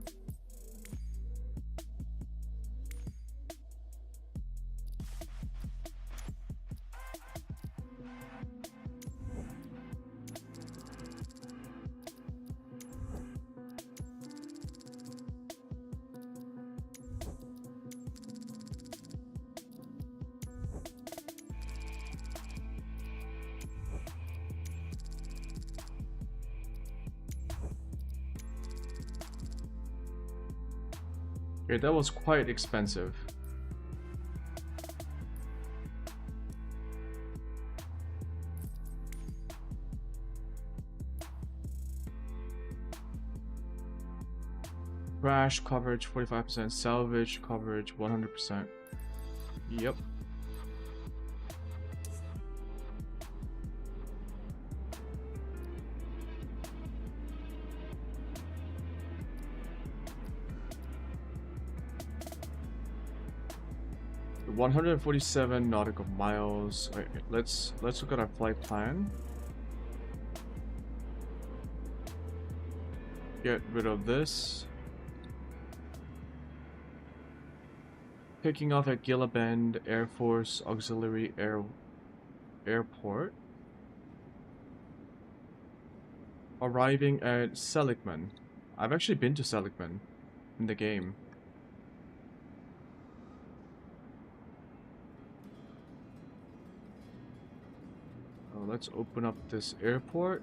Okay, that was quite expensive. Crash coverage 45%, salvage coverage 100%. Yep. $147 nautical miles. Wait, let's look at our flight plan. Get rid of this. Picking off at Gila Bend Air Force Auxiliary Airport. Arriving at Seligman. I've actually been to Seligman in the game. Let's open up this airport.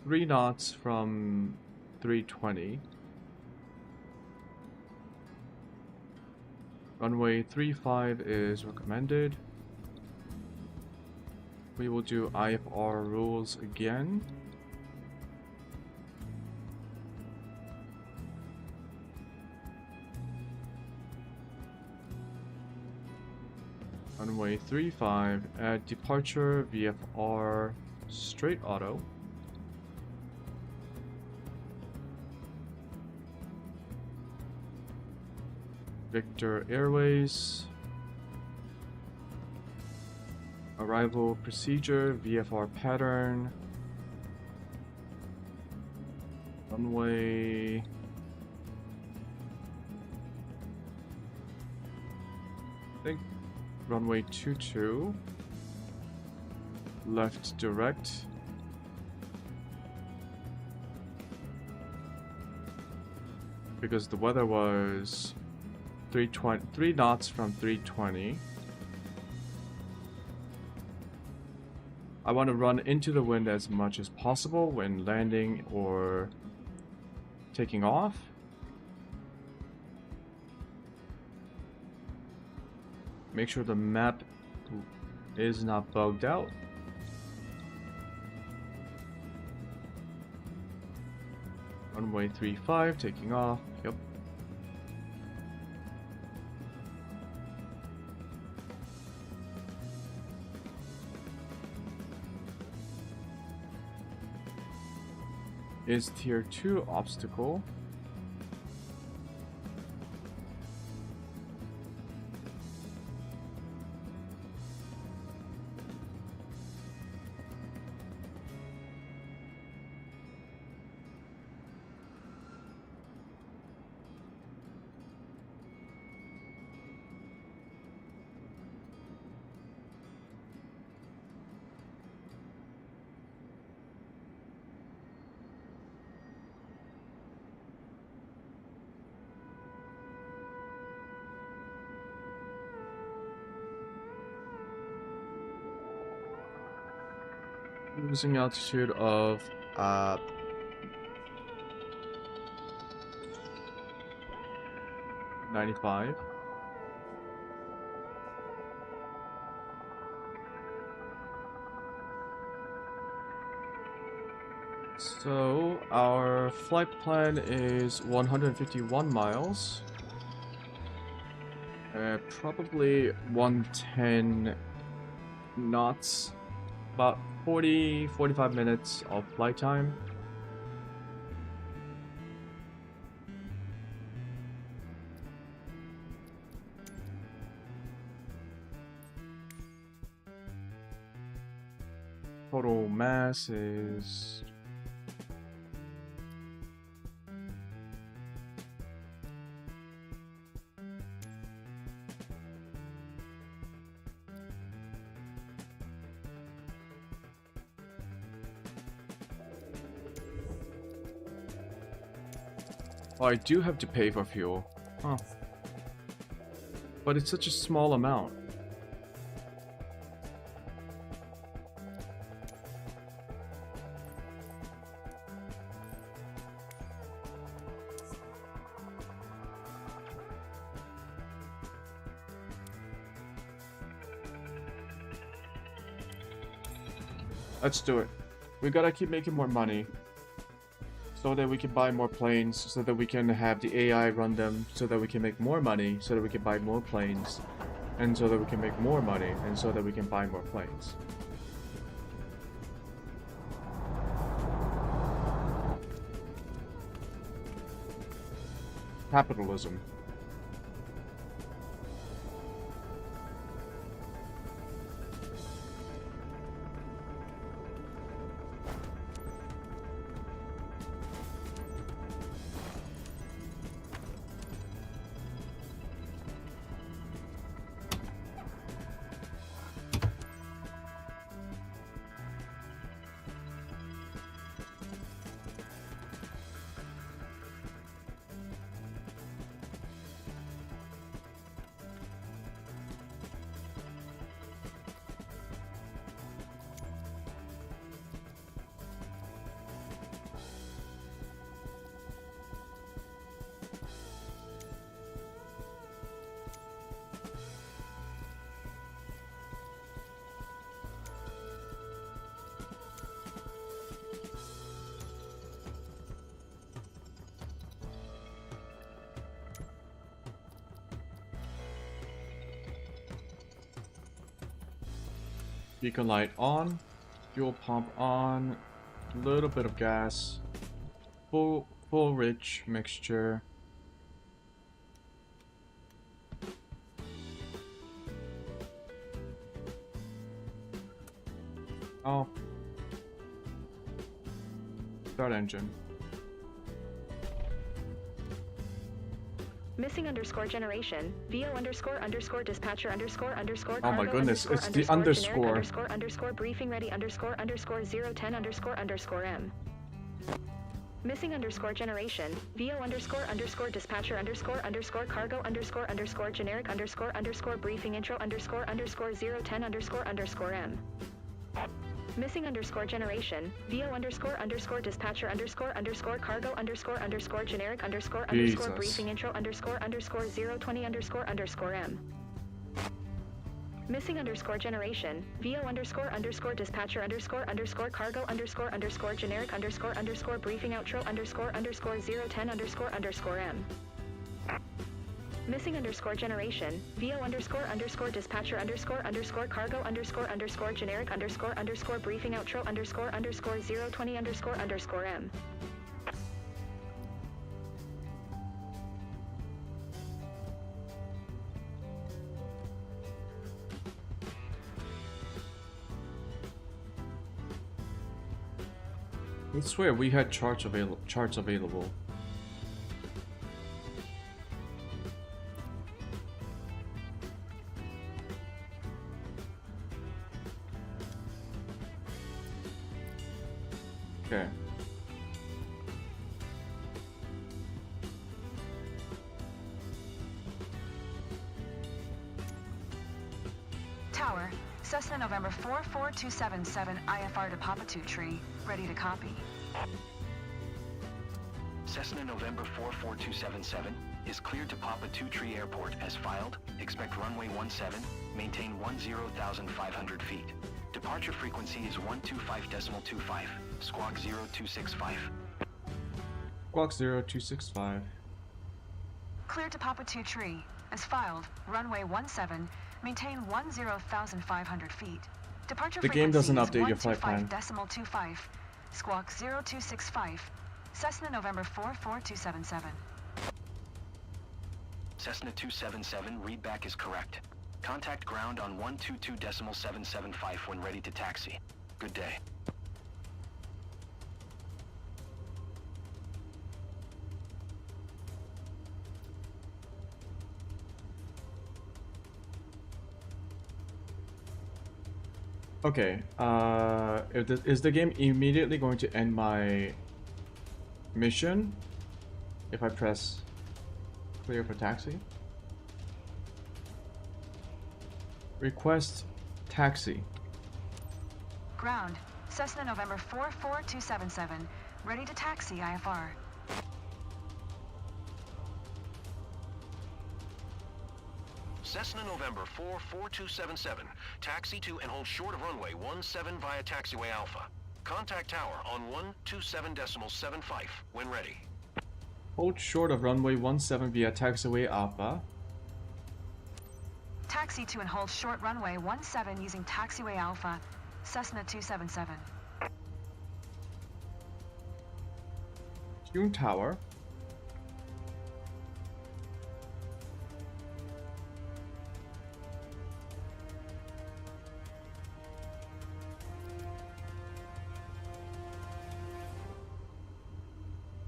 3 knots from 320. Runway 35 is recommended. We will do IFR rules again. Runway 35 at departure VFR straight auto. Victor Airways. Arrival procedure, VFR pattern. Runway. I think runway 22. Left direct. Because the weather was 3 knots from 320. I want to run into the wind as much as possible when landing or taking off. Make sure the map is not bugged out. Runway 35, taking off. Yep. Is tier 2 obstacle. Losing altitude of 95. So our flight plan is 151 miles. Probably 110 knots. About 45 minutes of flight time. Total mass is oh, I do have to pay for fuel. Huh. But it's such a small amount. Let's do it. We gotta keep making more money. So that we can buy more planes, so that we can have the AI run them, so that we can make more money, so that we can buy more planes, and so that we can make more money, and so that we can buy more planes. Capitalism. Beacon light on, fuel pump on, a little bit of gas, full rich mixture. Oh. Start engine. Missing underscore generation. VO underscore underscore dispatcher underscore underscore Oh cargo my goodness, underscore it's the underscore generic underscore. underscore underscore briefing ready underscore underscore 010 underscore underscore M. Missing underscore generation. VO underscore underscore dispatcher underscore underscore cargo underscore underscore generic underscore underscore briefing intro underscore underscore 010 underscore underscore M. Missing underscore generation. VO underscore underscore dispatcher underscore underscore cargo underscore underscore generic underscore underscore briefing intro underscore underscore 020 underscore underscore M. Missing underscore generation. VO underscore underscore dispatcher underscore underscore cargo underscore underscore generic underscore underscore briefing outro underscore underscore 010 underscore underscore M. Missing underscore generation. VO underscore underscore dispatcher underscore underscore cargo underscore underscore generic underscore underscore briefing outro underscore underscore 020 underscore underscore M. I swear we had charts available. Okay. Tower, Cessna November 44277 IFR to Papa 2 Tree, ready to copy. Cessna November 44277 is cleared to Papa 2 Tree Airport as filed. Expect runway 17, maintain 10,500 feet. Departure frequency is 125.25, squawk 0265. Squawk 0265. Cleared to Papa 2 Tree, as filed, runway 17, maintain 10,500 feet. Departure The game doesn't frequency update is your flight plan. 125.25, squawk 0265. Cessna November 44277. Cessna 277, readback is correct. Contact ground on 122.775 when ready to taxi. Good day. Okay, is the game immediately going to end my mission if I press clear for taxi? Request taxi. Ground, Cessna November 44277, ready to taxi IFR. Cessna November 44277. Taxi to and hold short of runway 17 via taxiway Alpha. Contact tower on 127.75 when ready. Hold short of runway 17 via taxiway Alpha. Taxi to and hold short runway 17 using taxiway Alpha, Cessna 277. Choom Tower.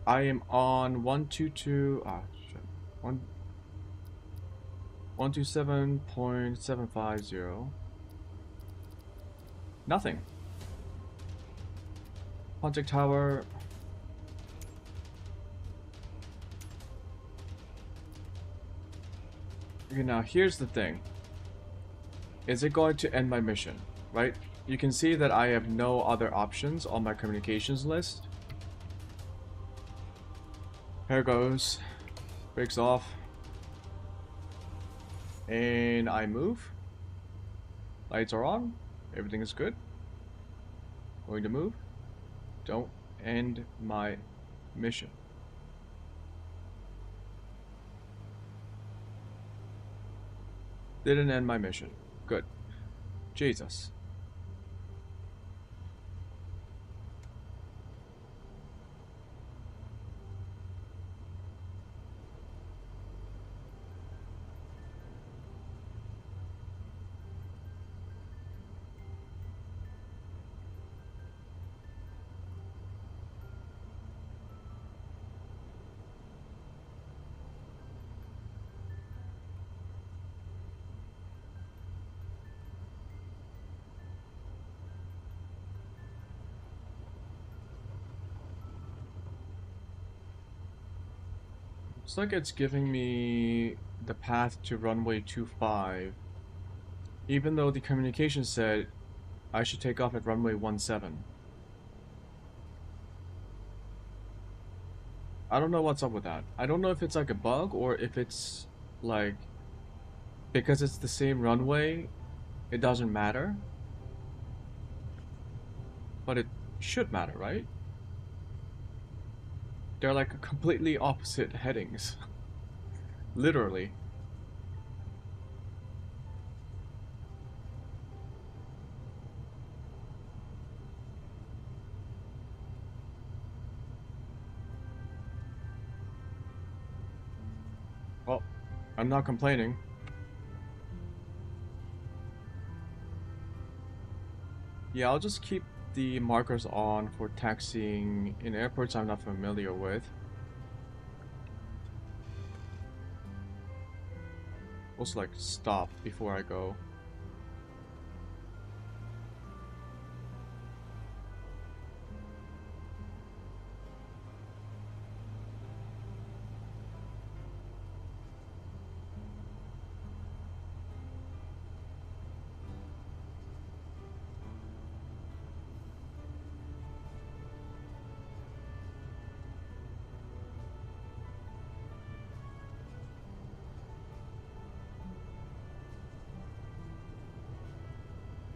I am on 122. Shit. 127.750. Nothing. Contact tower. Okay, now here's the thing. Is it going to end my mission? Right? You can see that I have no other options on my communications list. Here goes. Breaks off. And I move. Lights are on. Everything is good. Going to move. Don't end my mission. Didn't end my mission. Good. Jesus. Looks like it's giving me the path to runway 25, even though the communication said I should take off at runway 17. I don't know what's up with that. I don't know if it's like a bug or if it's like because it's the same runway, it doesn't matter. But it should matter, right? They're like completely opposite headings. Literally. Well, I'm not complaining. Yeah, I'll just keep the markers on for taxiing in airports I'm not familiar with. Also, like, stop before I go.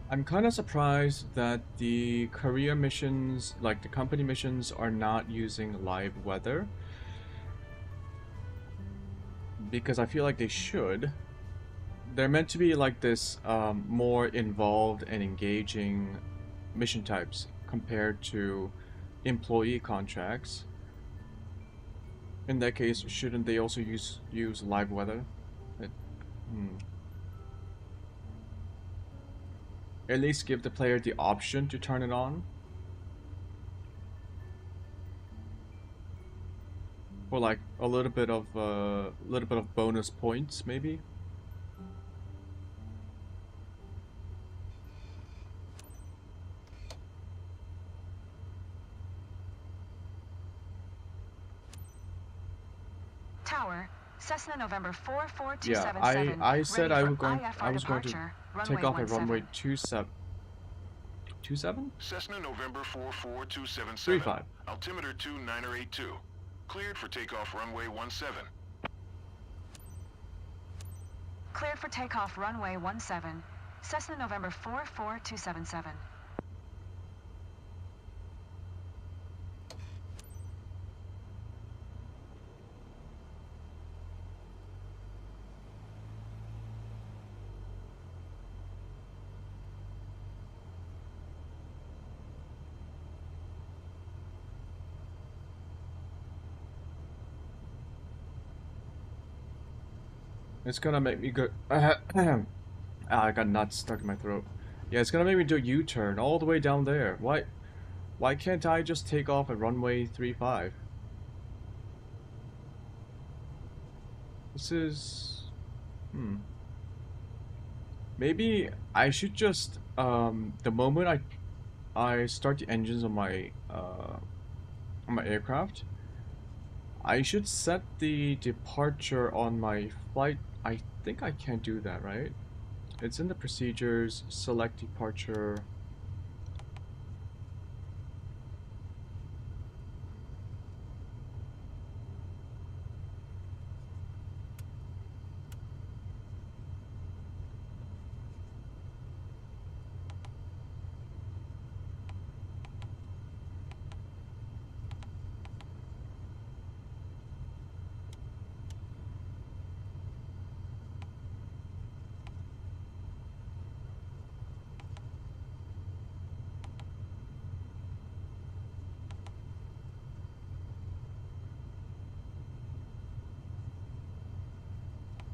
I'm kind of surprised that the career missions, like the company missions, are not using live weather. Because I feel like they should. They're meant to be like this more involved and engaging mission types compared to employee contracts. In that case, shouldn't they also use live weather? Hmm. At least give the player the option to turn it on. For like a little bit of bonus points, maybe. Tower, Cessna November 4427. Yeah, I said ready I for was going to departure, take off at runway 17. 27? Cessna November 44277. 35. Altimeter 2982. Cleared for takeoff runway 17. Cleared for takeoff runway 17. Cessna November 44277. It's gonna make me go. I got nuts stuck in my throat. Yeah, it's gonna make me do a U-turn all the way down there. Why can't I just take off at runway 35? This is... Maybe I should just, the moment I start the engines on my aircraft, I should set the departure on my flight. I think I can't do that, right? It's in the procedures, select departure.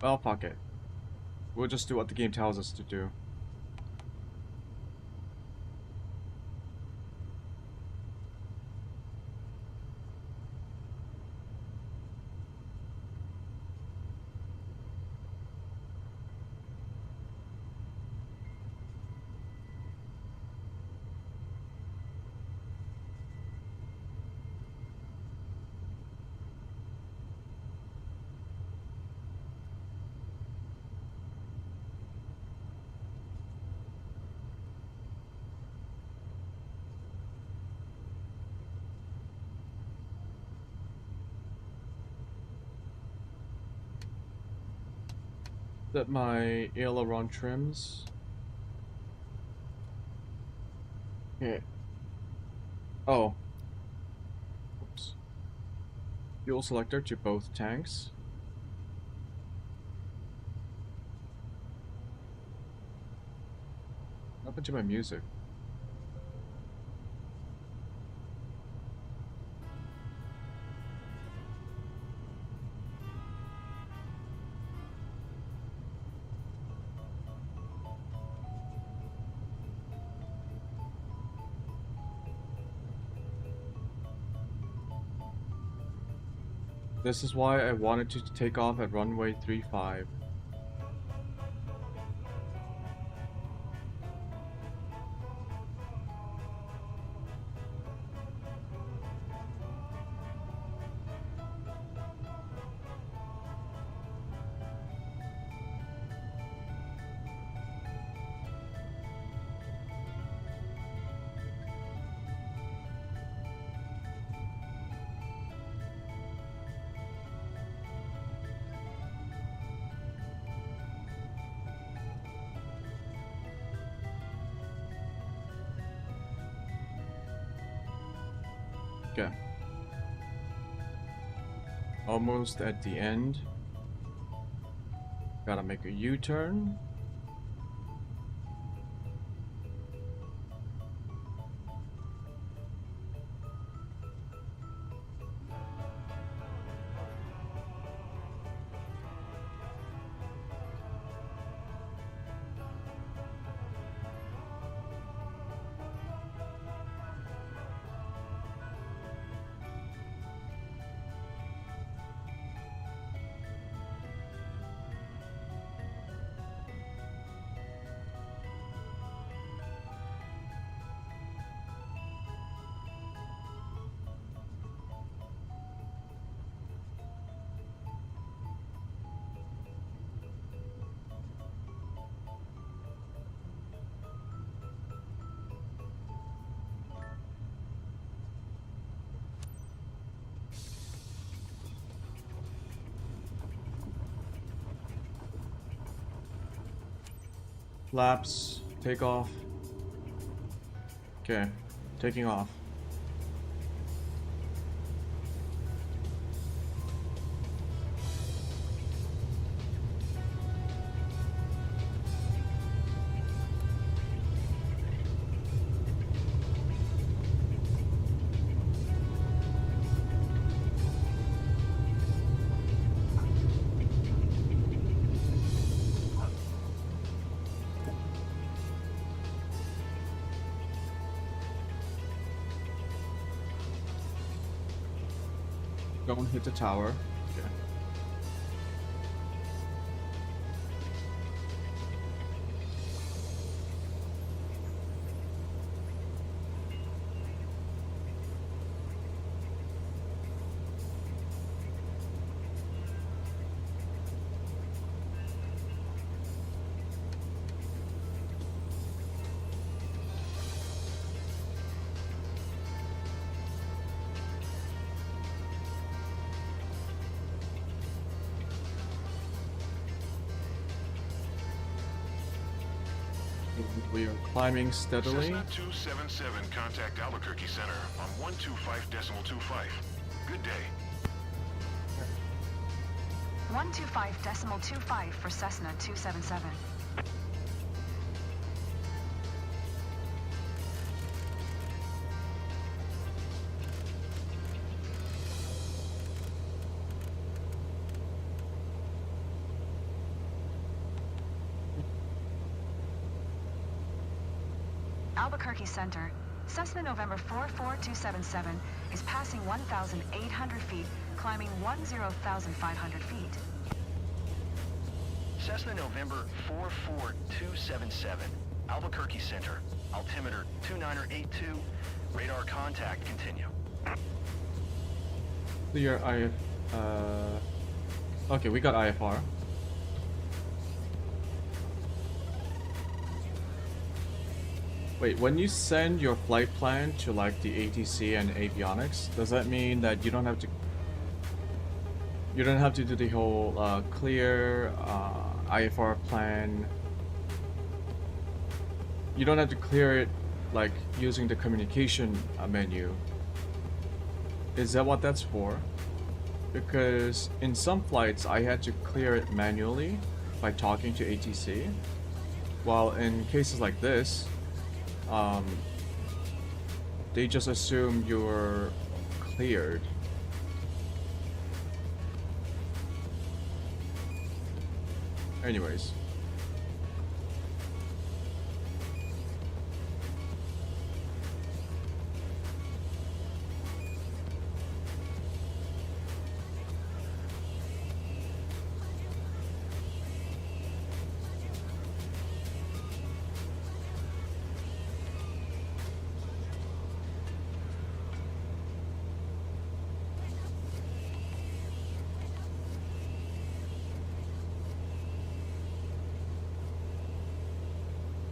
Well, fuck it. We'll just do what the game tells us to do. Set my aileron trims. Okay. Oh. Oops. Fuel selector to both tanks. What happened to my music? This is why I wanted to take off at runway 35. Okay. Almost at the end. Gotta make a U-turn. Flaps, take off. Okay, taking off. Don't hit the tower. Okay. We are climbing steadily. Cessna 277, contact Albuquerque Center on 125.25. Good day. 125.25 for Cessna 277. Albuquerque Center, Cessna November 44277 is passing 1,800 feet, climbing 10,500 feet. Cessna November 44277, Albuquerque Center, altimeter 2982, radar contact continue. Clear okay, we got IFR. Wait, when you send your flight plan to like the ATC and avionics, does that mean that you don't have You don't have to do the whole clear IFR plan. You don't have to clear it like using the communication menu. Is that what that's for? Because in some flights I had to clear it manually by talking to ATC, while in cases like this, they just assume you're cleared. Anyways.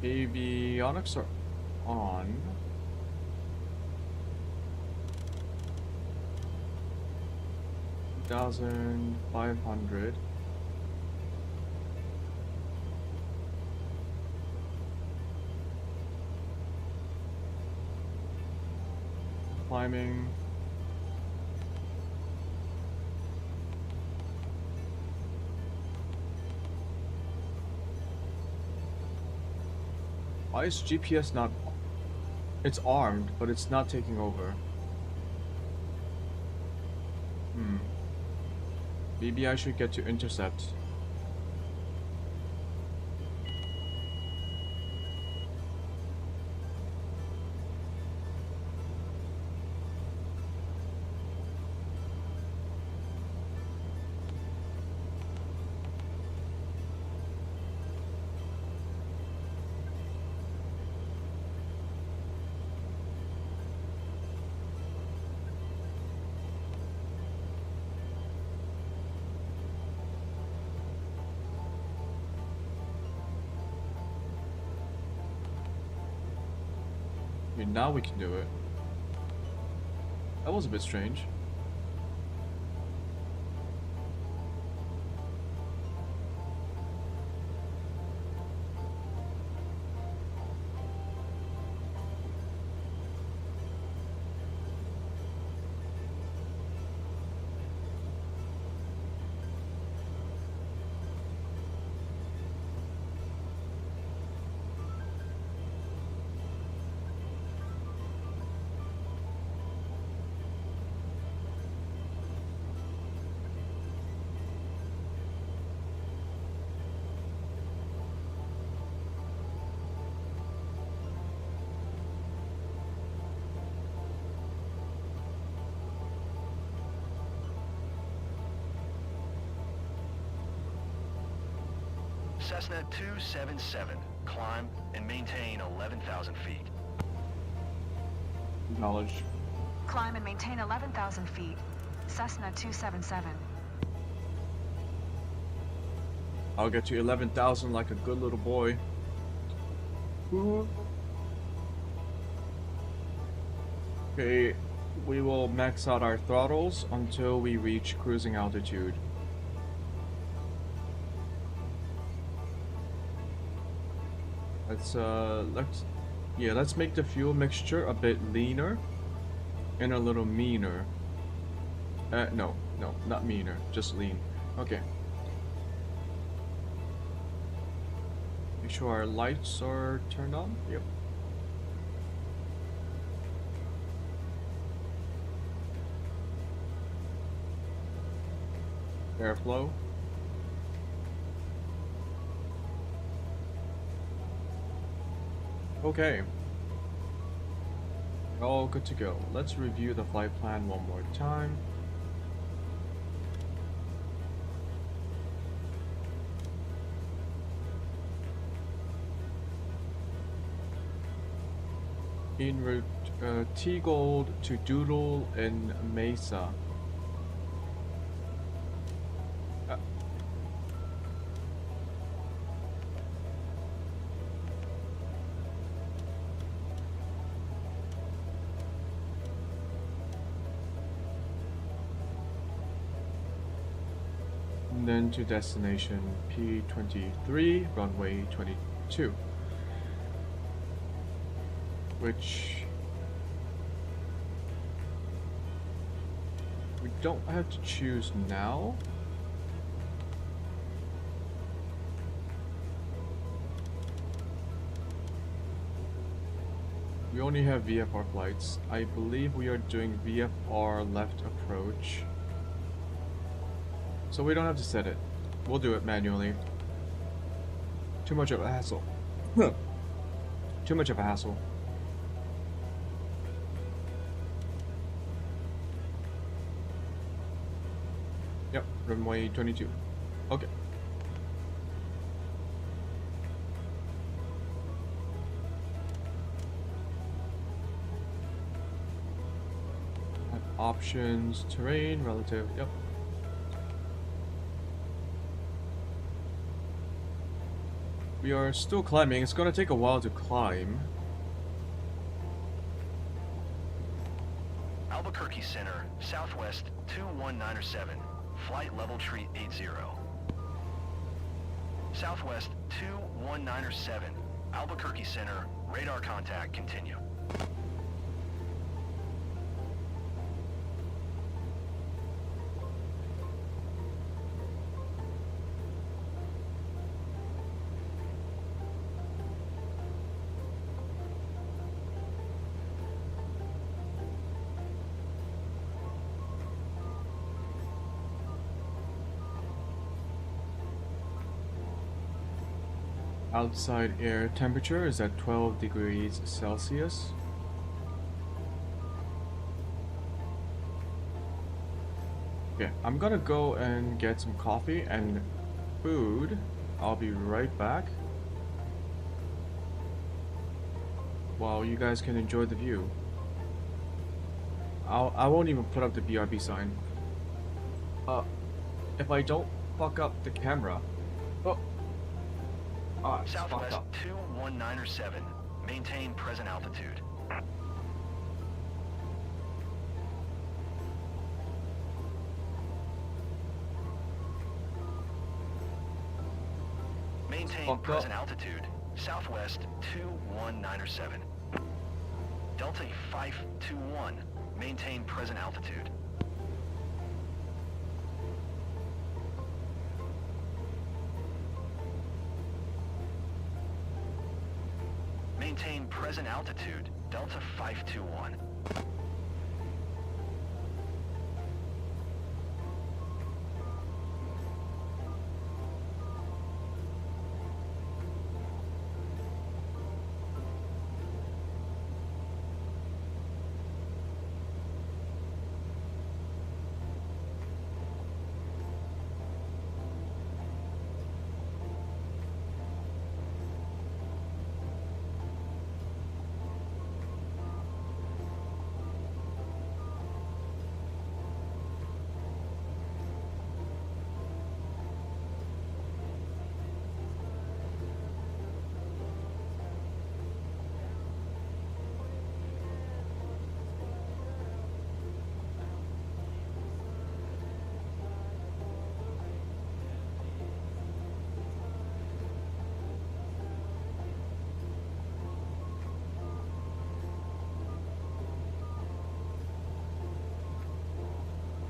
Avionics are on. $1,500. Climbing. Why is GPS not... It's armed, but it's not taking over. Maybe I should get to intercept. I mean, now we can do it. That was a bit strange. Cessna 277, climb and maintain 11,000 feet. Acknowledge. Climb and maintain 11,000 feet. Cessna 277. I'll get to 11,000 like a good little boy. Okay, we will max out our throttles until we reach cruising altitude. Let's make the fuel mixture a bit leaner and a little meaner. No, not meaner, just lean. Okay. Make sure our lights are turned on. Yep. Airflow. Okay. All good to go. Let's review the flight plan one more time. En route T-Gold to Doodle in Mesa. then to destination P23, runway 22. Which we don't have to choose now. We only have VFR flights. I believe we are doing VFR left approach. So we don't have to set it. We'll do it manually. Too much of a hassle. Too much of a hassle. Yep, runway 22. Okay. Options, terrain, relative, yep. We are still climbing. It's gonna take a while to climb. Albuquerque Center, Southwest 21907, flight level tree 80. Southwest 21907, Albuquerque Center, radar contact continue. Outside air temperature is at 12 degrees Celsius. Okay, I'm gonna go and get some coffee and food. I'll be right back. While you guys can enjoy the view. I won't even put up the BRB sign. If I don't fuck up the camera. Oh. Ah, it's fucked Southwest up. 21907, maintain present altitude. Maintain Fucked present up. altitude. Southwest 21907. Delta 521, maintain present altitude. Maintain present altitude, Delta 521.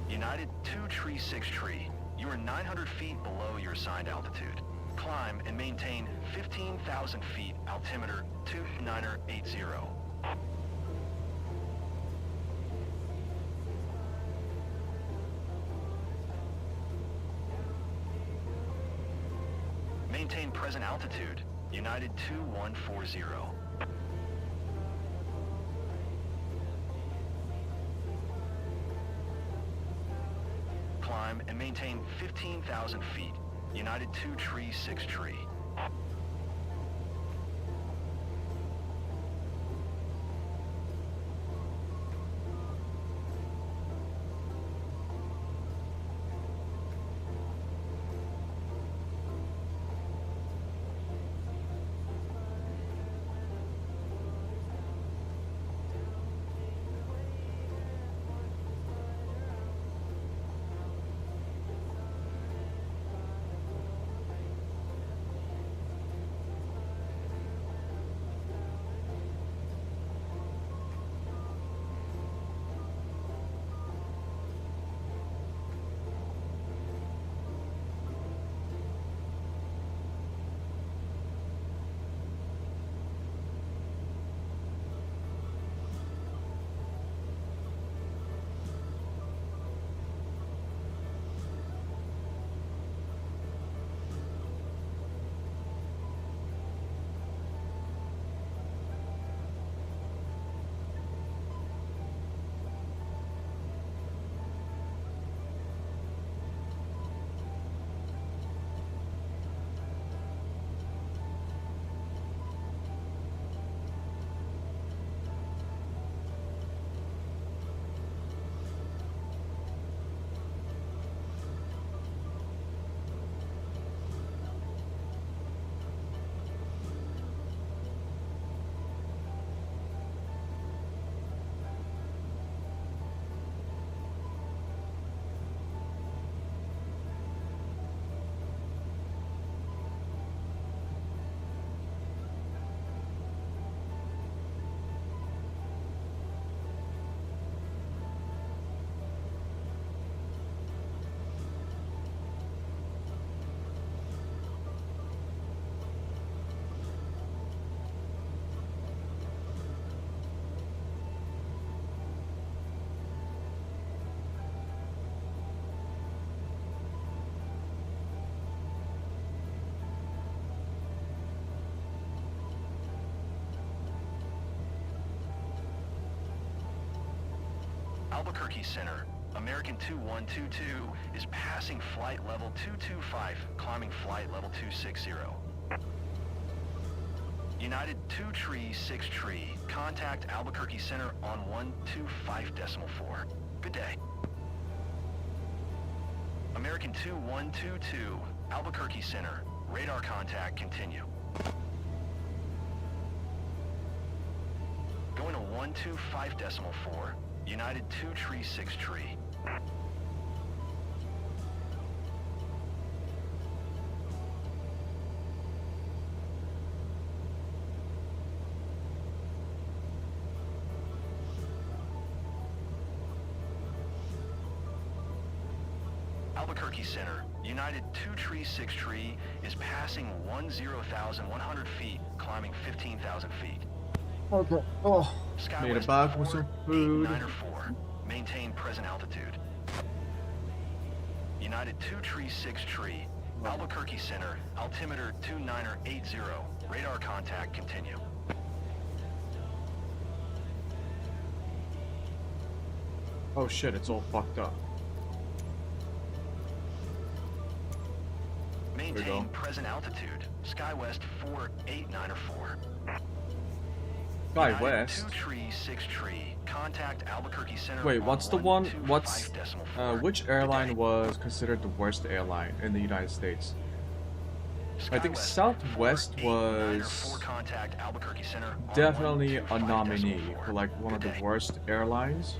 United 236 you are 900 feet below your assigned altitude. Climb and maintain 15,000 feet, altimeter 2980. Maintain present altitude, United 2140. Climb and maintain 15,000 feet. United 236. Albuquerque Center, American 2122 is passing flight level 225, climbing flight level 260. United 2 tree, 6 tree, contact Albuquerque Center on 125.4. Good day. American 2122, Albuquerque Center, radar contact continue. Going to 125.4, United 2 tree, 6 tree. Albuquerque Center, United 2 tree, 6 tree is passing 10,100 feet, climbing 15,000 feet. Okay. Oh, made a Skywest bag with some food. 4, maintain present altitude. United 2 tree, 6 tree, Albuquerque Center, altimeter 2980, radar contact continue. Oh shit, it's all fucked up. Maintain present altitude. Skywest 4894. Skywest? 2 tree, 6 tree. Contact Albuquerque Center. Wait, what's the one? What's 125.4. which airline was considered the worst airline in the United States? I think Skywest Southwest 4894, was contact Albuquerque Center on definitely a nominee 125.4. for like one of the Good day. worst airlines.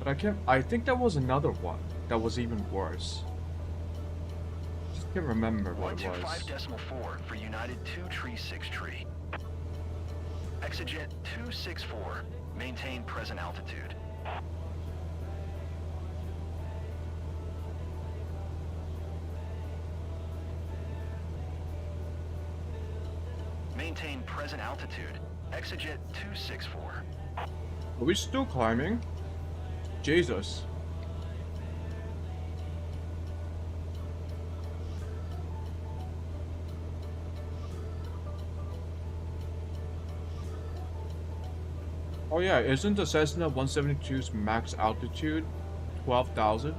But I think there was another one that was even worse. Just can't remember what it was. 125.4 for United 2 tree, 6 tree. Exigent 264. Maintain present altitude. Maintain present altitude. Exigent 264. Are we still climbing? Jesus. Oh yeah, isn't the Cessna 172's max altitude 12,000?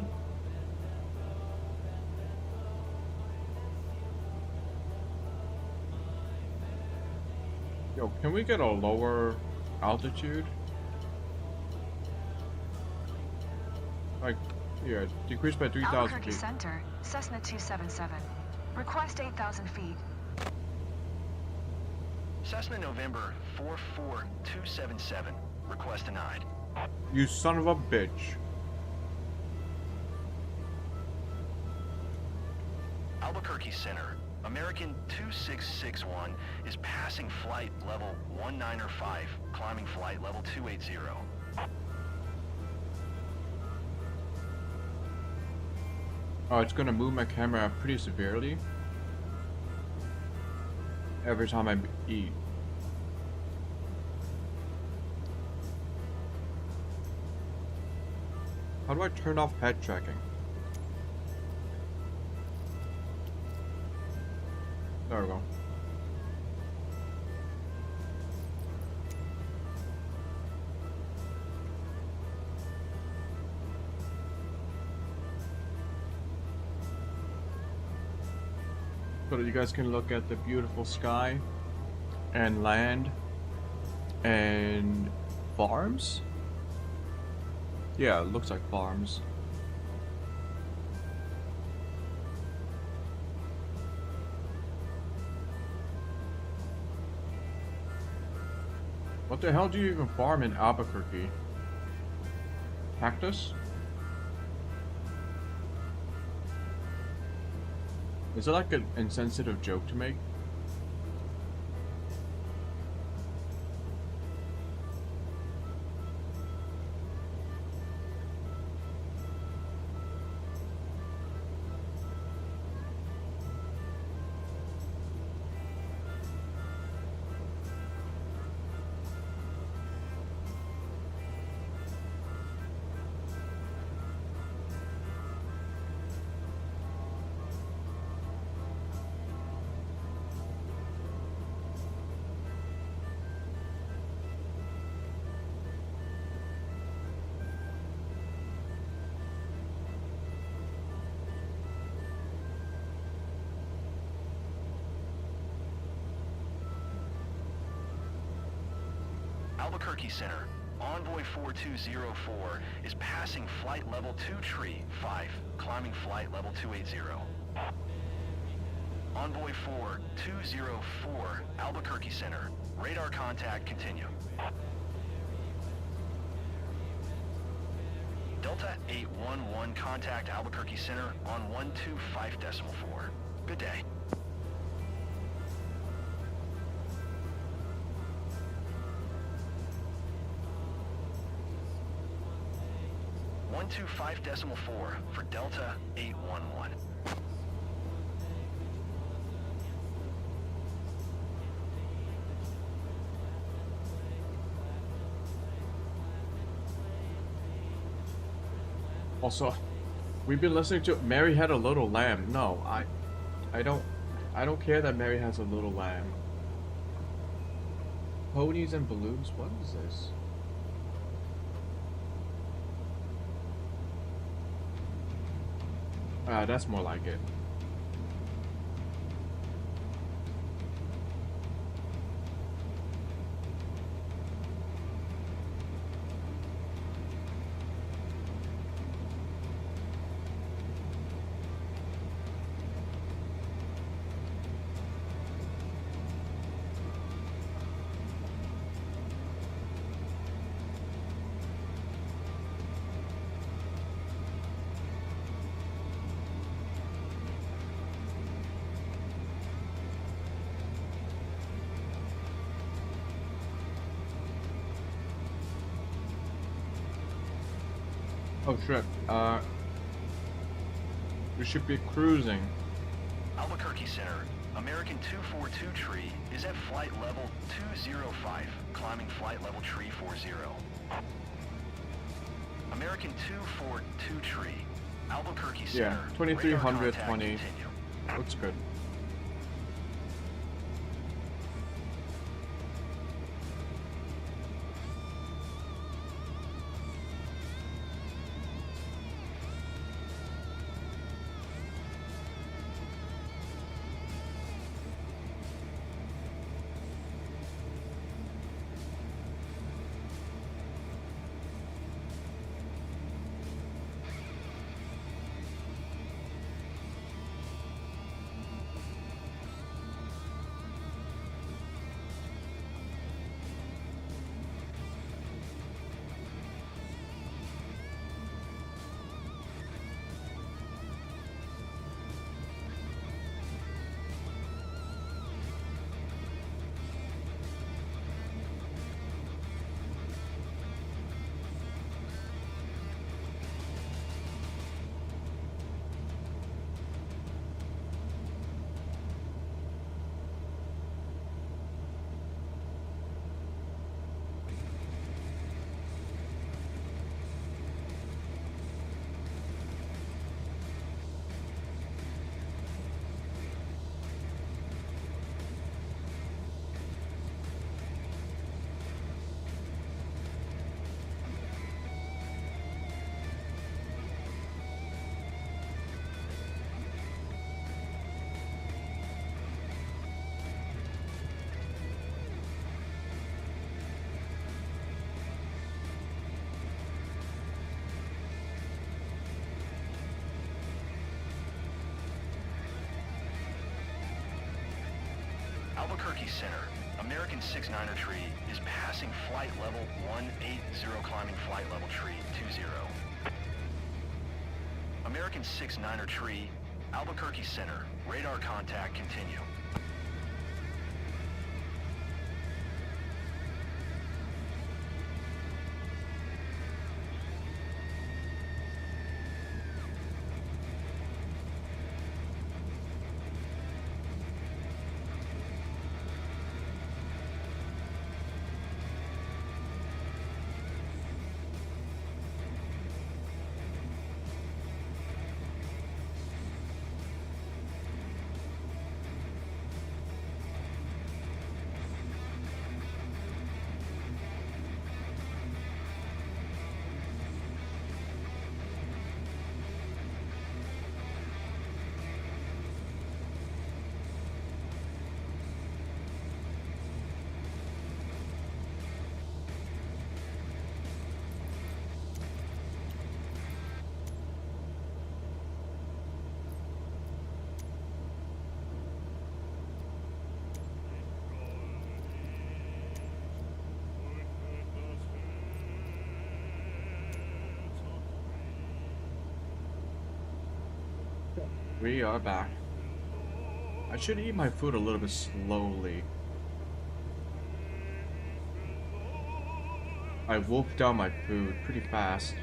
Yo, can we get a lower altitude? Like, yeah, decrease by 3,000 Albuquerque feet. Center, Cessna 277. Request 8,000 feet. Cessna November 44277. Request denied. You son of a bitch. Albuquerque Center, American 2661 is passing flight level 195, climbing flight level 280. Oh, it's gonna move my camera pretty severely every time I eat. How do I turn off pet tracking? There we go. So that you guys can look at the beautiful sky and land and farms. Yeah, it looks like farms. What the hell do you even farm in Albuquerque? Cactus? Is it like an insensitive joke to make? Albuquerque Center. Envoy 4204 is passing flight level 2 tree 5, climbing flight level 280. Envoy 4204, Albuquerque Center. Radar contact continue. Delta 811, contact Albuquerque Center on 125.4. Good day. 125.4 for Delta 811. Also, we've been listening to Mary Had a Little Lamb. No, I don't care that Mary has a little lamb. Ponies and balloons? What is this? That's more like it. Oh shit, we should be cruising. Albuquerque Center, American 242 tree is at flight level 205, climbing flight level tree 40. American 242 tree, Albuquerque Center. Yeah, 2320. Looks good. Albuquerque Center, American 69er tree is passing flight level 180, climbing flight level tree 20. American 69er tree, Albuquerque Center, radar contact continue. We are back. I should eat my food a little bit slowly. I wolfed down my food pretty fast.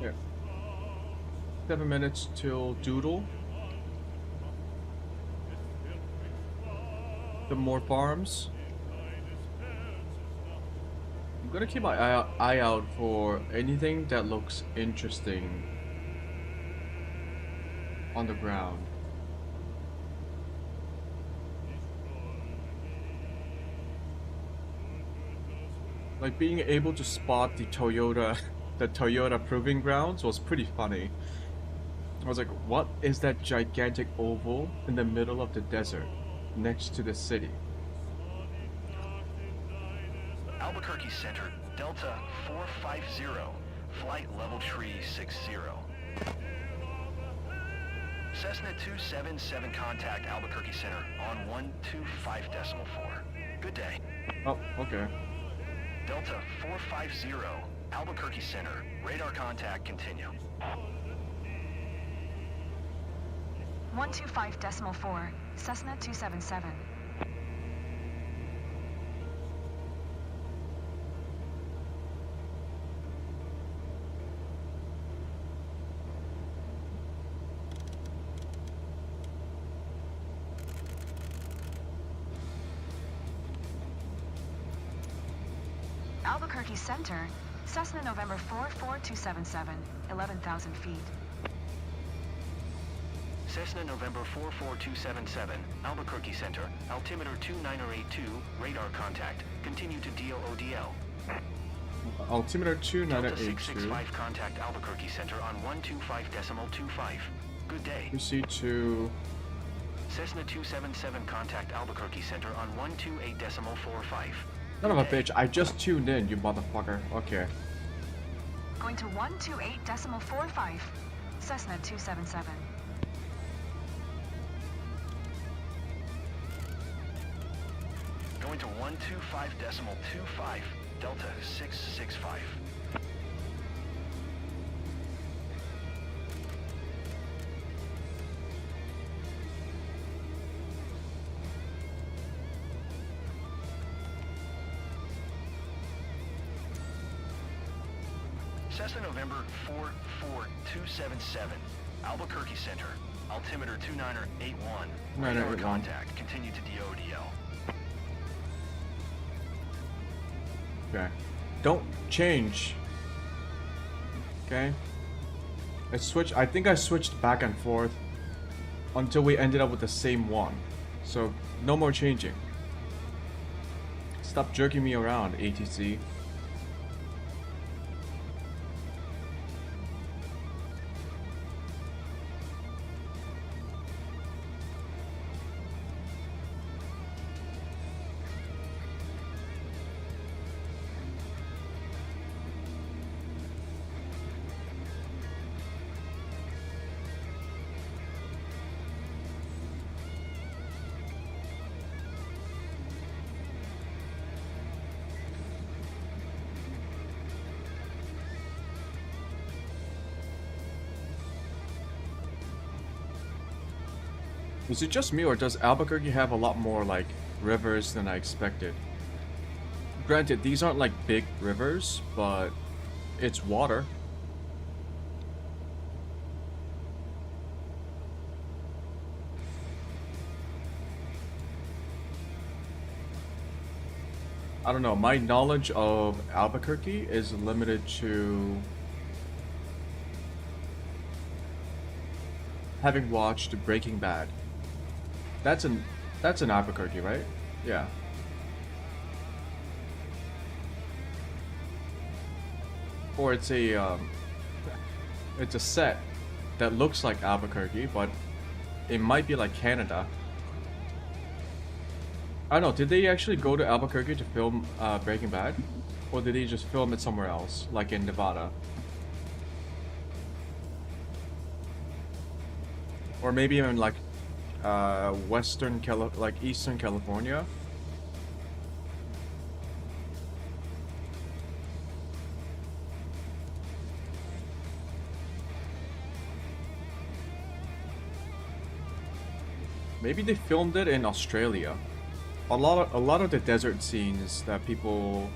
Yeah. 7 minutes till doodle. The more farms. I'm gonna keep my eye out for anything that looks interesting on the ground. Like being able to spot the Toyota proving grounds was pretty funny. I was like, what is that gigantic oval in the middle of the desert next to the city? Albuquerque Center, Delta 450, flight level tree 60. Cessna 277 contact Albuquerque Center on 125.4. Good day. Oh, okay. Delta 450, Albuquerque Center, radar contact continue. 125.4, Cessna 277. Albuquerque Center, Cessna November 44277, 11,000 feet. Cessna November 44277, Albuquerque Center, altimeter 2982, radar contact. Continue to DOODL. Altimeter Delta 2982. 665 contact Albuquerque Center on 125.25. Good day. Proceed to Cessna 277 contact Albuquerque Center on 128.45. son of a bitch, I just tuned in, you motherfucker. Okay. Going to 128.45, Cessna 277. Going to 125.25, Delta 665. Cessna November 44277, Albuquerque Center, altimeter 2981, radar 2981. contact, continue to DODL. Okay. Don't change. Okay. I think I switched back and forth until we ended up with the same one. So no more changing. Stop jerking me around, ATC. Is it just me, or does Albuquerque have a lot more, like, rivers than I expected? Granted, these aren't, like, big rivers, but it's water. I don't know, my knowledge of Albuquerque is limited to having watched Breaking Bad. That's an Albuquerque, right? Yeah. Or it's a set that looks like Albuquerque, but it might be like Canada. I don't know, did they actually go to Albuquerque to film Breaking Bad? Or did they just film it somewhere else, like in Nevada? Or maybe even like like Eastern California. Maybe they filmed it in Australia. A lot of the desert scenes that people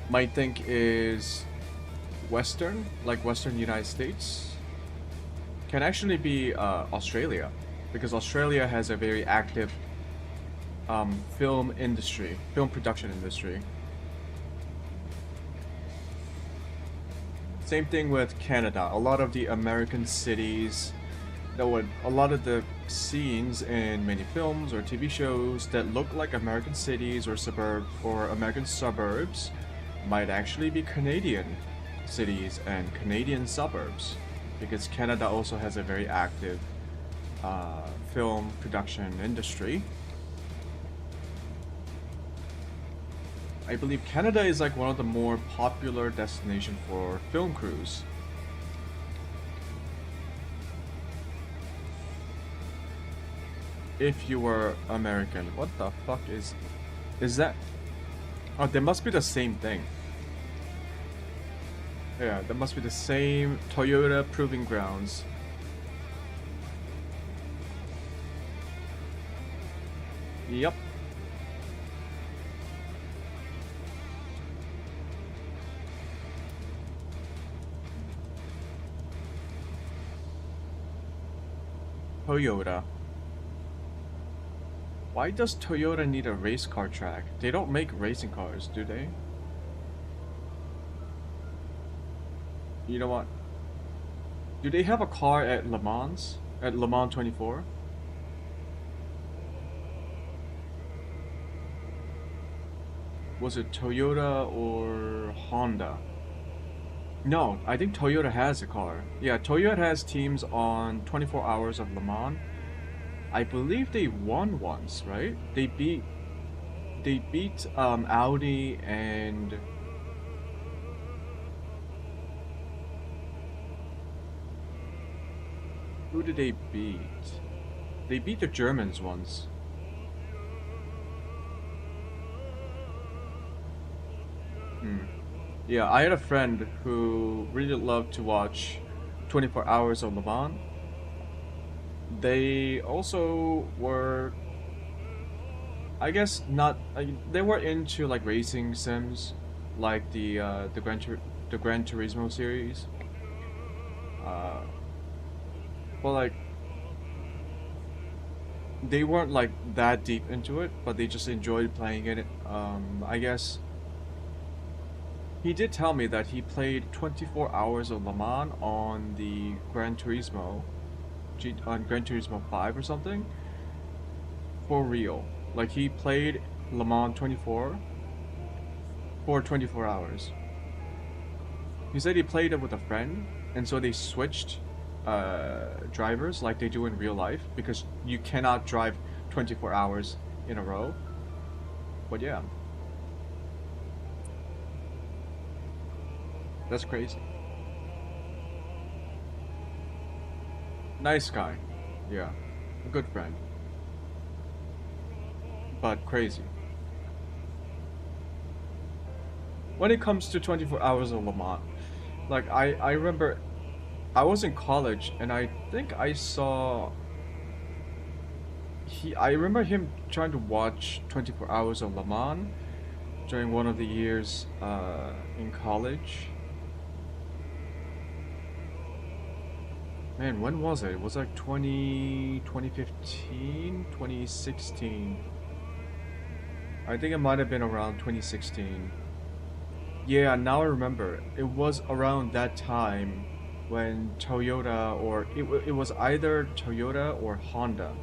might think is Western, like Western United States, can actually be Australia, because Australia has a very active film production industry. Same thing with Canada. A lot of the American cities, a lot of the scenes in many films or TV shows that look like American cities or American suburbs might actually be Canadian cities and Canadian suburbs, because Canada also has a very active film production industry. I believe Canada is like one of the more popular destinations for film crews. If you were American. What the fuck is that? Oh, they must be the same thing. Yeah, that must be the same Toyota Proving Grounds. Yep. Toyota. Why does Toyota need a race car track? They don't make racing cars, do they? You know what? Do they have a car at Le Mans? At Le Mans 24? Was it Toyota or Honda? No, I think Toyota has a car. Yeah, Toyota has teams on 24 Hours of Le Mans. I believe they won once, right? They beat Audi and who did they beat? They beat the Germans once. Yeah, I had a friend who really loved to watch 24 Hours of Le Mans. They also were, I guess, not. They were into like racing sims, like the Gran Turismo series. But like, they weren't like that deep into it, but they just enjoyed playing it. I guess he did tell me that he played 24 Hours of Le Mans on the Gran Turismo. On Gran Turismo 5 or something, for real. Like, he played Le Mans 24 for 24 hours. He said he played it with a friend, and so they switched drivers like they do in real life, because you cannot drive 24 hours in a row. But yeah, that's crazy. Nice guy. Yeah. A good friend. But crazy. When it comes to 24 Hours of Le Mans, like I remember I was in college and I think I saw I remember him trying to watch 24 Hours of Le Mans during one of the years in college. Man, when was it? It was like 2015, 2016. I think it might have been around 2016. Yeah, now I remember. It was around that time when Toyota, or it was either Toyota or Honda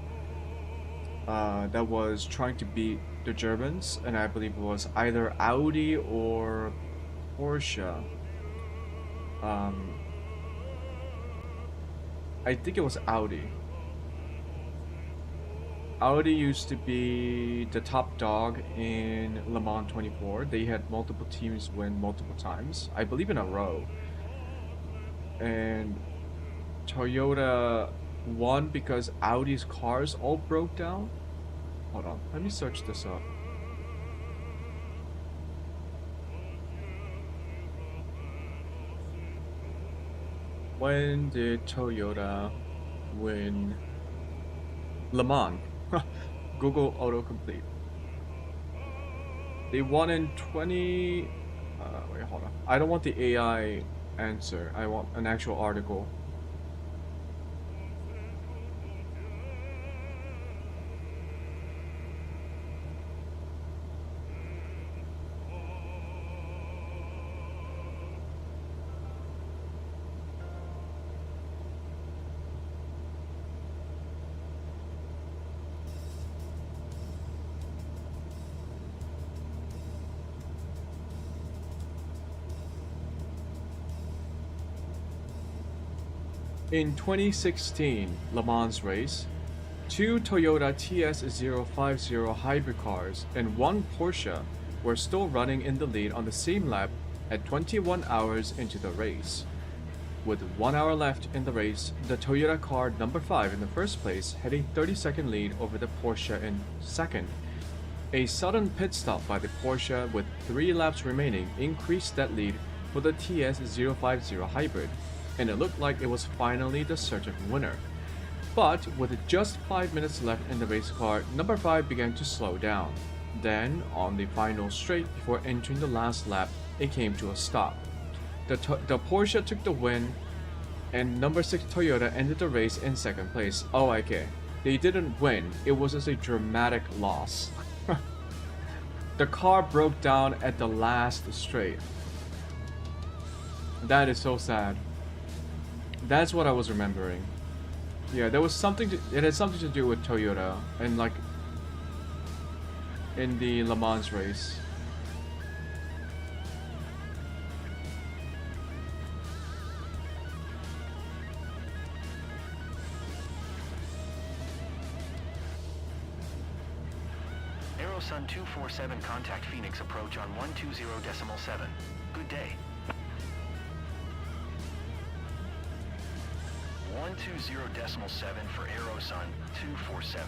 that was trying to beat the Germans, and I believe it was either Audi or Porsche. I think it was Audi. Audi used to be the top dog in Le Mans 24. They had multiple teams win multiple times, I believe in a row. And Toyota One, because Audi's cars all broke down. Hold on, let me search this up. When did Toyota win Le Mans? Google autocomplete. They won in 20... wait, hold on. I don't want the AI answer. I want an actual article. In 2016 Le Mans race, 2 Toyota TS050 hybrid cars and 1 Porsche were still running in the lead on the same lap at 21 hours into the race. With 1 hour left in the race, the Toyota car number 5 in the first place had a 30-second lead over the Porsche in second. A sudden pit stop by the Porsche with 3 laps remaining increased that lead for the TS050 hybrid, and it looked like it was finally the certain winner. But with just 5 minutes left in the race car, number 5 began to slow down. Then, on the final straight before entering the last lap, it came to a stop. The Porsche took the win, and number 6 Toyota ended the race in second place. Oh, okay. They didn't win, it was just a dramatic loss. The car broke down at the last straight. That is so sad. That's what I was remembering. Yeah, there was something it had something to do with Toyota and like in the Le Mans race. AeroSun 247 contact Phoenix approach on 120.7. Good day. 120.7 for AeroSun 247.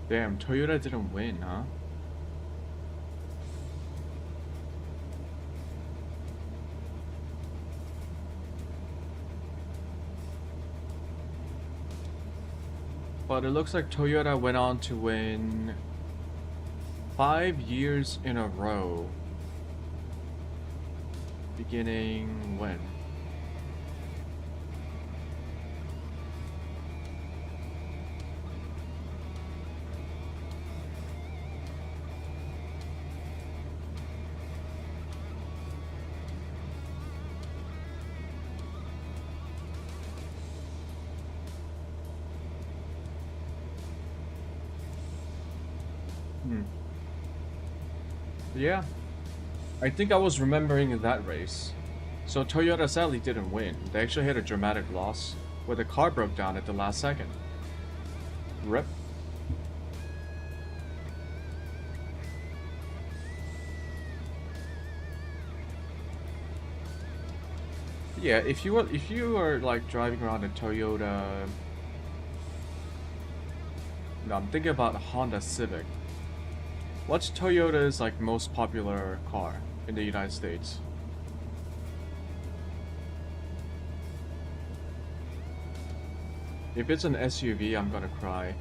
Damn, Toyota didn't win, huh? But it looks like Toyota went on to win 5 years in a row. Beginning when? Yeah, I think I was remembering that race. So Toyota sadly didn't win. They actually had a dramatic loss where the car broke down at the last second. Rip. Yeah, if you are like driving around a Toyota. No, I'm thinking about a Honda Civic. What's Toyota's like most popular car in the United States? If it's an SUV, I'm gonna cry.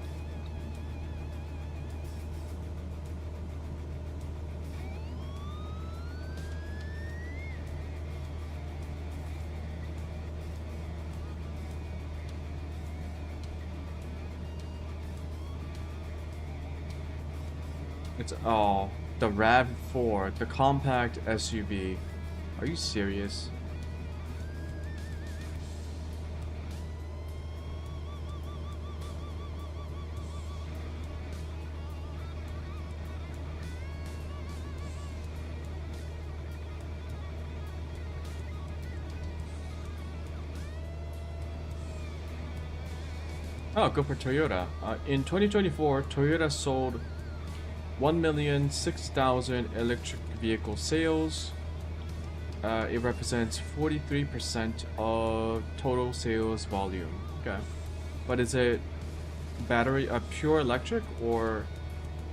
It's the RAV4, the compact SUV. Are you serious? Oh, good for Toyota. In 2024, Toyota sold 1,006,000 electric vehicle sales. It represents 43% of total sales volume. Okay. But is it battery, pure electric or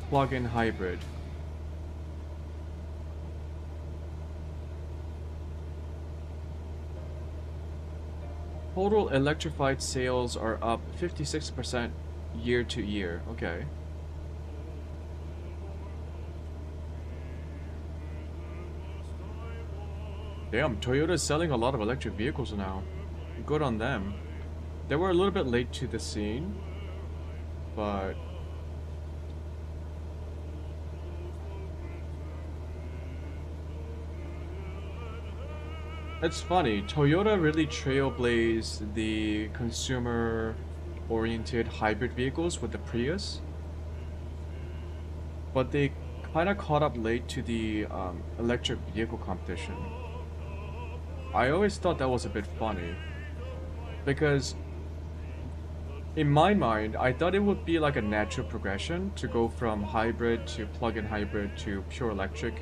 plug-in hybrid? Total electrified sales are up 56% year to year. Okay. Damn, Toyota is selling a lot of electric vehicles now. Good on them. They were a little bit late to the scene, but it's funny. Toyota really trailblazed the consumer-oriented hybrid vehicles with the Prius, but they kind of caught up late to the electric vehicle competition. I always thought that was a bit funny, because in my mind, I thought it would be like a natural progression to go from hybrid to plug-in hybrid to pure electric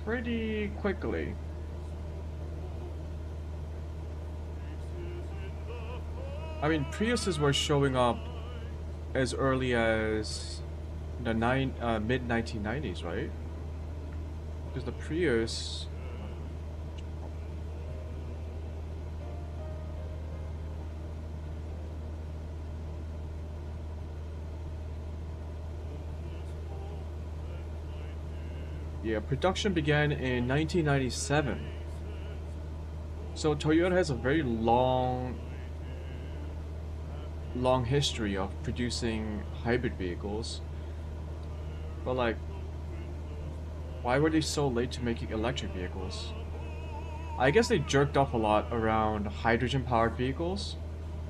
pretty quickly. I mean, Priuses were showing up as early as the mid 1990s, right? Because the Prius, yeah, production began in 1997. So Toyota has a very long history of producing hybrid vehicles. But like, why were they so late to making electric vehicles? I guess they jerked off a lot around hydrogen powered vehicles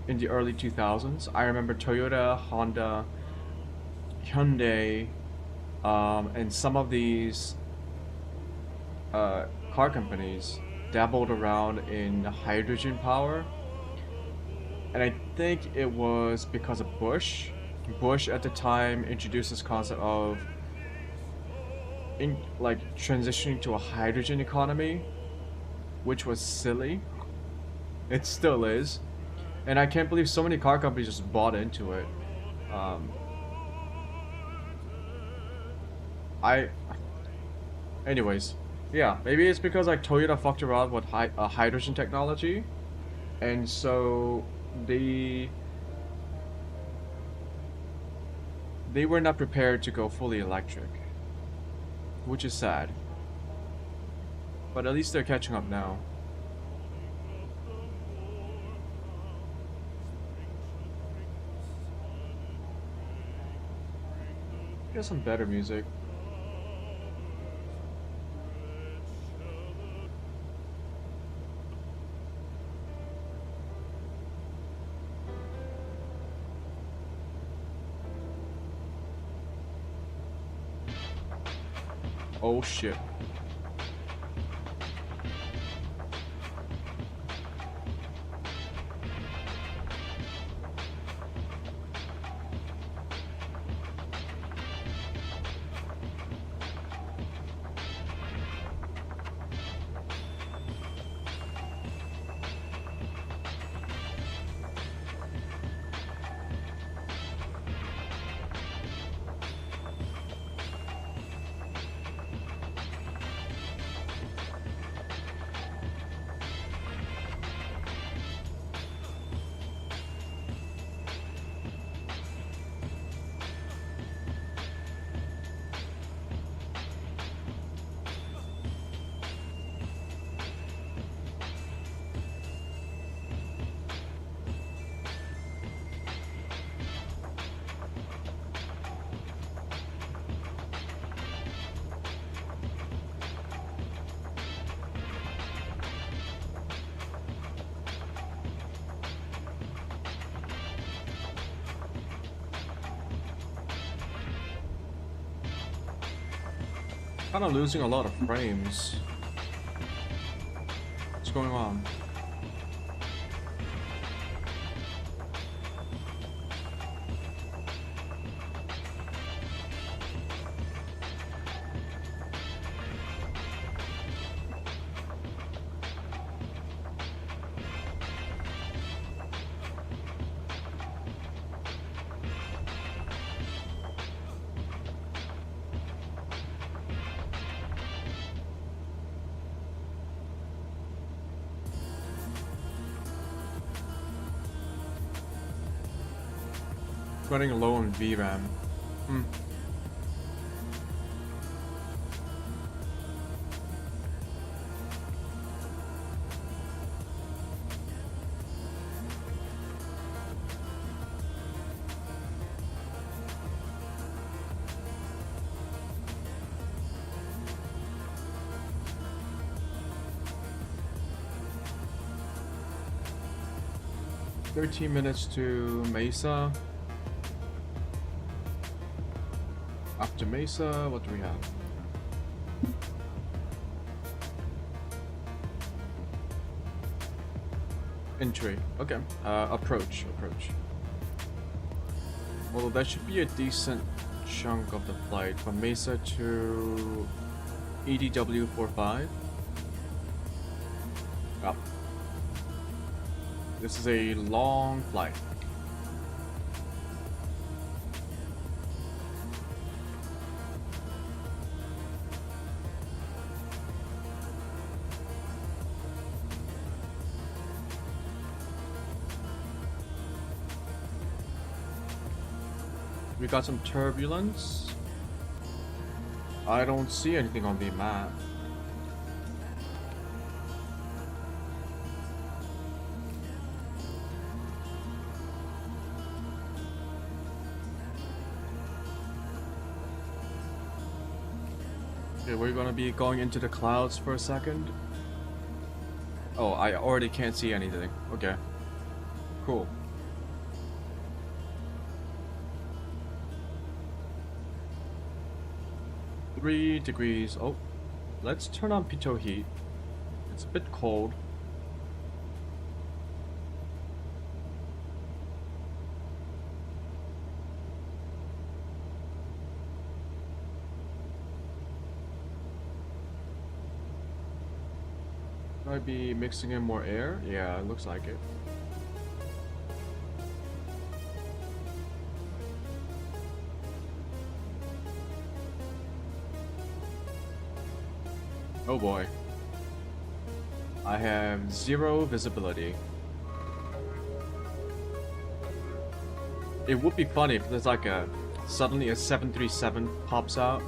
in the early 2000s. I remember Toyota, Honda, Hyundai, and some of these car companies dabbled around in hydrogen power, and I think it was because of Bush. Bush at the time introduced this concept of transitioning to a hydrogen economy, which was silly. It still is, and I can't believe so many car companies just bought into it. Anyways, yeah, maybe it's because like Toyota fucked around with hydrogen technology, and so they were not prepared to go fully electric, which is sad. But at least they're catching up now. Get some better music. Oh shit. Kind of losing a lot of frames. What's going on? Running low on VRAM. Hmm. "13 minutes to Mesa. After Mesa, what do we have? Entry. Okay. Approach. Well, that should be a decent chunk of the flight from Mesa to EDW 45. Up. This is a long flight. We got some turbulence. I don't see anything on the map. Okay, we're gonna be going into the clouds for a second. Oh, I already can't see anything. Okay. Cool. 3 degrees. Oh, let's turn on pitot heat. It's a bit cold. Might be mixing in more air. Yeah, it looks like it. Oh boy. I have 0 visibility. It would be funny if there's like suddenly a 737 pops out.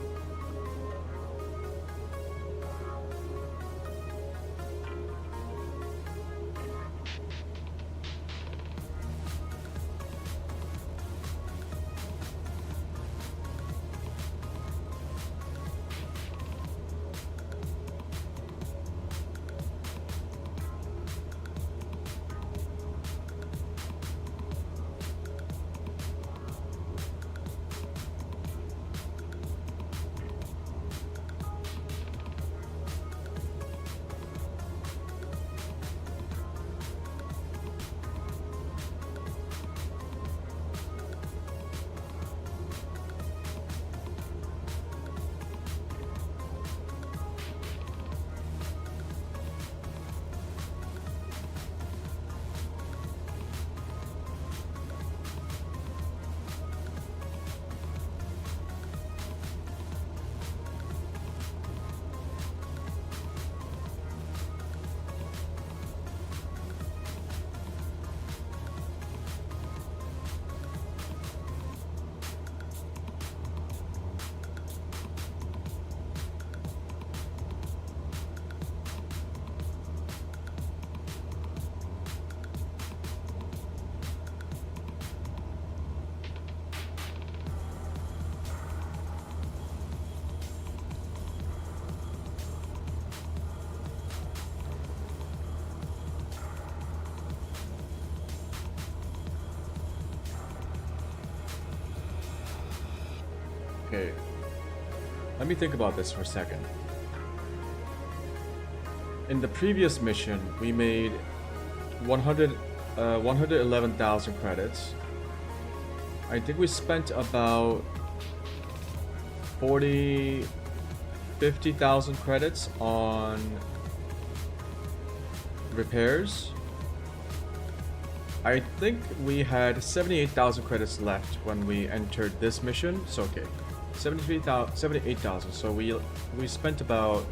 Okay, let me think about this for a second. In the previous mission, we made 111,000 credits. I think we spent about 50,000 credits on repairs. I think we had 78,000 credits left when we entered this mission, so okay. 78,000, so we spent about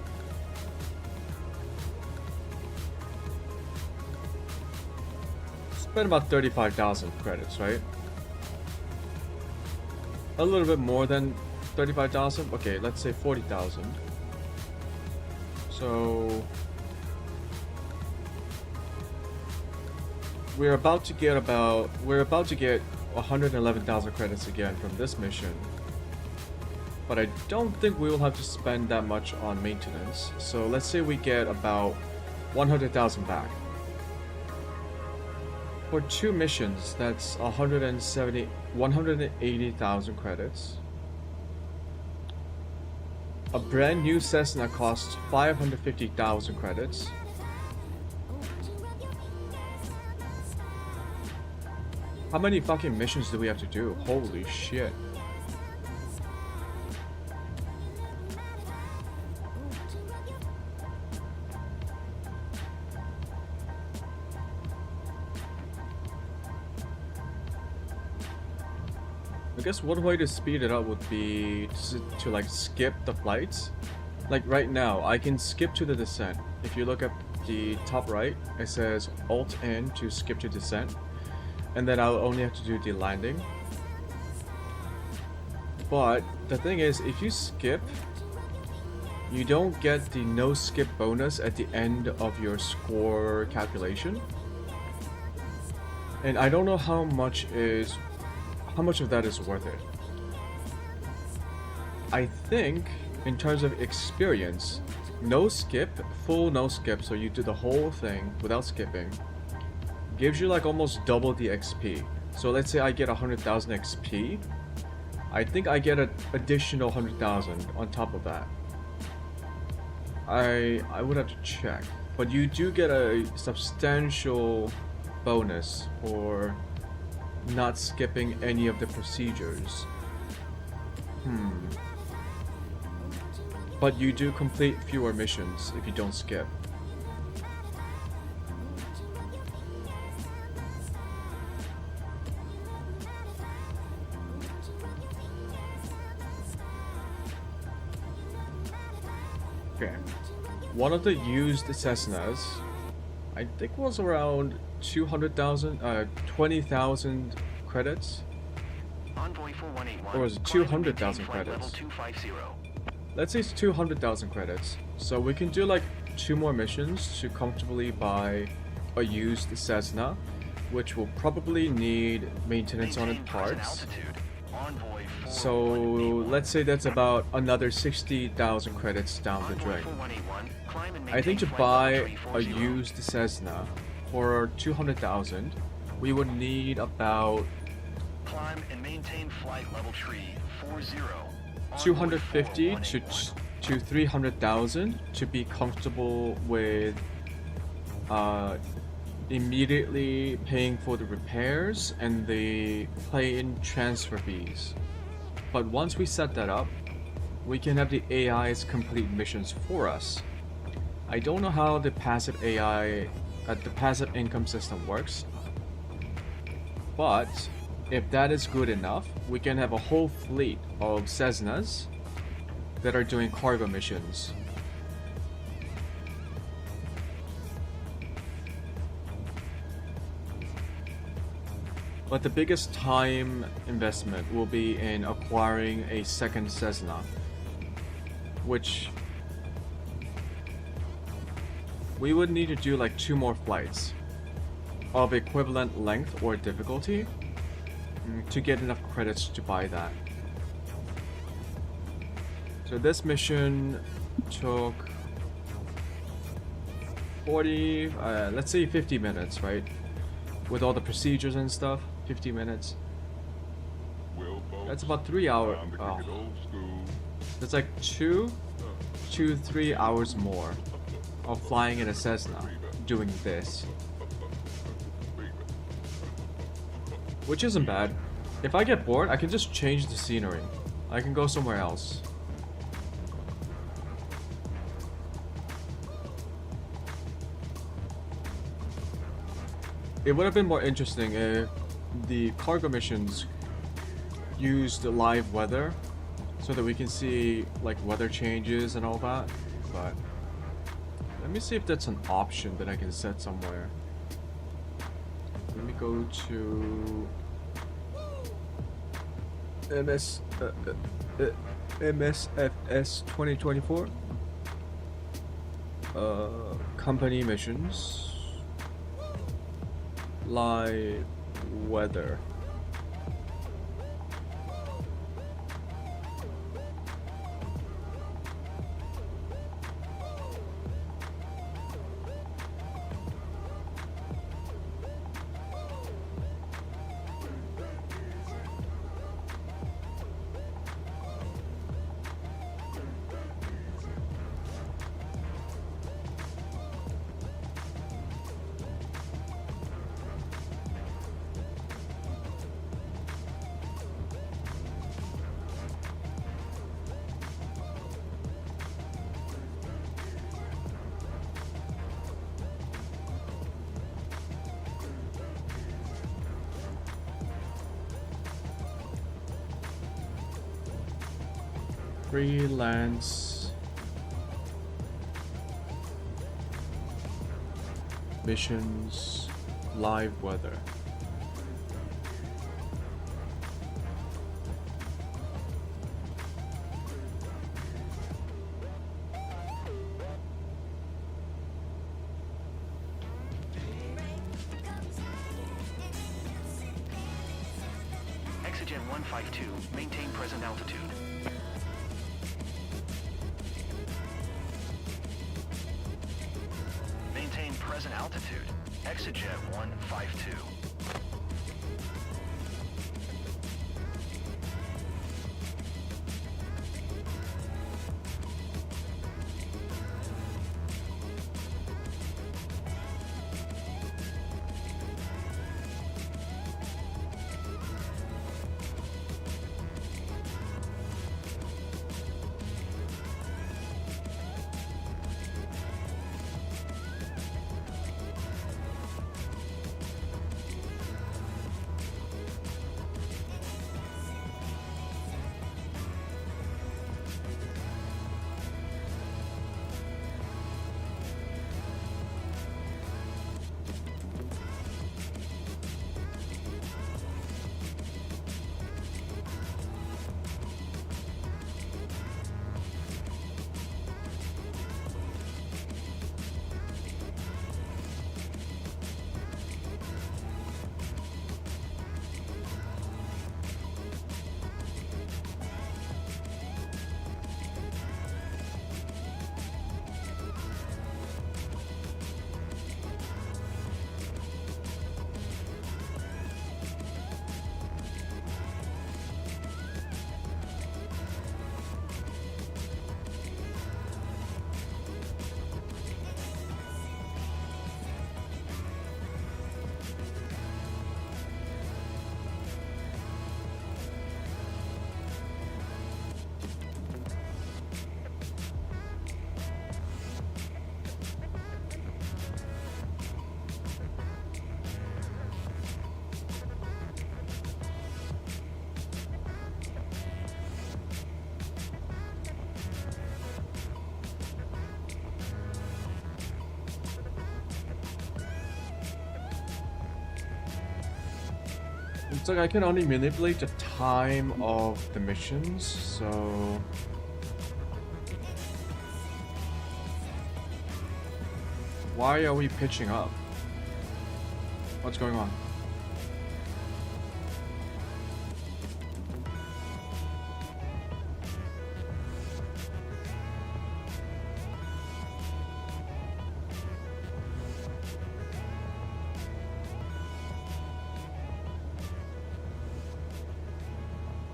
spent about 35,000 credits, right? a little bit more than 35,000. Okay, let's say 40,000. So we're about to get 111,000 credits again from this mission. But I don't think we will have to spend that much on maintenance. So let's say we get about 100,000 back. For 2 missions, that's 180,000 credits. A brand new Cessna costs 550,000 credits. How many fucking missions do we have to do? Holy shit. I guess one way to speed it up would be to like skip the flights. Like right now, I can skip to the descent. If you look at the top right, it says Alt N to skip to descent. And then I'll only have to do the landing. But the thing is, if you skip, you don't get the no skip bonus at the end of your score calculation. And I don't know how much of that is worth it. I think in terms of experience, no skip, full no skip, so you do the whole thing without skipping, gives you like almost double the XP. So let's say I get 100,000 XP, I think I get an additional 100,000 on top of that. I would have to check, but you do get a substantial bonus for not skipping any of the procedures. But you do complete fewer missions if you don't skip. Okay. One of the used Cessnas, I think was around 20,000 credits. Or was it 200,000 credits? Let's say it's 200,000 credits. So we can do like 2 more missions to comfortably buy a used Cessna, which will probably need maintenance on its parts. So let's say that's about another 60,000 credits down the drain. I think to buy a used Cessna for 200,000, we would need about 250 to 300,000 to be comfortable with immediately paying for the repairs and the plane transfer fees. But once we set that up, we can have the AIs complete missions for us. I don't know how the passive AI, the passive income system works, but if that is good enough, we can have a whole fleet of Cessnas that are doing cargo missions. But the biggest time investment will be in acquiring a second Cessna, which we would need to do like 2 more flights of equivalent length or difficulty to get enough credits to buy that. So this mission took 40, let's say 50 minutes, right? With all the procedures and stuff, 50 minutes. That's about 3 hours. Oh. That's like 2 to 3 hours more of flying in a Cessna doing this. Which isn't bad. If I get bored, I can just change the scenery. I can go somewhere else. It would have been more interesting if the cargo missions used live weather so that we can see like weather changes and all that. But let me see if that's an option that I can set somewhere. Let me go to MSFS 2024. Company missions. Live weather. Freelance missions, live weather. Exigent 152, maintain present altitude. Maintain present altitude. Exigent 152. It's like I can only manipulate the time of the missions, so... Why are we pitching up? What's going on?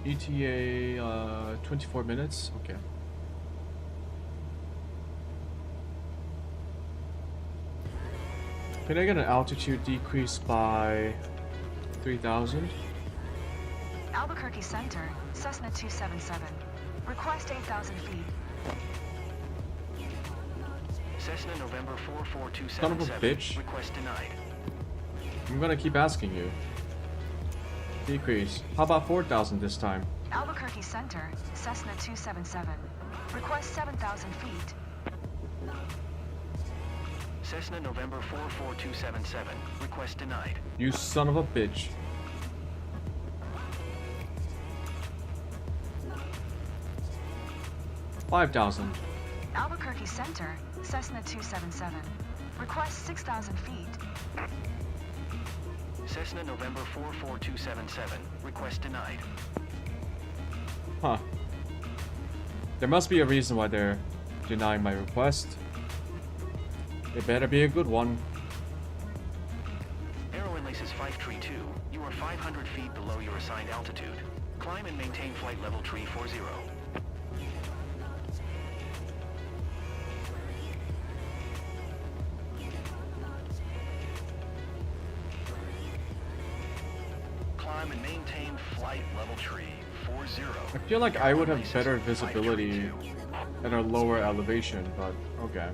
ETA 24 minutes? Okay. Can I get an altitude decrease by 3,000? Albuquerque Center, Cessna 277. Request 8,000 feet. Cessna November 44277. Son of a bitch. Request denied. I'm gonna keep asking you. Decrease. How about 4,000 this time? Albuquerque Center, Cessna 277. Request 7,000 feet. Cessna November 44277. Request denied. You son of a bitch. 5,000. Albuquerque Center, Cessna 277. Request 6,000 feet. Cessna November 44277. Request denied. Huh. There must be a reason why they're denying my request. It better be a good one. Aero Enlaces 532. You are 500 feet below your assigned altitude. Climb and maintain flight level tree 40. Climb and maintain flight level tree 40. I feel like I would have better visibility at a lower elevation, but okay.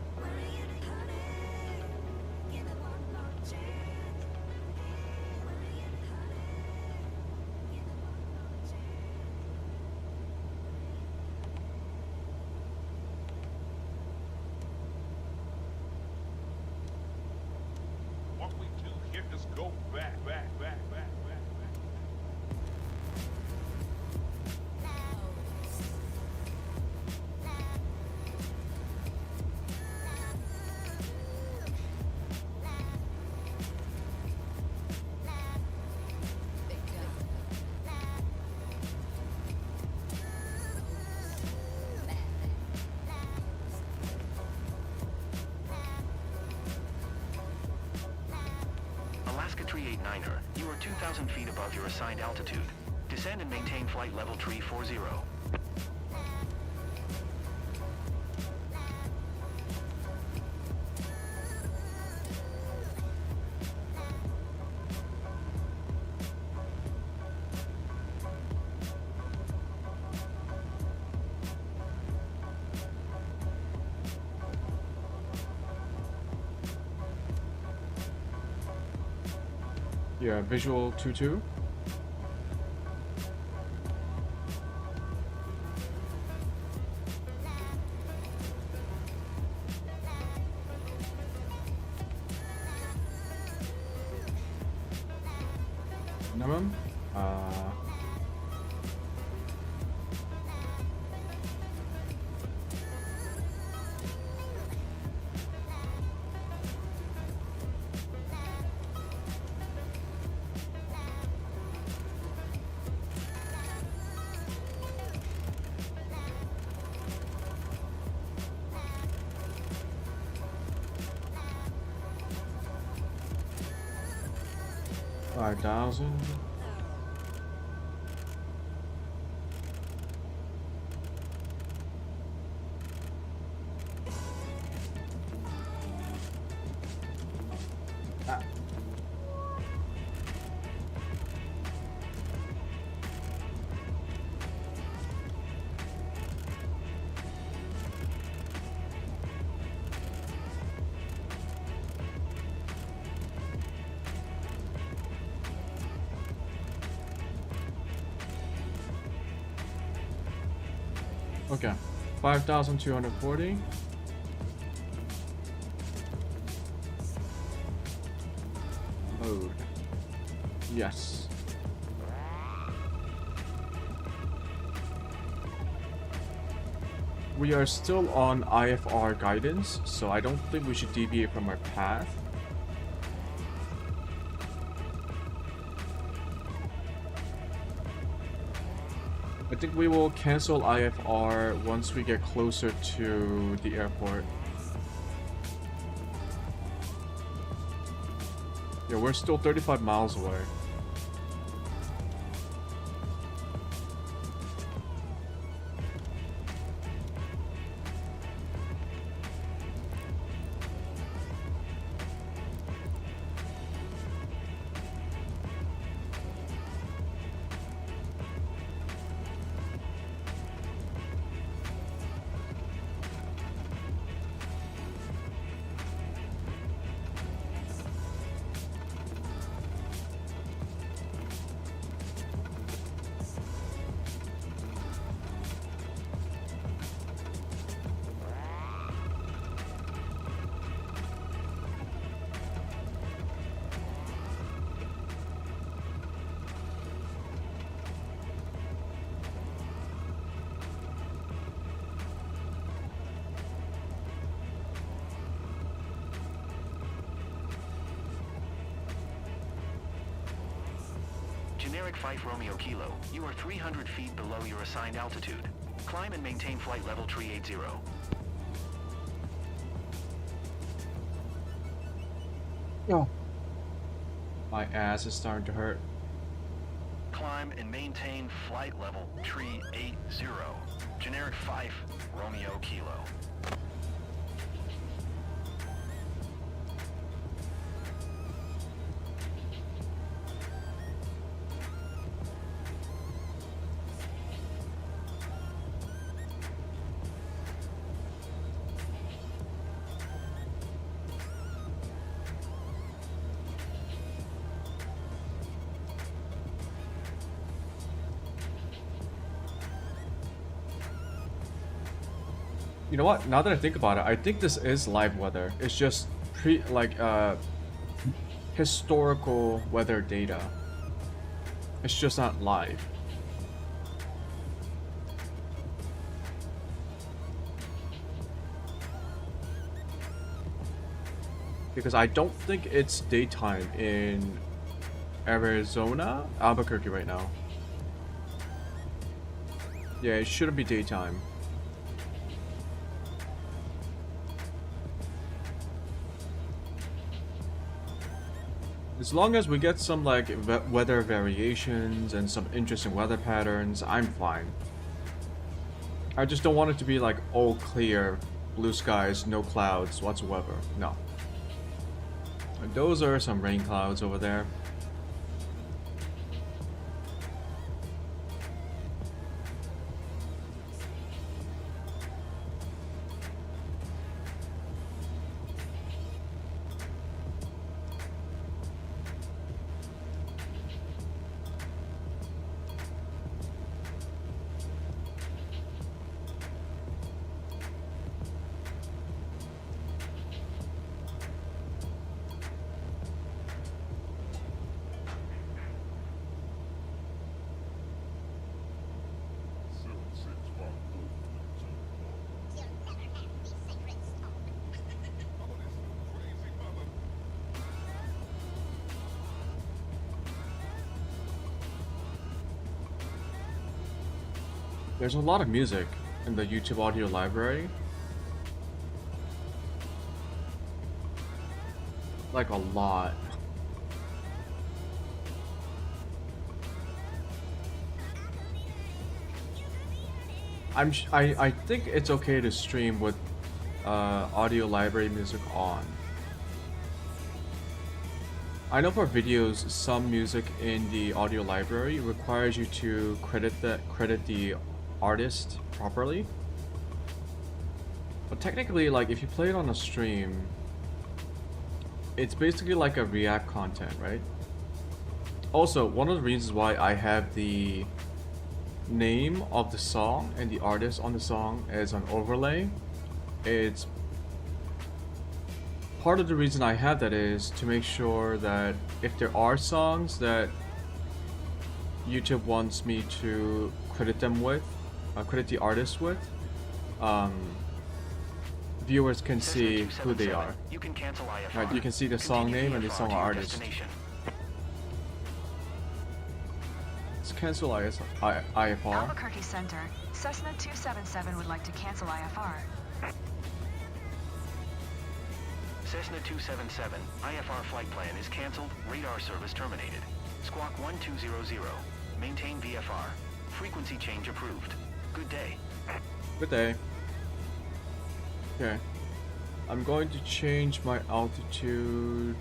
What we do here is go back. Alaska Tree 89er, you are 2,000 feet above your assigned altitude. Descend and maintain flight level tree 40. Yeah, visual 2-2. Minimum. 5,000. Ah. Okay, 5,240. Mode. Yes. We are still on IFR guidance, so I don't think we should deviate from our path. I think we will cancel IFR once we get closer to the airport. Yeah, we're still 35 miles away. Generic 5 Romeo Kilo, you are 300 feet below your assigned altitude. Climb and maintain flight level 380. Yo. My ass is starting to hurt. Climb and maintain flight level 380. Generic 5 Romeo Kilo. You know what? Now that I think about it, I think this is live weather. It's just historical weather data. It's just not live. Because I don't think it's daytime in Arizona, Albuquerque right now. Yeah, it shouldn't be daytime. As long as we get some like weather variations and some interesting weather patterns, I'm fine. I just don't want it to be like all clear, blue skies, no clouds whatsoever. No. And those are some rain clouds over there. There's a lot of music in the YouTube audio library. Like a lot. I think it's okay to stream with audio library music on. I know for videos, some music in the audio library requires you to credit the artist properly. But technically, like if you play it on a stream, it's basically like a React content, right? Also, one of the reasons why I have the name of the song and the artist on the song as an overlay, it's part of the reason I have that is to make sure that if there are songs that YouTube wants me to credit them with, credit the artist with, viewers can see who they are. Right, you can see the song name and the song artist. Let's cancel IFR. Albuquerque Center, Cessna 277 would like to cancel IFR. Cessna 277, IFR flight plan is canceled, radar service terminated. Squawk 1200, maintain VFR. Frequency change approved. Good day. Good day. Okay. I'm going to change my altitude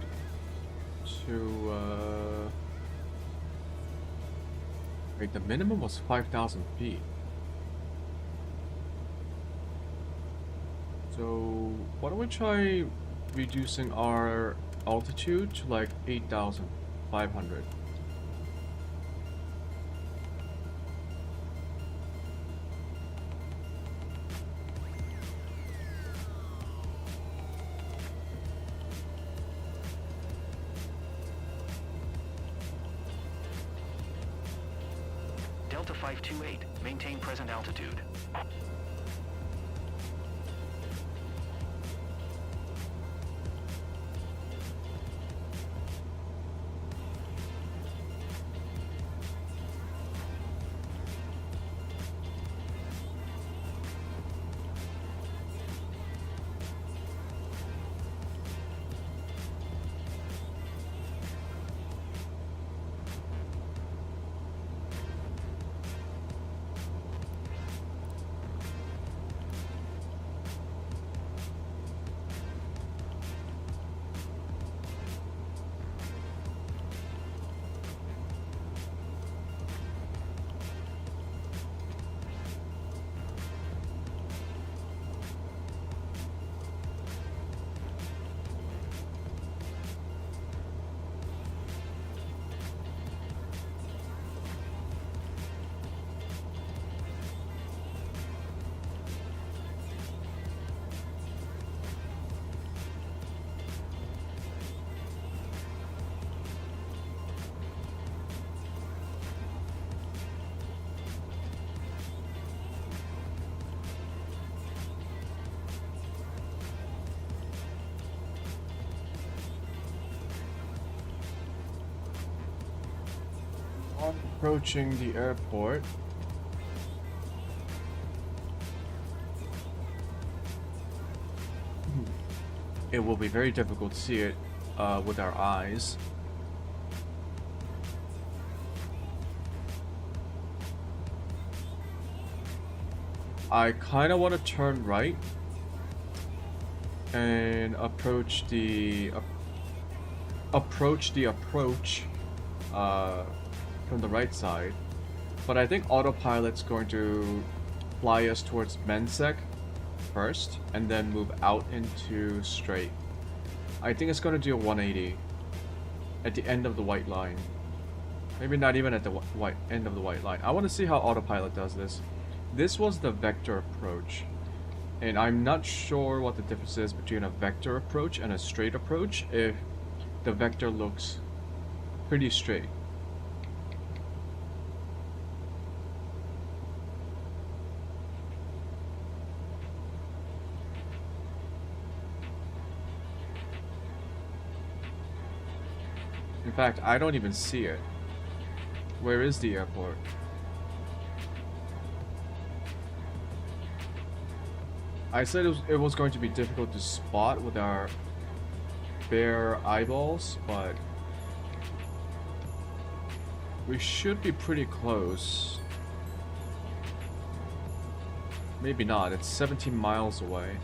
to wait, the minimum was 5,000 feet. So why don't we try reducing our altitude to like 8,500. Delta 528, maintain present altitude. approaching the airport. It will be very difficult to see it with our eyes. I kind of want to turn right and approach the approach from the right side, but I think autopilot's going to fly us towards Mensec first and then move out into straight. I think it's going to do a 180 at the end of the white line. Maybe not even at the end of the white line. I want to see how autopilot does this. This was the vector approach, and I'm not sure what the difference is between a vector approach and a straight approach if the vector looks pretty straight. In fact, I don't even see it. Where is the airport? I said it was going to be difficult to spot with our bare eyeballs, but we should be pretty close. Maybe not, it's 17 miles away.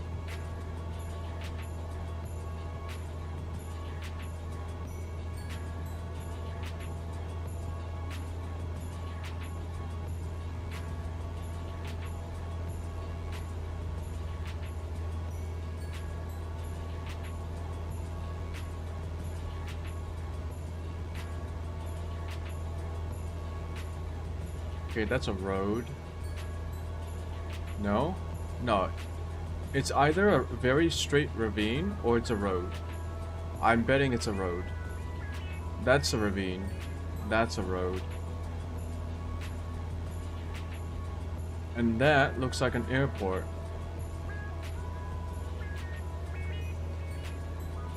Okay, that's a road. No? No. It's either a very straight ravine or it's a road. I'm betting it's a road. That's a ravine. That's a road. And that looks like an airport.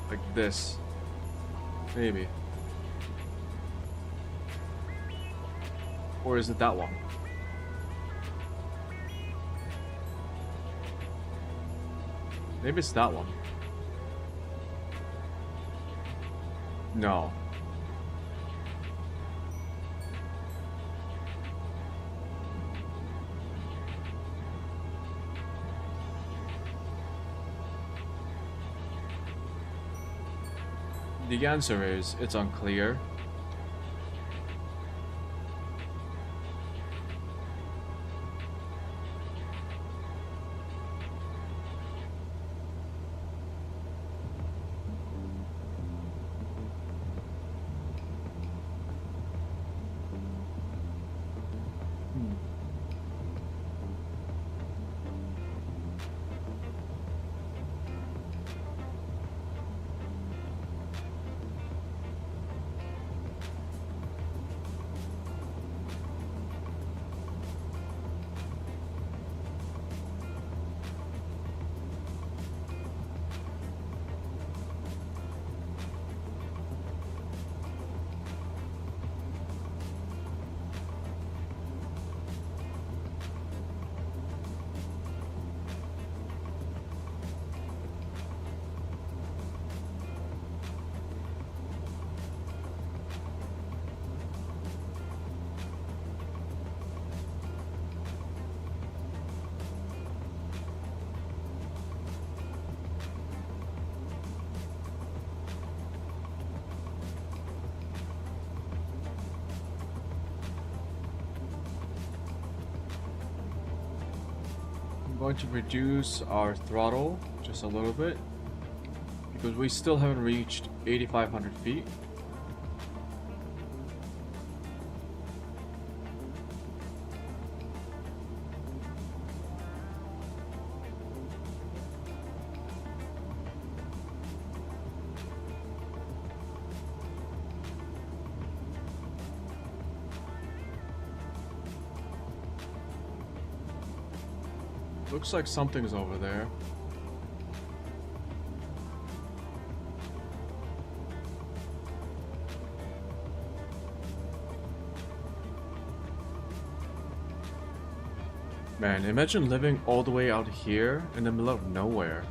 Like this. Maybe. Or is it that one? Maybe it's that one. No. The answer is, it's unclear. Going to reduce our throttle just a little bit because we still haven't reached 8,500 feet. Looks like something's over there. Man, imagine living all the way out here in the middle of nowhere.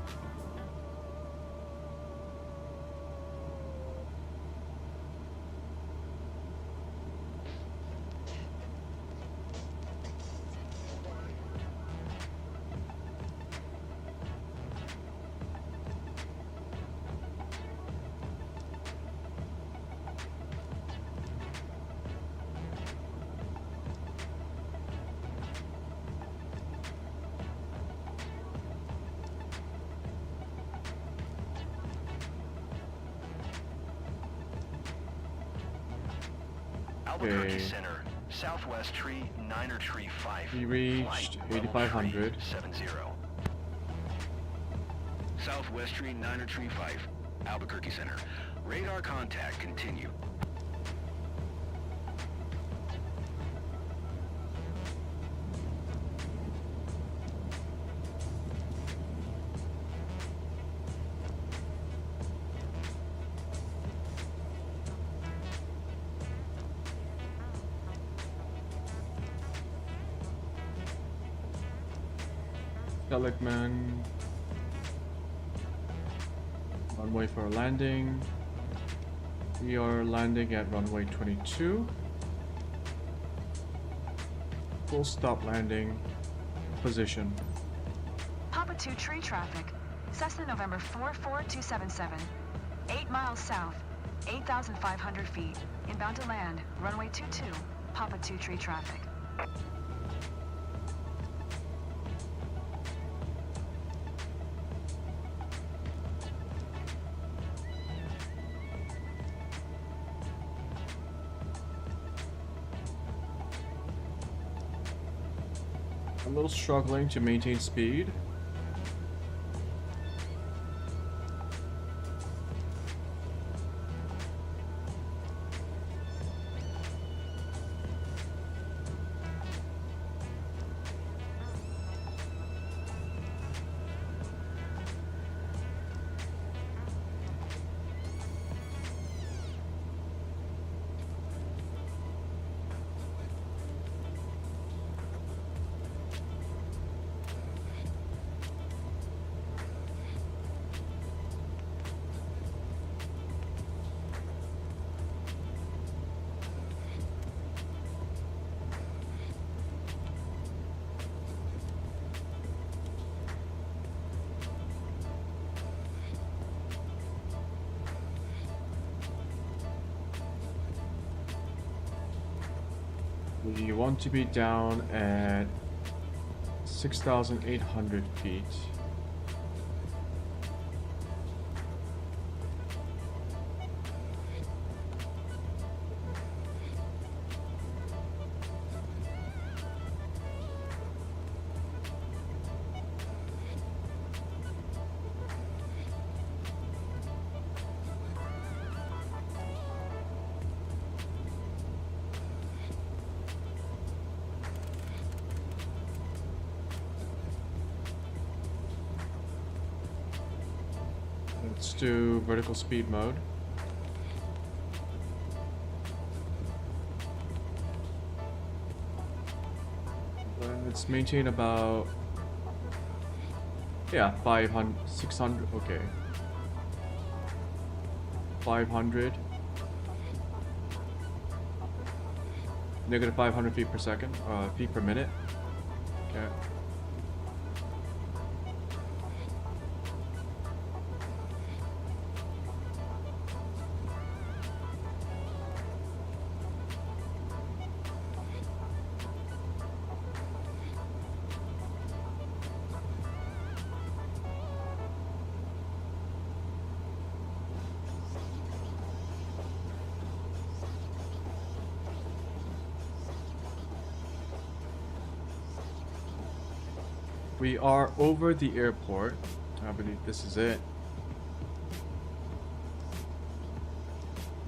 Albuquerque Okay. Center, Southwest Tree, Niner Tree 5. We reached 8,500. 70. Southwest Tree, Niner Tree 5, Albuquerque Center. Radar contact continue. Seligman. Runway for landing. We are landing at runway 22. Full stop landing. Position. Papa 2 tree traffic. Cessna November 44277. 8 miles south. 8,500 feet. Inbound to land. Runway 22. Papa 2 tree traffic. A little struggling to maintain speed. We want to be down at 6,800 feet. Let's do vertical speed mode. Let's maintain about, yeah, 500, 600, okay. 500. Negative 500 feet per second, feet per minute. Okay. We are over the airport. I believe this is it.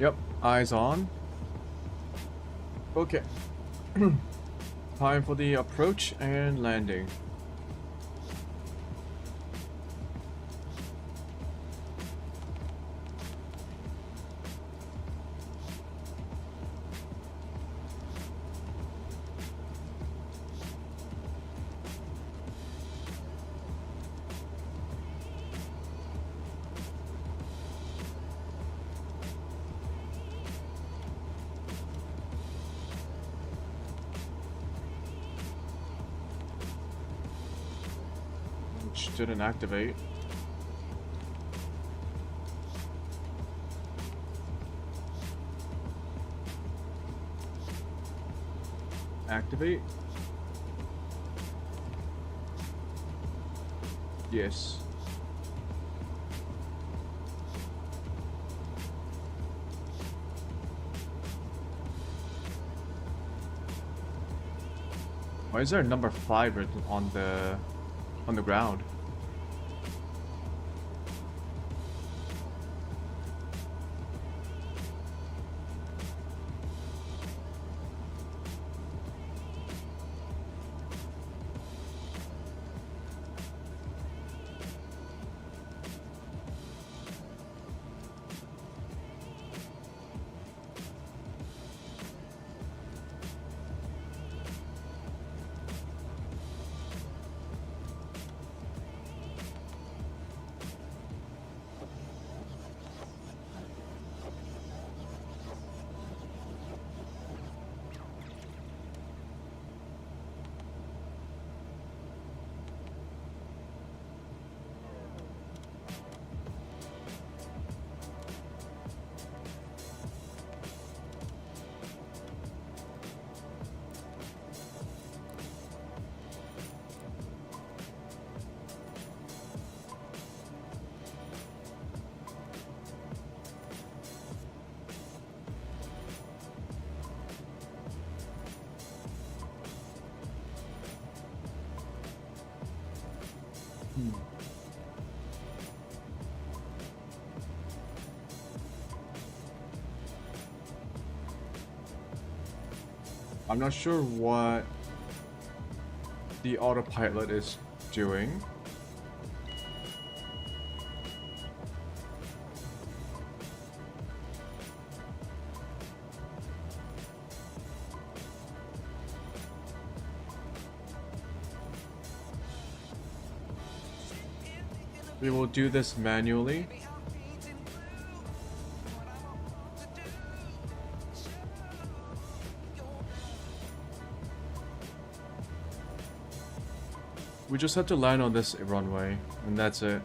Yep, eyes on. Okay. Time for the approach and landing. didn't activate. Activate. Yes. Why is there a number 5 written on the ground? I'm not sure what the autopilot is doing. We will do this manually. We just have to land on this runway, and that's it.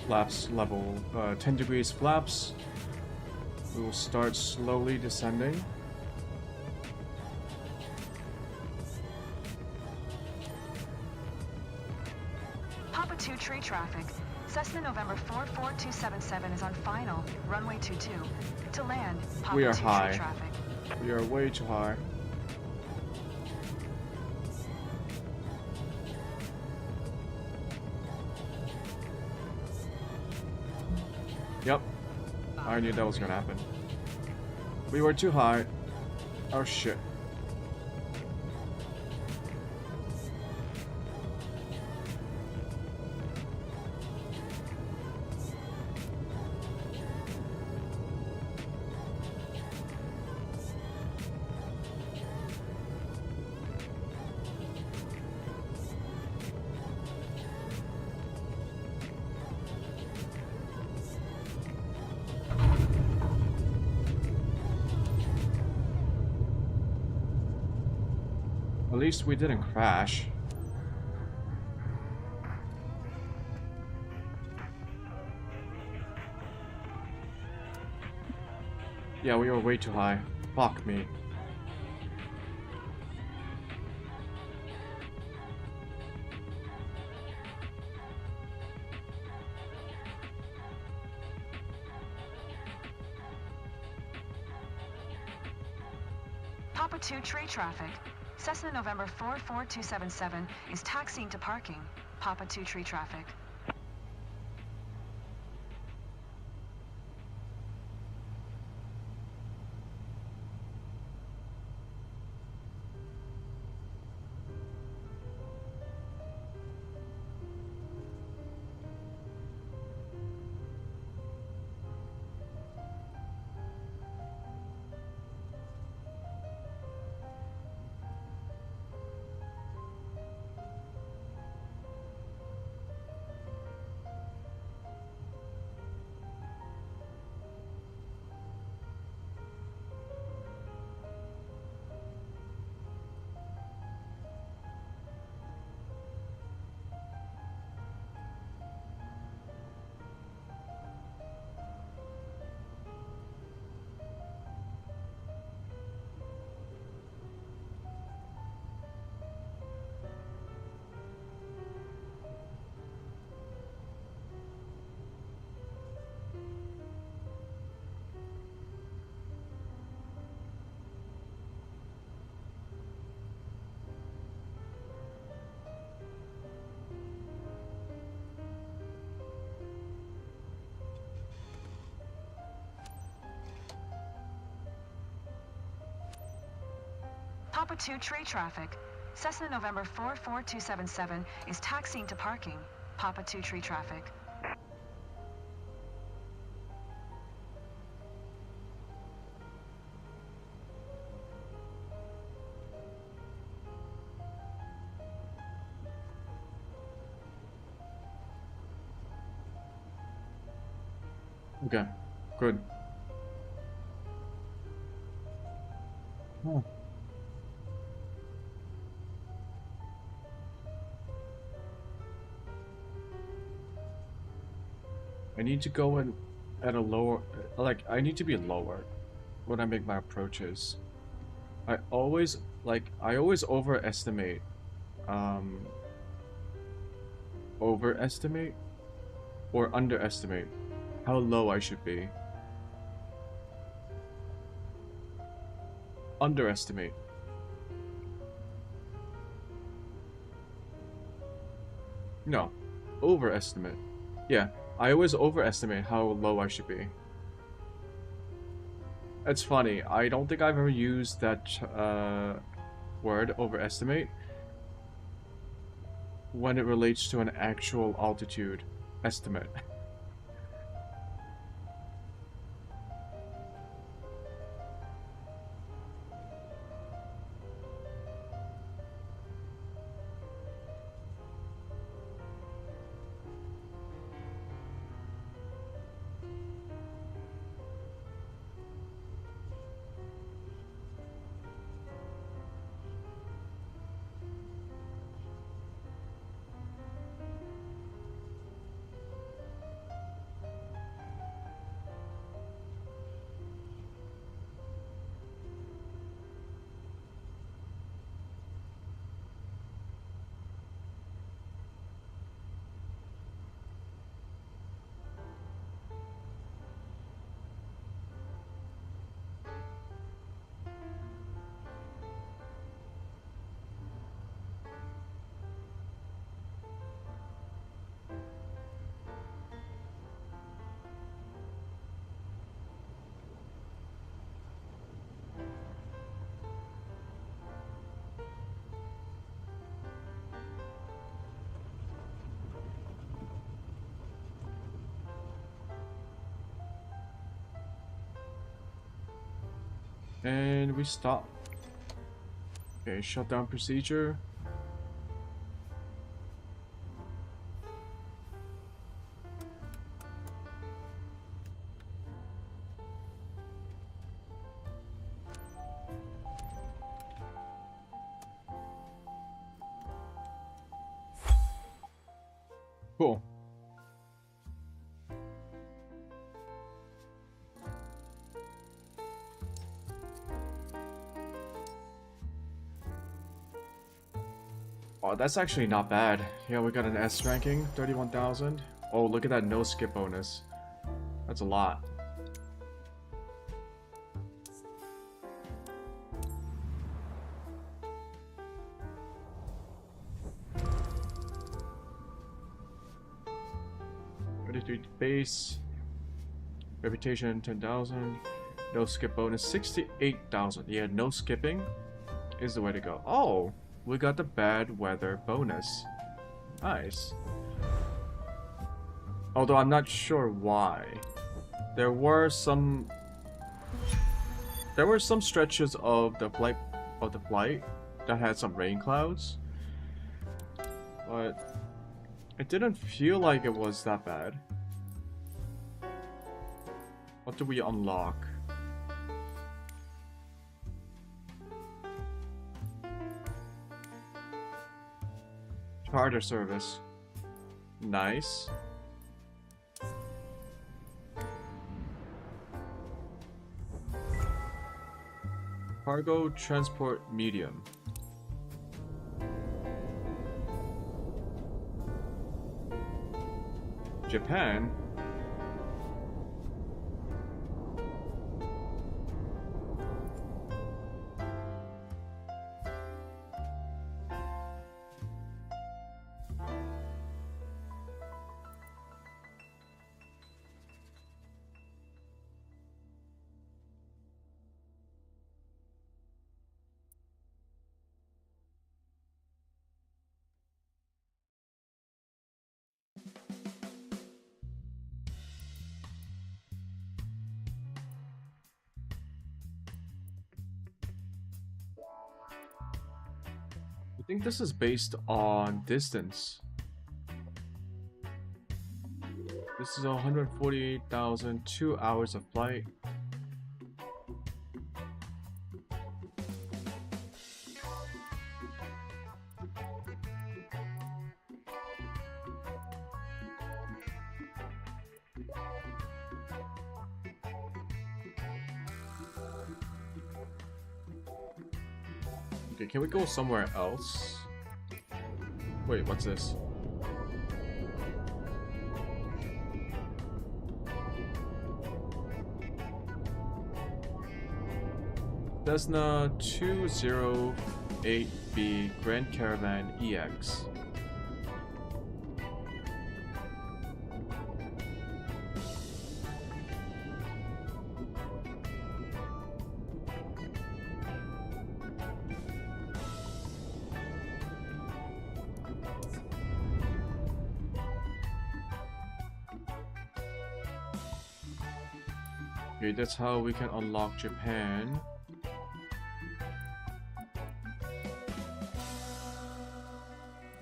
Flaps level 10 degrees flaps. We will start slowly descending. Papa 2 tree traffic. Cessna November 44277 is on final, runway 22. To land, Papa We are 2 high. tree traffic. We are way too high. Yep. I knew that was gonna happen. We were too high. Oh shit. At least we didn't crash. Yeah, we were way too high. Fuck me. Papa 2 tree traffic. Cessna November 44277 is taxiing to parking. Papa 2 tree traffic. Papa 2 tree traffic. Cessna November 44277 is taxiing to parking. Papa 2 tree traffic. Okay, good. Oh. I need to go in at a lower, like, I need to be lower when I make my approaches. I always overestimate, overestimate or underestimate how low I should be. Underestimate. No, overestimate. Yeah, I always overestimate how low I should be. It's funny, I don't think I've ever used that word, overestimate, when it relates to an actual altitude estimate. And we stop. Okay, shutdown procedure. Cool. Oh, that's actually not bad. Yeah, we got an S ranking, 31,000. Oh, look at that no skip bonus. That's a lot. Base. Reputation 10,000. No skip bonus 68,000. Yeah, no skipping is the way to go. Oh, we got the bad weather bonus. Nice. Although I'm not sure why. There were some stretches of the flight that had some rain clouds. But it didn't feel like it was that bad. What do we unlock? Charter service. Nice. Cargo transport medium. Japan? I think this is based on distance. This is 148,000, 2 hours of flight. Okay, can we go somewhere else? Wait, what's this? Cessna 208B Grand Caravan EX. Okay, that's how we can unlock Japan.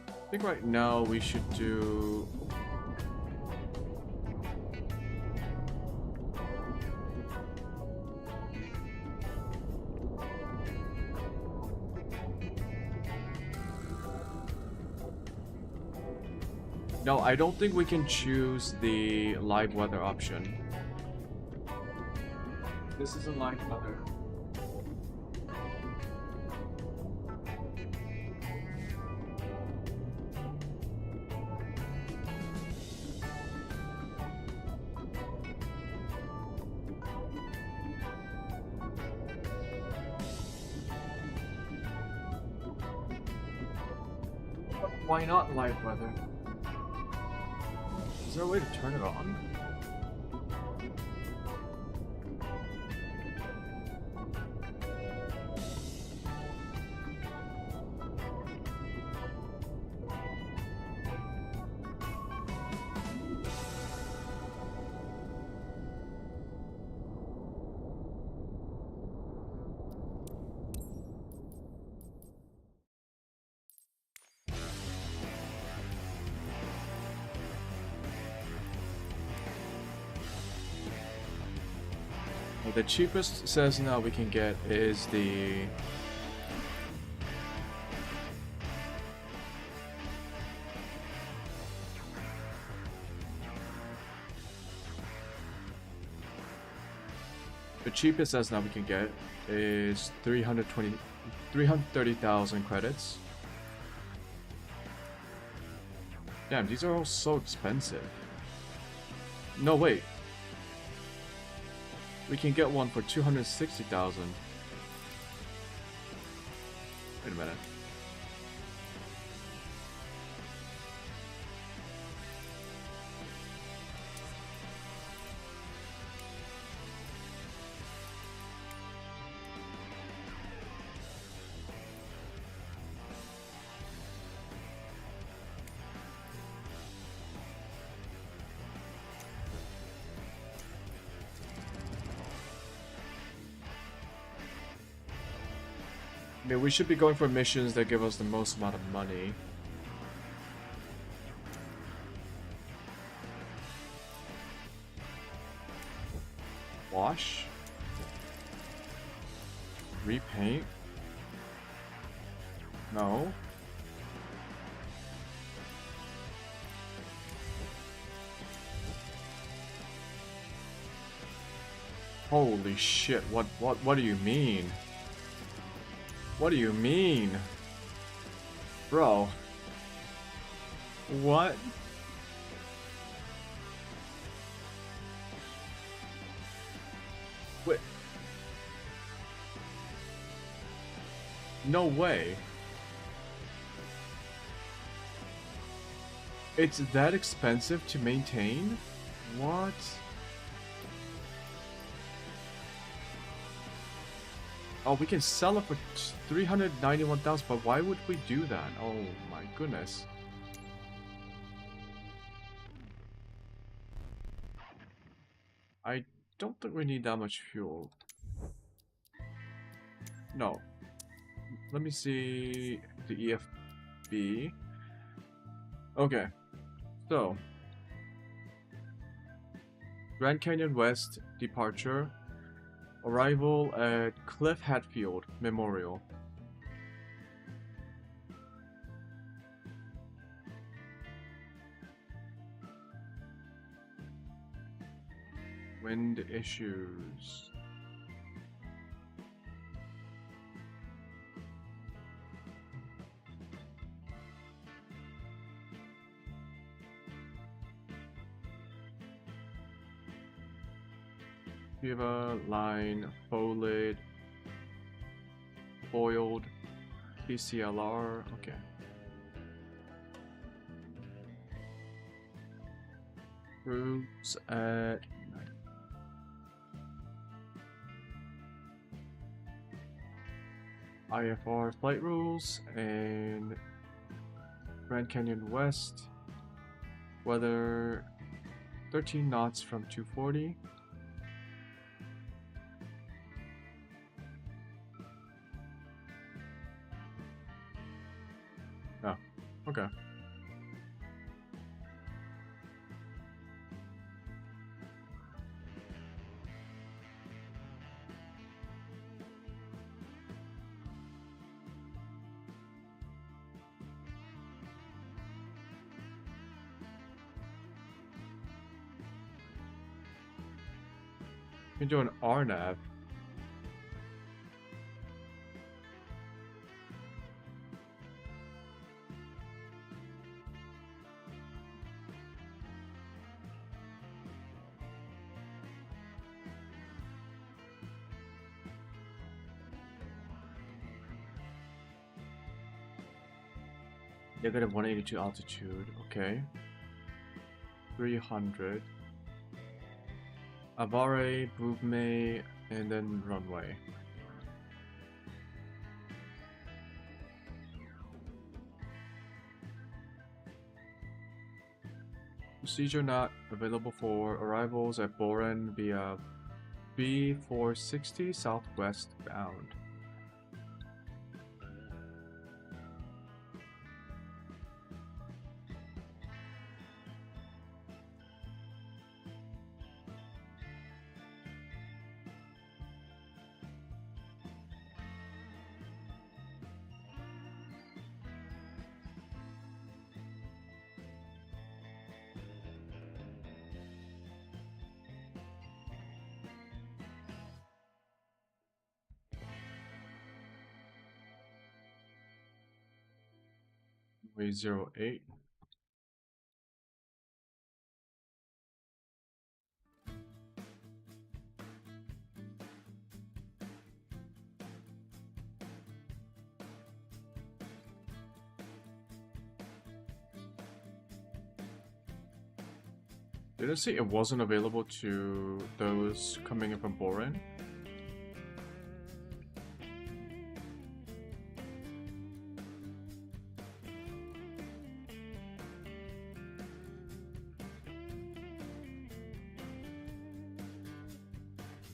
I think right now we should do... No, I don't think we can choose the live weather option. This isn't live weather. Why not live weather? Is there a way to turn it on? The cheapest Cessna we can get is the cheapest Cessna we can get is 330,000 credits. Damn, these are all so expensive. No, wait. We can get one for 260,000. Wait a minute. I mean, we should be going for missions that give us the most amount of money. Wash? Repaint? No. Holy shit, what do you mean? What do you mean? Bro. What? Wait. No way. It's that expensive to maintain? What? Oh, we can sell it for 391,000, but why would we do that? Oh my goodness. I don't think we need that much fuel. No. Let me see the EFB. Okay. So. Grand Canyon West departure. Arrival at Cliff Hatfield Memorial. Wind issues. Viva, line, folded, foiled, PCLR, okay. Routes at IFR flight rules and Grand Canyon West. Weather 13 knots from 240. Oh, okay. You can do an RNAV. Negative 182 altitude, okay. 300. Avare, Bouvme, and then runway. Procedure not available for arrivals at Boren via B460 southwest bound. 308. Did it say it wasn't available to those coming in from Boren?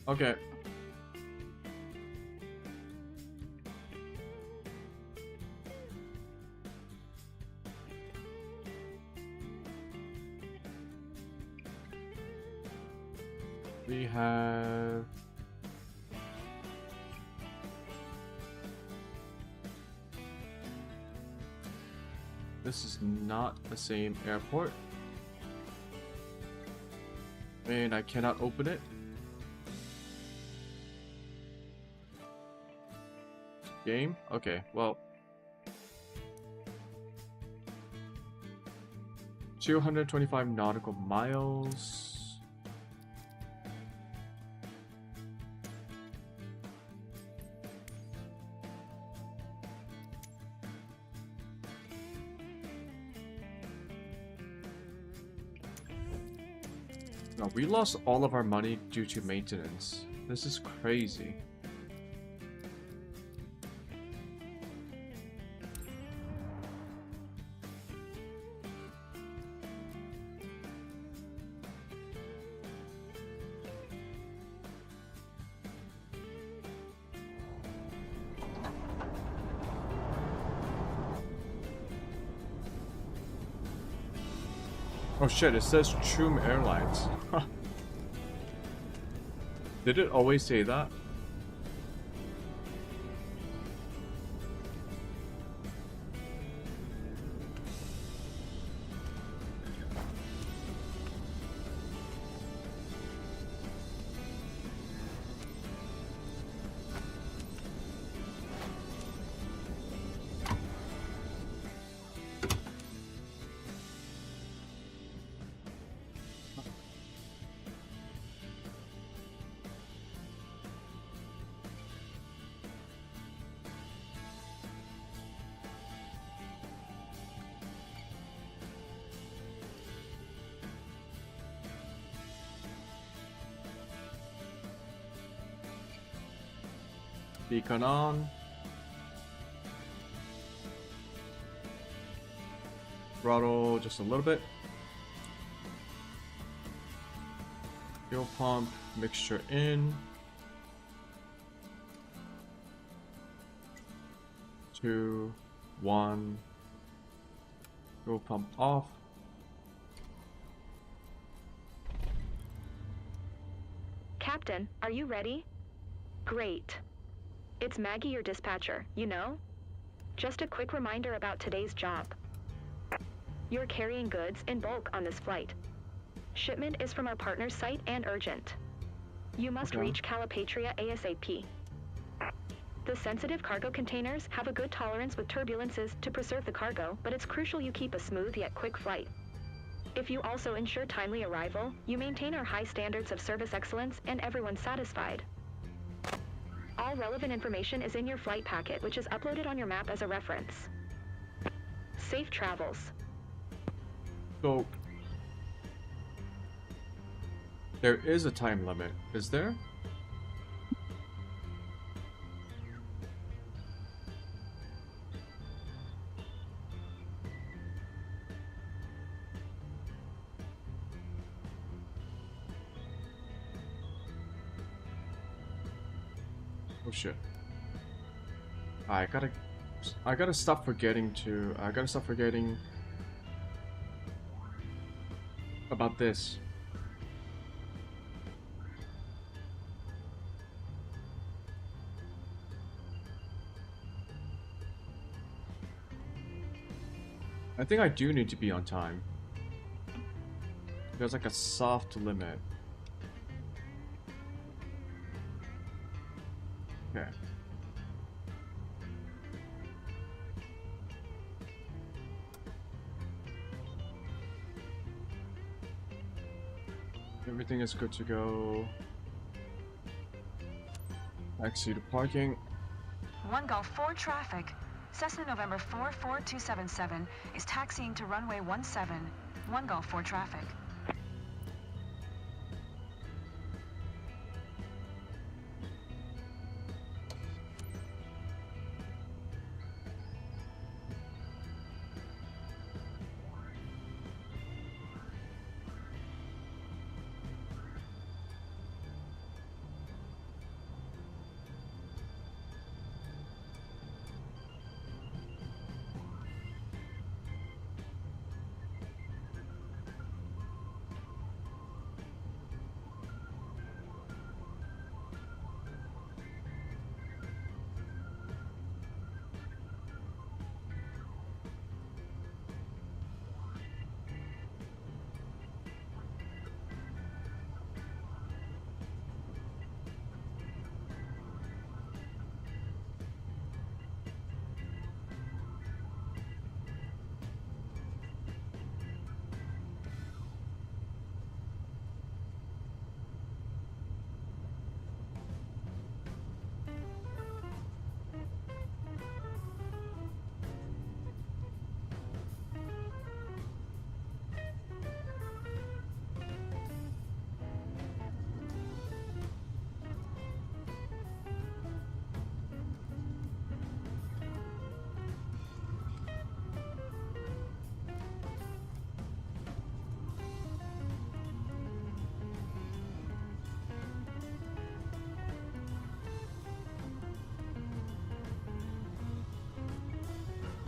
Okay. We have this is not the same airport, and I cannot open it. Game? Okay, well. 225 nautical miles. No, we lost all of our money due to maintenance. This is crazy. Oh shit, it says Choom Airlines. Did it always say that? Beacon on. Throttle just a little bit. Fuel pump mixture in. 2, 1. Fuel pump off. Captain, are you ready? Great. It's Maggie, your dispatcher, you know? Just a quick reminder about today's job. You're carrying goods in bulk on this flight. Shipment is from our partner's site and urgent. You must reach Calipatria ASAP. The sensitive cargo containers have a good tolerance with turbulences to preserve the cargo, but it's crucial you keep a smooth yet quick flight. If you also ensure timely arrival, you maintain our high standards of service excellence and everyone's satisfied. All relevant information is in your flight packet, which is uploaded on your map as a reference. Safe travels. So, there is a time limit, is there? Oh shit. I gotta stop forgetting about this. I think I do need to be on time. There's like a soft limit. Okay. Everything is good to go. Taxi to parking. 1 Golf 4 traffic. Cessna November 44277 is taxiing to runway 17. 1 Golf 4 traffic.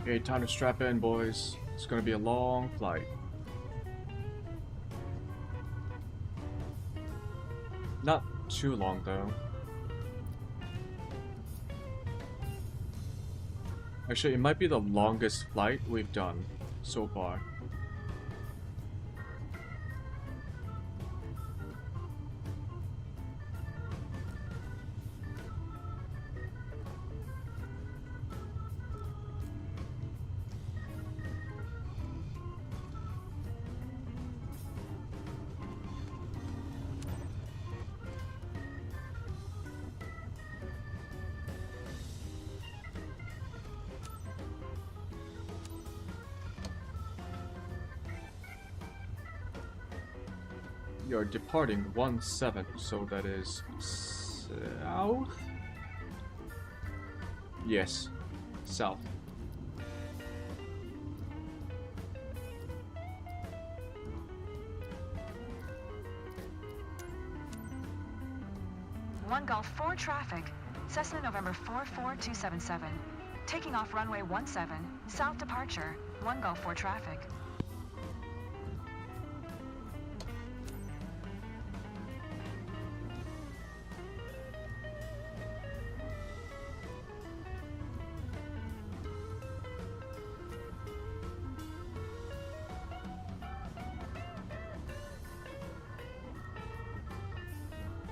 Okay, time to strap in, boys. It's gonna be a long flight. Not too long, though. Actually, it might be the longest flight we've done so far. You're departing 17, so that is south? Yes, south. One Golf 4 traffic. Cessna November 44277. Taking off runway 17. South departure. 1 Golf 4 traffic.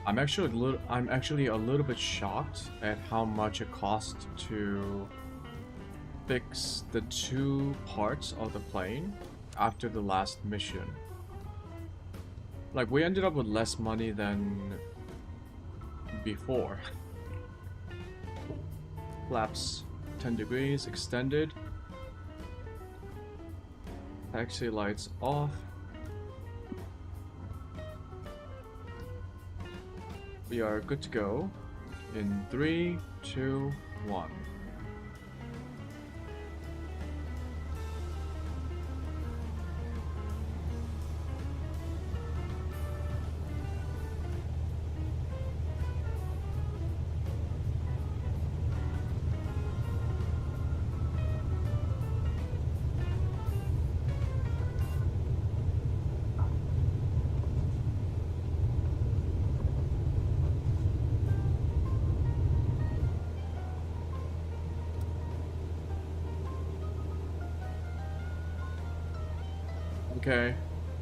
I'm actually a little bit shocked at how much it cost to fix the 2 parts of the plane after the last mission. Like, we ended up with less money than before. Flaps 10 degrees extended. Taxi lights off. We are good to go in 3, 2, 1.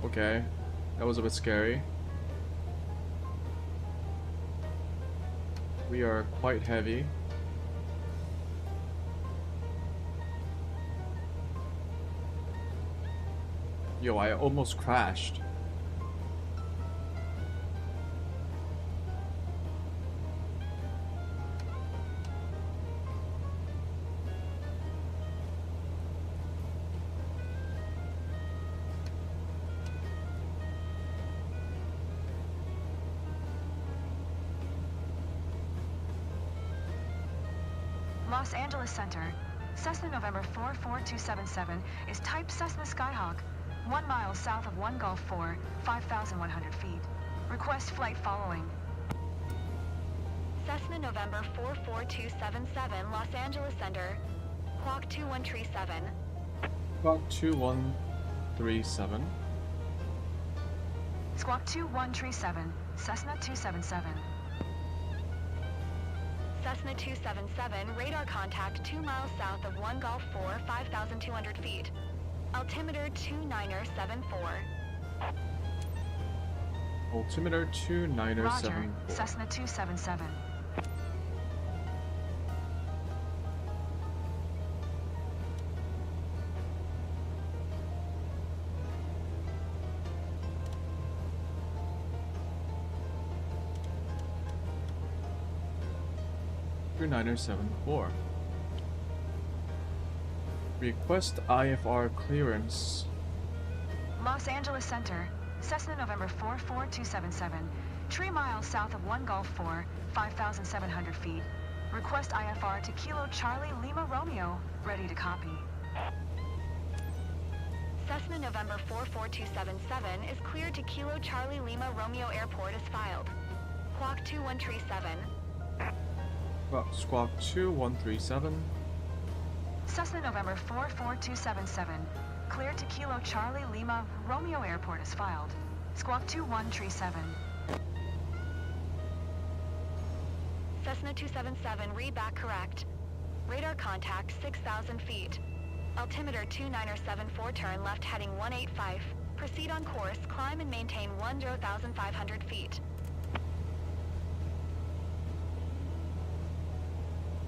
Okay, that was a bit scary. We are quite heavy. Yo, I almost crashed. Los Angeles Center. Cessna November 44277 is type Cessna Skyhawk, 1 mile south of 1 Gulf 4, 5,100 feet. Request flight following. Cessna November 44277, Los Angeles Center. Clock 2137. Clock 2137. Squawk 2137, Cessna 277. Cessna 277, radar contact 2 miles south of 1 Gulf 4, 5,200 feet. Altimeter 2974. Altimeter 2974. Roger, Cessna 277. .2974. Request IFR clearance. Los Angeles Center, Cessna November 44277, 3 miles south of 1 Gulf 4, 5,700 feet. Request IFR to Kilo Charlie Lima Romeo, ready to copy. Cessna November 44277 is cleared to Kilo Charlie Lima Romeo Airport as filed. Clock 2137. Squawk 2137. Cessna November 44277, cleared to Kilo Charlie Lima Romeo Airport as filed. Squawk 2137. Cessna 277, read back correct. Radar contact 6,000 feet. Altimeter 2974, turn left heading 185. Proceed on course, climb and maintain 10,500 feet.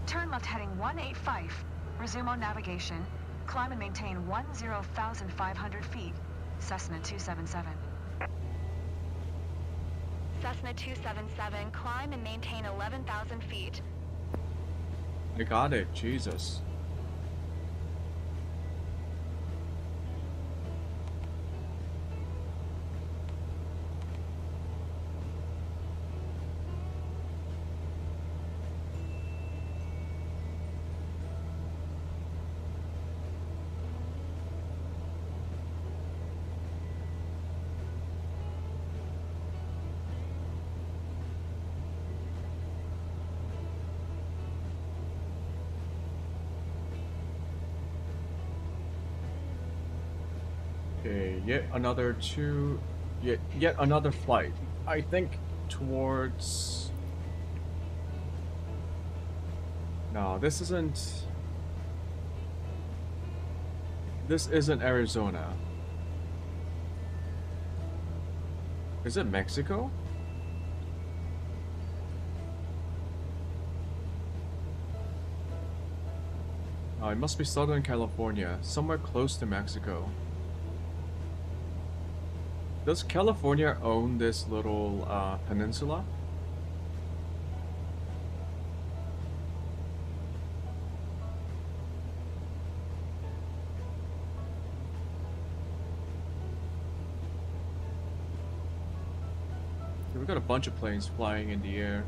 Turn left heading 185. Resume on navigation. Climb and maintain 10,500 feet. Cessna 277. Cessna 277, climb and maintain 11,000 feet. I got it, Jesus. Okay, yet another flight. I think towards... No, this isn't Arizona. Is it Mexico? Oh, it must be Southern California, somewhere close to Mexico. Does California own this little peninsula? Okay, we got a bunch of planes flying in the air.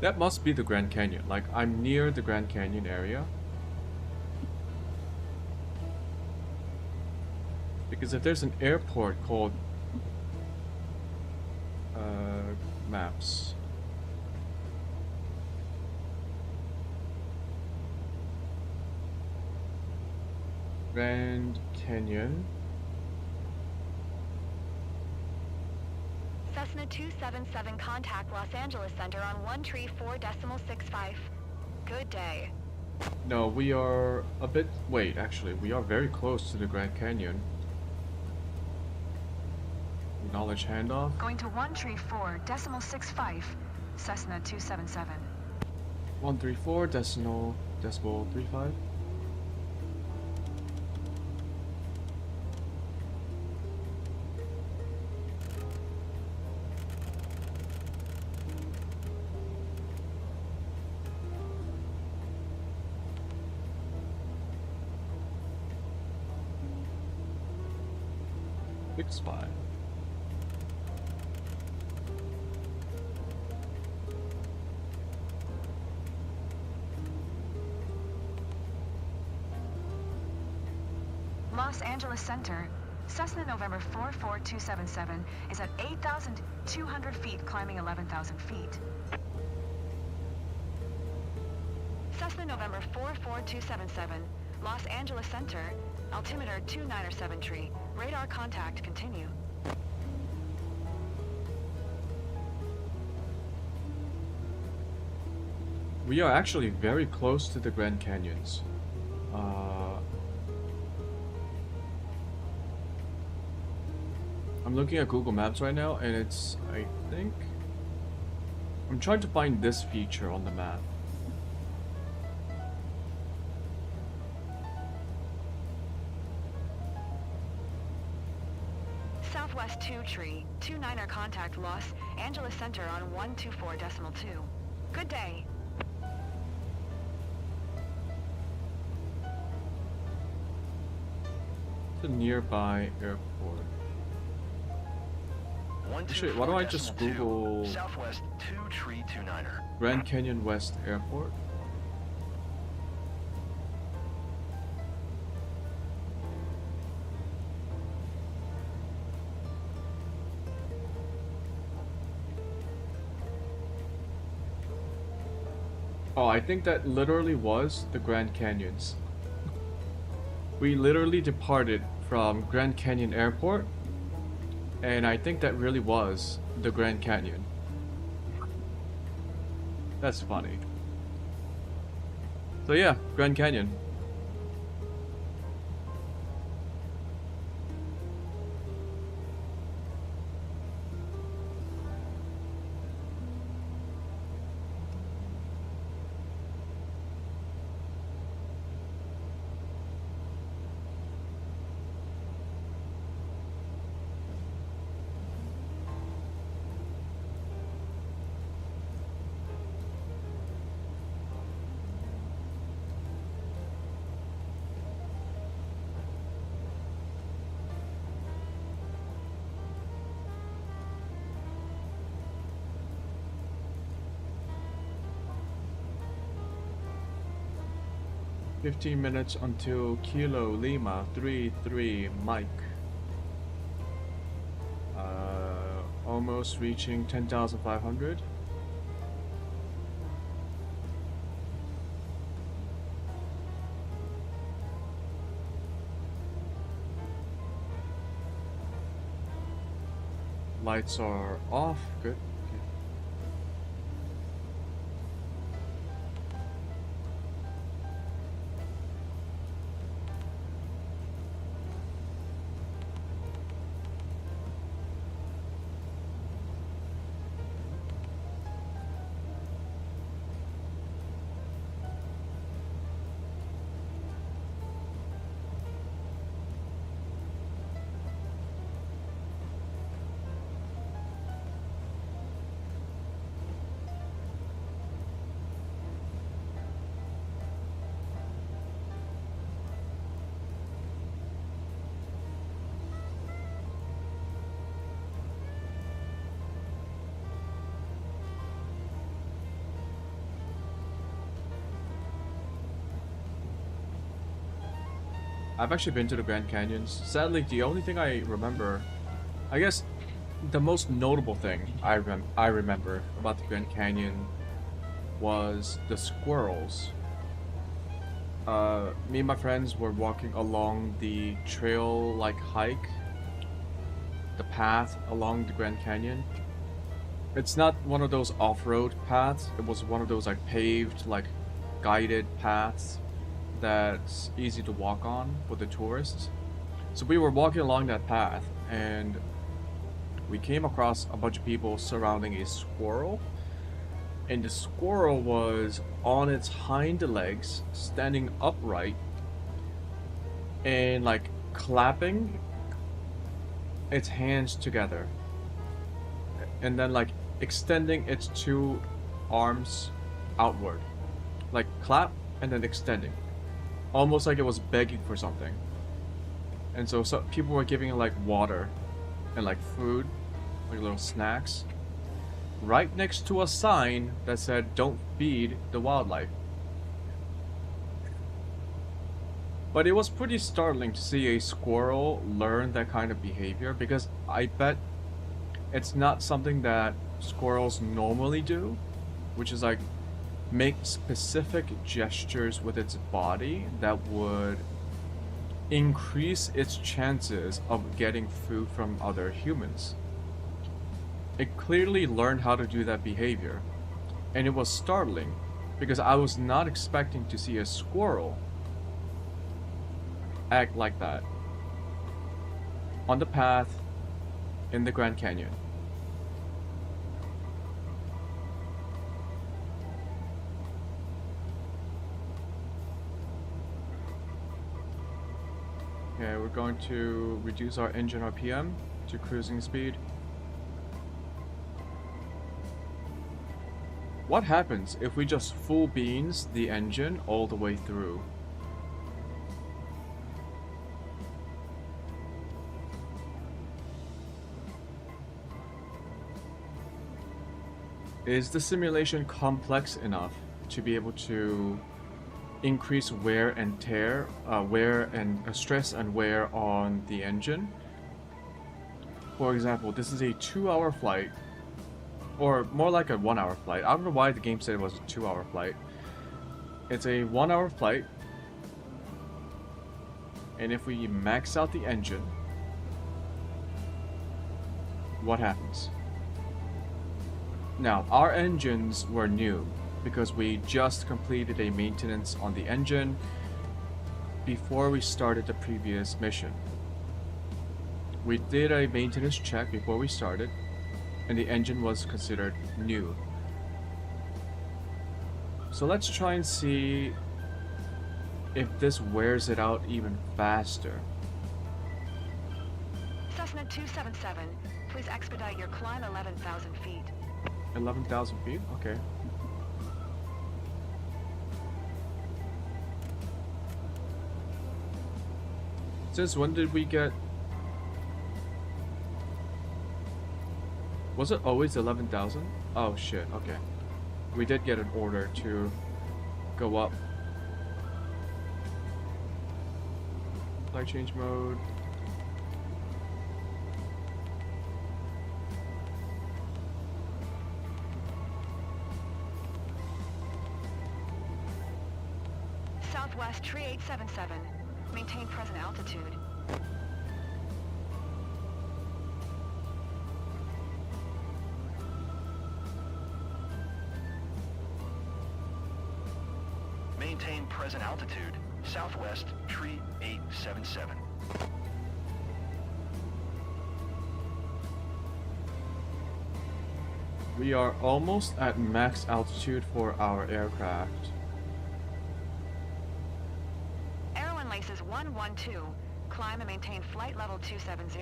That must be the Grand Canyon. Like, I'm near the Grand Canyon area. Because if there's an airport called... maps. Grand Canyon. Cessna 277, contact Los Angeles Center on 134.65. Good day. No, we are a bit... Wait, actually, we are very close to the Grand Canyon. Acknowledge handoff. Going to 134.65, Cessna 277. 134 decimal 35. Fix file. Los Angeles Center, Cessna November 44277 is at 8,200 feet, climbing 11,000 feet. Cessna November 44277, Los Angeles Center, altimeter 297 tree, radar contact continue. We are actually very close to the Grand Canyons. I'm looking at Google Maps right now, and it's, I think, I'm trying to find this feature on the map. Southwest 2 tree, 29er contact Los Angeles Center on 124.2. Good day. The nearby airport. Actually, why don't I just Google Southwest 2 tree 29er. Grand Canyon West Airport? Oh, I think that literally was the Grand Canyons. We literally departed from Grand Canyon Airport, and I think that really was the Grand Canyon. That's funny. So yeah, Grand Canyon. "15 minutes until Kilo Lima 33 Mike. Almost reaching 10,500. Lights are off. Good. I've actually been to the Grand Canyons. Sadly, the only thing I remember, I guess the most notable thing I remember about the Grand Canyon was the squirrels. Me and my friends were walking along the trail, like hike, the path along the Grand Canyon. It's not one of those off-road paths. It was one of those like paved, like guided paths that's easy to walk on for the tourists. So we were walking along that path, and we came across a bunch of people surrounding a squirrel, and the squirrel was on its hind legs, standing upright, and like clapping its hands together, and then like extending its two arms outward, like clap and then extending, almost like it was begging for something. And so people were giving it like water and like food, like little snacks, right next to a sign that said "Don't feed the wildlife." But it was pretty startling to see a squirrel learn that kind of behavior, because I bet it's not something that squirrels normally do, which is like make specific gestures with its body that would increase its chances of getting food from other humans. It clearly learned how to do that behavior, and it was startling because I was not expecting to see a squirrel act like that on the path in the Grand Canyon. Okay, we're going to reduce our engine RPM to cruising speed. What happens if we just full beans the engine all the way through? Is the simulation complex enough to be able to increase wear and tear, stress and wear on the engine? For example, this is a 2-hour flight, or more like a 1-hour flight. I don't know why the game said it was a 2-hour flight. It's a 1-hour flight, and if we max out the engine, what happens? Now, our engines were new because we just completed a maintenance on the engine before we started the previous mission. We did a maintenance check before we started, and the engine was considered new. So let's try and see if this wears it out even faster. Cessna 277, please expedite your climb 11,000 feet. 11,000 feet? Okay. Since when did we get... Was it always 11,000? Oh shit, okay. We did get an order to go up. Flight change mode. Southwest Tree 877. Maintain present altitude. Maintain present altitude. Southwest Tree 877. We are almost at max altitude for our aircraft. Airline laces 112. Climb and maintain flight level 270.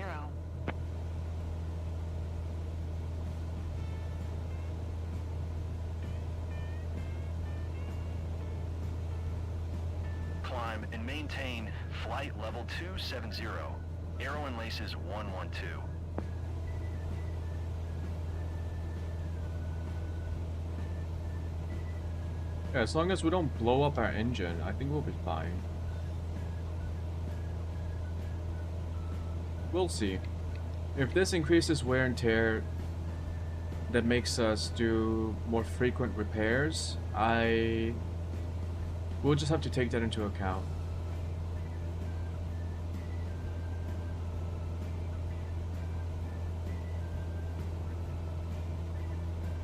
Climb and maintain flight level 270. Arrow and laces 112. Yeah, as long as we don't blow up our engine, I think we'll be fine. We'll see. If this increases wear and tear, that makes us do more frequent repairs, we'll just have to take that into account.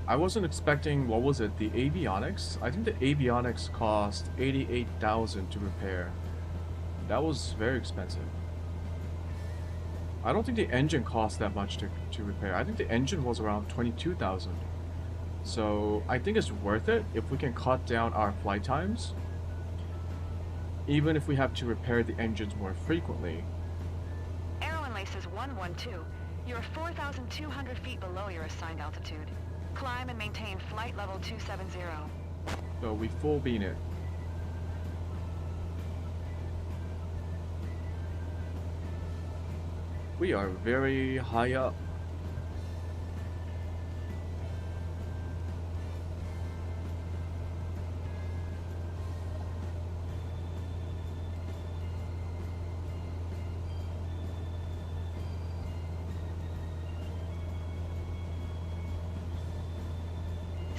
I wasn't expecting, what was it, the avionics? I think the avionics cost 88,000 to repair. That was very expensive. I don't think the engine cost that much to repair. I think the engine was around 22,000. So I think it's worth it if we can cut down our flight times, even if we have to repair the engines more frequently. Aero and Laces 112. You're 4,200 feet below your assigned altitude. Climb and maintain flight level 270. So we full bean it. We are very high up.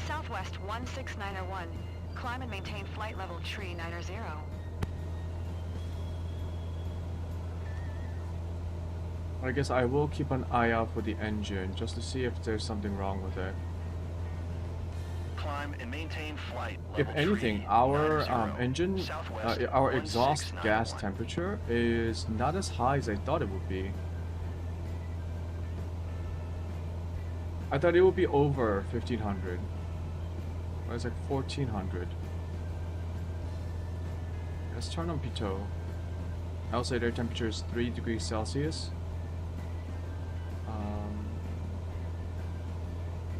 Southwest 16901. Climb and maintain flight level tree 90. I guess I will keep an eye out for the engine just to see if there's something wrong with it. Climb and maintain flight If level anything, tree our 90. engine, Southwest our exhaust gas 1691. temperature is not as high as I thought it would be. I thought it would be over 1500. It's like 1400. Let's turn on pitot. Outside air temperature is 3 degrees Celsius.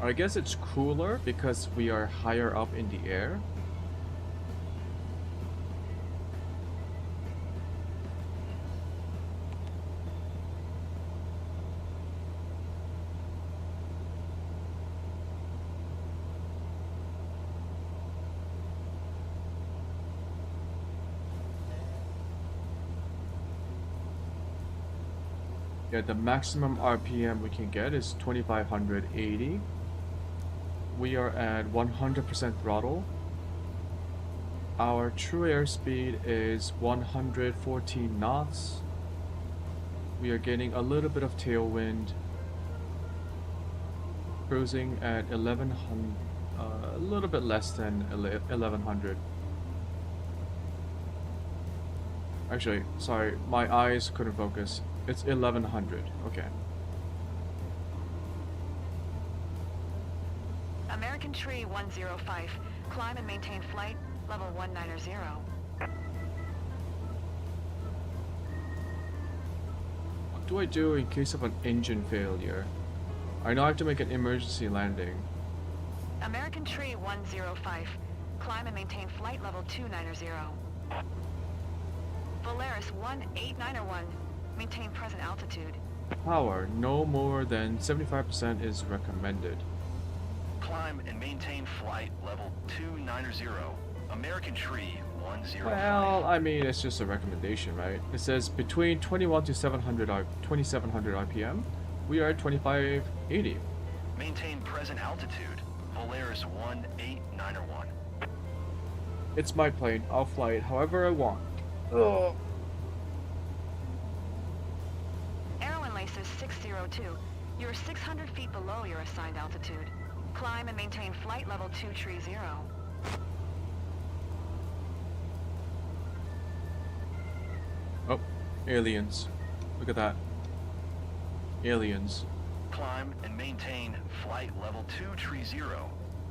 I guess it's cooler because we are higher up in the air. Yeah, the maximum RPM we can get is 2580. We are at 100% throttle. Our true airspeed is 114 knots. We are getting a little bit of tailwind. Cruising at 1100, a little bit less than 1100. Actually, sorry, my eyes couldn't focus. It's 1100. Okay. American Tree 105. Climb and maintain flight level 190. What do I do in case of an engine failure? I know I have to make an emergency landing. American Tree 105. Climb and maintain flight level 290. Polaris 1891. Maintain present altitude. Power, no more than 75% is recommended. Climb and maintain flight level 290. American Tree 105. Well, I mean, it's just a recommendation, right? It says between 21 to 2700 RPM. We are at 2580. Maintain present altitude. Polaris 1891. It's my plane. I'll fly it however I want. Ugh. Aero and Laces 602. You're 600 feet below your assigned altitude. Climb and maintain flight level 230. Oh, aliens. Look at that. Aliens. Climb and maintain flight level 230.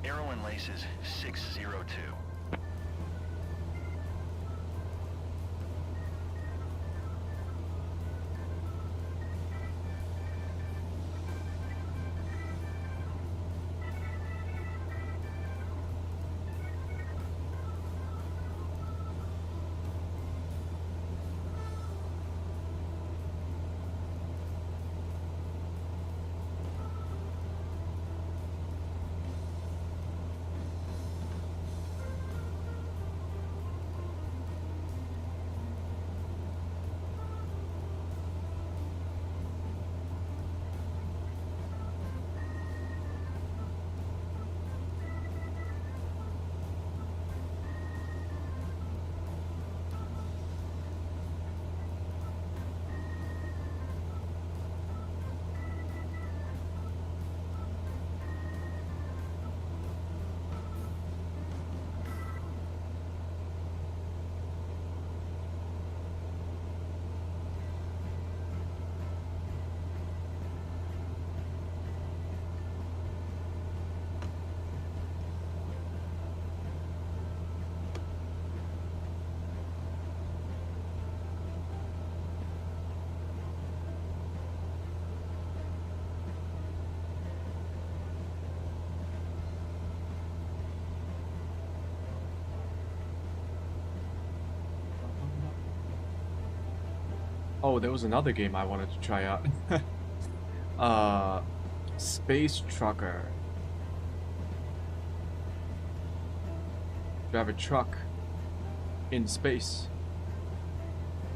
Aero and Laces 602. Oh, there was another game I wanted to try out. Space Trucker. Drive a truck in space.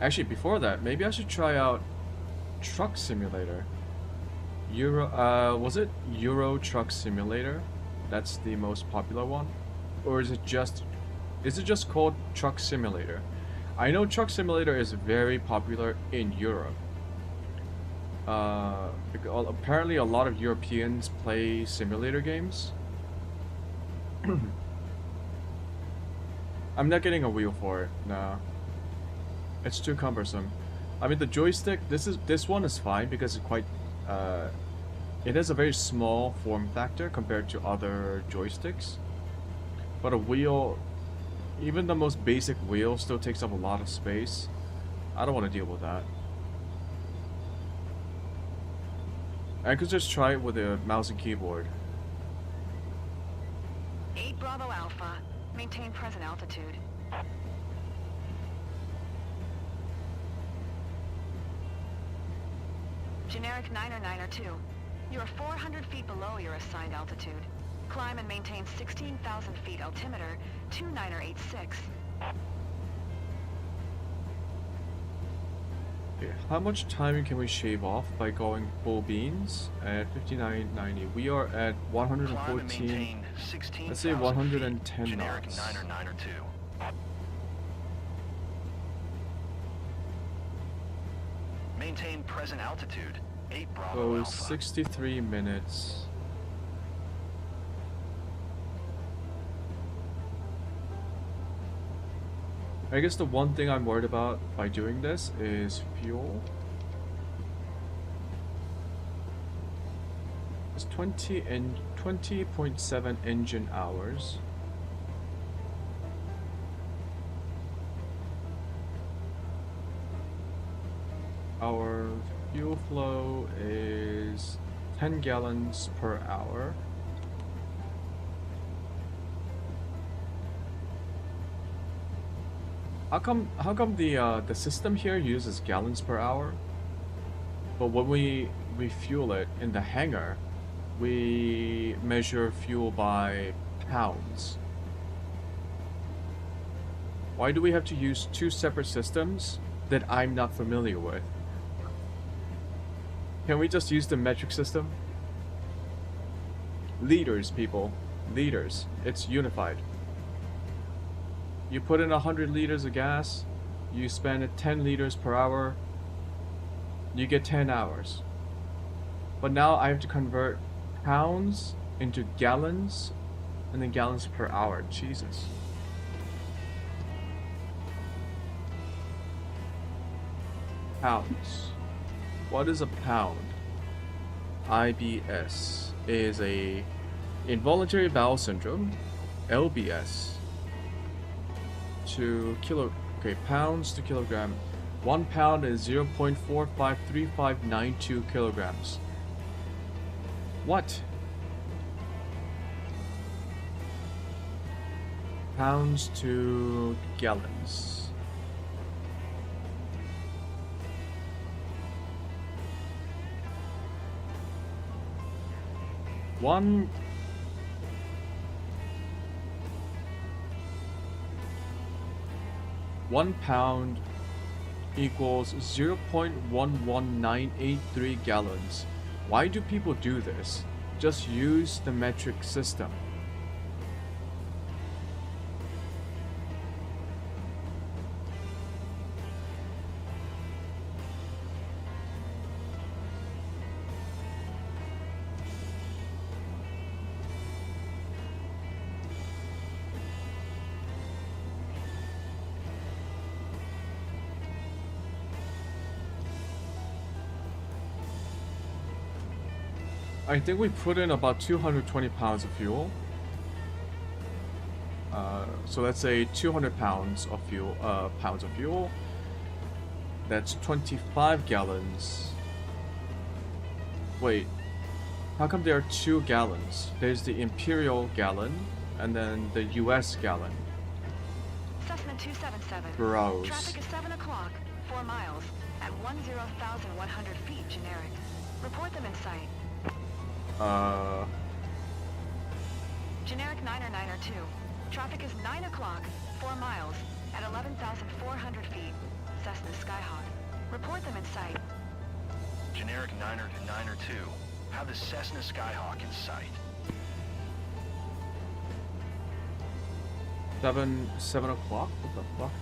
Actually, before that, maybe I should try out Truck Simulator. Was it Euro Truck Simulator? That's the most popular one? Or is it just called Truck Simulator? I know Truck Simulator is very popular in Europe. Because apparently a lot of Europeans play simulator games. I'm not getting a wheel for it, no. It's too cumbersome. I mean, the joystick, this one is fine because it's quite, it has a very small form factor compared to other joysticks. But a wheel, even the most basic wheel still takes up a lot of space. I don't want to deal with that. I could just try it with a mouse and keyboard. 8 Bravo Alpha. Maintain present altitude. Generic 9er 2. You are 400 feet below your assigned altitude. Climb and maintain 16,000 feet altimeter 2986. Okay, how much timing can we shave off by going full beans at 59.90? We are at 114. Let's say 110 Generic knots. 9er 2. Maintain present altitude. 8 Bravo So Alpha. 63 minutes. I guess the one thing I'm worried about by doing this is fuel. It's 20.7 engine hours. Our fuel flow is 10 gallons per hour. How come the system here uses gallons per hour? But when we refuel it in the hangar, we measure fuel by pounds. Why do we have to use two separate systems that I'm not familiar with? Can we just use the metric system? Liters, people. Liters. It's unified. You put in 100 liters of gas, you spend 10 liters per hour, you get 10 hours. But now I have to convert pounds into gallons, and then gallons per hour. Jesus. Pounds. What is a pound? IBS is a involuntary bowel syndrome. LBS to pounds to kilogram. 1 pound is 0.453592 kilograms. What? Pounds to gallons. One pound equals 0.11983 gallons. Why do people do this? Just use the metric system. I think we put in about 220 pounds of fuel. So let's say 200 pounds of fuel. That's 25 gallons. Wait, how come there are 2 gallons? There's the Imperial gallon and then the US gallon. Cessna 277. Gross. Traffic is 7 o'clock. 4 miles, at 10,100 feet generic. Report them in sight. Generic 9er 9er 2. Traffic is 9 o'clock, 4 miles, at 11,400 feet. Cessna Skyhawk. Report them in sight. Generic 9er to 9er 2. Have the Cessna Skyhawk in sight. 7 o'clock? What the fuck?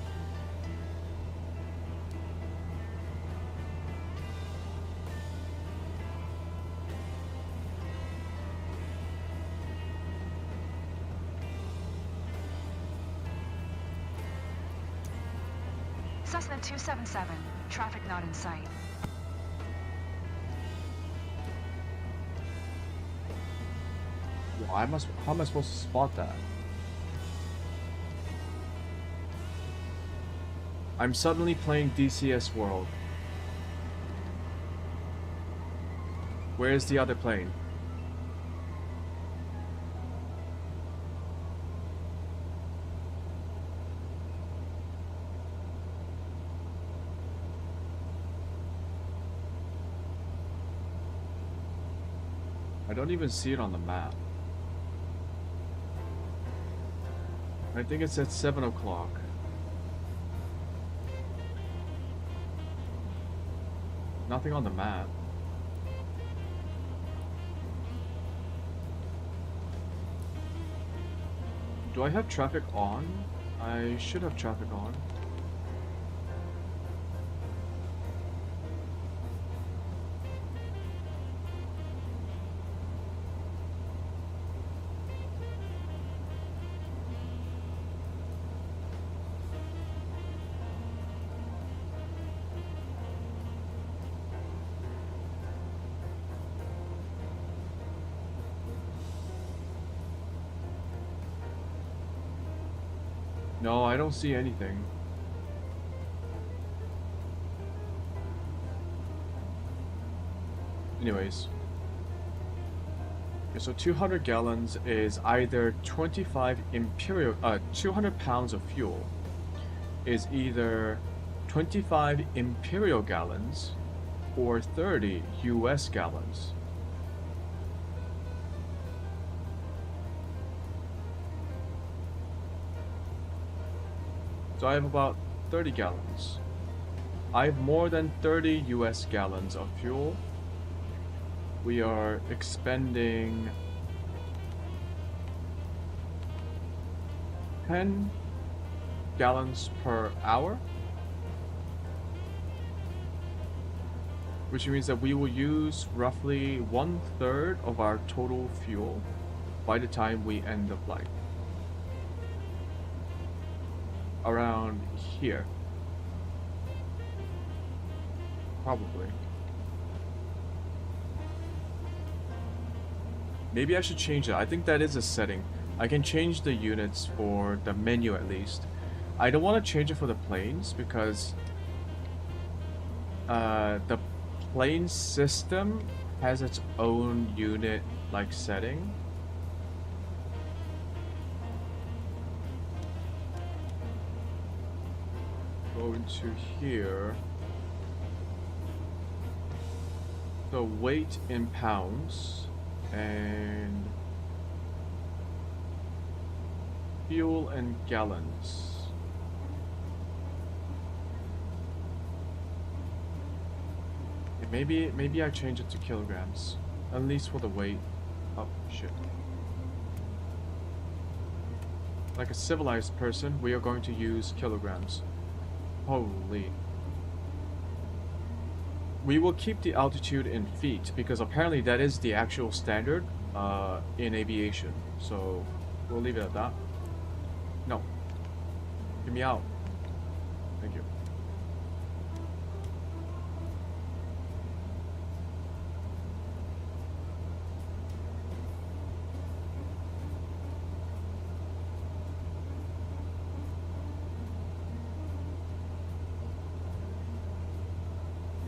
Cessna 277. Traffic not in sight. Well, how am I supposed to spot that? I'm suddenly playing DCS World. Where is the other plane? I don't even see it on the map. I think it's at 7 o'clock. Nothing on the map. Do I have traffic on? I should have traffic on. No, I don't see anything. Anyways. Okay, so 200 gallons is either 200 pounds of fuel is either 25 imperial gallons or 30 US gallons. So I have about 30 gallons. I have more than 30 US gallons of fuel. We are expending 10 gallons per hour, which means that we will use roughly 1/3 of our total fuel by the time we end the flight. Around here. Probably. Maybe I should change that. I think that is a setting. I can change the units for the menu at least. I don't want to change it for the planes because the plane system has its own unit like setting. Go into here. The weight in pounds and fuel and gallons. Okay, maybe I change it to kilograms, at least for the weight. Oh shit. Like a civilized person, we are going to use kilograms. Holy. We will keep the altitude in feet because apparently that is the actual standard in aviation. So we'll leave it at that. No. Get me out. Thank you.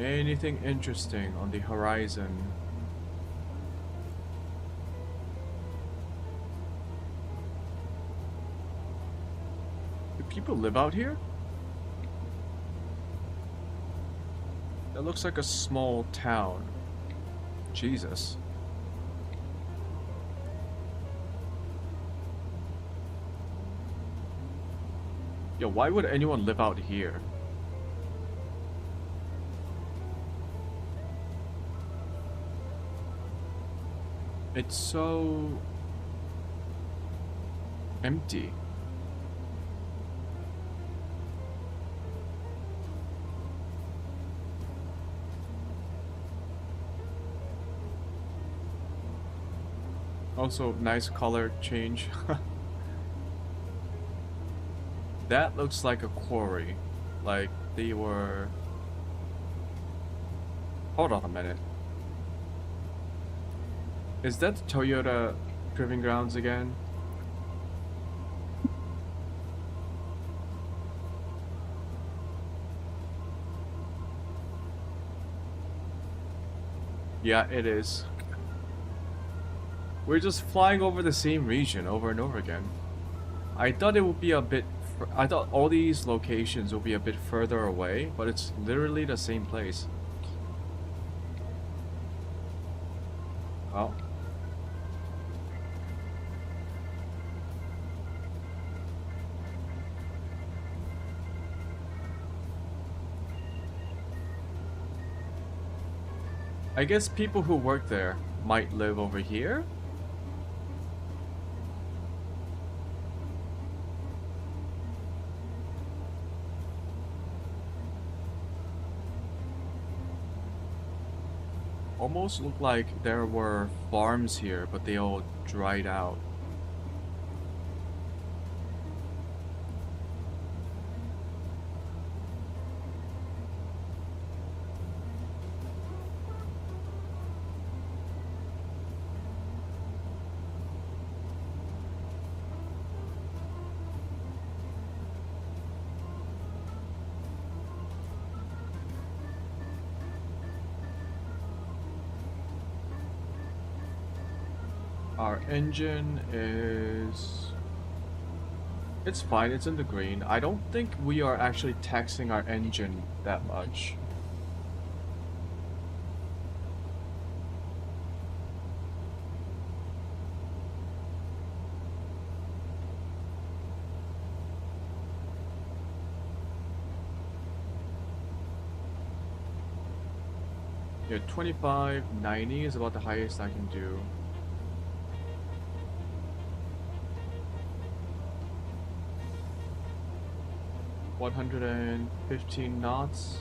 Anything interesting on the horizon? Do people live out here? That looks like a small town. Jesus. Yo, why would anyone live out here? It's so empty. Also, nice color change. That looks like a quarry. Like they were... Hold on a minute. Is that the Toyota Proving Grounds again? Yeah, it is. We're just flying over the same region over and over again. I thought it would be a bit... I thought all these locations would be a bit further away, but it's literally the same place. Oh. I guess people who work there might live over here? Almost looked like there were farms here, but they all dried out. Our engine is... It's fine, it's in the green. I don't think we are actually taxing our engine that much. Yeah, 2590 is about the highest I can do. $115 knots.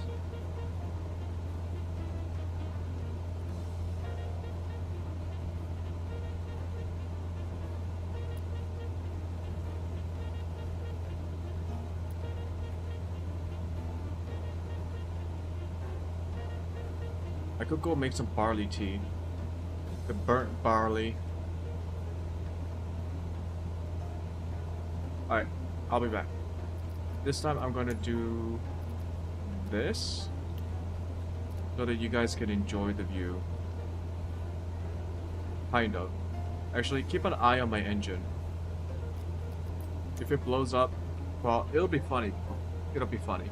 I could go make some barley tea. The burnt barley. Alright, I'll be back. This time I'm gonna do this so that you guys can enjoy the view. Kind of. Actually, keep an eye on my engine. If it blows up, well, it'll be funny. It'll be funny.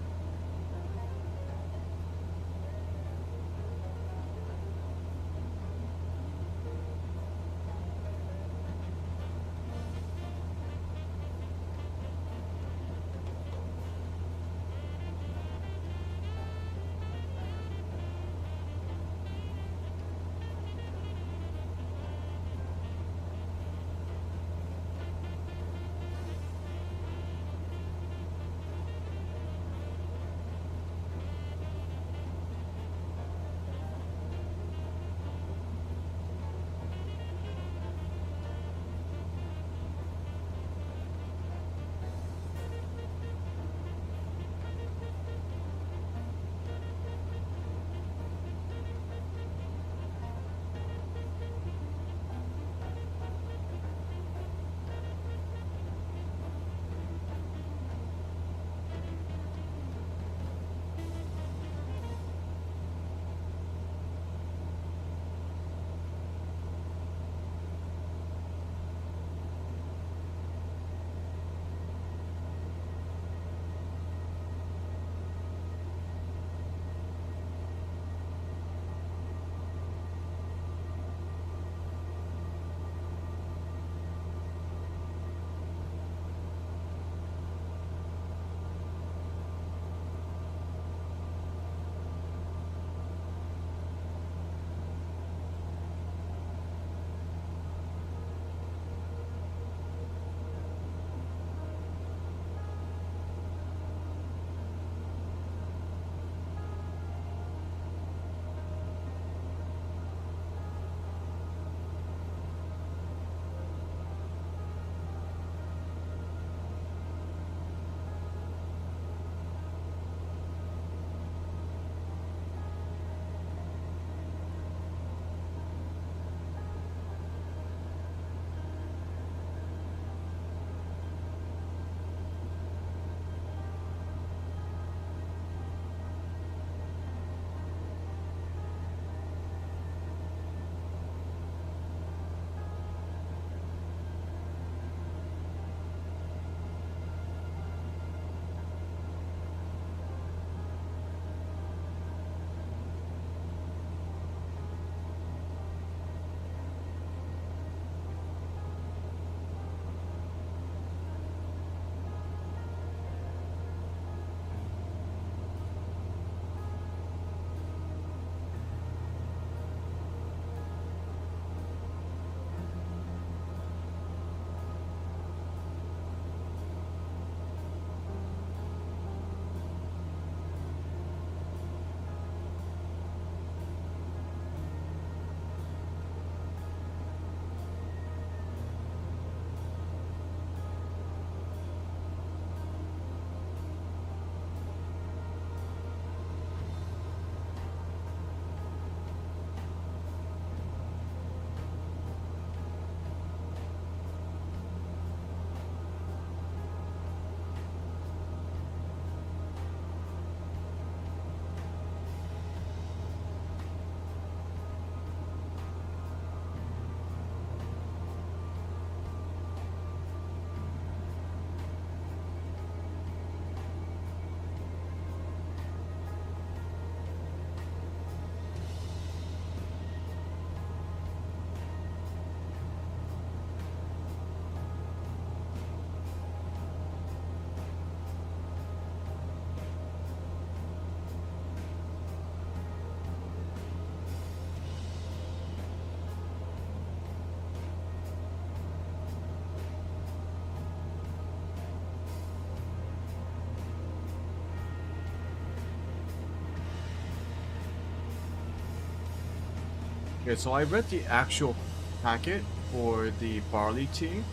Okay, so I read the actual packet for the barley tea,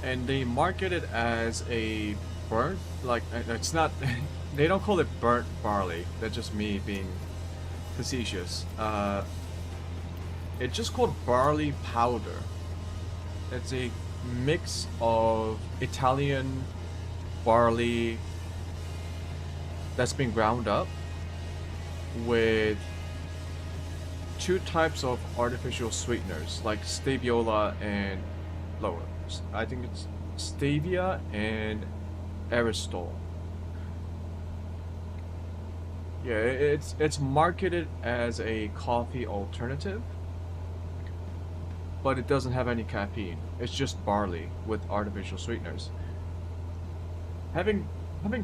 and they market it as a burnt, like, it's not, they don't call it burnt barley, that's just me being facetious. It's just called barley powder. It's a mix of Italian barley that's been ground up with 2 types of artificial sweeteners, like steviola and lower. I think it's stevia and AriTo. Yeah, it's marketed as a coffee alternative, but it doesn't have any caffeine. It's just barley with artificial sweeteners. Having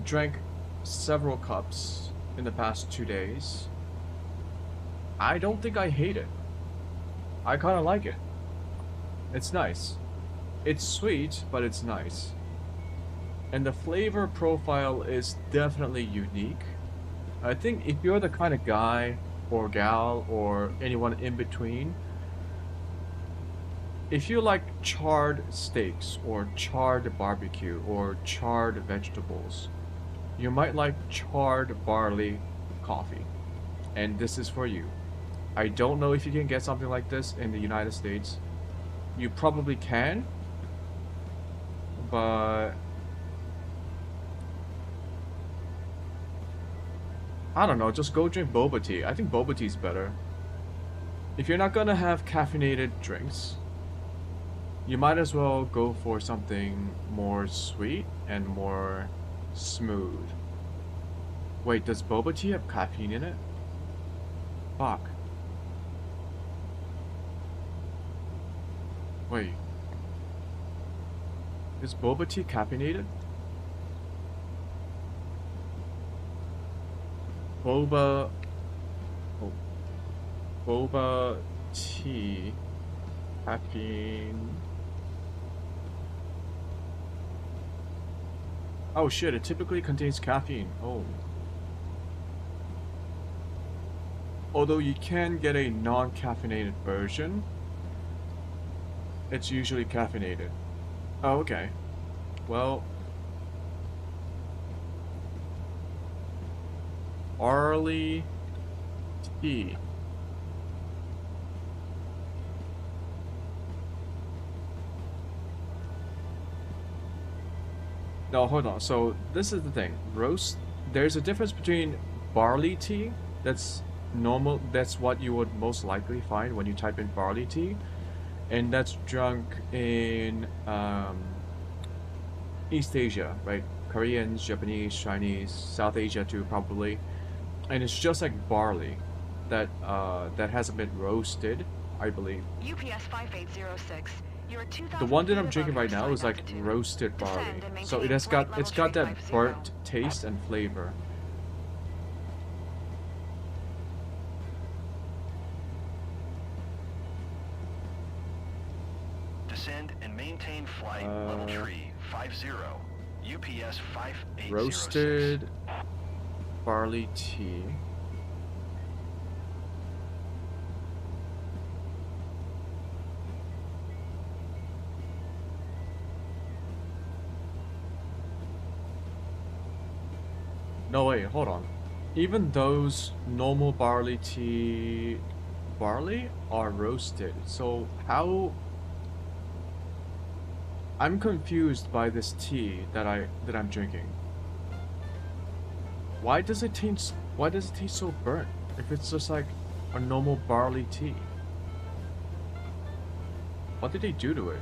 drank several cups in the past 2 days, I don't think I hate it. I kind of like it. It's nice. It's sweet, but it's nice. And the flavor profile is definitely unique. I think if you're the kind of guy or gal or anyone in between, if you like charred steaks or charred barbecue or charred vegetables, you might like charred barley coffee. And this is for you. I don't know if you can get something like this in the United States. You probably can, but I don't know, just go drink boba tea. I think boba tea is better. If you're not gonna have caffeinated drinks, you might as well go for something more sweet and more smooth. Wait, does boba tea have caffeine in it? Fuck. Wait. Is boba tea caffeinated? Boba... Oh. Boba tea... Caffeine... Oh shit, it typically contains caffeine. Oh. Although you can get a non-caffeinated version, it's usually caffeinated. Oh, okay. Well... barley tea. No, hold on. So this is the thing. There's a difference between barley tea, that's normal, that's what you would most likely find when you type in barley tea, and that's drunk in East Asia, right? Koreans, Japanese, Chinese, South Asia too, probably. And it's just like barley that hasn't been roasted, I believe. UPS 5806. The one that I'm drinking right now is like roasted barley, so it's got that burnt taste and flavor. Descend and maintain flight level tree 50. UPS 5806. Roasted barley tea. No, wait, hold on. Even those normal barley tea barley are roasted. So how... I'm confused by this tea that I'm drinking. Why does it taste so burnt if it's just like a normal barley tea? What did they do to it?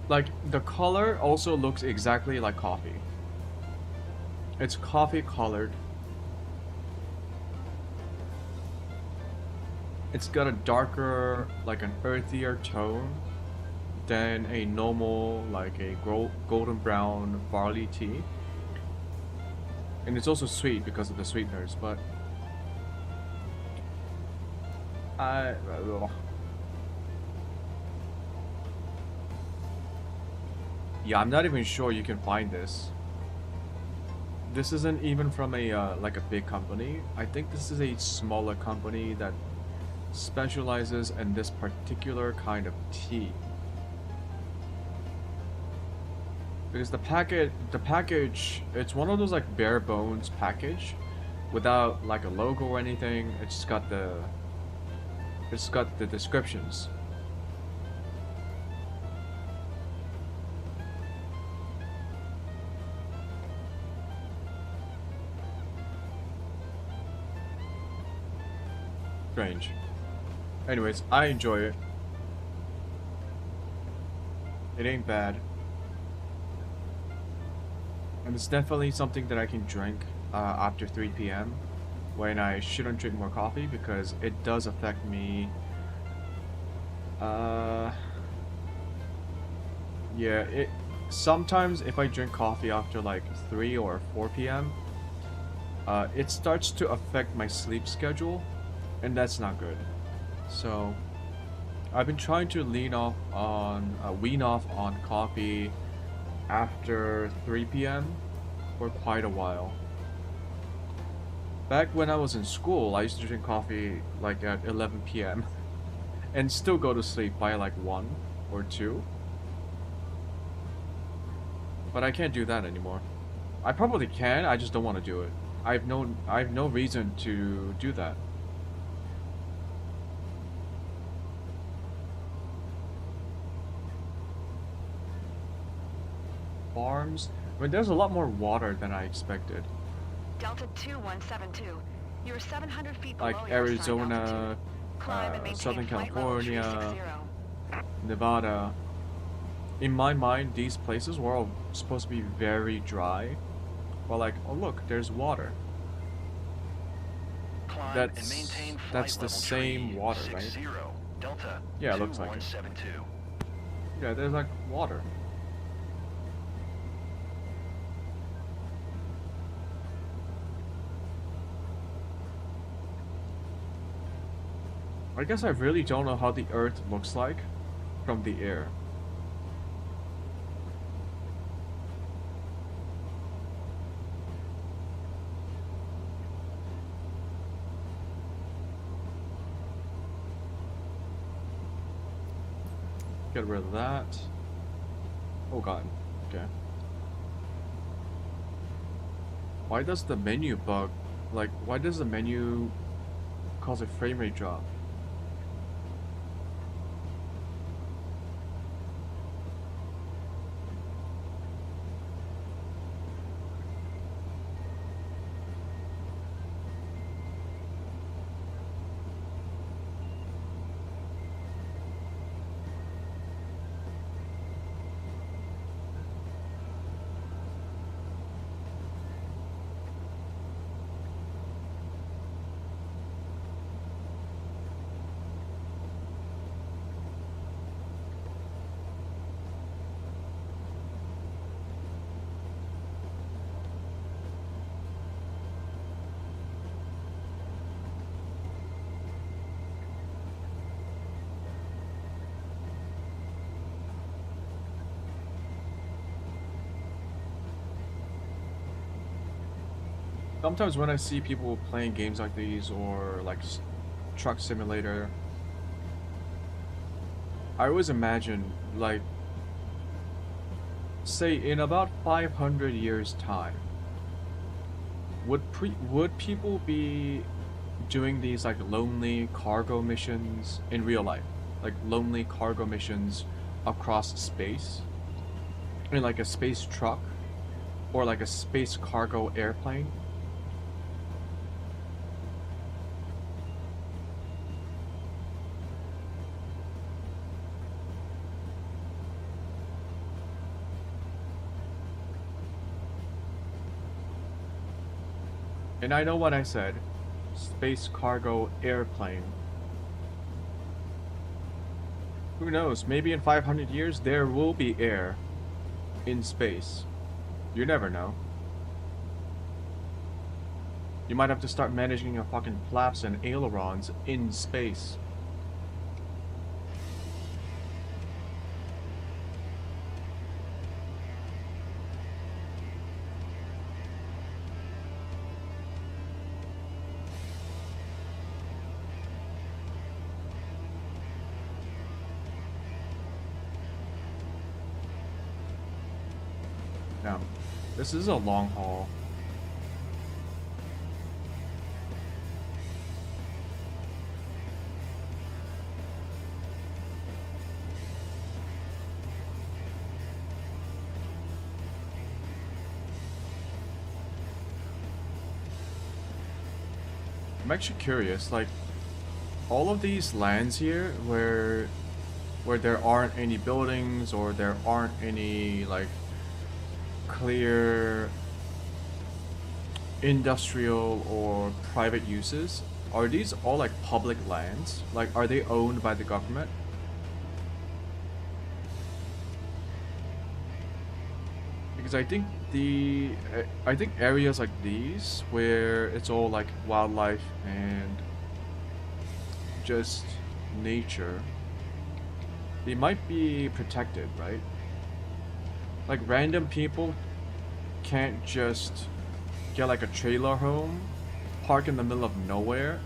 Like, the color also looks exactly like coffee. It's coffee colored. It's got a darker, like an earthier tone than a normal, like a golden brown barley tea. And it's also sweet because of the sweeteners, but... yeah, I'm not even sure you can find this. this isn't even from a like a big company. I think this is a smaller company that specializes in this particular kind of tea. Because the package, it's one of those like bare bones package, without like a logo or anything. It's got the descriptions. Strange. Anyways, I enjoy it. It ain't bad. And it's definitely something that I can drink after 3 p.m. when I shouldn't drink more coffee, because it does affect me. Yeah, it sometimes if I drink coffee after like 3 or 4 p.m., it starts to affect my sleep schedule, and that's not good. So I've been trying to wean off on coffee after 3 p.m. for quite a while. Back when I was in school, I used to drink coffee like at 11 p.m. and still go to sleep by like 1 or 2. But I can't do that anymore. I probably can, I just don't want to do it. I have no reason to do that. Farms. I mean, there's a lot more water than I expected. Delta 2172. You're 700 feet below Like your assigned Arizona, altitude. Climb and maintain Southern flight level California, 360. Nevada. In my mind, these places were all supposed to be very dry. Well, like, oh look, there's water. Climb and maintain flight That's the level same tree water, right? 60, Delta Yeah, it looks like it. 2172. Yeah, there's like water. I guess I really don't know how the Earth looks like from the air. Get rid of that. Oh god. Okay. Why does the menu bug? Like, why does the menu cause a frame rate drop? Sometimes when I see people playing games like these, or like Truck Simulator, I always imagine, like, say in about 500 years time, would people be doing these like lonely cargo missions in real life, like lonely cargo missions across space, in like a space truck or like a space cargo airplane? And I know what I said. Space cargo airplane. Who knows? Maybe in 500 years there will be air in space. You never know. You might have to start managing your fucking flaps and ailerons in space. Now, this is a long haul. I'm actually curious, like, all of these lands here where there aren't any buildings or there aren't any, like, clear industrial or private uses, are these all, like, public lands? Like, are they owned by the government? Because I think areas like these where it's all like wildlife and just nature, they might be protected, right? Like random people can't just get like a trailer home, park in the middle of nowhere,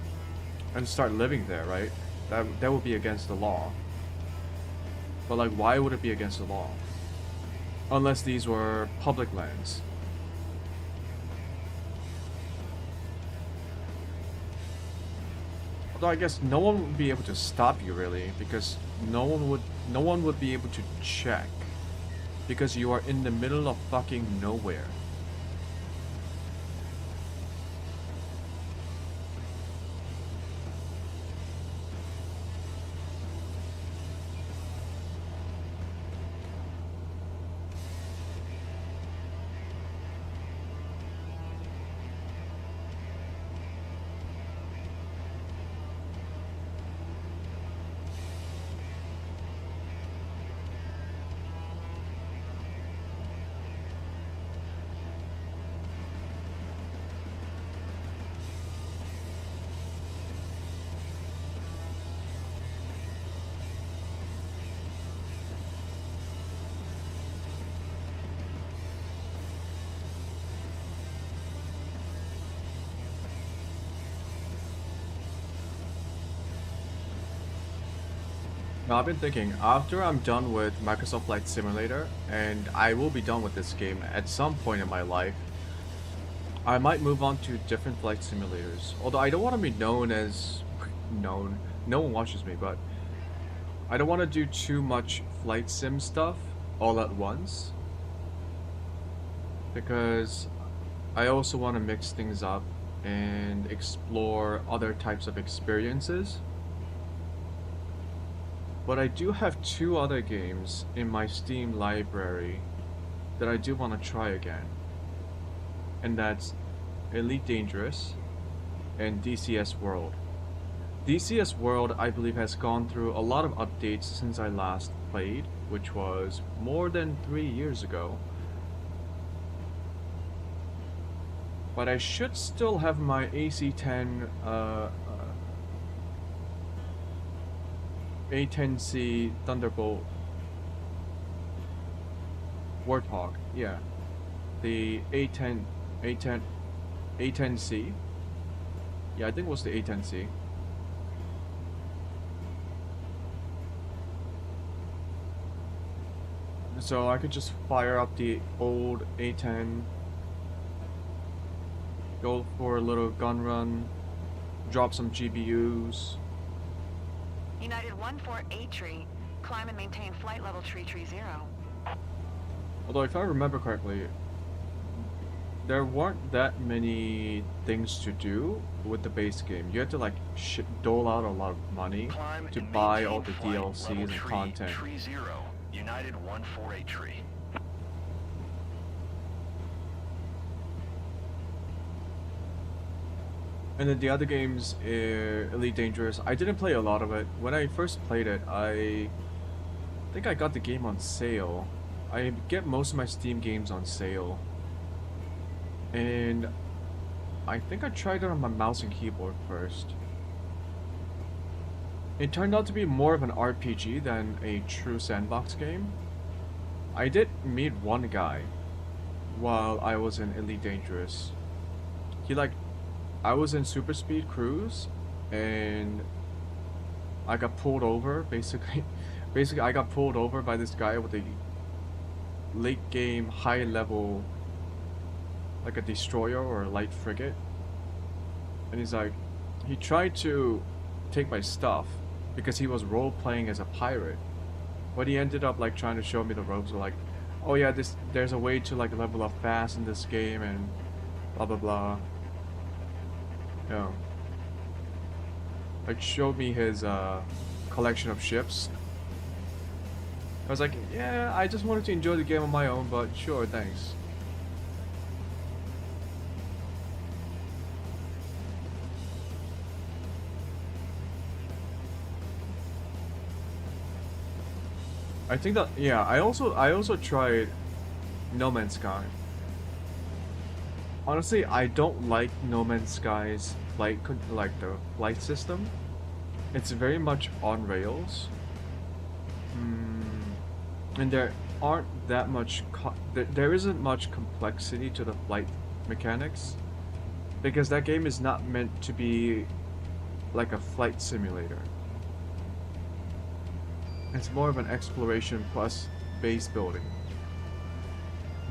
and start living there, right? That would be against the law. But like, why would it be against the law? Unless these were public lands. Although I guess no one would be able to stop you really, because no one would be able to check, because you are in the middle of fucking nowhere. Now, I've been thinking, after I'm done with Microsoft Flight Simulator, and I will be done with this game at some point in my life, I might move on to different flight simulators. Although I don't want to be known as... no one watches me, but I don't want to do too much flight sim stuff all at once, because I also want to mix things up and explore other types of experiences. But I do have two other games in my Steam library that I do want to try again. And that's Elite Dangerous and DCS World. DCS World, I believe, has gone through a lot of updates since I last played, which was more than 3 years ago. But I should still have my AC-10 A10C Thunderbolt Warthog, yeah. The A10C. Yeah, I think it was the A10C. So I could just fire up the old A10, go for a little gun run, drop some GBUs. United 148 tree. Climb and maintain flight level tree 0. Although if I remember correctly, there weren't that many things to do with the base game. You had to like dole out a lot of money to buy all the DLCs and content. Tree 0. United 148 tree. And then the other games, Elite Dangerous, I didn't play a lot of it. When I first played it, I think I got the game on sale. I get most of my Steam games on sale. And I think I tried it on my mouse and keyboard first. It turned out to be more of an RPG than a true sandbox game. I did meet one guy while I was in Elite Dangerous. I was in Super Speed Cruise, and I got pulled over, basically I got pulled over by this guy with a late game high level, like a destroyer or a light frigate. And he's like, he tried to take my stuff because he was role playing as a pirate, but he ended up like trying to show me the ropes. Like, oh yeah, there's a way to like level up fast in this game and blah blah blah. You know, like showed me his collection of ships. I was like, yeah, I just wanted to enjoy the game on my own, but sure, thanks. I think that, yeah, I also tried No Man's Sky. Honestly, I don't like No Man's Sky's flight, like the flight system. It's very much on rails. And there aren't that much, there isn't much complexity to the flight mechanics. Because that game is not meant to be like a flight simulator. It's more of an exploration plus base building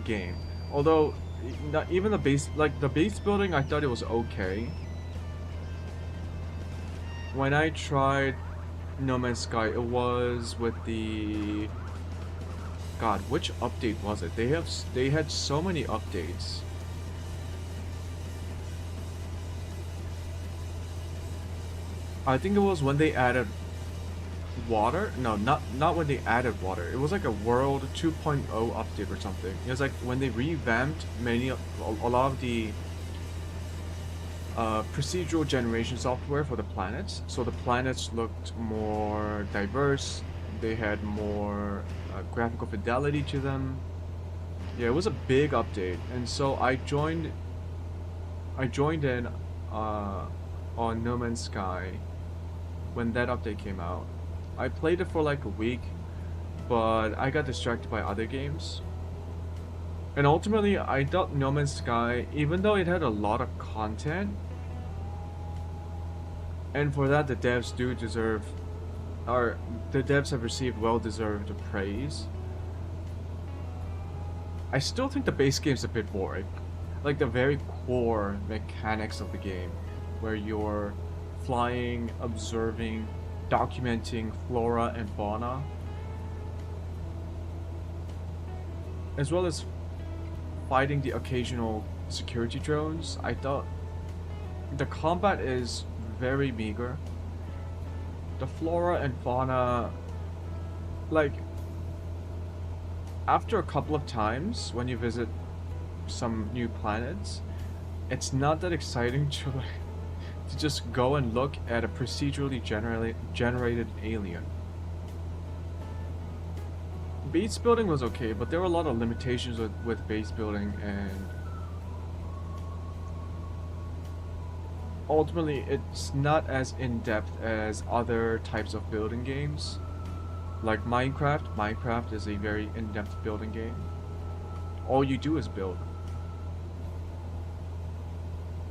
game. Although, not even the base, like the base building, I thought it was okay. When I tried No Man's Sky, it was with the, God, which update was it? They had so many updates. I think it was when they added water? No, not when they added water. It was like a World 2.0 update or something. It was like when they revamped a lot of the procedural generation software for the planets. So the planets looked more diverse. They had more graphical fidelity to them. Yeah, it was a big update, and so I joined in on No Man's Sky when that update came out. I played it for like a week, but I got distracted by other games. And ultimately, I thought No Man's Sky, even though it had a lot of content, and for that the devs do deserve, or the devs have received well-deserved praise, I still think the base game's a bit boring. Like the very core mechanics of the game, where you're flying, observing, documenting flora and fauna, as well as fighting the occasional security drones. I thought the combat is very meager. The flora and fauna, like, after a couple of times when you visit some new planets, it's not that exciting to just go and look at a procedurally generated alien. Base building was okay, but there were a lot of limitations with base building, and ultimately it's not as in-depth as other types of building games. Like Minecraft. Minecraft is a very in-depth building game. All you do is build.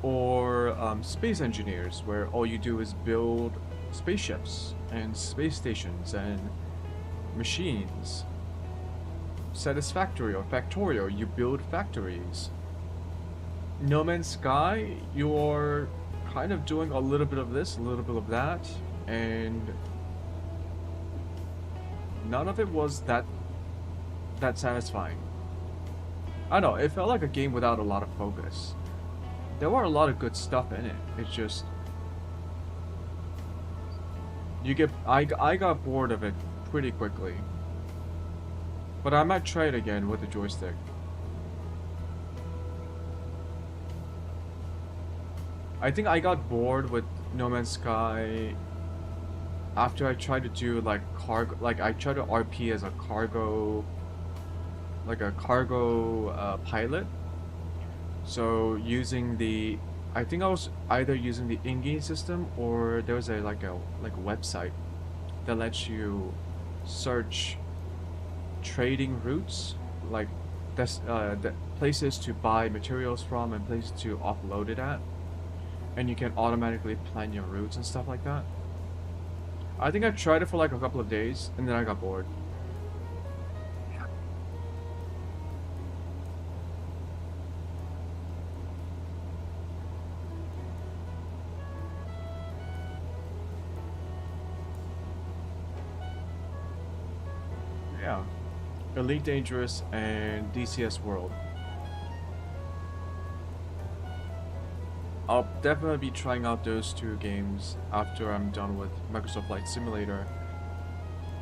Or Space Engineers, where all you do is build spaceships and space stations and machines. Satisfactory or Factorio, you build factories. No Man's Sky, you're kind of doing a little bit of this, a little bit of that, and none of it was that satisfying. I don't know, it felt like a game without a lot of focus. There were a lot of good stuff in it. It's just I got bored of it pretty quickly. But I might try it again with the joystick. I think I got bored with No Man's Sky after I tried to do like cargo, like I tried to RP as a cargo, like a cargo pilot. So using the, I think I was either using the in-game system, or there was a website that lets you search trading routes, like the places to buy materials from and places to offload it at, and you can automatically plan your routes and stuff like that. I think I tried it for like a couple of days and then I got bored. yeah, Elite Dangerous and DCS World. I'll definitely be trying out those two games after I'm done with Microsoft Flight Simulator.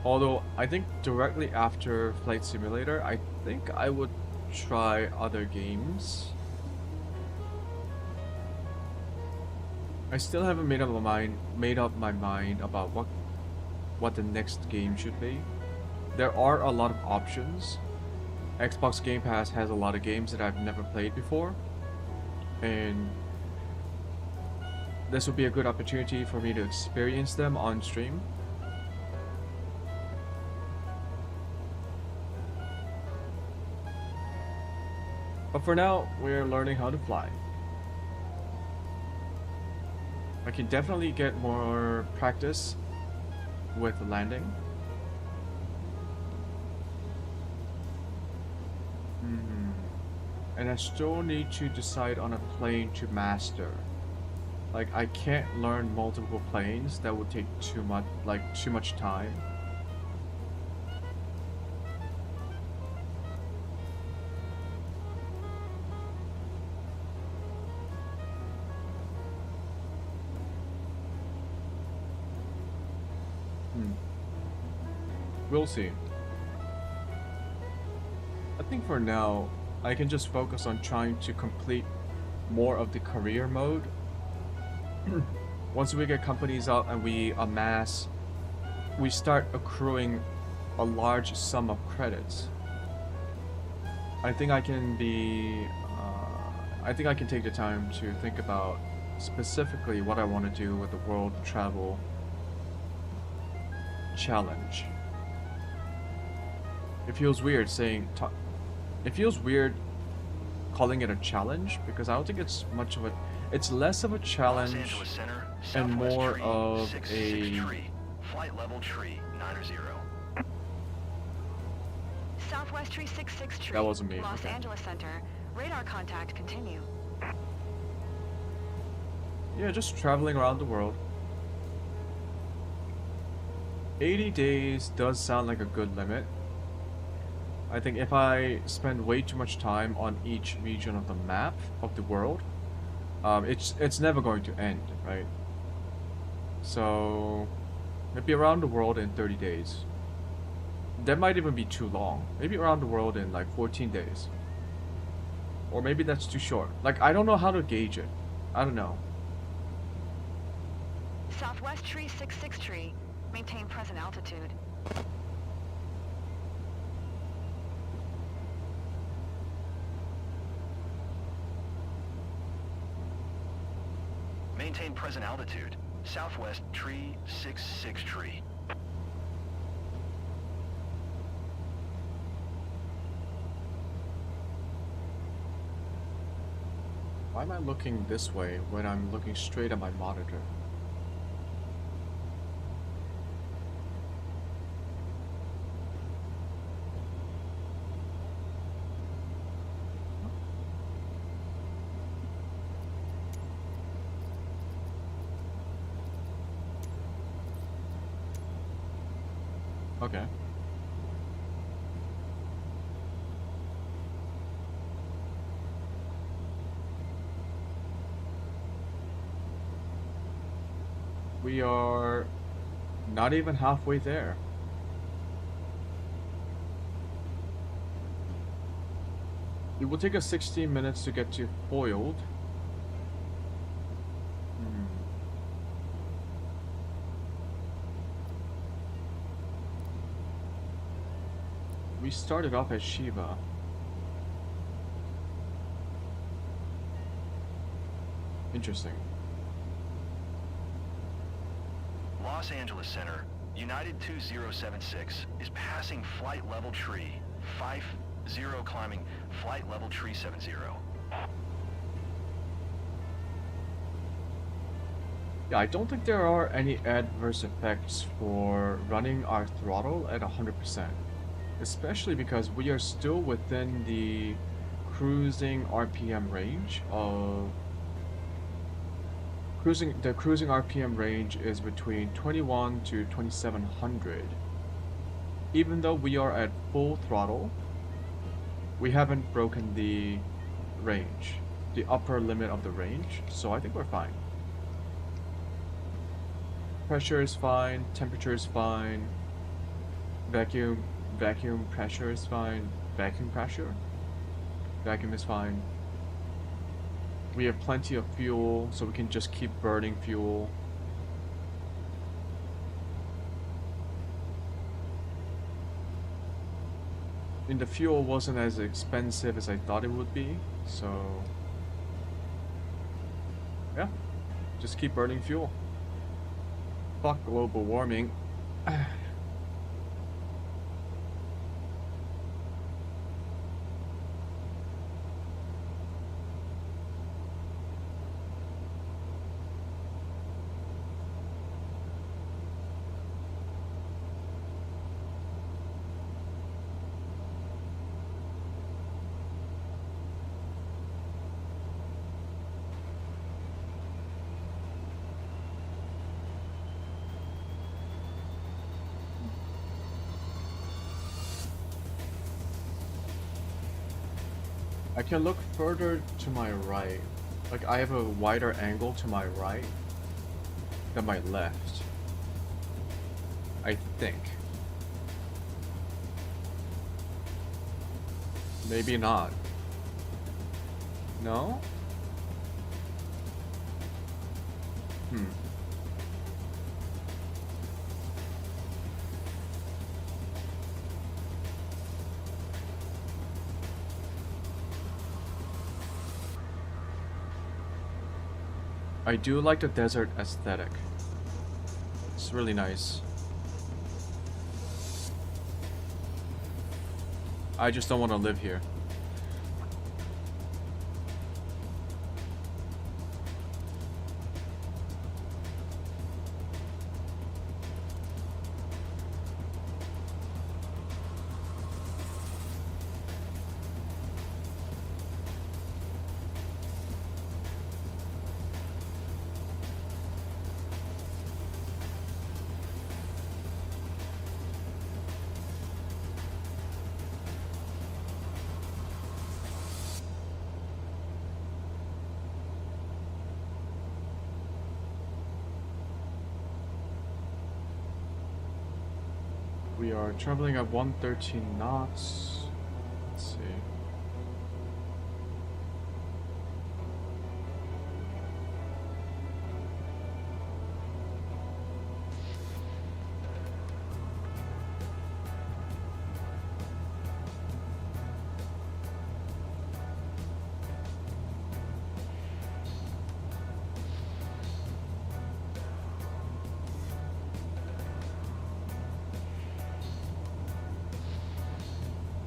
Although, I think directly after Flight Simulator, I think I would try other games. I still haven't made up my mind about what the next game should be. There are a lot of options. Xbox Game Pass has a lot of games that I've never played before, and this would be a good opportunity for me to experience them on stream. But for now, we're learning how to fly. I can definitely get more practice with landing. And I still need to decide on a plane to master. Like, I can't learn multiple planes. That would take too much time. We'll see. I think for now, I can just focus on trying to complete more of the career mode. Once we get companies out and we start accruing a large sum of credits. I think I can take the time to think about specifically what I want to do with the World Travel Challenge. It feels weird calling it a challenge, because I don't think it's much of a... It's less of a challenge and more of a... Flight level tree 90. Southwest tree 66 tree. That wasn't me. Los Okay. Angeles Center. Radar contact continue. Yeah, just traveling around the world. 80 days does sound like a good limit. I think if I spend way too much time on each region of the map of the world, it's never going to end, right? So maybe around the world in 30 days. That might even be too long. Maybe around the world in like 14 days. Or maybe that's too short. Like, I don't know how to gauge it. I don't know. Southwest tree 66 tree. Maintain present altitude. Maintain present altitude. Southwest tree 66 tree. Why am I looking this way when I'm looking straight at my monitor? Okay. We are not even halfway there. It will take us 16 minutes to get to Foiled. We started off as Shiva. Interesting. Los Angeles Center, United 2076 is passing flight level tree 50, climbing flight level tree 70. Yeah, I don't think there are any adverse effects for running our throttle at 100%. Especially because we are still within the cruising RPM range of... The cruising RPM range is between 21 to 2700. even though we are at full throttle, we haven't broken the range, the upper limit of the range, so I think we're fine. Pressure is fine, temperature is fine, vacuum pressure is fine, vacuum is fine. We have plenty of fuel, so we can just keep burning fuel. And the fuel wasn't as expensive as I thought it would be, so yeah, just keep burning fuel. Fuck global warming. I can look further to my right. Like, I have a wider angle to my right than my left. I think. Maybe not. No? I do like the desert aesthetic. It's really nice. I just don't want to live here. We are traveling at 113 knots. Let's see.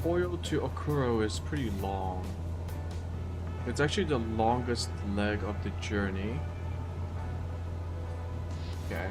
Oil to Okuro is pretty long. It's actually the longest leg of the journey. Okay.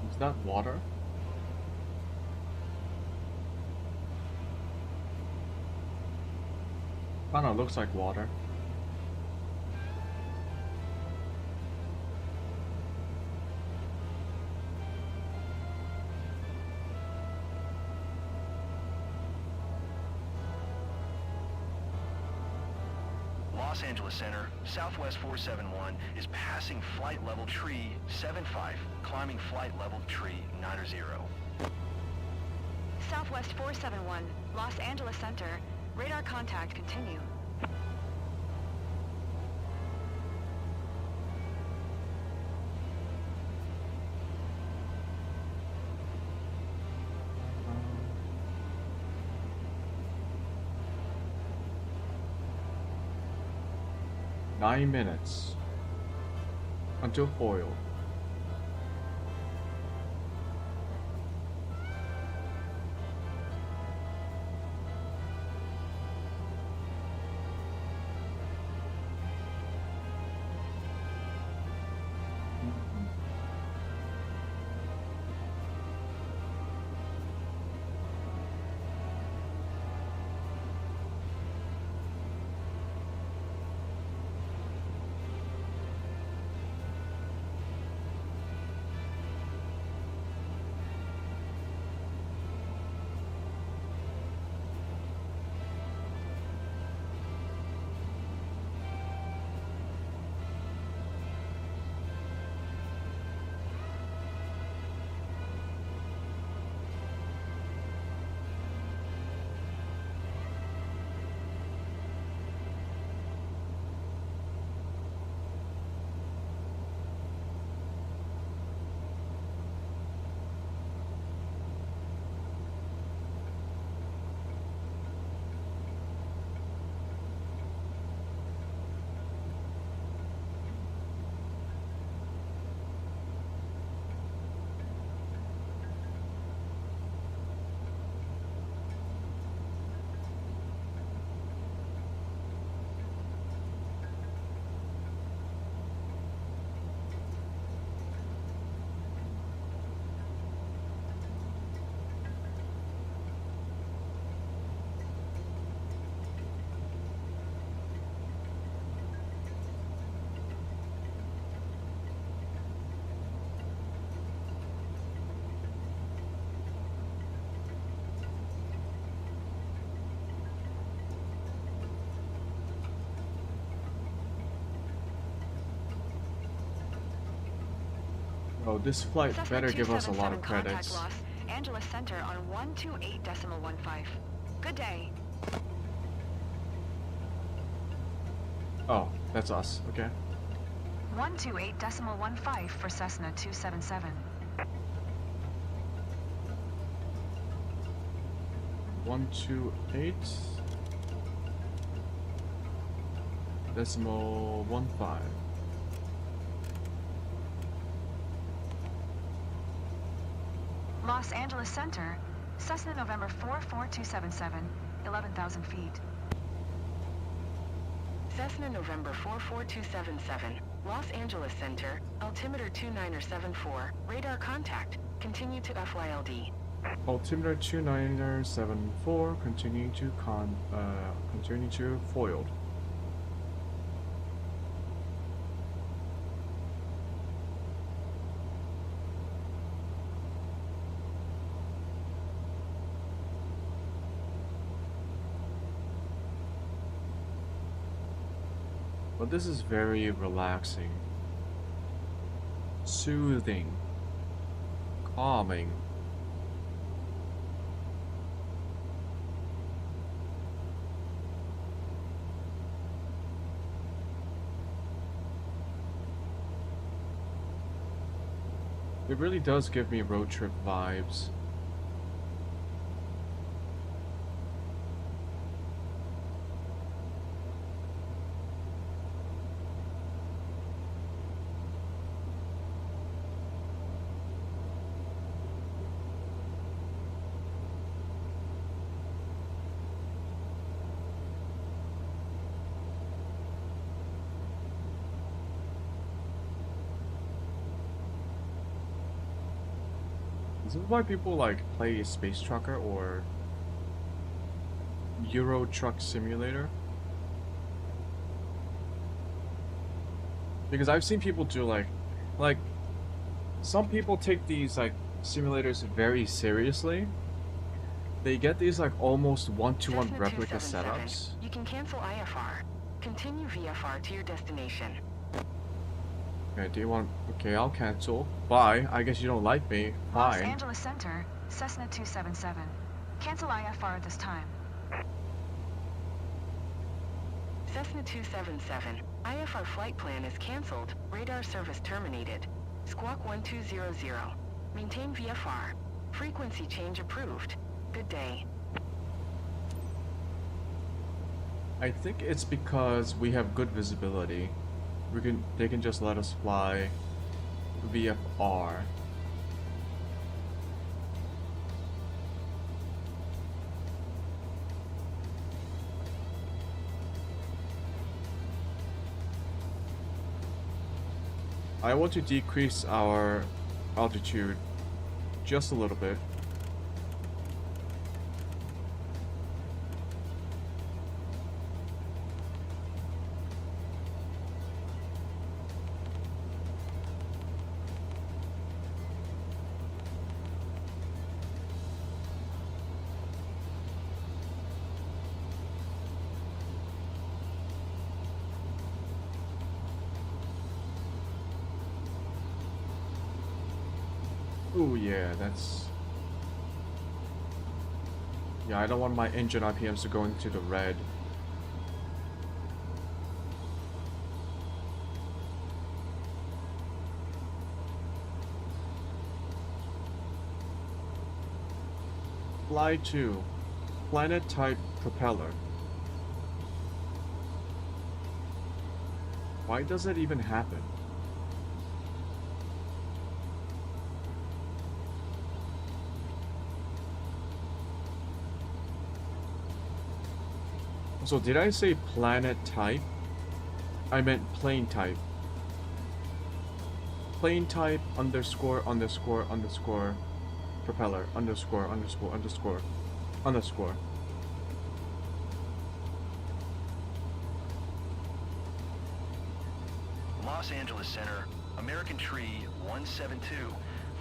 Is that water? Kinda looks like water. Los Angeles Center, Southwest 471 is passing flight level tree 75, climbing flight level tree 90. Southwest 471, Los Angeles Center. Radar contact continue. Nine minutes until foil. Oh, this flight better give us a lot of credits. Los Angeles Center on 128.15. Good day. Oh, that's us. Okay. 128.15 for Cessna 277. 128 decimal 15. Los Angeles Center, Cessna November 44277, 11,000 feet. Cessna November 44277, Los Angeles Center, altimeter 2974, radar contact, continue to FYLD. Altimeter 2974, continue to foiled. But this is very relaxing, soothing, calming. It really does give me road trip vibes. Is this why people like play Space Trucker or Euro Truck Simulator? Because I've seen people do like some people take these like simulators very seriously. They get these like almost one-to-one replica setups. You can cancel IFR. Continue VFR to your destination. Okay, do you want... Okay, I'll cancel. Bye. I guess you don't like me. Los Fine. Angeles Center, Cessna 277, Cancel IFR at this time. Cessna 277, IFR flight plan is canceled. Radar service terminated. Squawk 1200. Maintain VFR. Frequency change approved. Good day. I think it's because we have good visibility. They can just let us fly VFR. I want to decrease our altitude just a little bit. Oh yeah, that's... Yeah, I don't want my engine RPMs to go into the red. Fly to planet type propeller. Why does it even happen? So did I say planet type? I meant plane type. Plane type underscore underscore underscore propeller underscore underscore underscore underscore. Los Angeles Center, American Tree 172,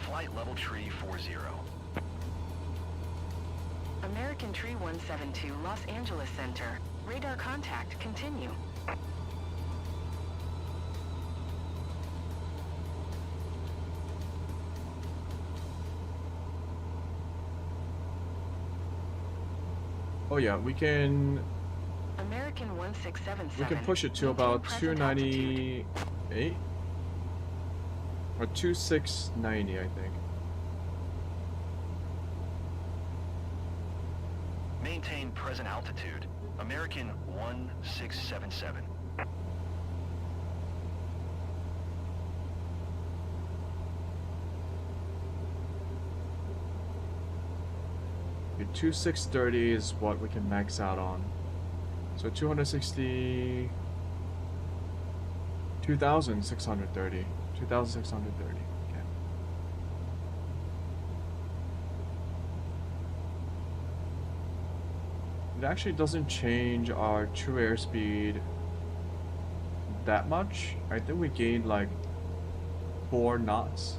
flight level tree 40. American Tree 172, Los Angeles Center. Radar contact, continue. Oh yeah, we can American 1677. we can push it to about 298 or 2690, I think. Maintain present altitude. American 1677. Your 2630 is what we can max out on. So 260... 2630. 2630. Okay. It actually doesn't change our true airspeed that much. I think we gained like 4 knots.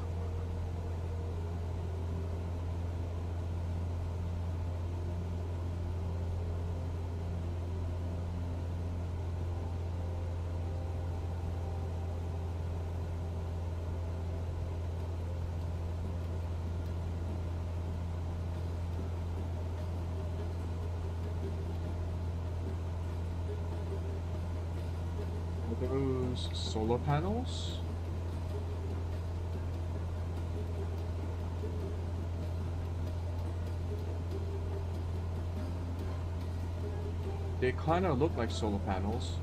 Those solar panels? They kind of look like solar panels.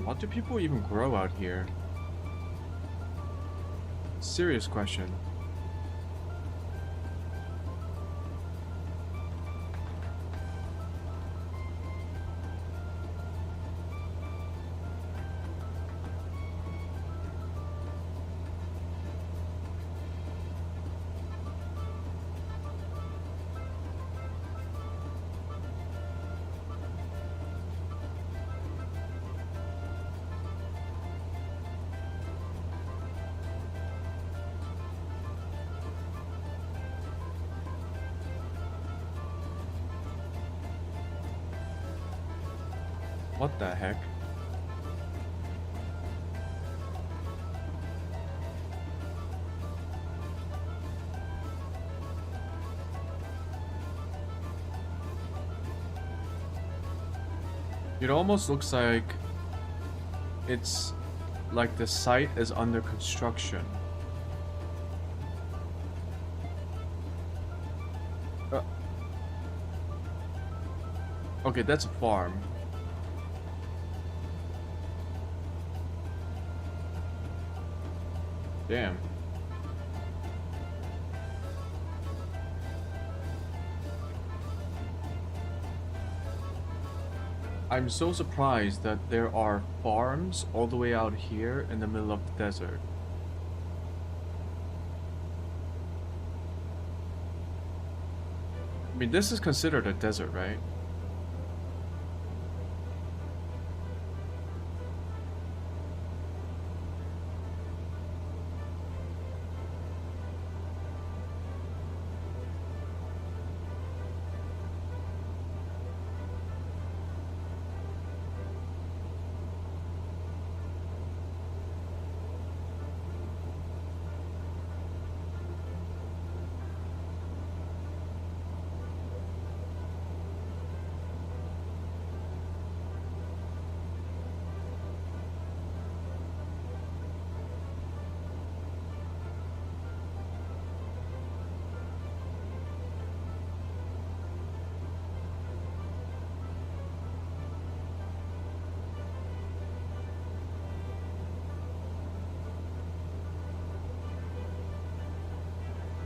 What do people even grow out here? Serious question. What the heck? It almost looks like it's like the site is under construction. Okay, that's a farm. Damn. I'm so surprised that there are farms all the way out here in the middle of the desert. I mean, this is considered a desert, right?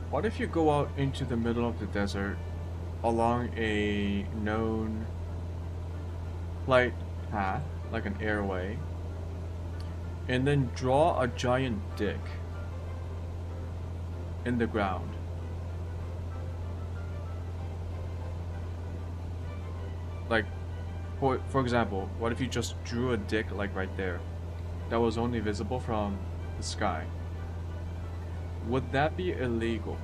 What if you go out into the middle of the desert along a known flight path, like an airway, and then draw a giant dick in the ground? Like, for example, what if you just drew a dick like right there that was only visible from the sky? Would that be illegal?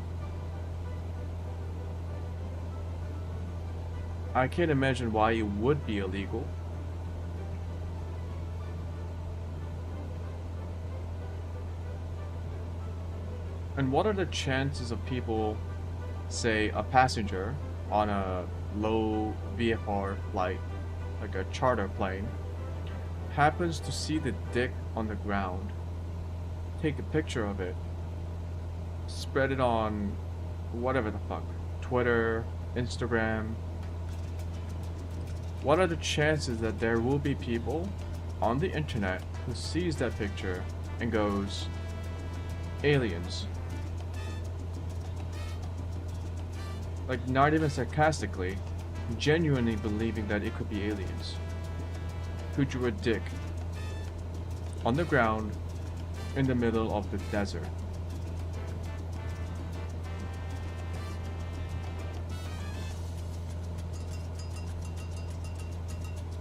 I can't imagine why it would be illegal. And what are the chances of people, say a passenger on a low VFR flight, like a charter plane, happens to see the dick on the ground, take a picture of it, spread it on whatever the fuck, Twitter, Instagram. What are the chances that there will be people on the internet who sees that picture and goes, aliens? Like, not even sarcastically, genuinely believing that it could be aliens who drew a dick on the ground in the middle of the desert.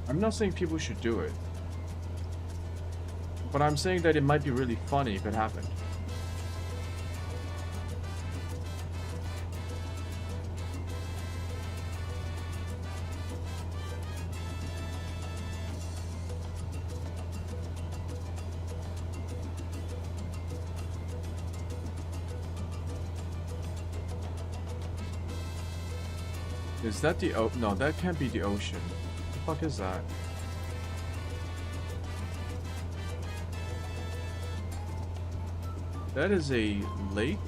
I'm not saying people should do it, but I'm saying that it might be really funny if it happened. Is that the no, that can't be the ocean. What the fuck is that? That is a lake?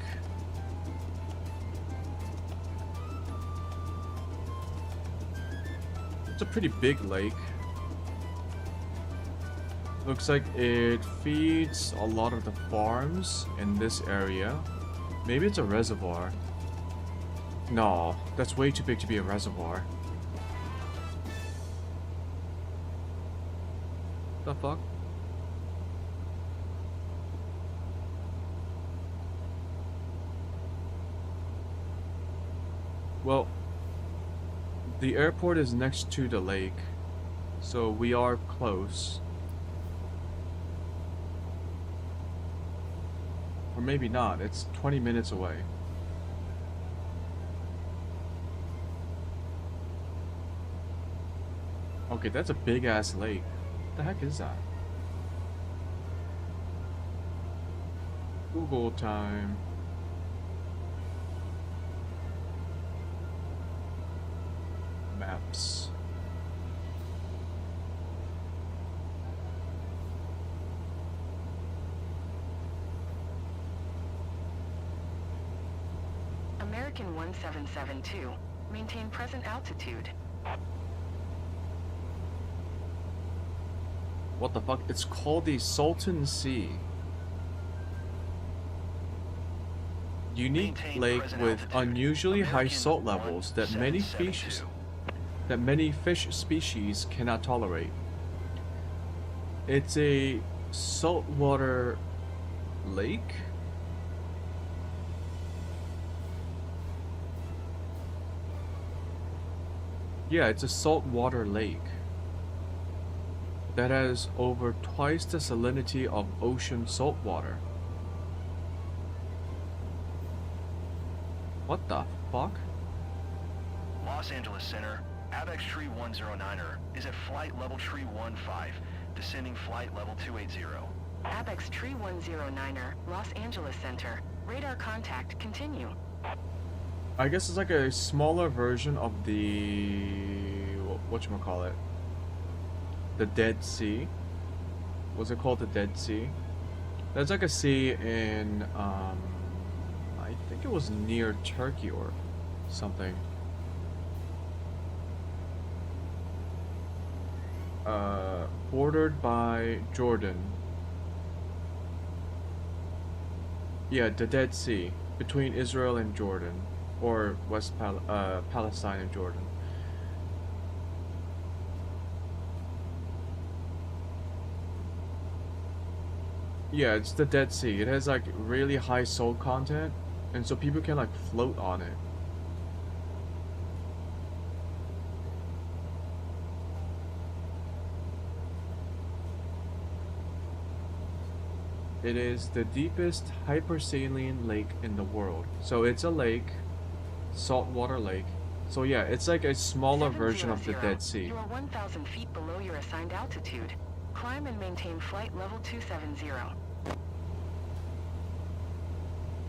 It's a pretty big lake. Looks like it feeds a lot of the farms in this area. Maybe it's a reservoir. No, that's way too big to be a reservoir. The fuck? Well, the airport is next to the lake, so we are close. Or maybe not, it's 20 minutes away. Okay, that's a big ass lake. What the heck is that? Google time. Maps. American 1772. Maintain present altitude. What the fuck? It's called the Salton Sea. Unique Maintain lake present with altitude. unusually high American salt levels that many fish species cannot tolerate. It's a saltwater lake. Yeah, it's a saltwater lake that has over twice the salinity of ocean saltwater. What the fuck? Los Angeles Center, Apex Tree 109er is at flight level tree 15, descending flight level 280. Apex Tree 109er, Los Angeles Center. Radar contact continue. I guess it's like a smaller version of the whatchamacallit? The Dead Sea. Was it called the Dead Sea? There's like a sea in I think it was near Turkey or something. Bordered by Jordan. Yeah, the Dead Sea between Israel and Jordan, or Palestine and Jordan. Yeah, it's the Dead Sea. It has like really high salt content, and so people can like float on it. It is the deepest hypersaline lake in the world. So it's a lake, saltwater lake. So yeah, it's like a smaller version of the Dead Sea. You are 1,000 feet below your assigned altitude. Climb and maintain flight level 270.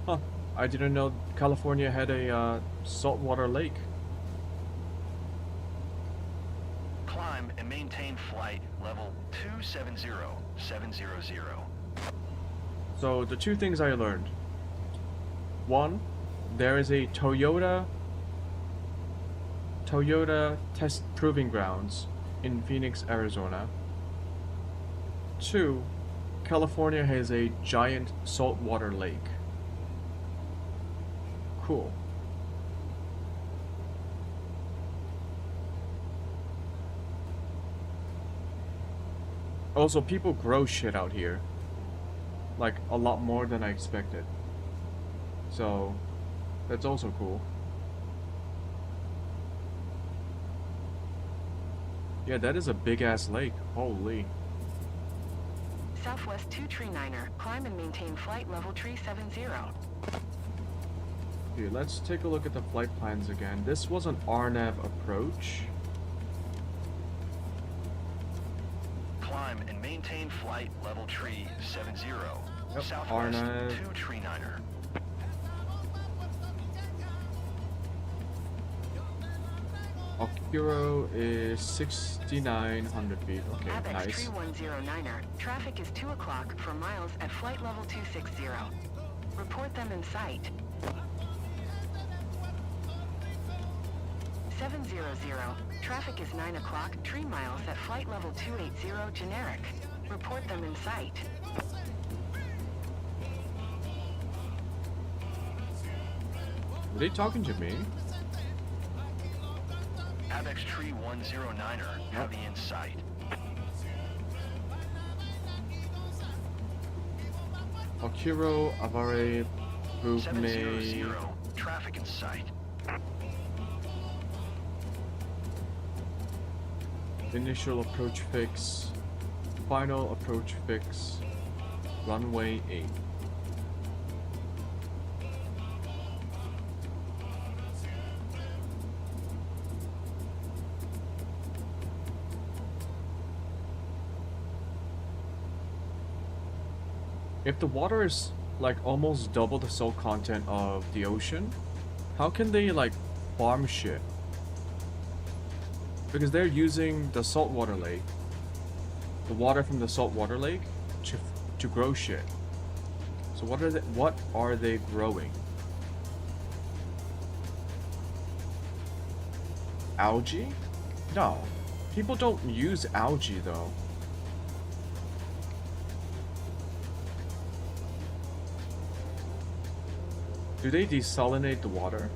Huh. I didn't know California had a saltwater lake. Climb and maintain flight level 270700. So the two things I learned. One, there is a Toyota test proving grounds in Phoenix, Arizona. Two, California has a giant saltwater lake. Cool. Also, people grow shit out here. Like, a lot more than I expected. So, that's also cool. Yeah, that is a big-ass lake. Holy. Southwest 239er. Climb and maintain flight level 370. Here, let's take a look at the flight plans again. This was an RNAV approach. Climb and maintain flight level tree 70. Yep, Southwest RNAV. 239er. Okuro is 6,900 feet. Okay, Apex nice. 3109er. Traffic is 2 o'clock for miles at flight level 260. Report them in sight. 700. Traffic is 9 o'clock, 3 miles at flight level 280 generic. Report them in sight. Were they talking to me? Apex Tree 109er, heavy in sight. Okuro, Avare, Bugme. 700, traffic in sight. Initial approach fix. Final approach fix. Runway 8. If the water is like almost double the salt content of the ocean, how can they like farm shit? Because they're using the saltwater lake, the water from the saltwater lake, to grow shit. So what are they growing? Algae? No. People don't use algae though. Do they desalinate the water?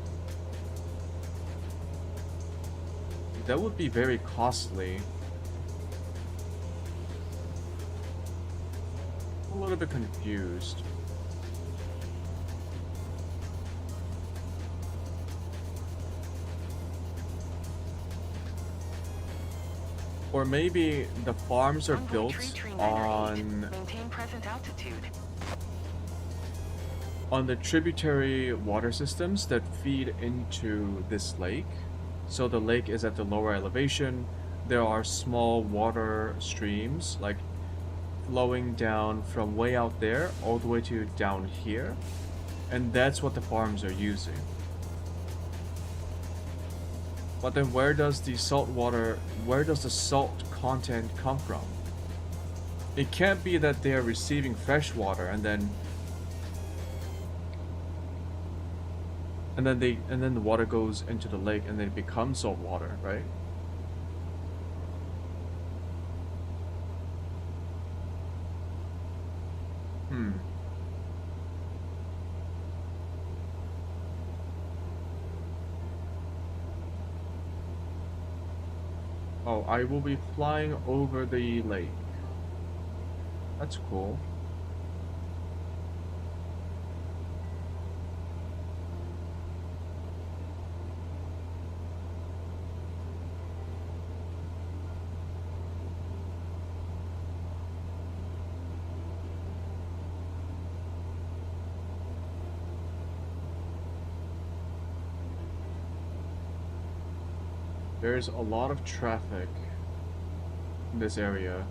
That would be very costly. I'm a little bit confused. Or maybe the farms are built on the tributary water systems that feed into this lake. So the lake is at the lower elevation. There are small water streams like flowing down from way out there all the way to down here. And that's what the farms are using. But then where does the salt content come from? It can't be that they are receiving fresh water and then the water goes into the lake and then it becomes salt water, right? Oh, I will be flying over the lake. That's cool. There's a lot of traffic in this area.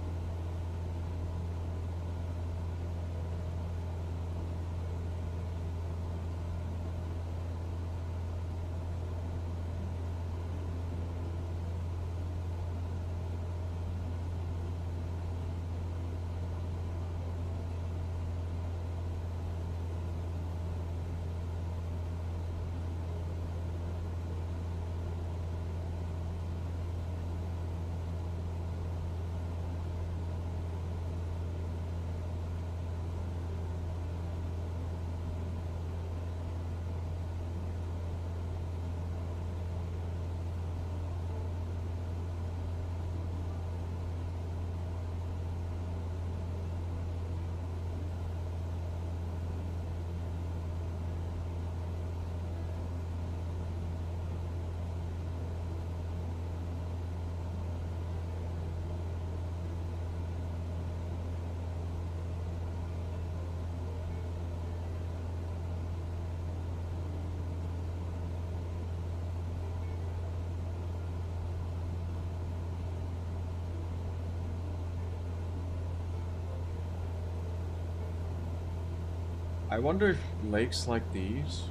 I wonder if lakes like these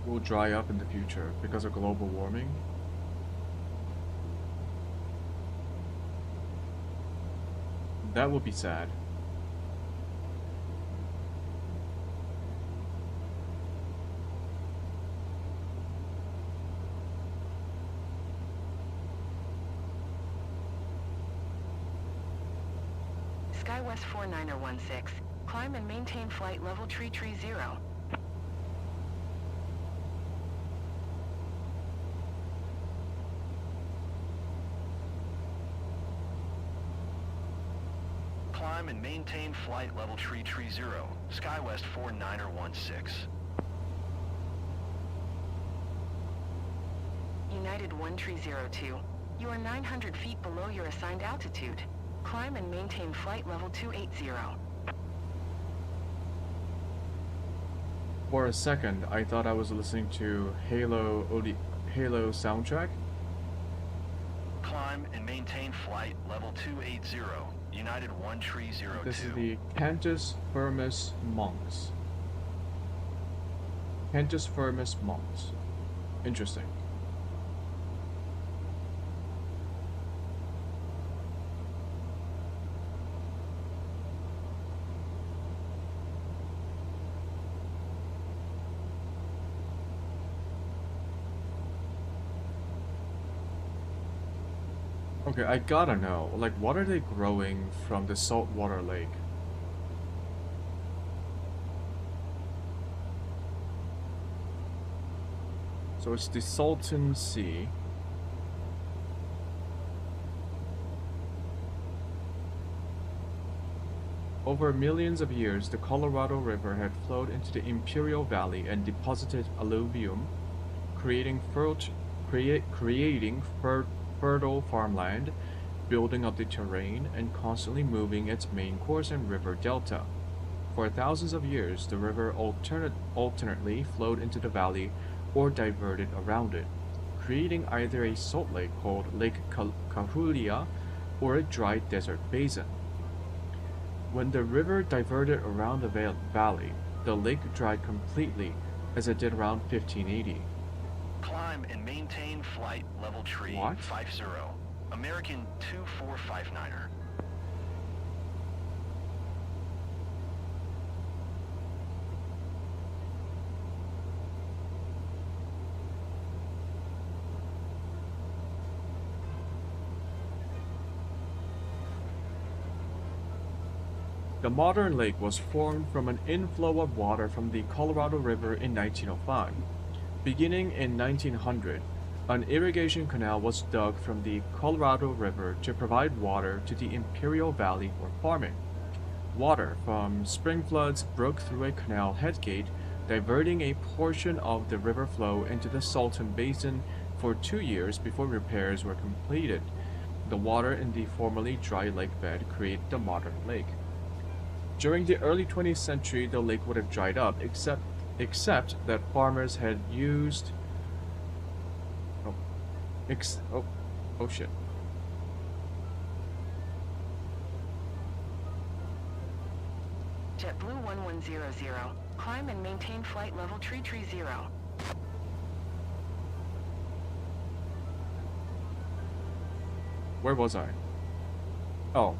will dry up in the future because of global warming. That would be sad. SkyWest 49er16. Climb and maintain flight level 330. Climb and maintain flight level 330. SkyWest 49er16. United 1302. You are 900 feet below your assigned altitude. Climb and maintain flight level 280. For a second, I thought I was listening to Halo Climb and maintain flight level 280. United 1302. This is the Cantus Firmus monks. Cantus Firmus monks. Interesting. Okay, I gotta know, like, what are they growing from the saltwater lake? So it's the Salton Sea. Over millions of years, the Colorado River had flowed into the Imperial Valley and deposited alluvium, creating fertile farmland, building up the terrain, and constantly moving its main course and river delta. For thousands of years, the river alternately flowed into the valley or diverted around it, creating either a salt lake called Lake Cahuilla or a dry desert basin. When the river diverted around the valley, the lake dried completely, as it did around 1580. Climb and maintain flight level tree What? 50. American 2459er. The modern lake was formed from an inflow of water from the Colorado River in 1905. Beginning in 1900, an irrigation canal was dug from the Colorado River to provide water to the Imperial Valley for farming. Water from spring floods broke through a canal headgate, diverting a portion of the river flow into the Salton Basin for 2 years before repairs were completed. The water in the formerly dry lake bed created the modern lake. During the early 20th century, the lake would have dried up, except that farmers had used... Oh shit. JetBlue 1100, climb and maintain flight level 330. Where was I? Oh.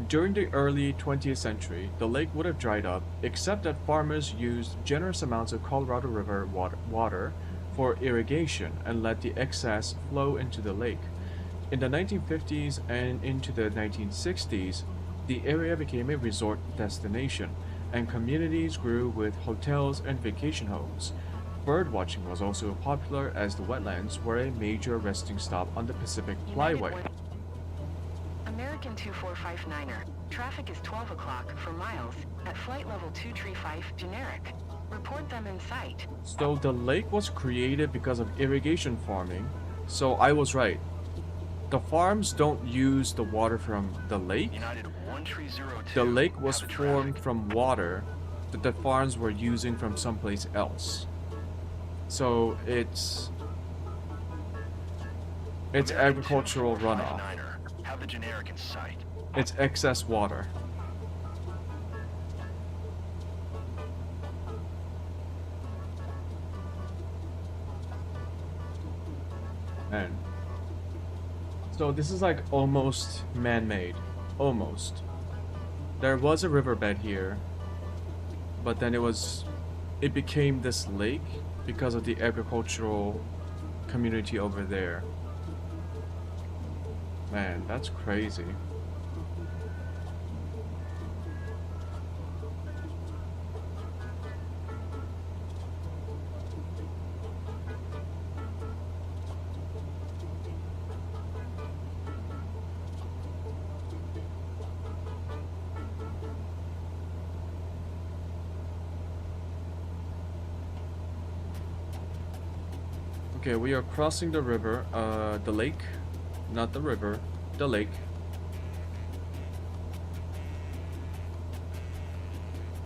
During the early 20th century, the lake would have dried up, except that farmers used generous amounts of Colorado River water for irrigation and let the excess flow into the lake. In the 1950s and into the 1960s, the area became a resort destination, and communities grew with hotels and vacation homes. Bird watching was also popular as the wetlands were a major resting stop on the Pacific Flyway. American 2459er. Traffic is 12 o'clock for miles at flight level 235 generic. Report them in sight. So the lake was created because of irrigation farming, so I was right. The farms don't use the water from the lake. United 1302. The lake was formed from water that the farms were using from someplace else. So it's agricultural runoff. Have the generic in sight. It's excess water. And so this is like almost man-made. Almost. There was a riverbed here, but then it became this lake because of the agricultural community over there. Man, that's crazy. Okay, we are crossing the river, the lake. Not the river, the lake.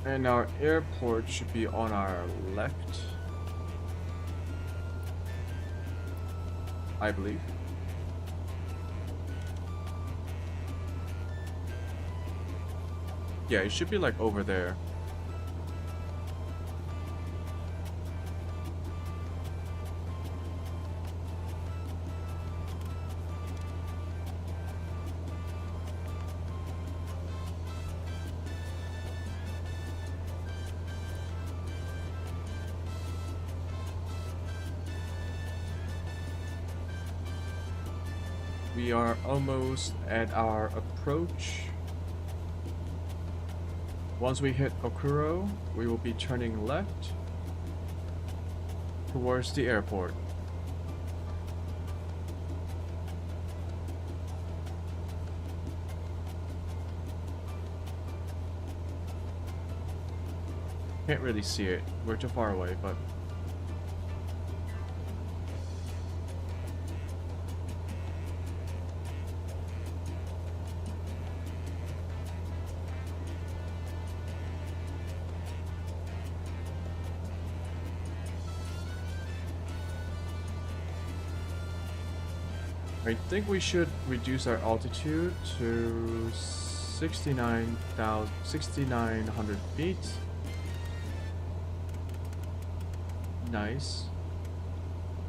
And our airport should be on our left, I believe. Yeah, it should be like over there. We are almost at our approach. Once we hit Okuro, we will be turning left towards the airport. Can't really see it. We're too far away, but I think we should reduce our altitude to 6,900 feet. Nice.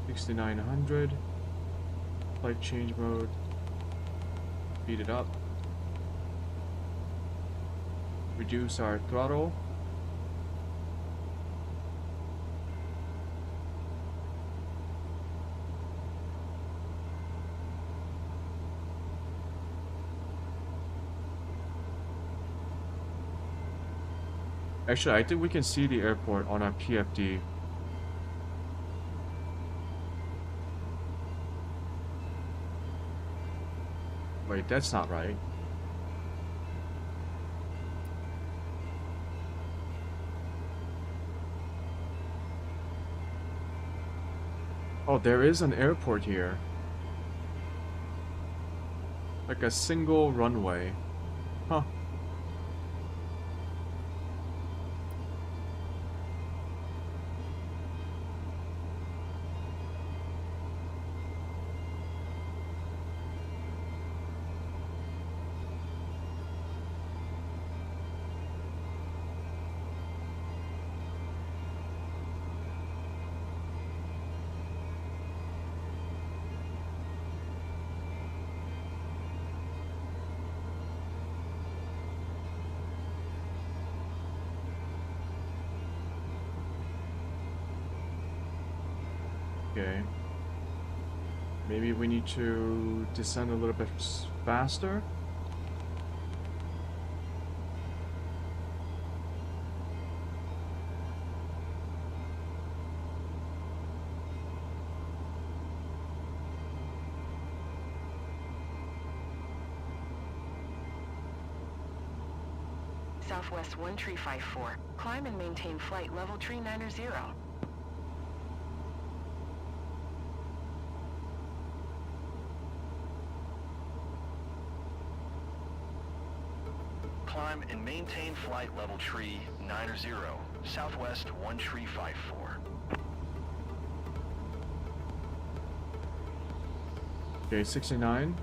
6,900. Flight change mode. Speed it up. Reduce our throttle. Actually, I think we can see the airport on our PFD. Wait, that's not right. Oh, there is an airport here. Like a single runway. Huh. Okay. Maybe we need to descend a little bit faster. Southwest 1354. Climb and maintain flight level 390. Climb and maintain flight level tree 90, Southwest 1354. Okay, 69.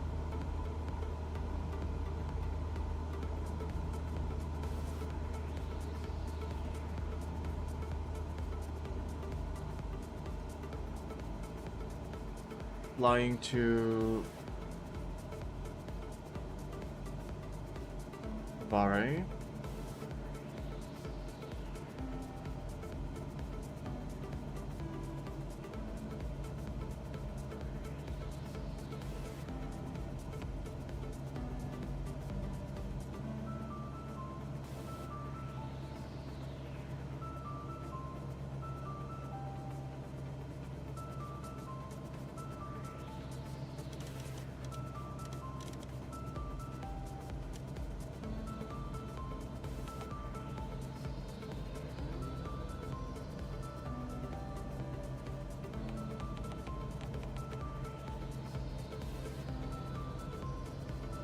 Flying to Vare.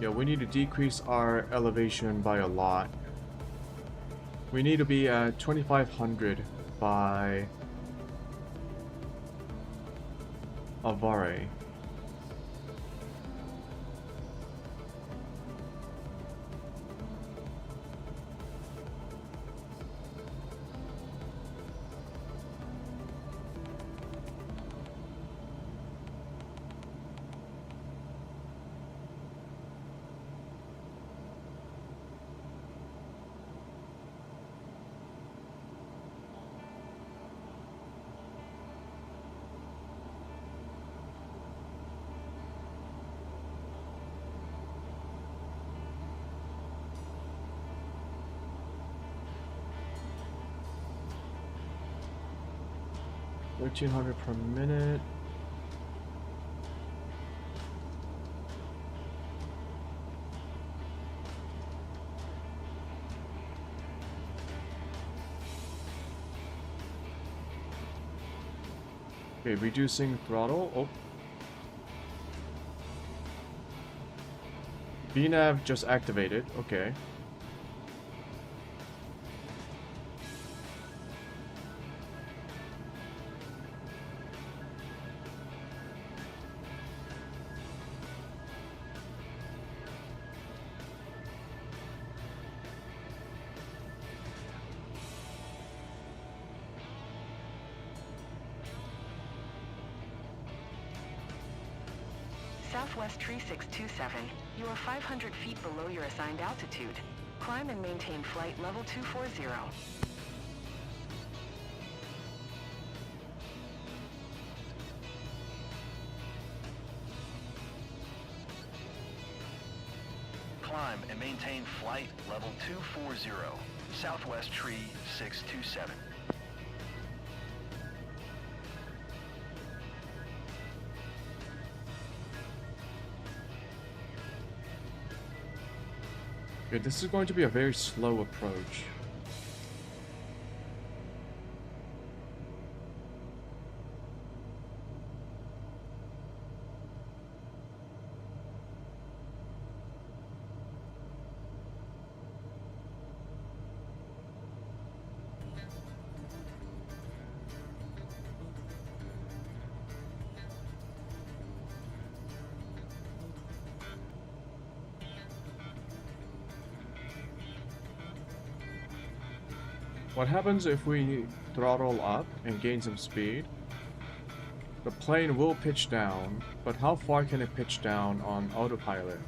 Yeah, we need to decrease our elevation by a lot. We need to be at 2,500 by Avare. 1300 per minute. Okay, reducing throttle. Oh. VNav just activated. Okay. Southwest Tree 627. You are 500 feet below your assigned altitude. Climb and maintain flight level 240. Climb and maintain flight level 240. Southwest Tree 627. Okay, this is going to be a very slow approach. What happens if we throttle up and gain some speed? The plane will pitch down, but how far can it pitch down on autopilot?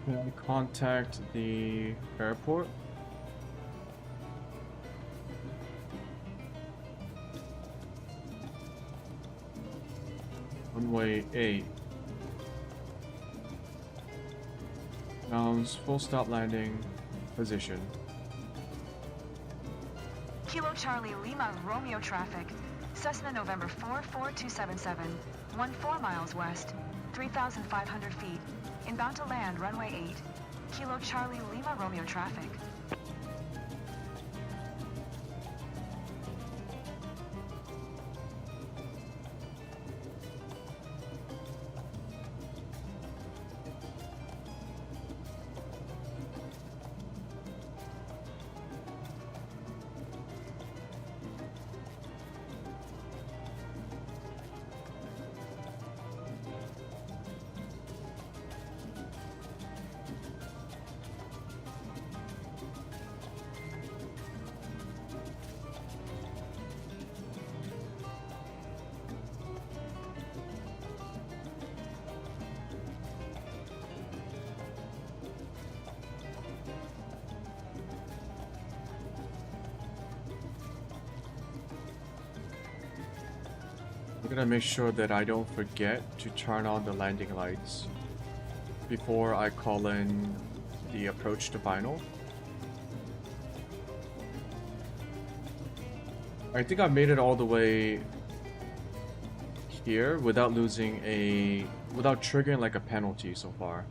Can I contact the airport? Runway 8. Nouns, full stop landing, position. Kilo Charlie Lima Romeo traffic. Cessna November 44277. 14 miles west. 3,500 feet. Inbound to land, runway 8. Kilo Charlie Lima Romeo traffic. I'm gonna make sure that I don't forget to turn on the landing lights before I call in the approach to final. I think I've made it all the way here without without triggering like a penalty so far.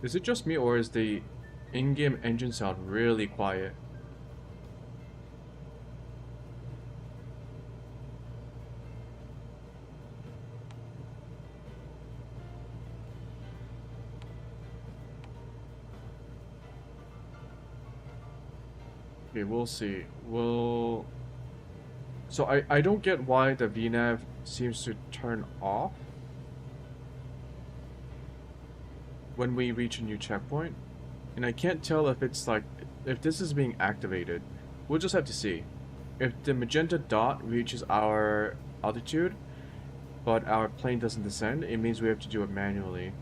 Is it just me, or is the in-game engine sound really quiet? Okay, we'll see. So I don't get why the VNav seems to turn off when we reach a new checkpoint. And I can't tell if it's like, if this is being activated. We'll just have to see. If the magenta dot reaches our altitude, but our plane doesn't descend, it means we have to do it manually.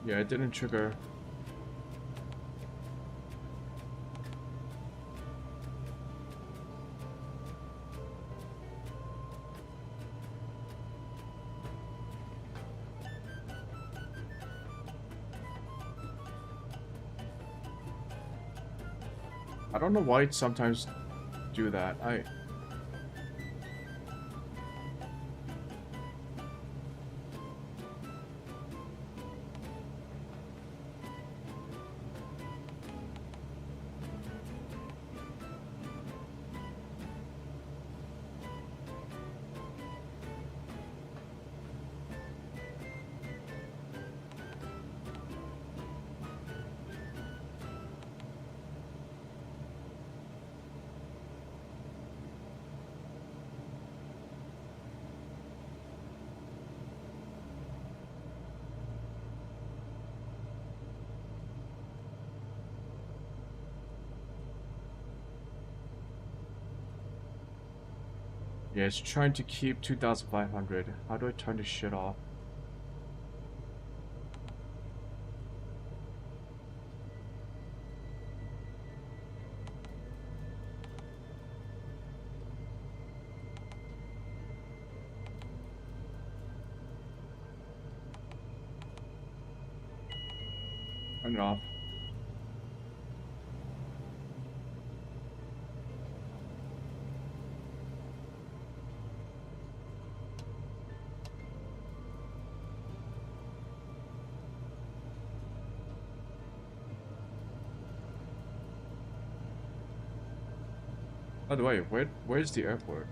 Yeah, it didn't trigger. I don't know why it sometimes do that. Yeah, it's trying to keep 2,500. How do I turn this shit off? Turn it off. By the way, where's the airport?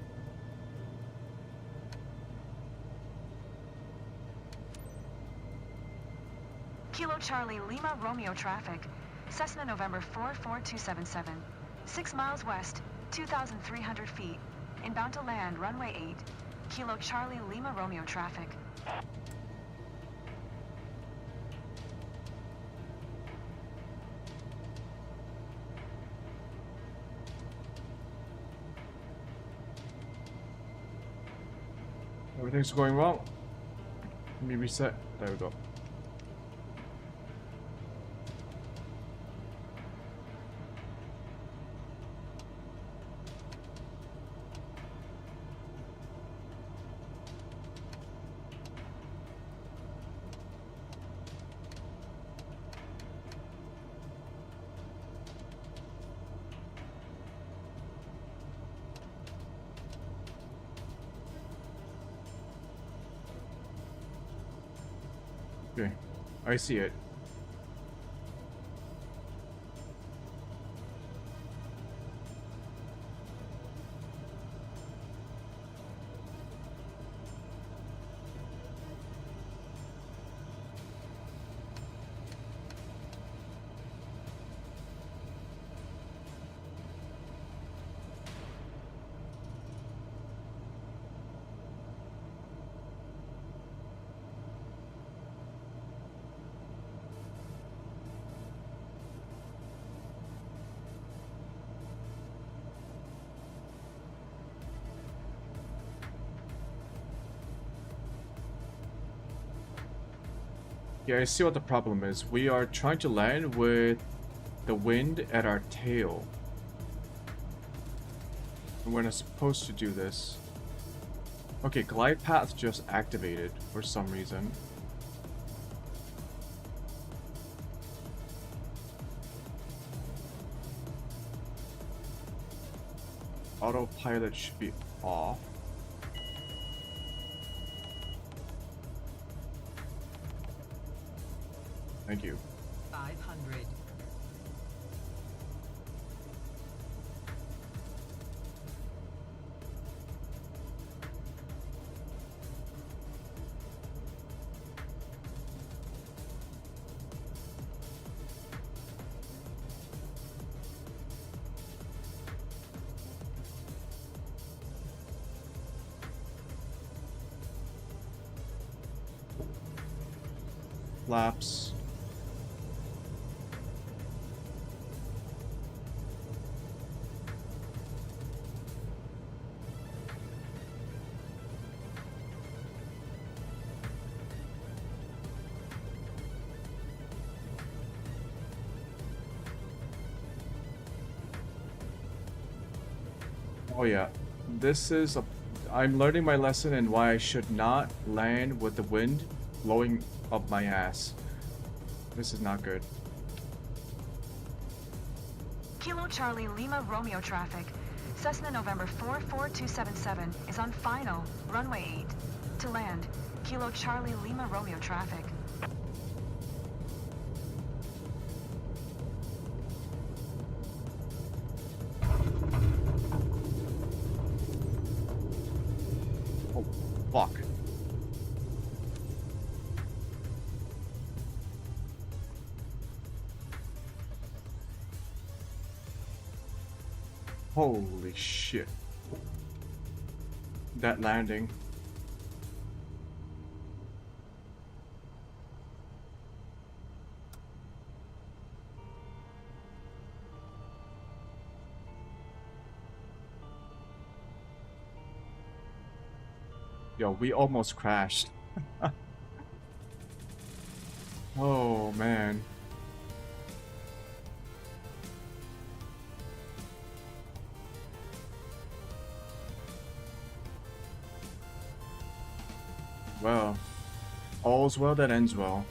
Kilo Charlie Lima Romeo traffic. Cessna November 44277. 6 miles west, 2,300 feet. Inbound to land, runway 8. Kilo Charlie Lima Romeo traffic. Everything's going well. Let me reset. There we go. Okay, I see it. Yeah, I see what the problem is. We are trying to land with the wind at our tail. And we're not supposed to do this. Okay, glide path just activated for some reason. Autopilot should be off. Thank you. 500. Flaps. Oh yeah, this is a... I'm learning my lesson and why I should not land with the wind blowing up my ass. This is not good. Kilo Charlie Lima Romeo traffic. Cessna November 44277 is on final, runway 8. To land, Kilo Charlie Lima Romeo traffic. Oh, fuck. Holy shit. That landing. Yo, we almost crashed. Oh, man. Well, all's well that ends well.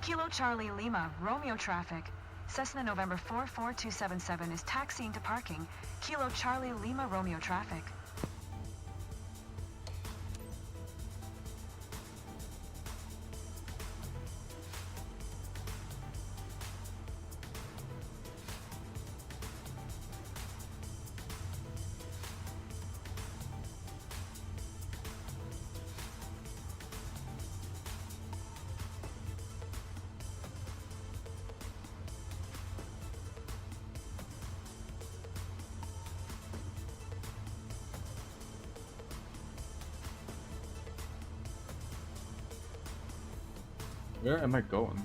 Kilo Charlie Lima Romeo traffic. Cessna November 44277 is taxiing to parking. Kilo Charlie Lima Romeo traffic. Where am I going?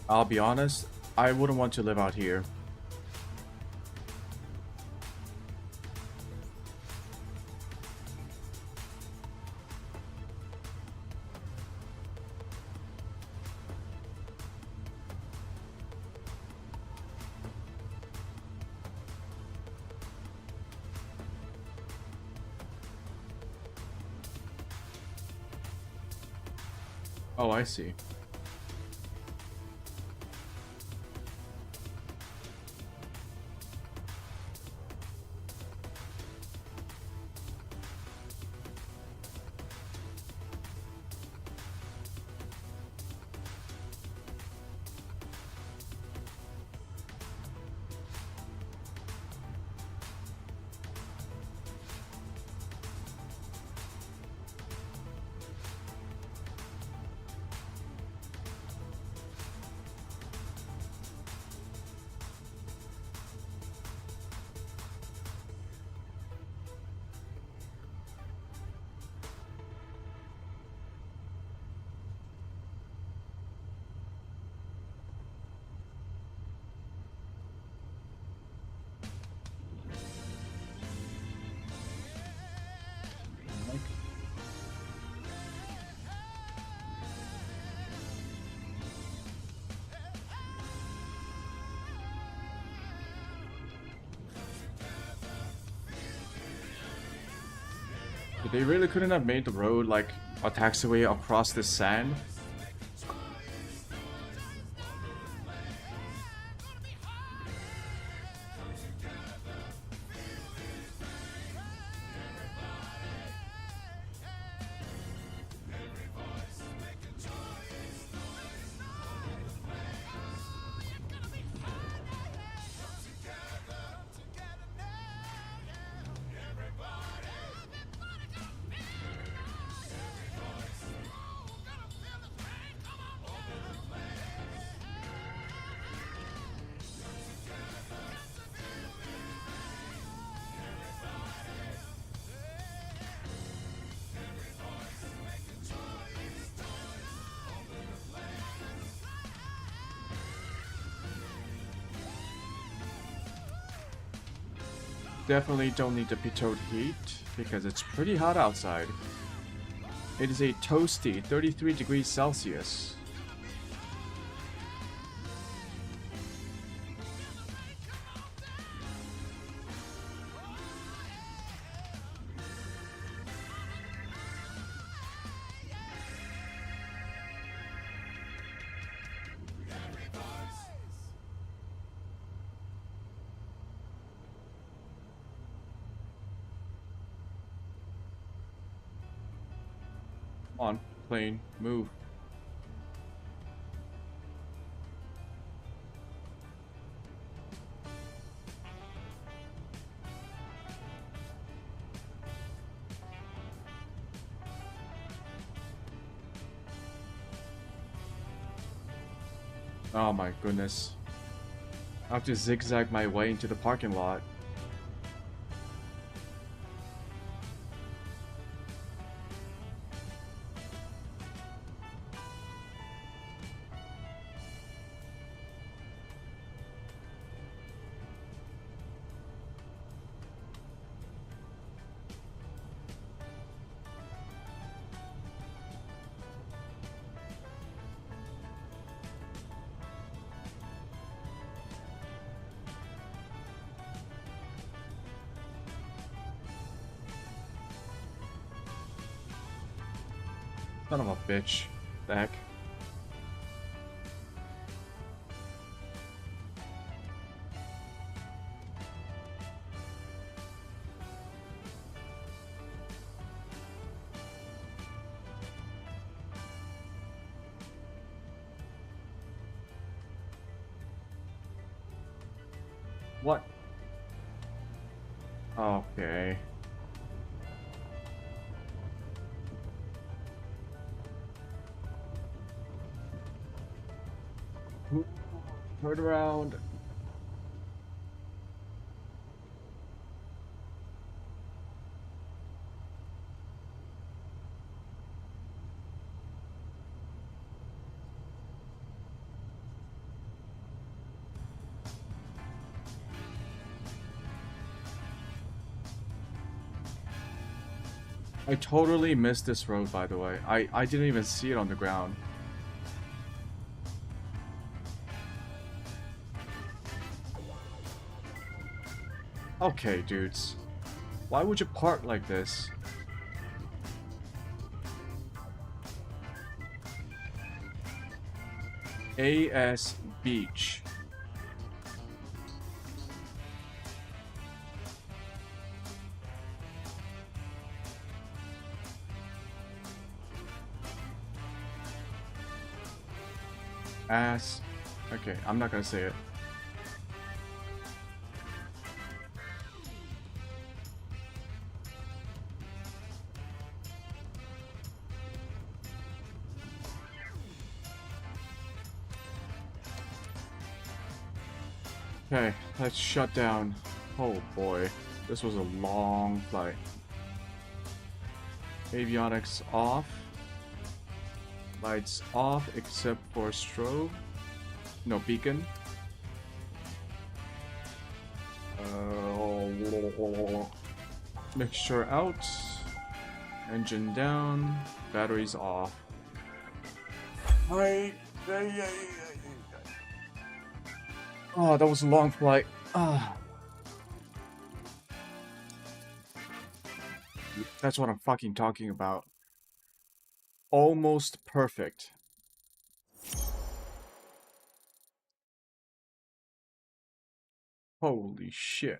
I'll be honest, I wouldn't want to live out here. Oh, I see. They really couldn't have made the road like a taxiway across the sand. Definitely don't need the pitowed heat because it's pretty hot outside. It is a toasty 33 degrees Celsius. Come on, plane, move. Oh my goodness. I have to zigzag my way into the parking lot. Son of a bitch. The heck? What? Okay. Turn around. I totally missed this road, by the way. I didn't even see it on the ground. Okay, dudes. Why would you park like this? AS Beach. Ass. Okay, I'm not gonna say it. Okay, let's shut down. Oh boy, this was a long flight. Avionics off. Lights off except for strobe. No, beacon. Mixture out. Engine down. Batteries off. Oh, that was a long flight. That's what I'm fucking talking about. Almost perfect. Holy shit.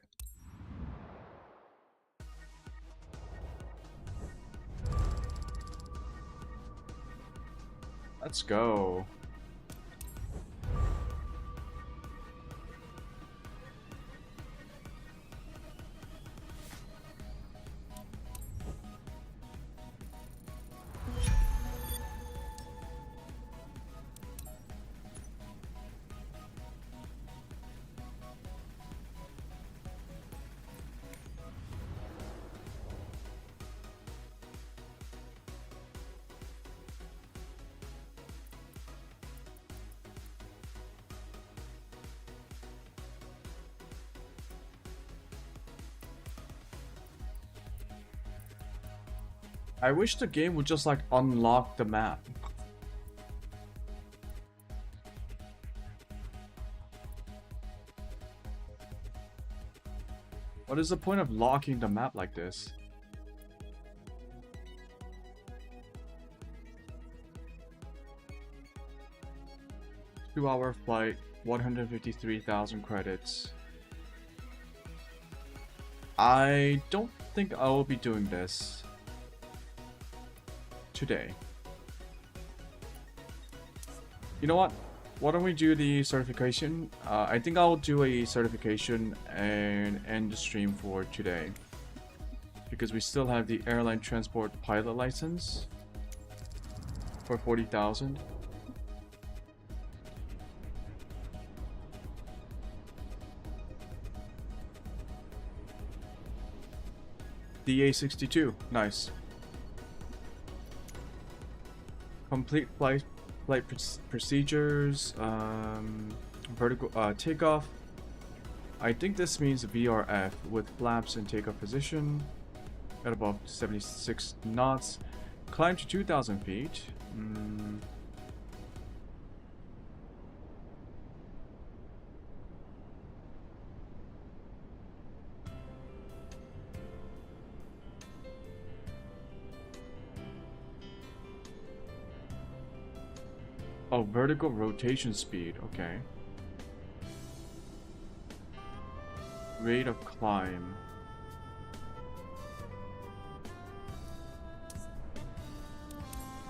Let's go. I wish the game would just like unlock the map. What is the point of locking the map like this? Two-hour flight, 153,000 credits. I don't think I will be doing this today. You know what? Why don't we do the certification? I think I'll do a certification and end the stream for today. Because we still have the airline transport pilot license for 40,000. DA62, nice. Complete flight procedures, vertical takeoff. I think this means VRF with flaps and takeoff position at above 76 knots. Climb to 2,000 feet. Oh, vertical rotation speed, okay. Rate of climb.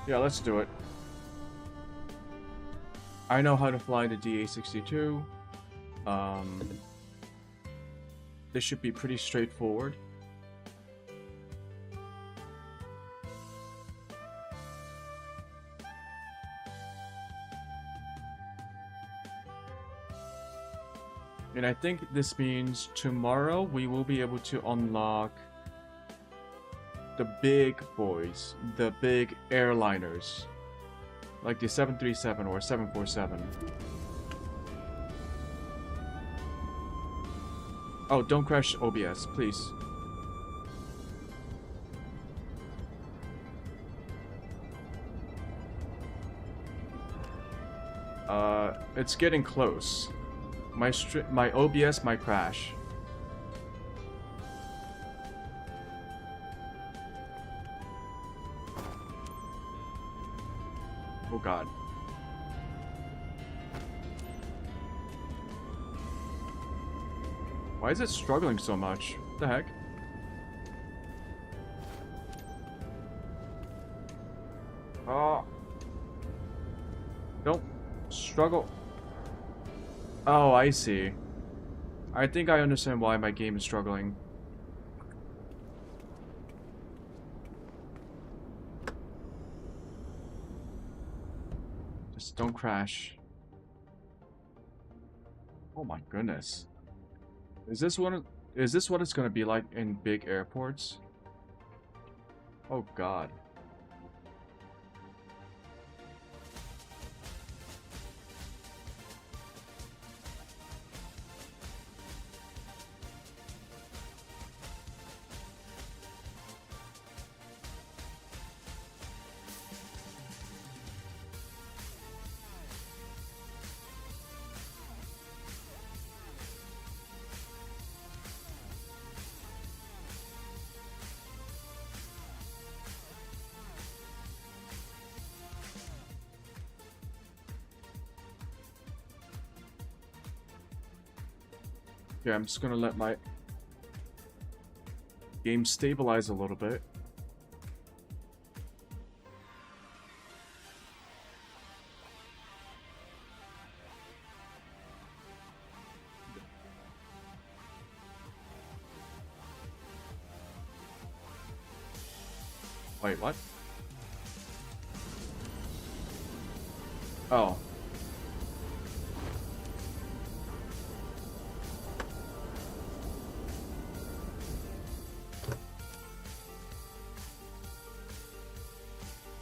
Yeah, let's do it. I know how to fly the DA62. This should be pretty straightforward. And I think this means tomorrow we will be able to unlock the big boys, the big airliners, like the 737 or 747. Oh, don't crash OBS, please. It's getting close. My OBS might crash. Oh god. Why is it struggling so much? What the heck? Oh. Don't struggle. Oh, I see. I think I understand why my game is struggling. Just don't crash. Oh my goodness. Is this what it's gonna be like in big airports? Oh god. Yeah, I'm just gonna let my game stabilize a little bit. Wait, what? Oh.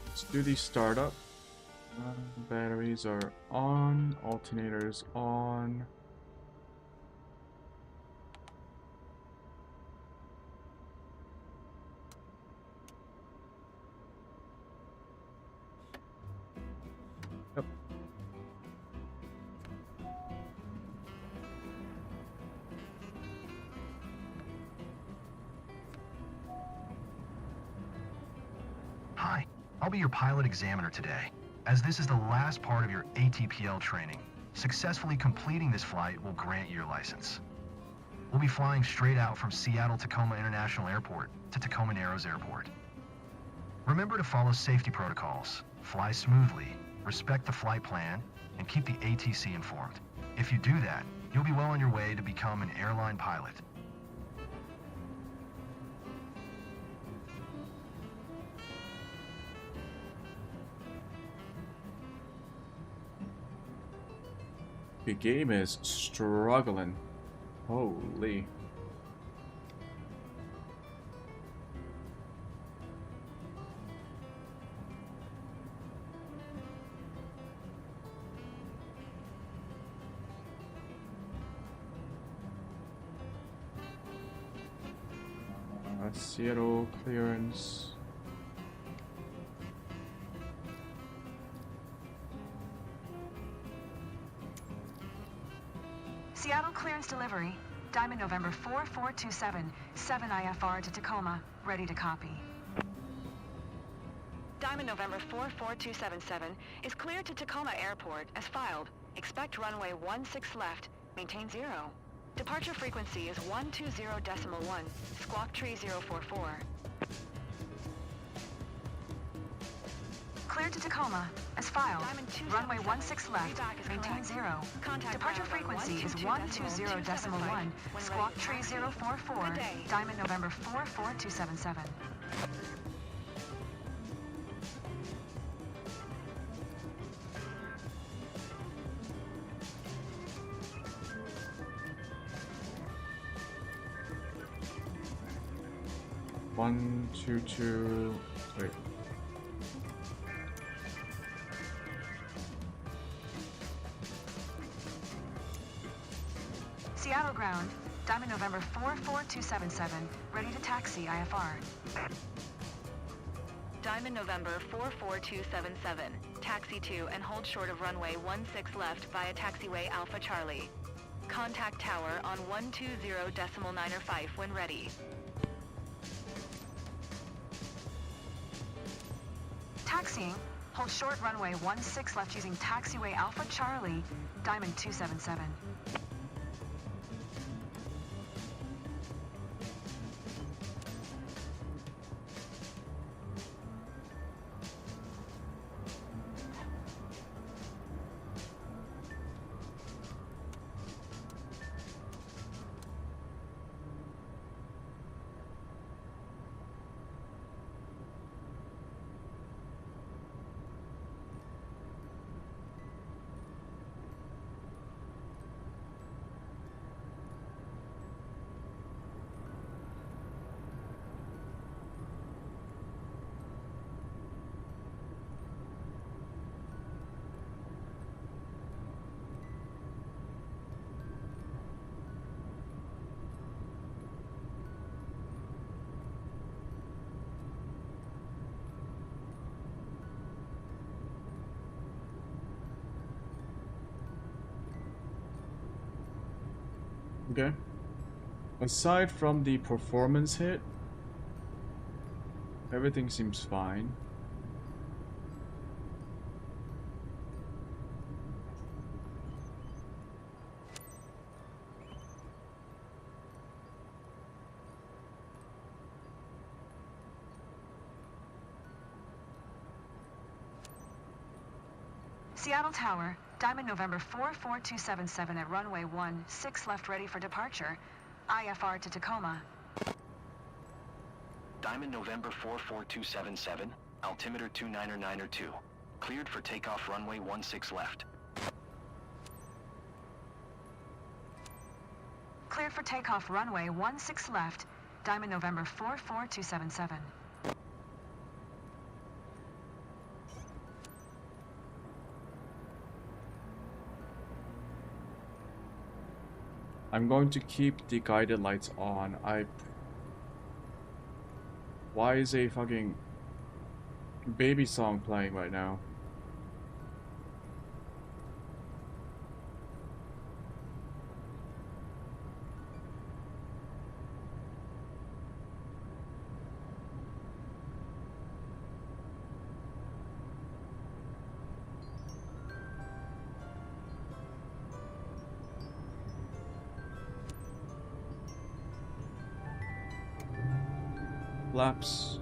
Let's do the startup. Batteries are on, alternators on. Yep. Hi, I'll be your pilot examiner today. As this is the last part of your ATPL training, successfully completing this flight will grant you your license. We'll be flying straight out from Seattle-Tacoma International Airport to Tacoma Narrows Airport. Remember to follow safety protocols, fly smoothly, respect the flight plan, and keep the ATC informed. If you do that, you'll be well on your way to become an airline pilot. The game is struggling. Holy. Seattle clearance. Seattle clearance delivery. Diamond November 4427, 7 IFR to Tacoma. Ready to copy. Diamond November 44277 is cleared to Tacoma Airport as filed. Expect runway 16 left. Maintain 0. Departure frequency is 120.1. Squawk tree 044. Cleared to Tacoma as filed. Runway 16 left. Maintain 0. Departure frequency is 120.1. Squawk tree 044. Diamond November 44277. One, two. Wait. Seattle ground. Diamond November 44277. Ready to taxi IFR. Diamond November 44277. Taxi to and hold short of runway 16 left via taxiway Alpha Charlie. Contact tower on 120.95 when ready. Taxiing. Hold short runway 16 left using taxiway Alpha Charlie, Diamond 277. Okay. Aside from the performance hit, everything seems fine. Seattle Tower, Diamond November 44277 at runway 16 left ready for departure. IFR to Tacoma. Diamond November 44277, altimeter 299er2. Cleared for takeoff runway 16 left. Cleared for takeoff runway 16 left, Diamond November 44277. I'm going to keep the guided lights on. Why is a fucking baby song playing right now? Flaps.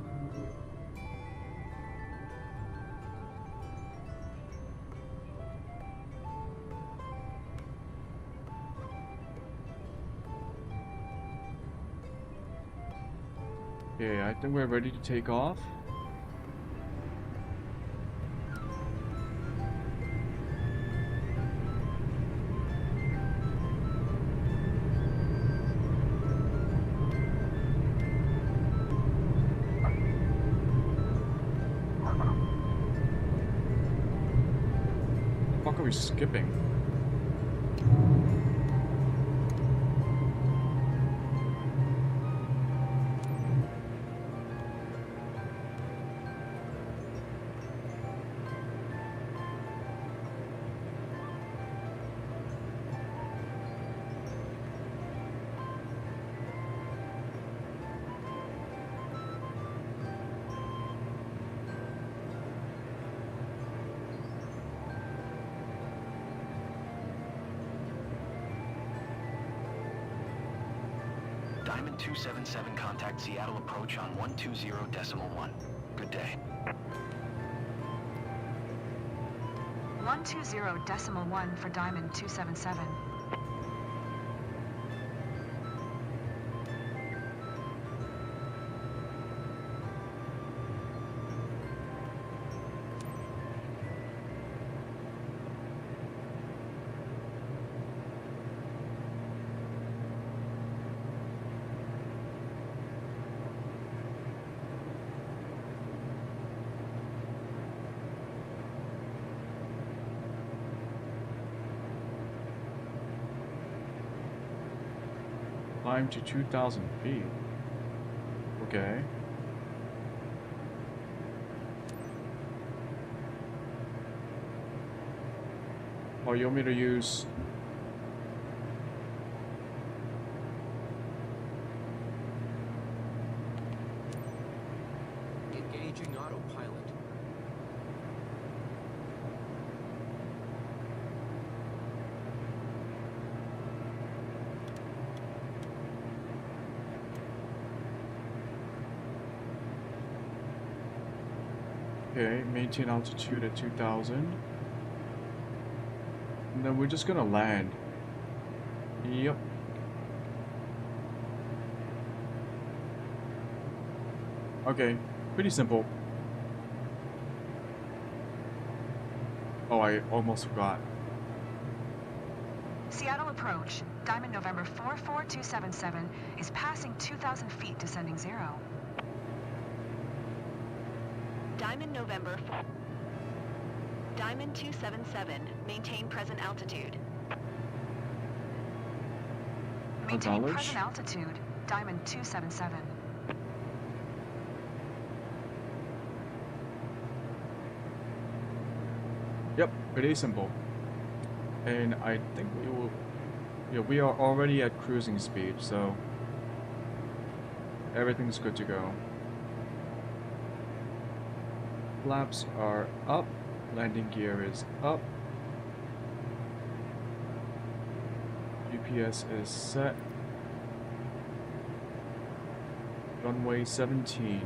Okay, I think we're ready to take off. What the fuck are we skipping? Diamond 277, contact Seattle approach on 120.1. Good day. 120.1 for Diamond 277. Climb to 2,000 feet. Okay. Or you want me to use... Engaging autopilot. Okay, maintain altitude at 2000. And then we're just gonna land. Yep. Okay, pretty simple. Oh, I almost forgot. Seattle approach. Diamond November 44277 is passing 2,000 feet, descending 0. Diamond November. Diamond 277. Maintain present altitude. Maintain Acknowledge. present altitude. Diamond 277. Yep, pretty simple. And I think we will... Yeah, we are already at cruising speed, so... everything's good to go. Flaps are up. Landing gear is up. GPS is set. Runway 17.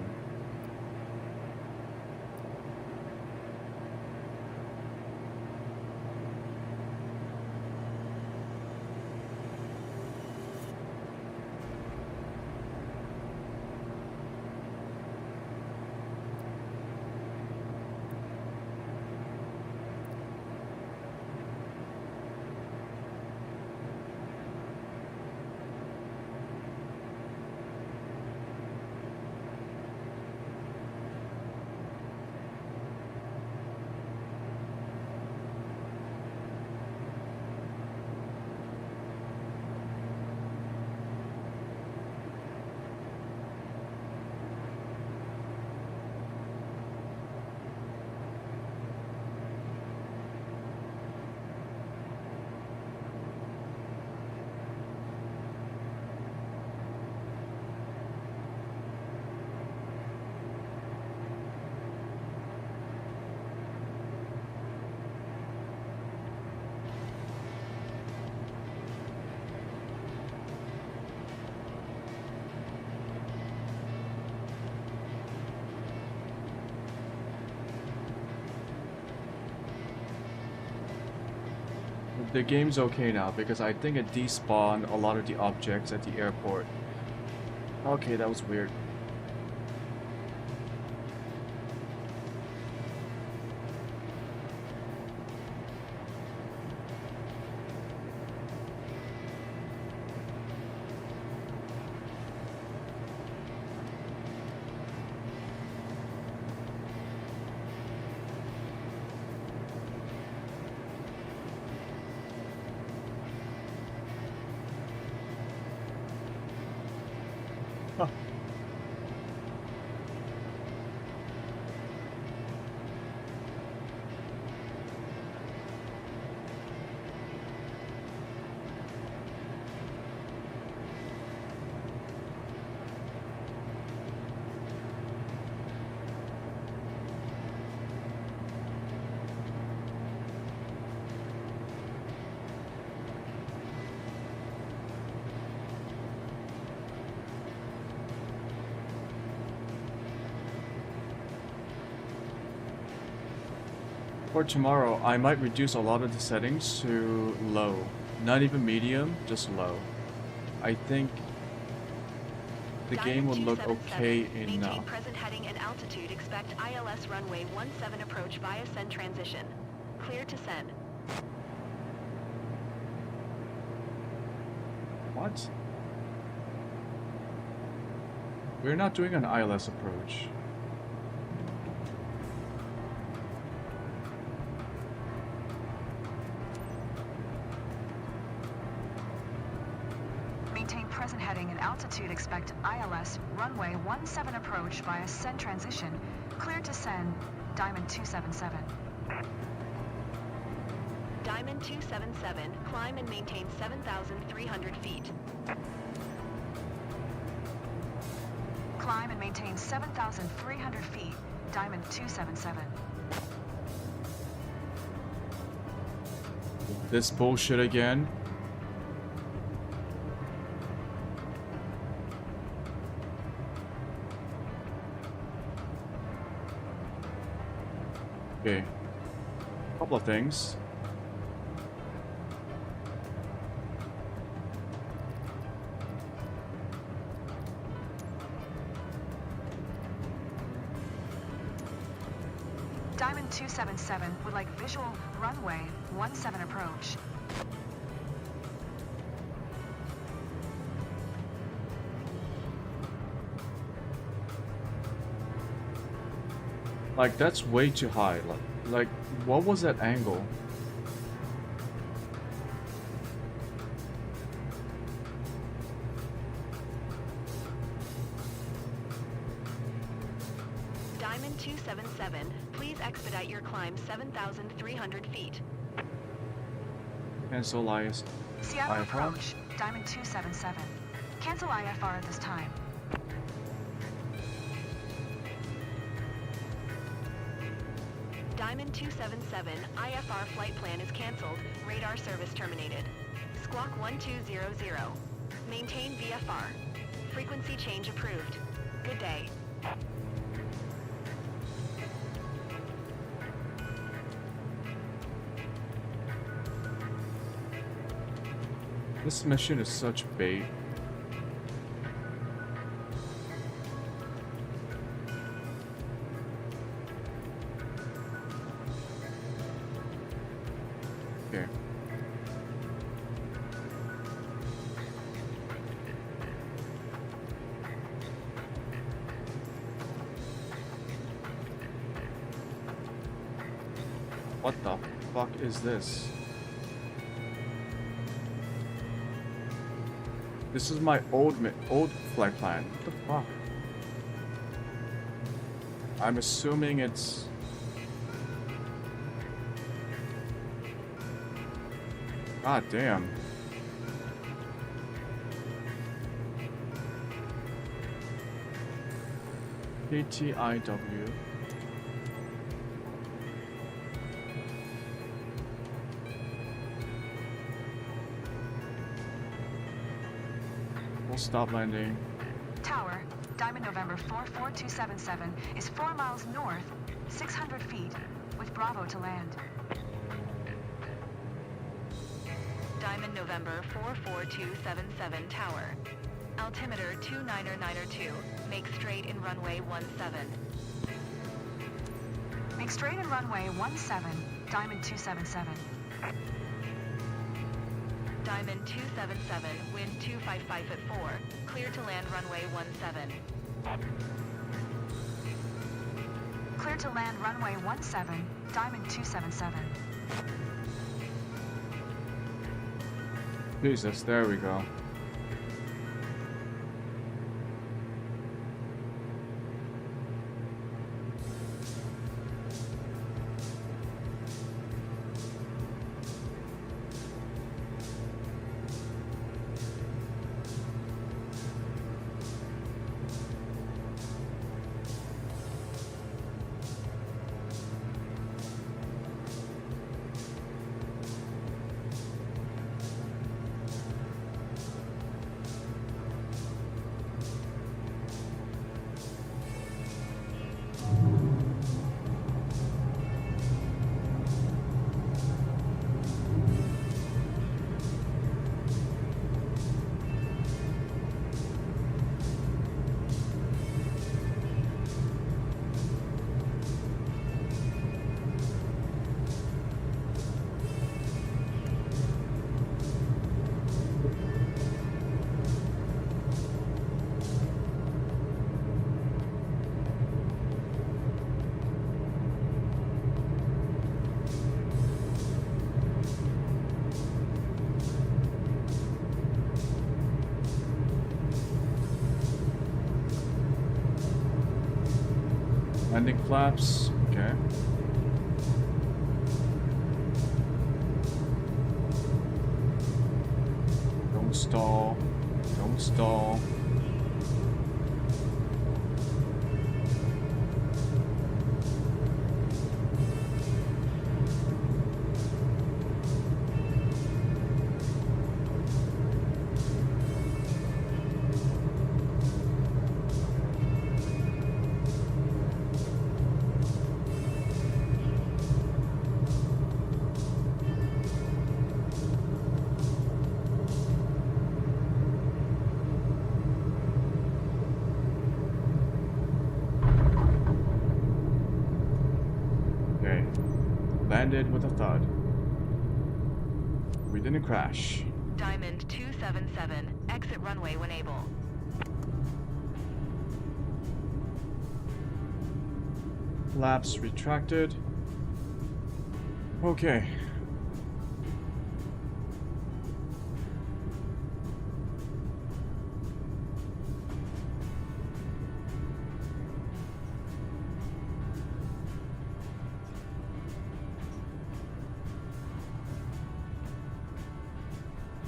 The game's okay now because I think it despawned a lot of the objects at the airport. Okay, that was weird. Huh. For tomorrow, I might reduce a lot of the settings to low. Not even medium, just low. I think the game will look okay Maintain enough. present heading and altitude. Expect ILS runway 17 approach via send transition. Clear to send. What? We're not doing an ILS approach. Maintain present heading and altitude. Expect ILS runway 17 approach via send transition. Clear to send. Diamond 277. Diamond 277, climb and maintain 7,300 feet. Climb and maintain 7,300 feet. Diamond 277. This bullshit again. Okay. Couple of things. Diamond 277 would like visual runway 17 approach. Like, that's way too high. Like, what was that angle? Diamond 277, please expedite your climb 7,300 feet. Cancel Seattle IFR. approach. Diamond 277. Cancel IFR at this time. Diamond 277, IFR flight plan is canceled. Radar service terminated. Squawk 1200. Maintain VFR. Frequency change approved. Good day. This mission is such bait. Okay. What the fuck is this? This is my old flight plan. What the fuck? I'm assuming it's... God damn. KTIW. We'll stop landing. Tower, Diamond November 44277 is 4 miles north, 600 feet, with Bravo to land. Diamond November 44277 Tower. Altimeter 29902. Make straight in runway 17. Make straight in runway 17, Diamond 277. Diamond 277, wind 255 at 4. Clear to land runway 17. Clear to land runway 17, Diamond 277. Jesus, there we go. Landing flaps, okay. stall. Don't stall. Okay. Landed with a thud. We didn't crash. Diamond 277, exit runway when able. Flaps retracted. Okay.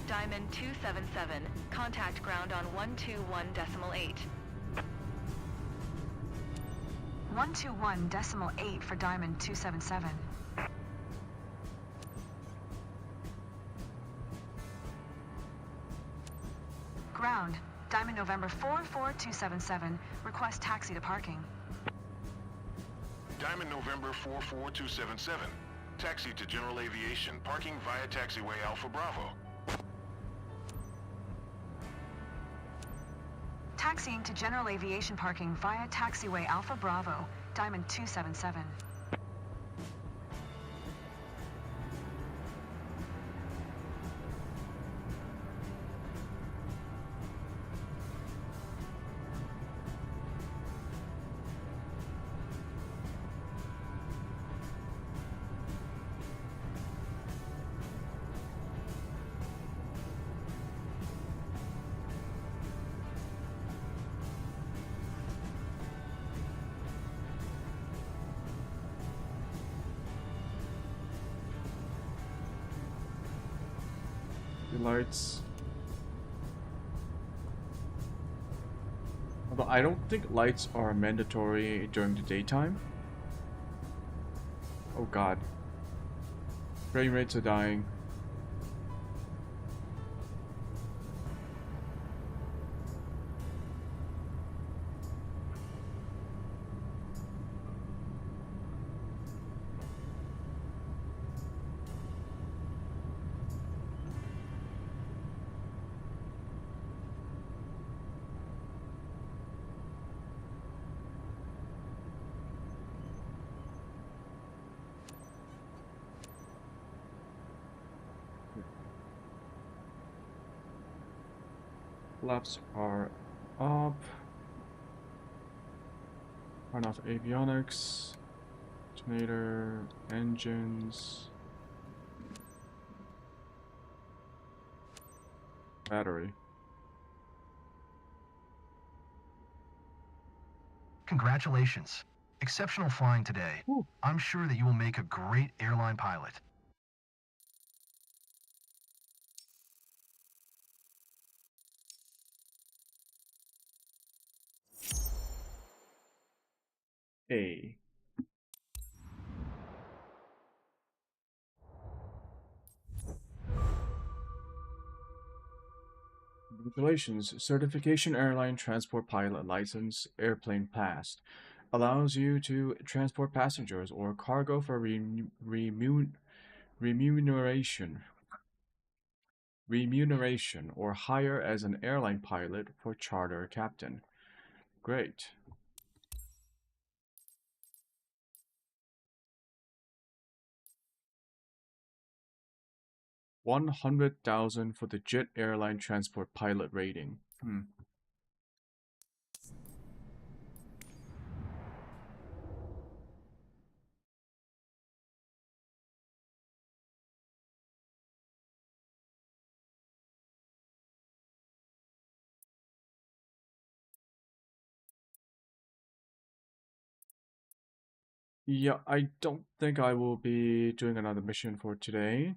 Diamond 277, contact ground on 121.8. 121.8 for Diamond 277. Ground, Diamond November 44277, request taxi to parking. Diamond November 44277. Taxi to General Aviation, parking via taxiway Alpha Bravo. Taxiing to General Aviation parking via taxiway Alpha Bravo, Diamond 277. The lights. Although I don't think lights are mandatory during the daytime. Oh god. Frame rates are dying. Flaps are up. Turn off avionics. Alternator, engines. Battery. Congratulations. Exceptional flying today. Whew. I'm sure that you will make a great airline pilot. A. Congratulations, Certification Airline Transport Pilot License Airplane Passed. Allows you to transport passengers or cargo for remuneration. Remuneration or hire as an airline pilot for charter captain. Great. $100,000 for the jet airline transport pilot rating. Yeah, I don't think I will be doing another mission for today.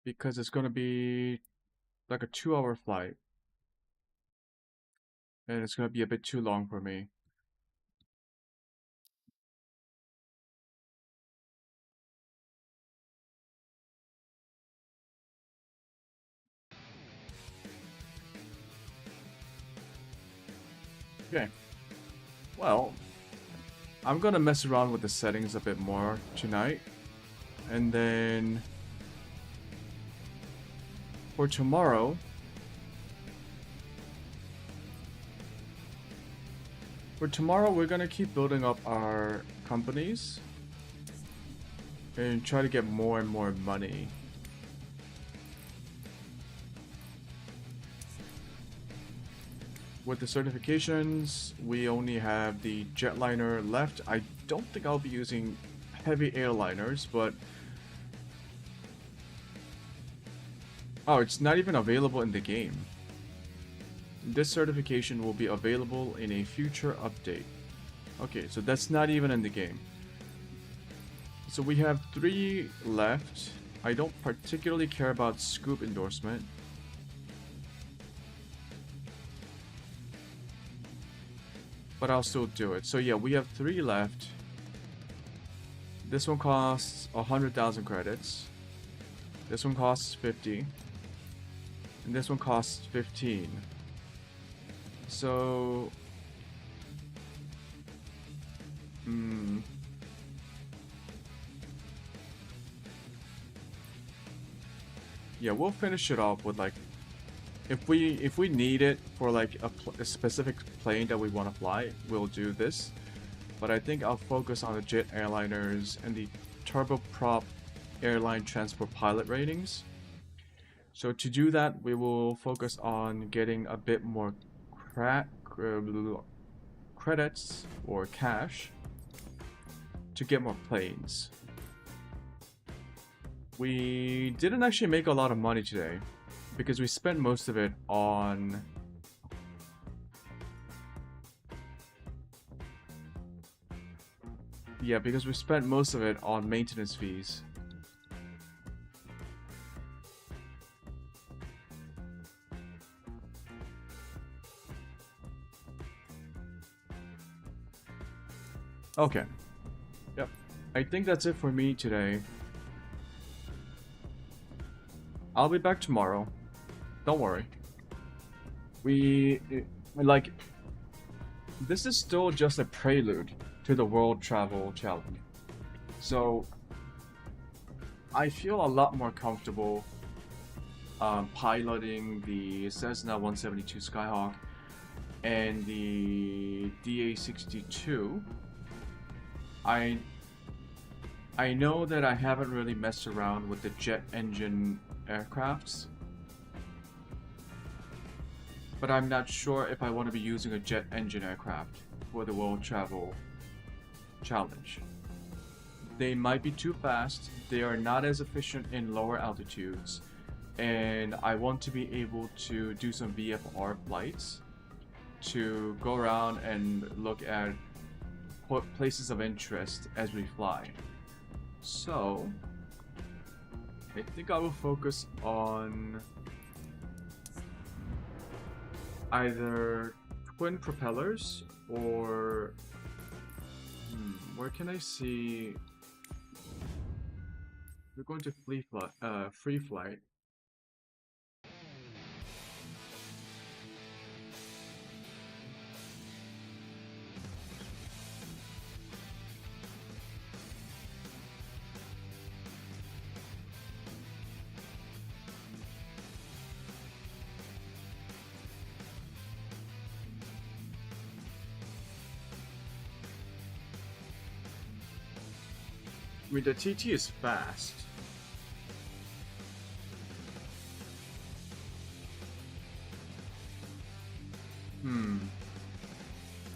because it's gonna be like a 2-hour flight. And it's gonna be a bit too long for me. Okay. Well, I'm gonna mess around with the settings a bit more tonight. And then for tomorrow, we're gonna keep building up our companies and try to get more and more money. With the certifications, we only have the jetliner left. I don't think I'll be using heavy airliners, but... Oh, it's not even available in the game. This certification will be available in a future update. Okay, so that's not even in the game. So we have 3 left. I don't particularly care about Scoop endorsement. But I'll still do it. So yeah, we have 3 left. This one costs 100,000 credits. This one costs 50. And this one costs 15. So... yeah, we'll finish it off with like... If we need it for like a specific plane that we want to fly, we'll do this. But I think I'll focus on the jet airliners and the turboprop airline transport pilot ratings. So to do that, we will focus on getting a bit more credits or cash to get more planes. We didn't actually make a lot of money today, because we spent most of it on... Yeah, because we spent most of it on maintenance fees. Okay. Yep. I think that's it for me today. I'll be back tomorrow. Don't worry. Like, this is still just a prelude to the World Travel Challenge. So, I feel a lot more comfortable piloting the Cessna 172 Skyhawk and the DA62. I know that I haven't really messed around with the jet engine aircrafts, but I'm not sure if I want to be using a jet engine aircraft for the World Travel Challenge. They might be too fast, they are not as efficient in lower altitudes, and I want to be able to do some VFR flights to go around and look at places of interest as we fly. So, I think I will focus on either twin propellers or... where can I see... We're going to free flight. I mean, the TT is fast.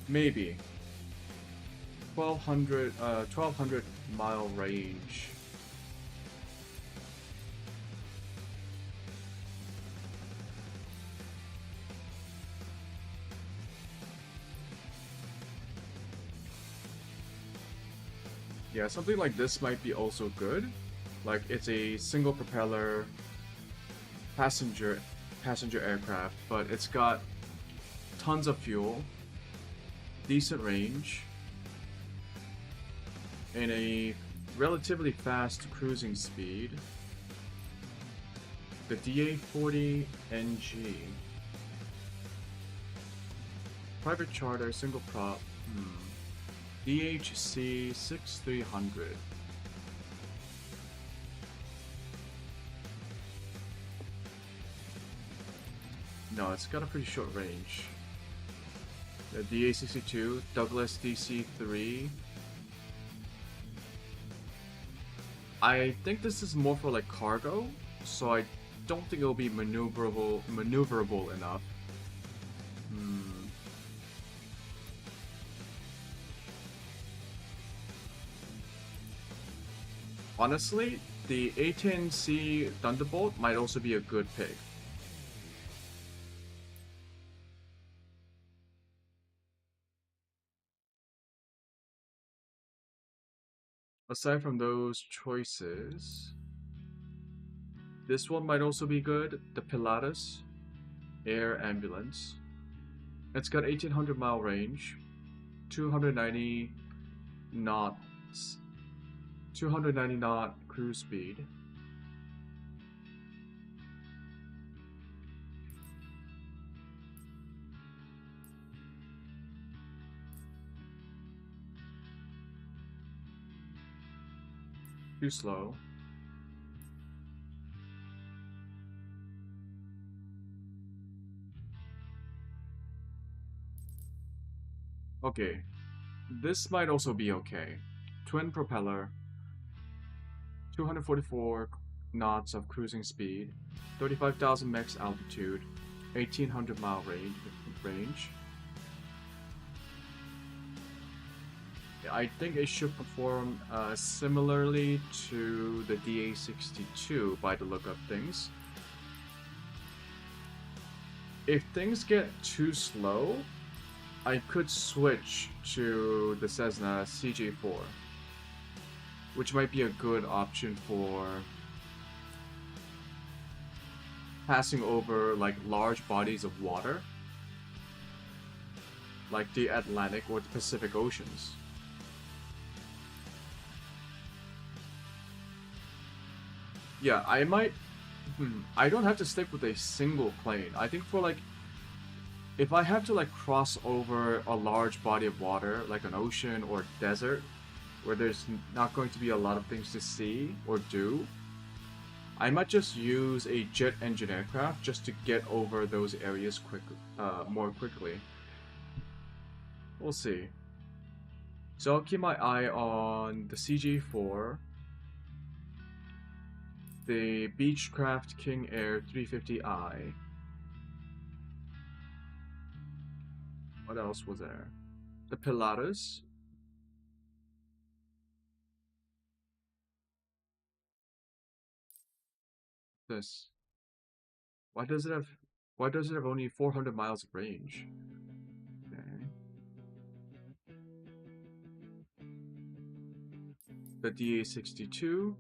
Maybe. 1200 mile range. Yeah, something like this might be also good. Like, it's a single propeller, passenger aircraft, but it's got tons of fuel, decent range, and a relatively fast cruising speed. The DA-40 NG. Private charter, single prop. DHC 6300. No, it's got a pretty short range. The DA-62, Douglas DC-3. I think this is more for like cargo, so I don't think it'll be maneuverable enough. Honestly, the A-10C Thunderbolt might also be a good pick. Aside from those choices, this one might also be good. The Pilatus Air Ambulance. It's got 1800 mile range, 290 knots, 290 knot cruise speed. Too slow. Okay, this might also be okay. Twin propeller, 244 knots of cruising speed, 35,000 max altitude, 1800 mile range. I think it should perform similarly to the DA-62 by the look of things. If things get too slow, I could switch to the Cessna CJ4, which might be a good option for passing over like large bodies of water, like the Atlantic or the Pacific Oceans. Yeah, I might... I don't have to stick with a single plane. I think for like... if I have to like cross over a large body of water, like an ocean or desert, where there's not going to be a lot of things to see or do, I might just use a jet engine aircraft just to get over those areas more quickly. We'll see. So I'll keep my eye on the CJ4, the Beechcraft King Air 350i. What else was there? The Pilatus. This. Why does it have only 400 miles of range? Okay. The DA-62.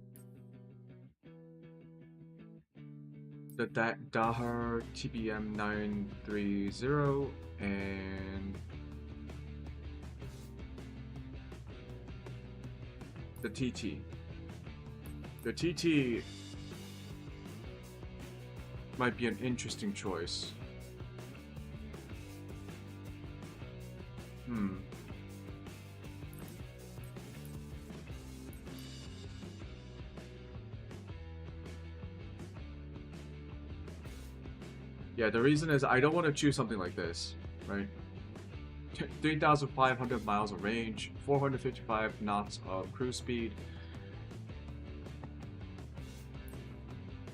The Dahar TBM 930 and the TT. The TT might be an interesting choice. Yeah, the reason is I don't want to choose something like this, right? 3,500 miles of range, 455 knots of cruise speed,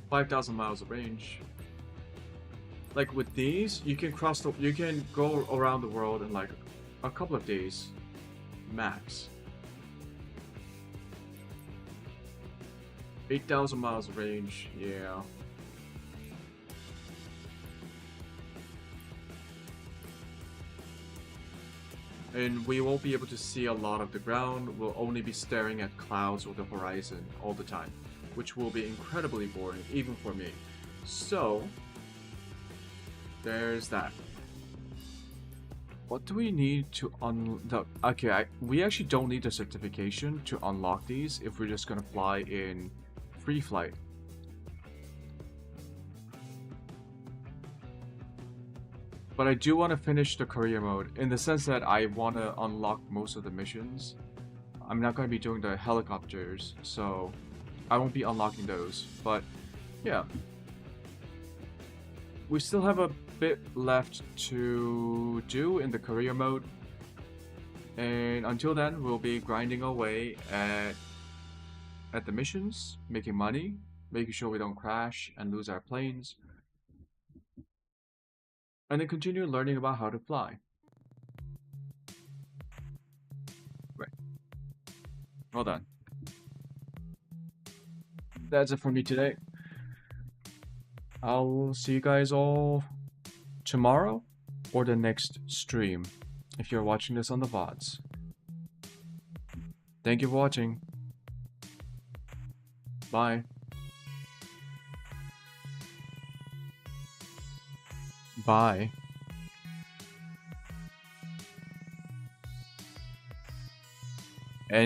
5,000 miles of range. Like with these, you can go around the world in like a couple of days, max. 8,000 miles of range, yeah. And we won't be able to see a lot of the ground. We'll only be staring at clouds or the horizon all the time, which will be incredibly boring, even for me. So there's that. What do we need to okay, we actually don't need a certification to unlock these if we're just gonna fly in free flight. But I do want to finish the career mode in the sense that I want to unlock most of the missions. I'm not going to be doing the helicopters, so I won't be unlocking those. But yeah, we still have a bit left to do in the career mode. And until then, we'll be grinding away at the missions, making money, making sure we don't crash and lose our planes. And then continue learning about how to fly. Right. Well done. That's it for me today. I'll see you guys all tomorrow or the next stream if you're watching this on the VODs. Thank you for watching. Bye. Bye.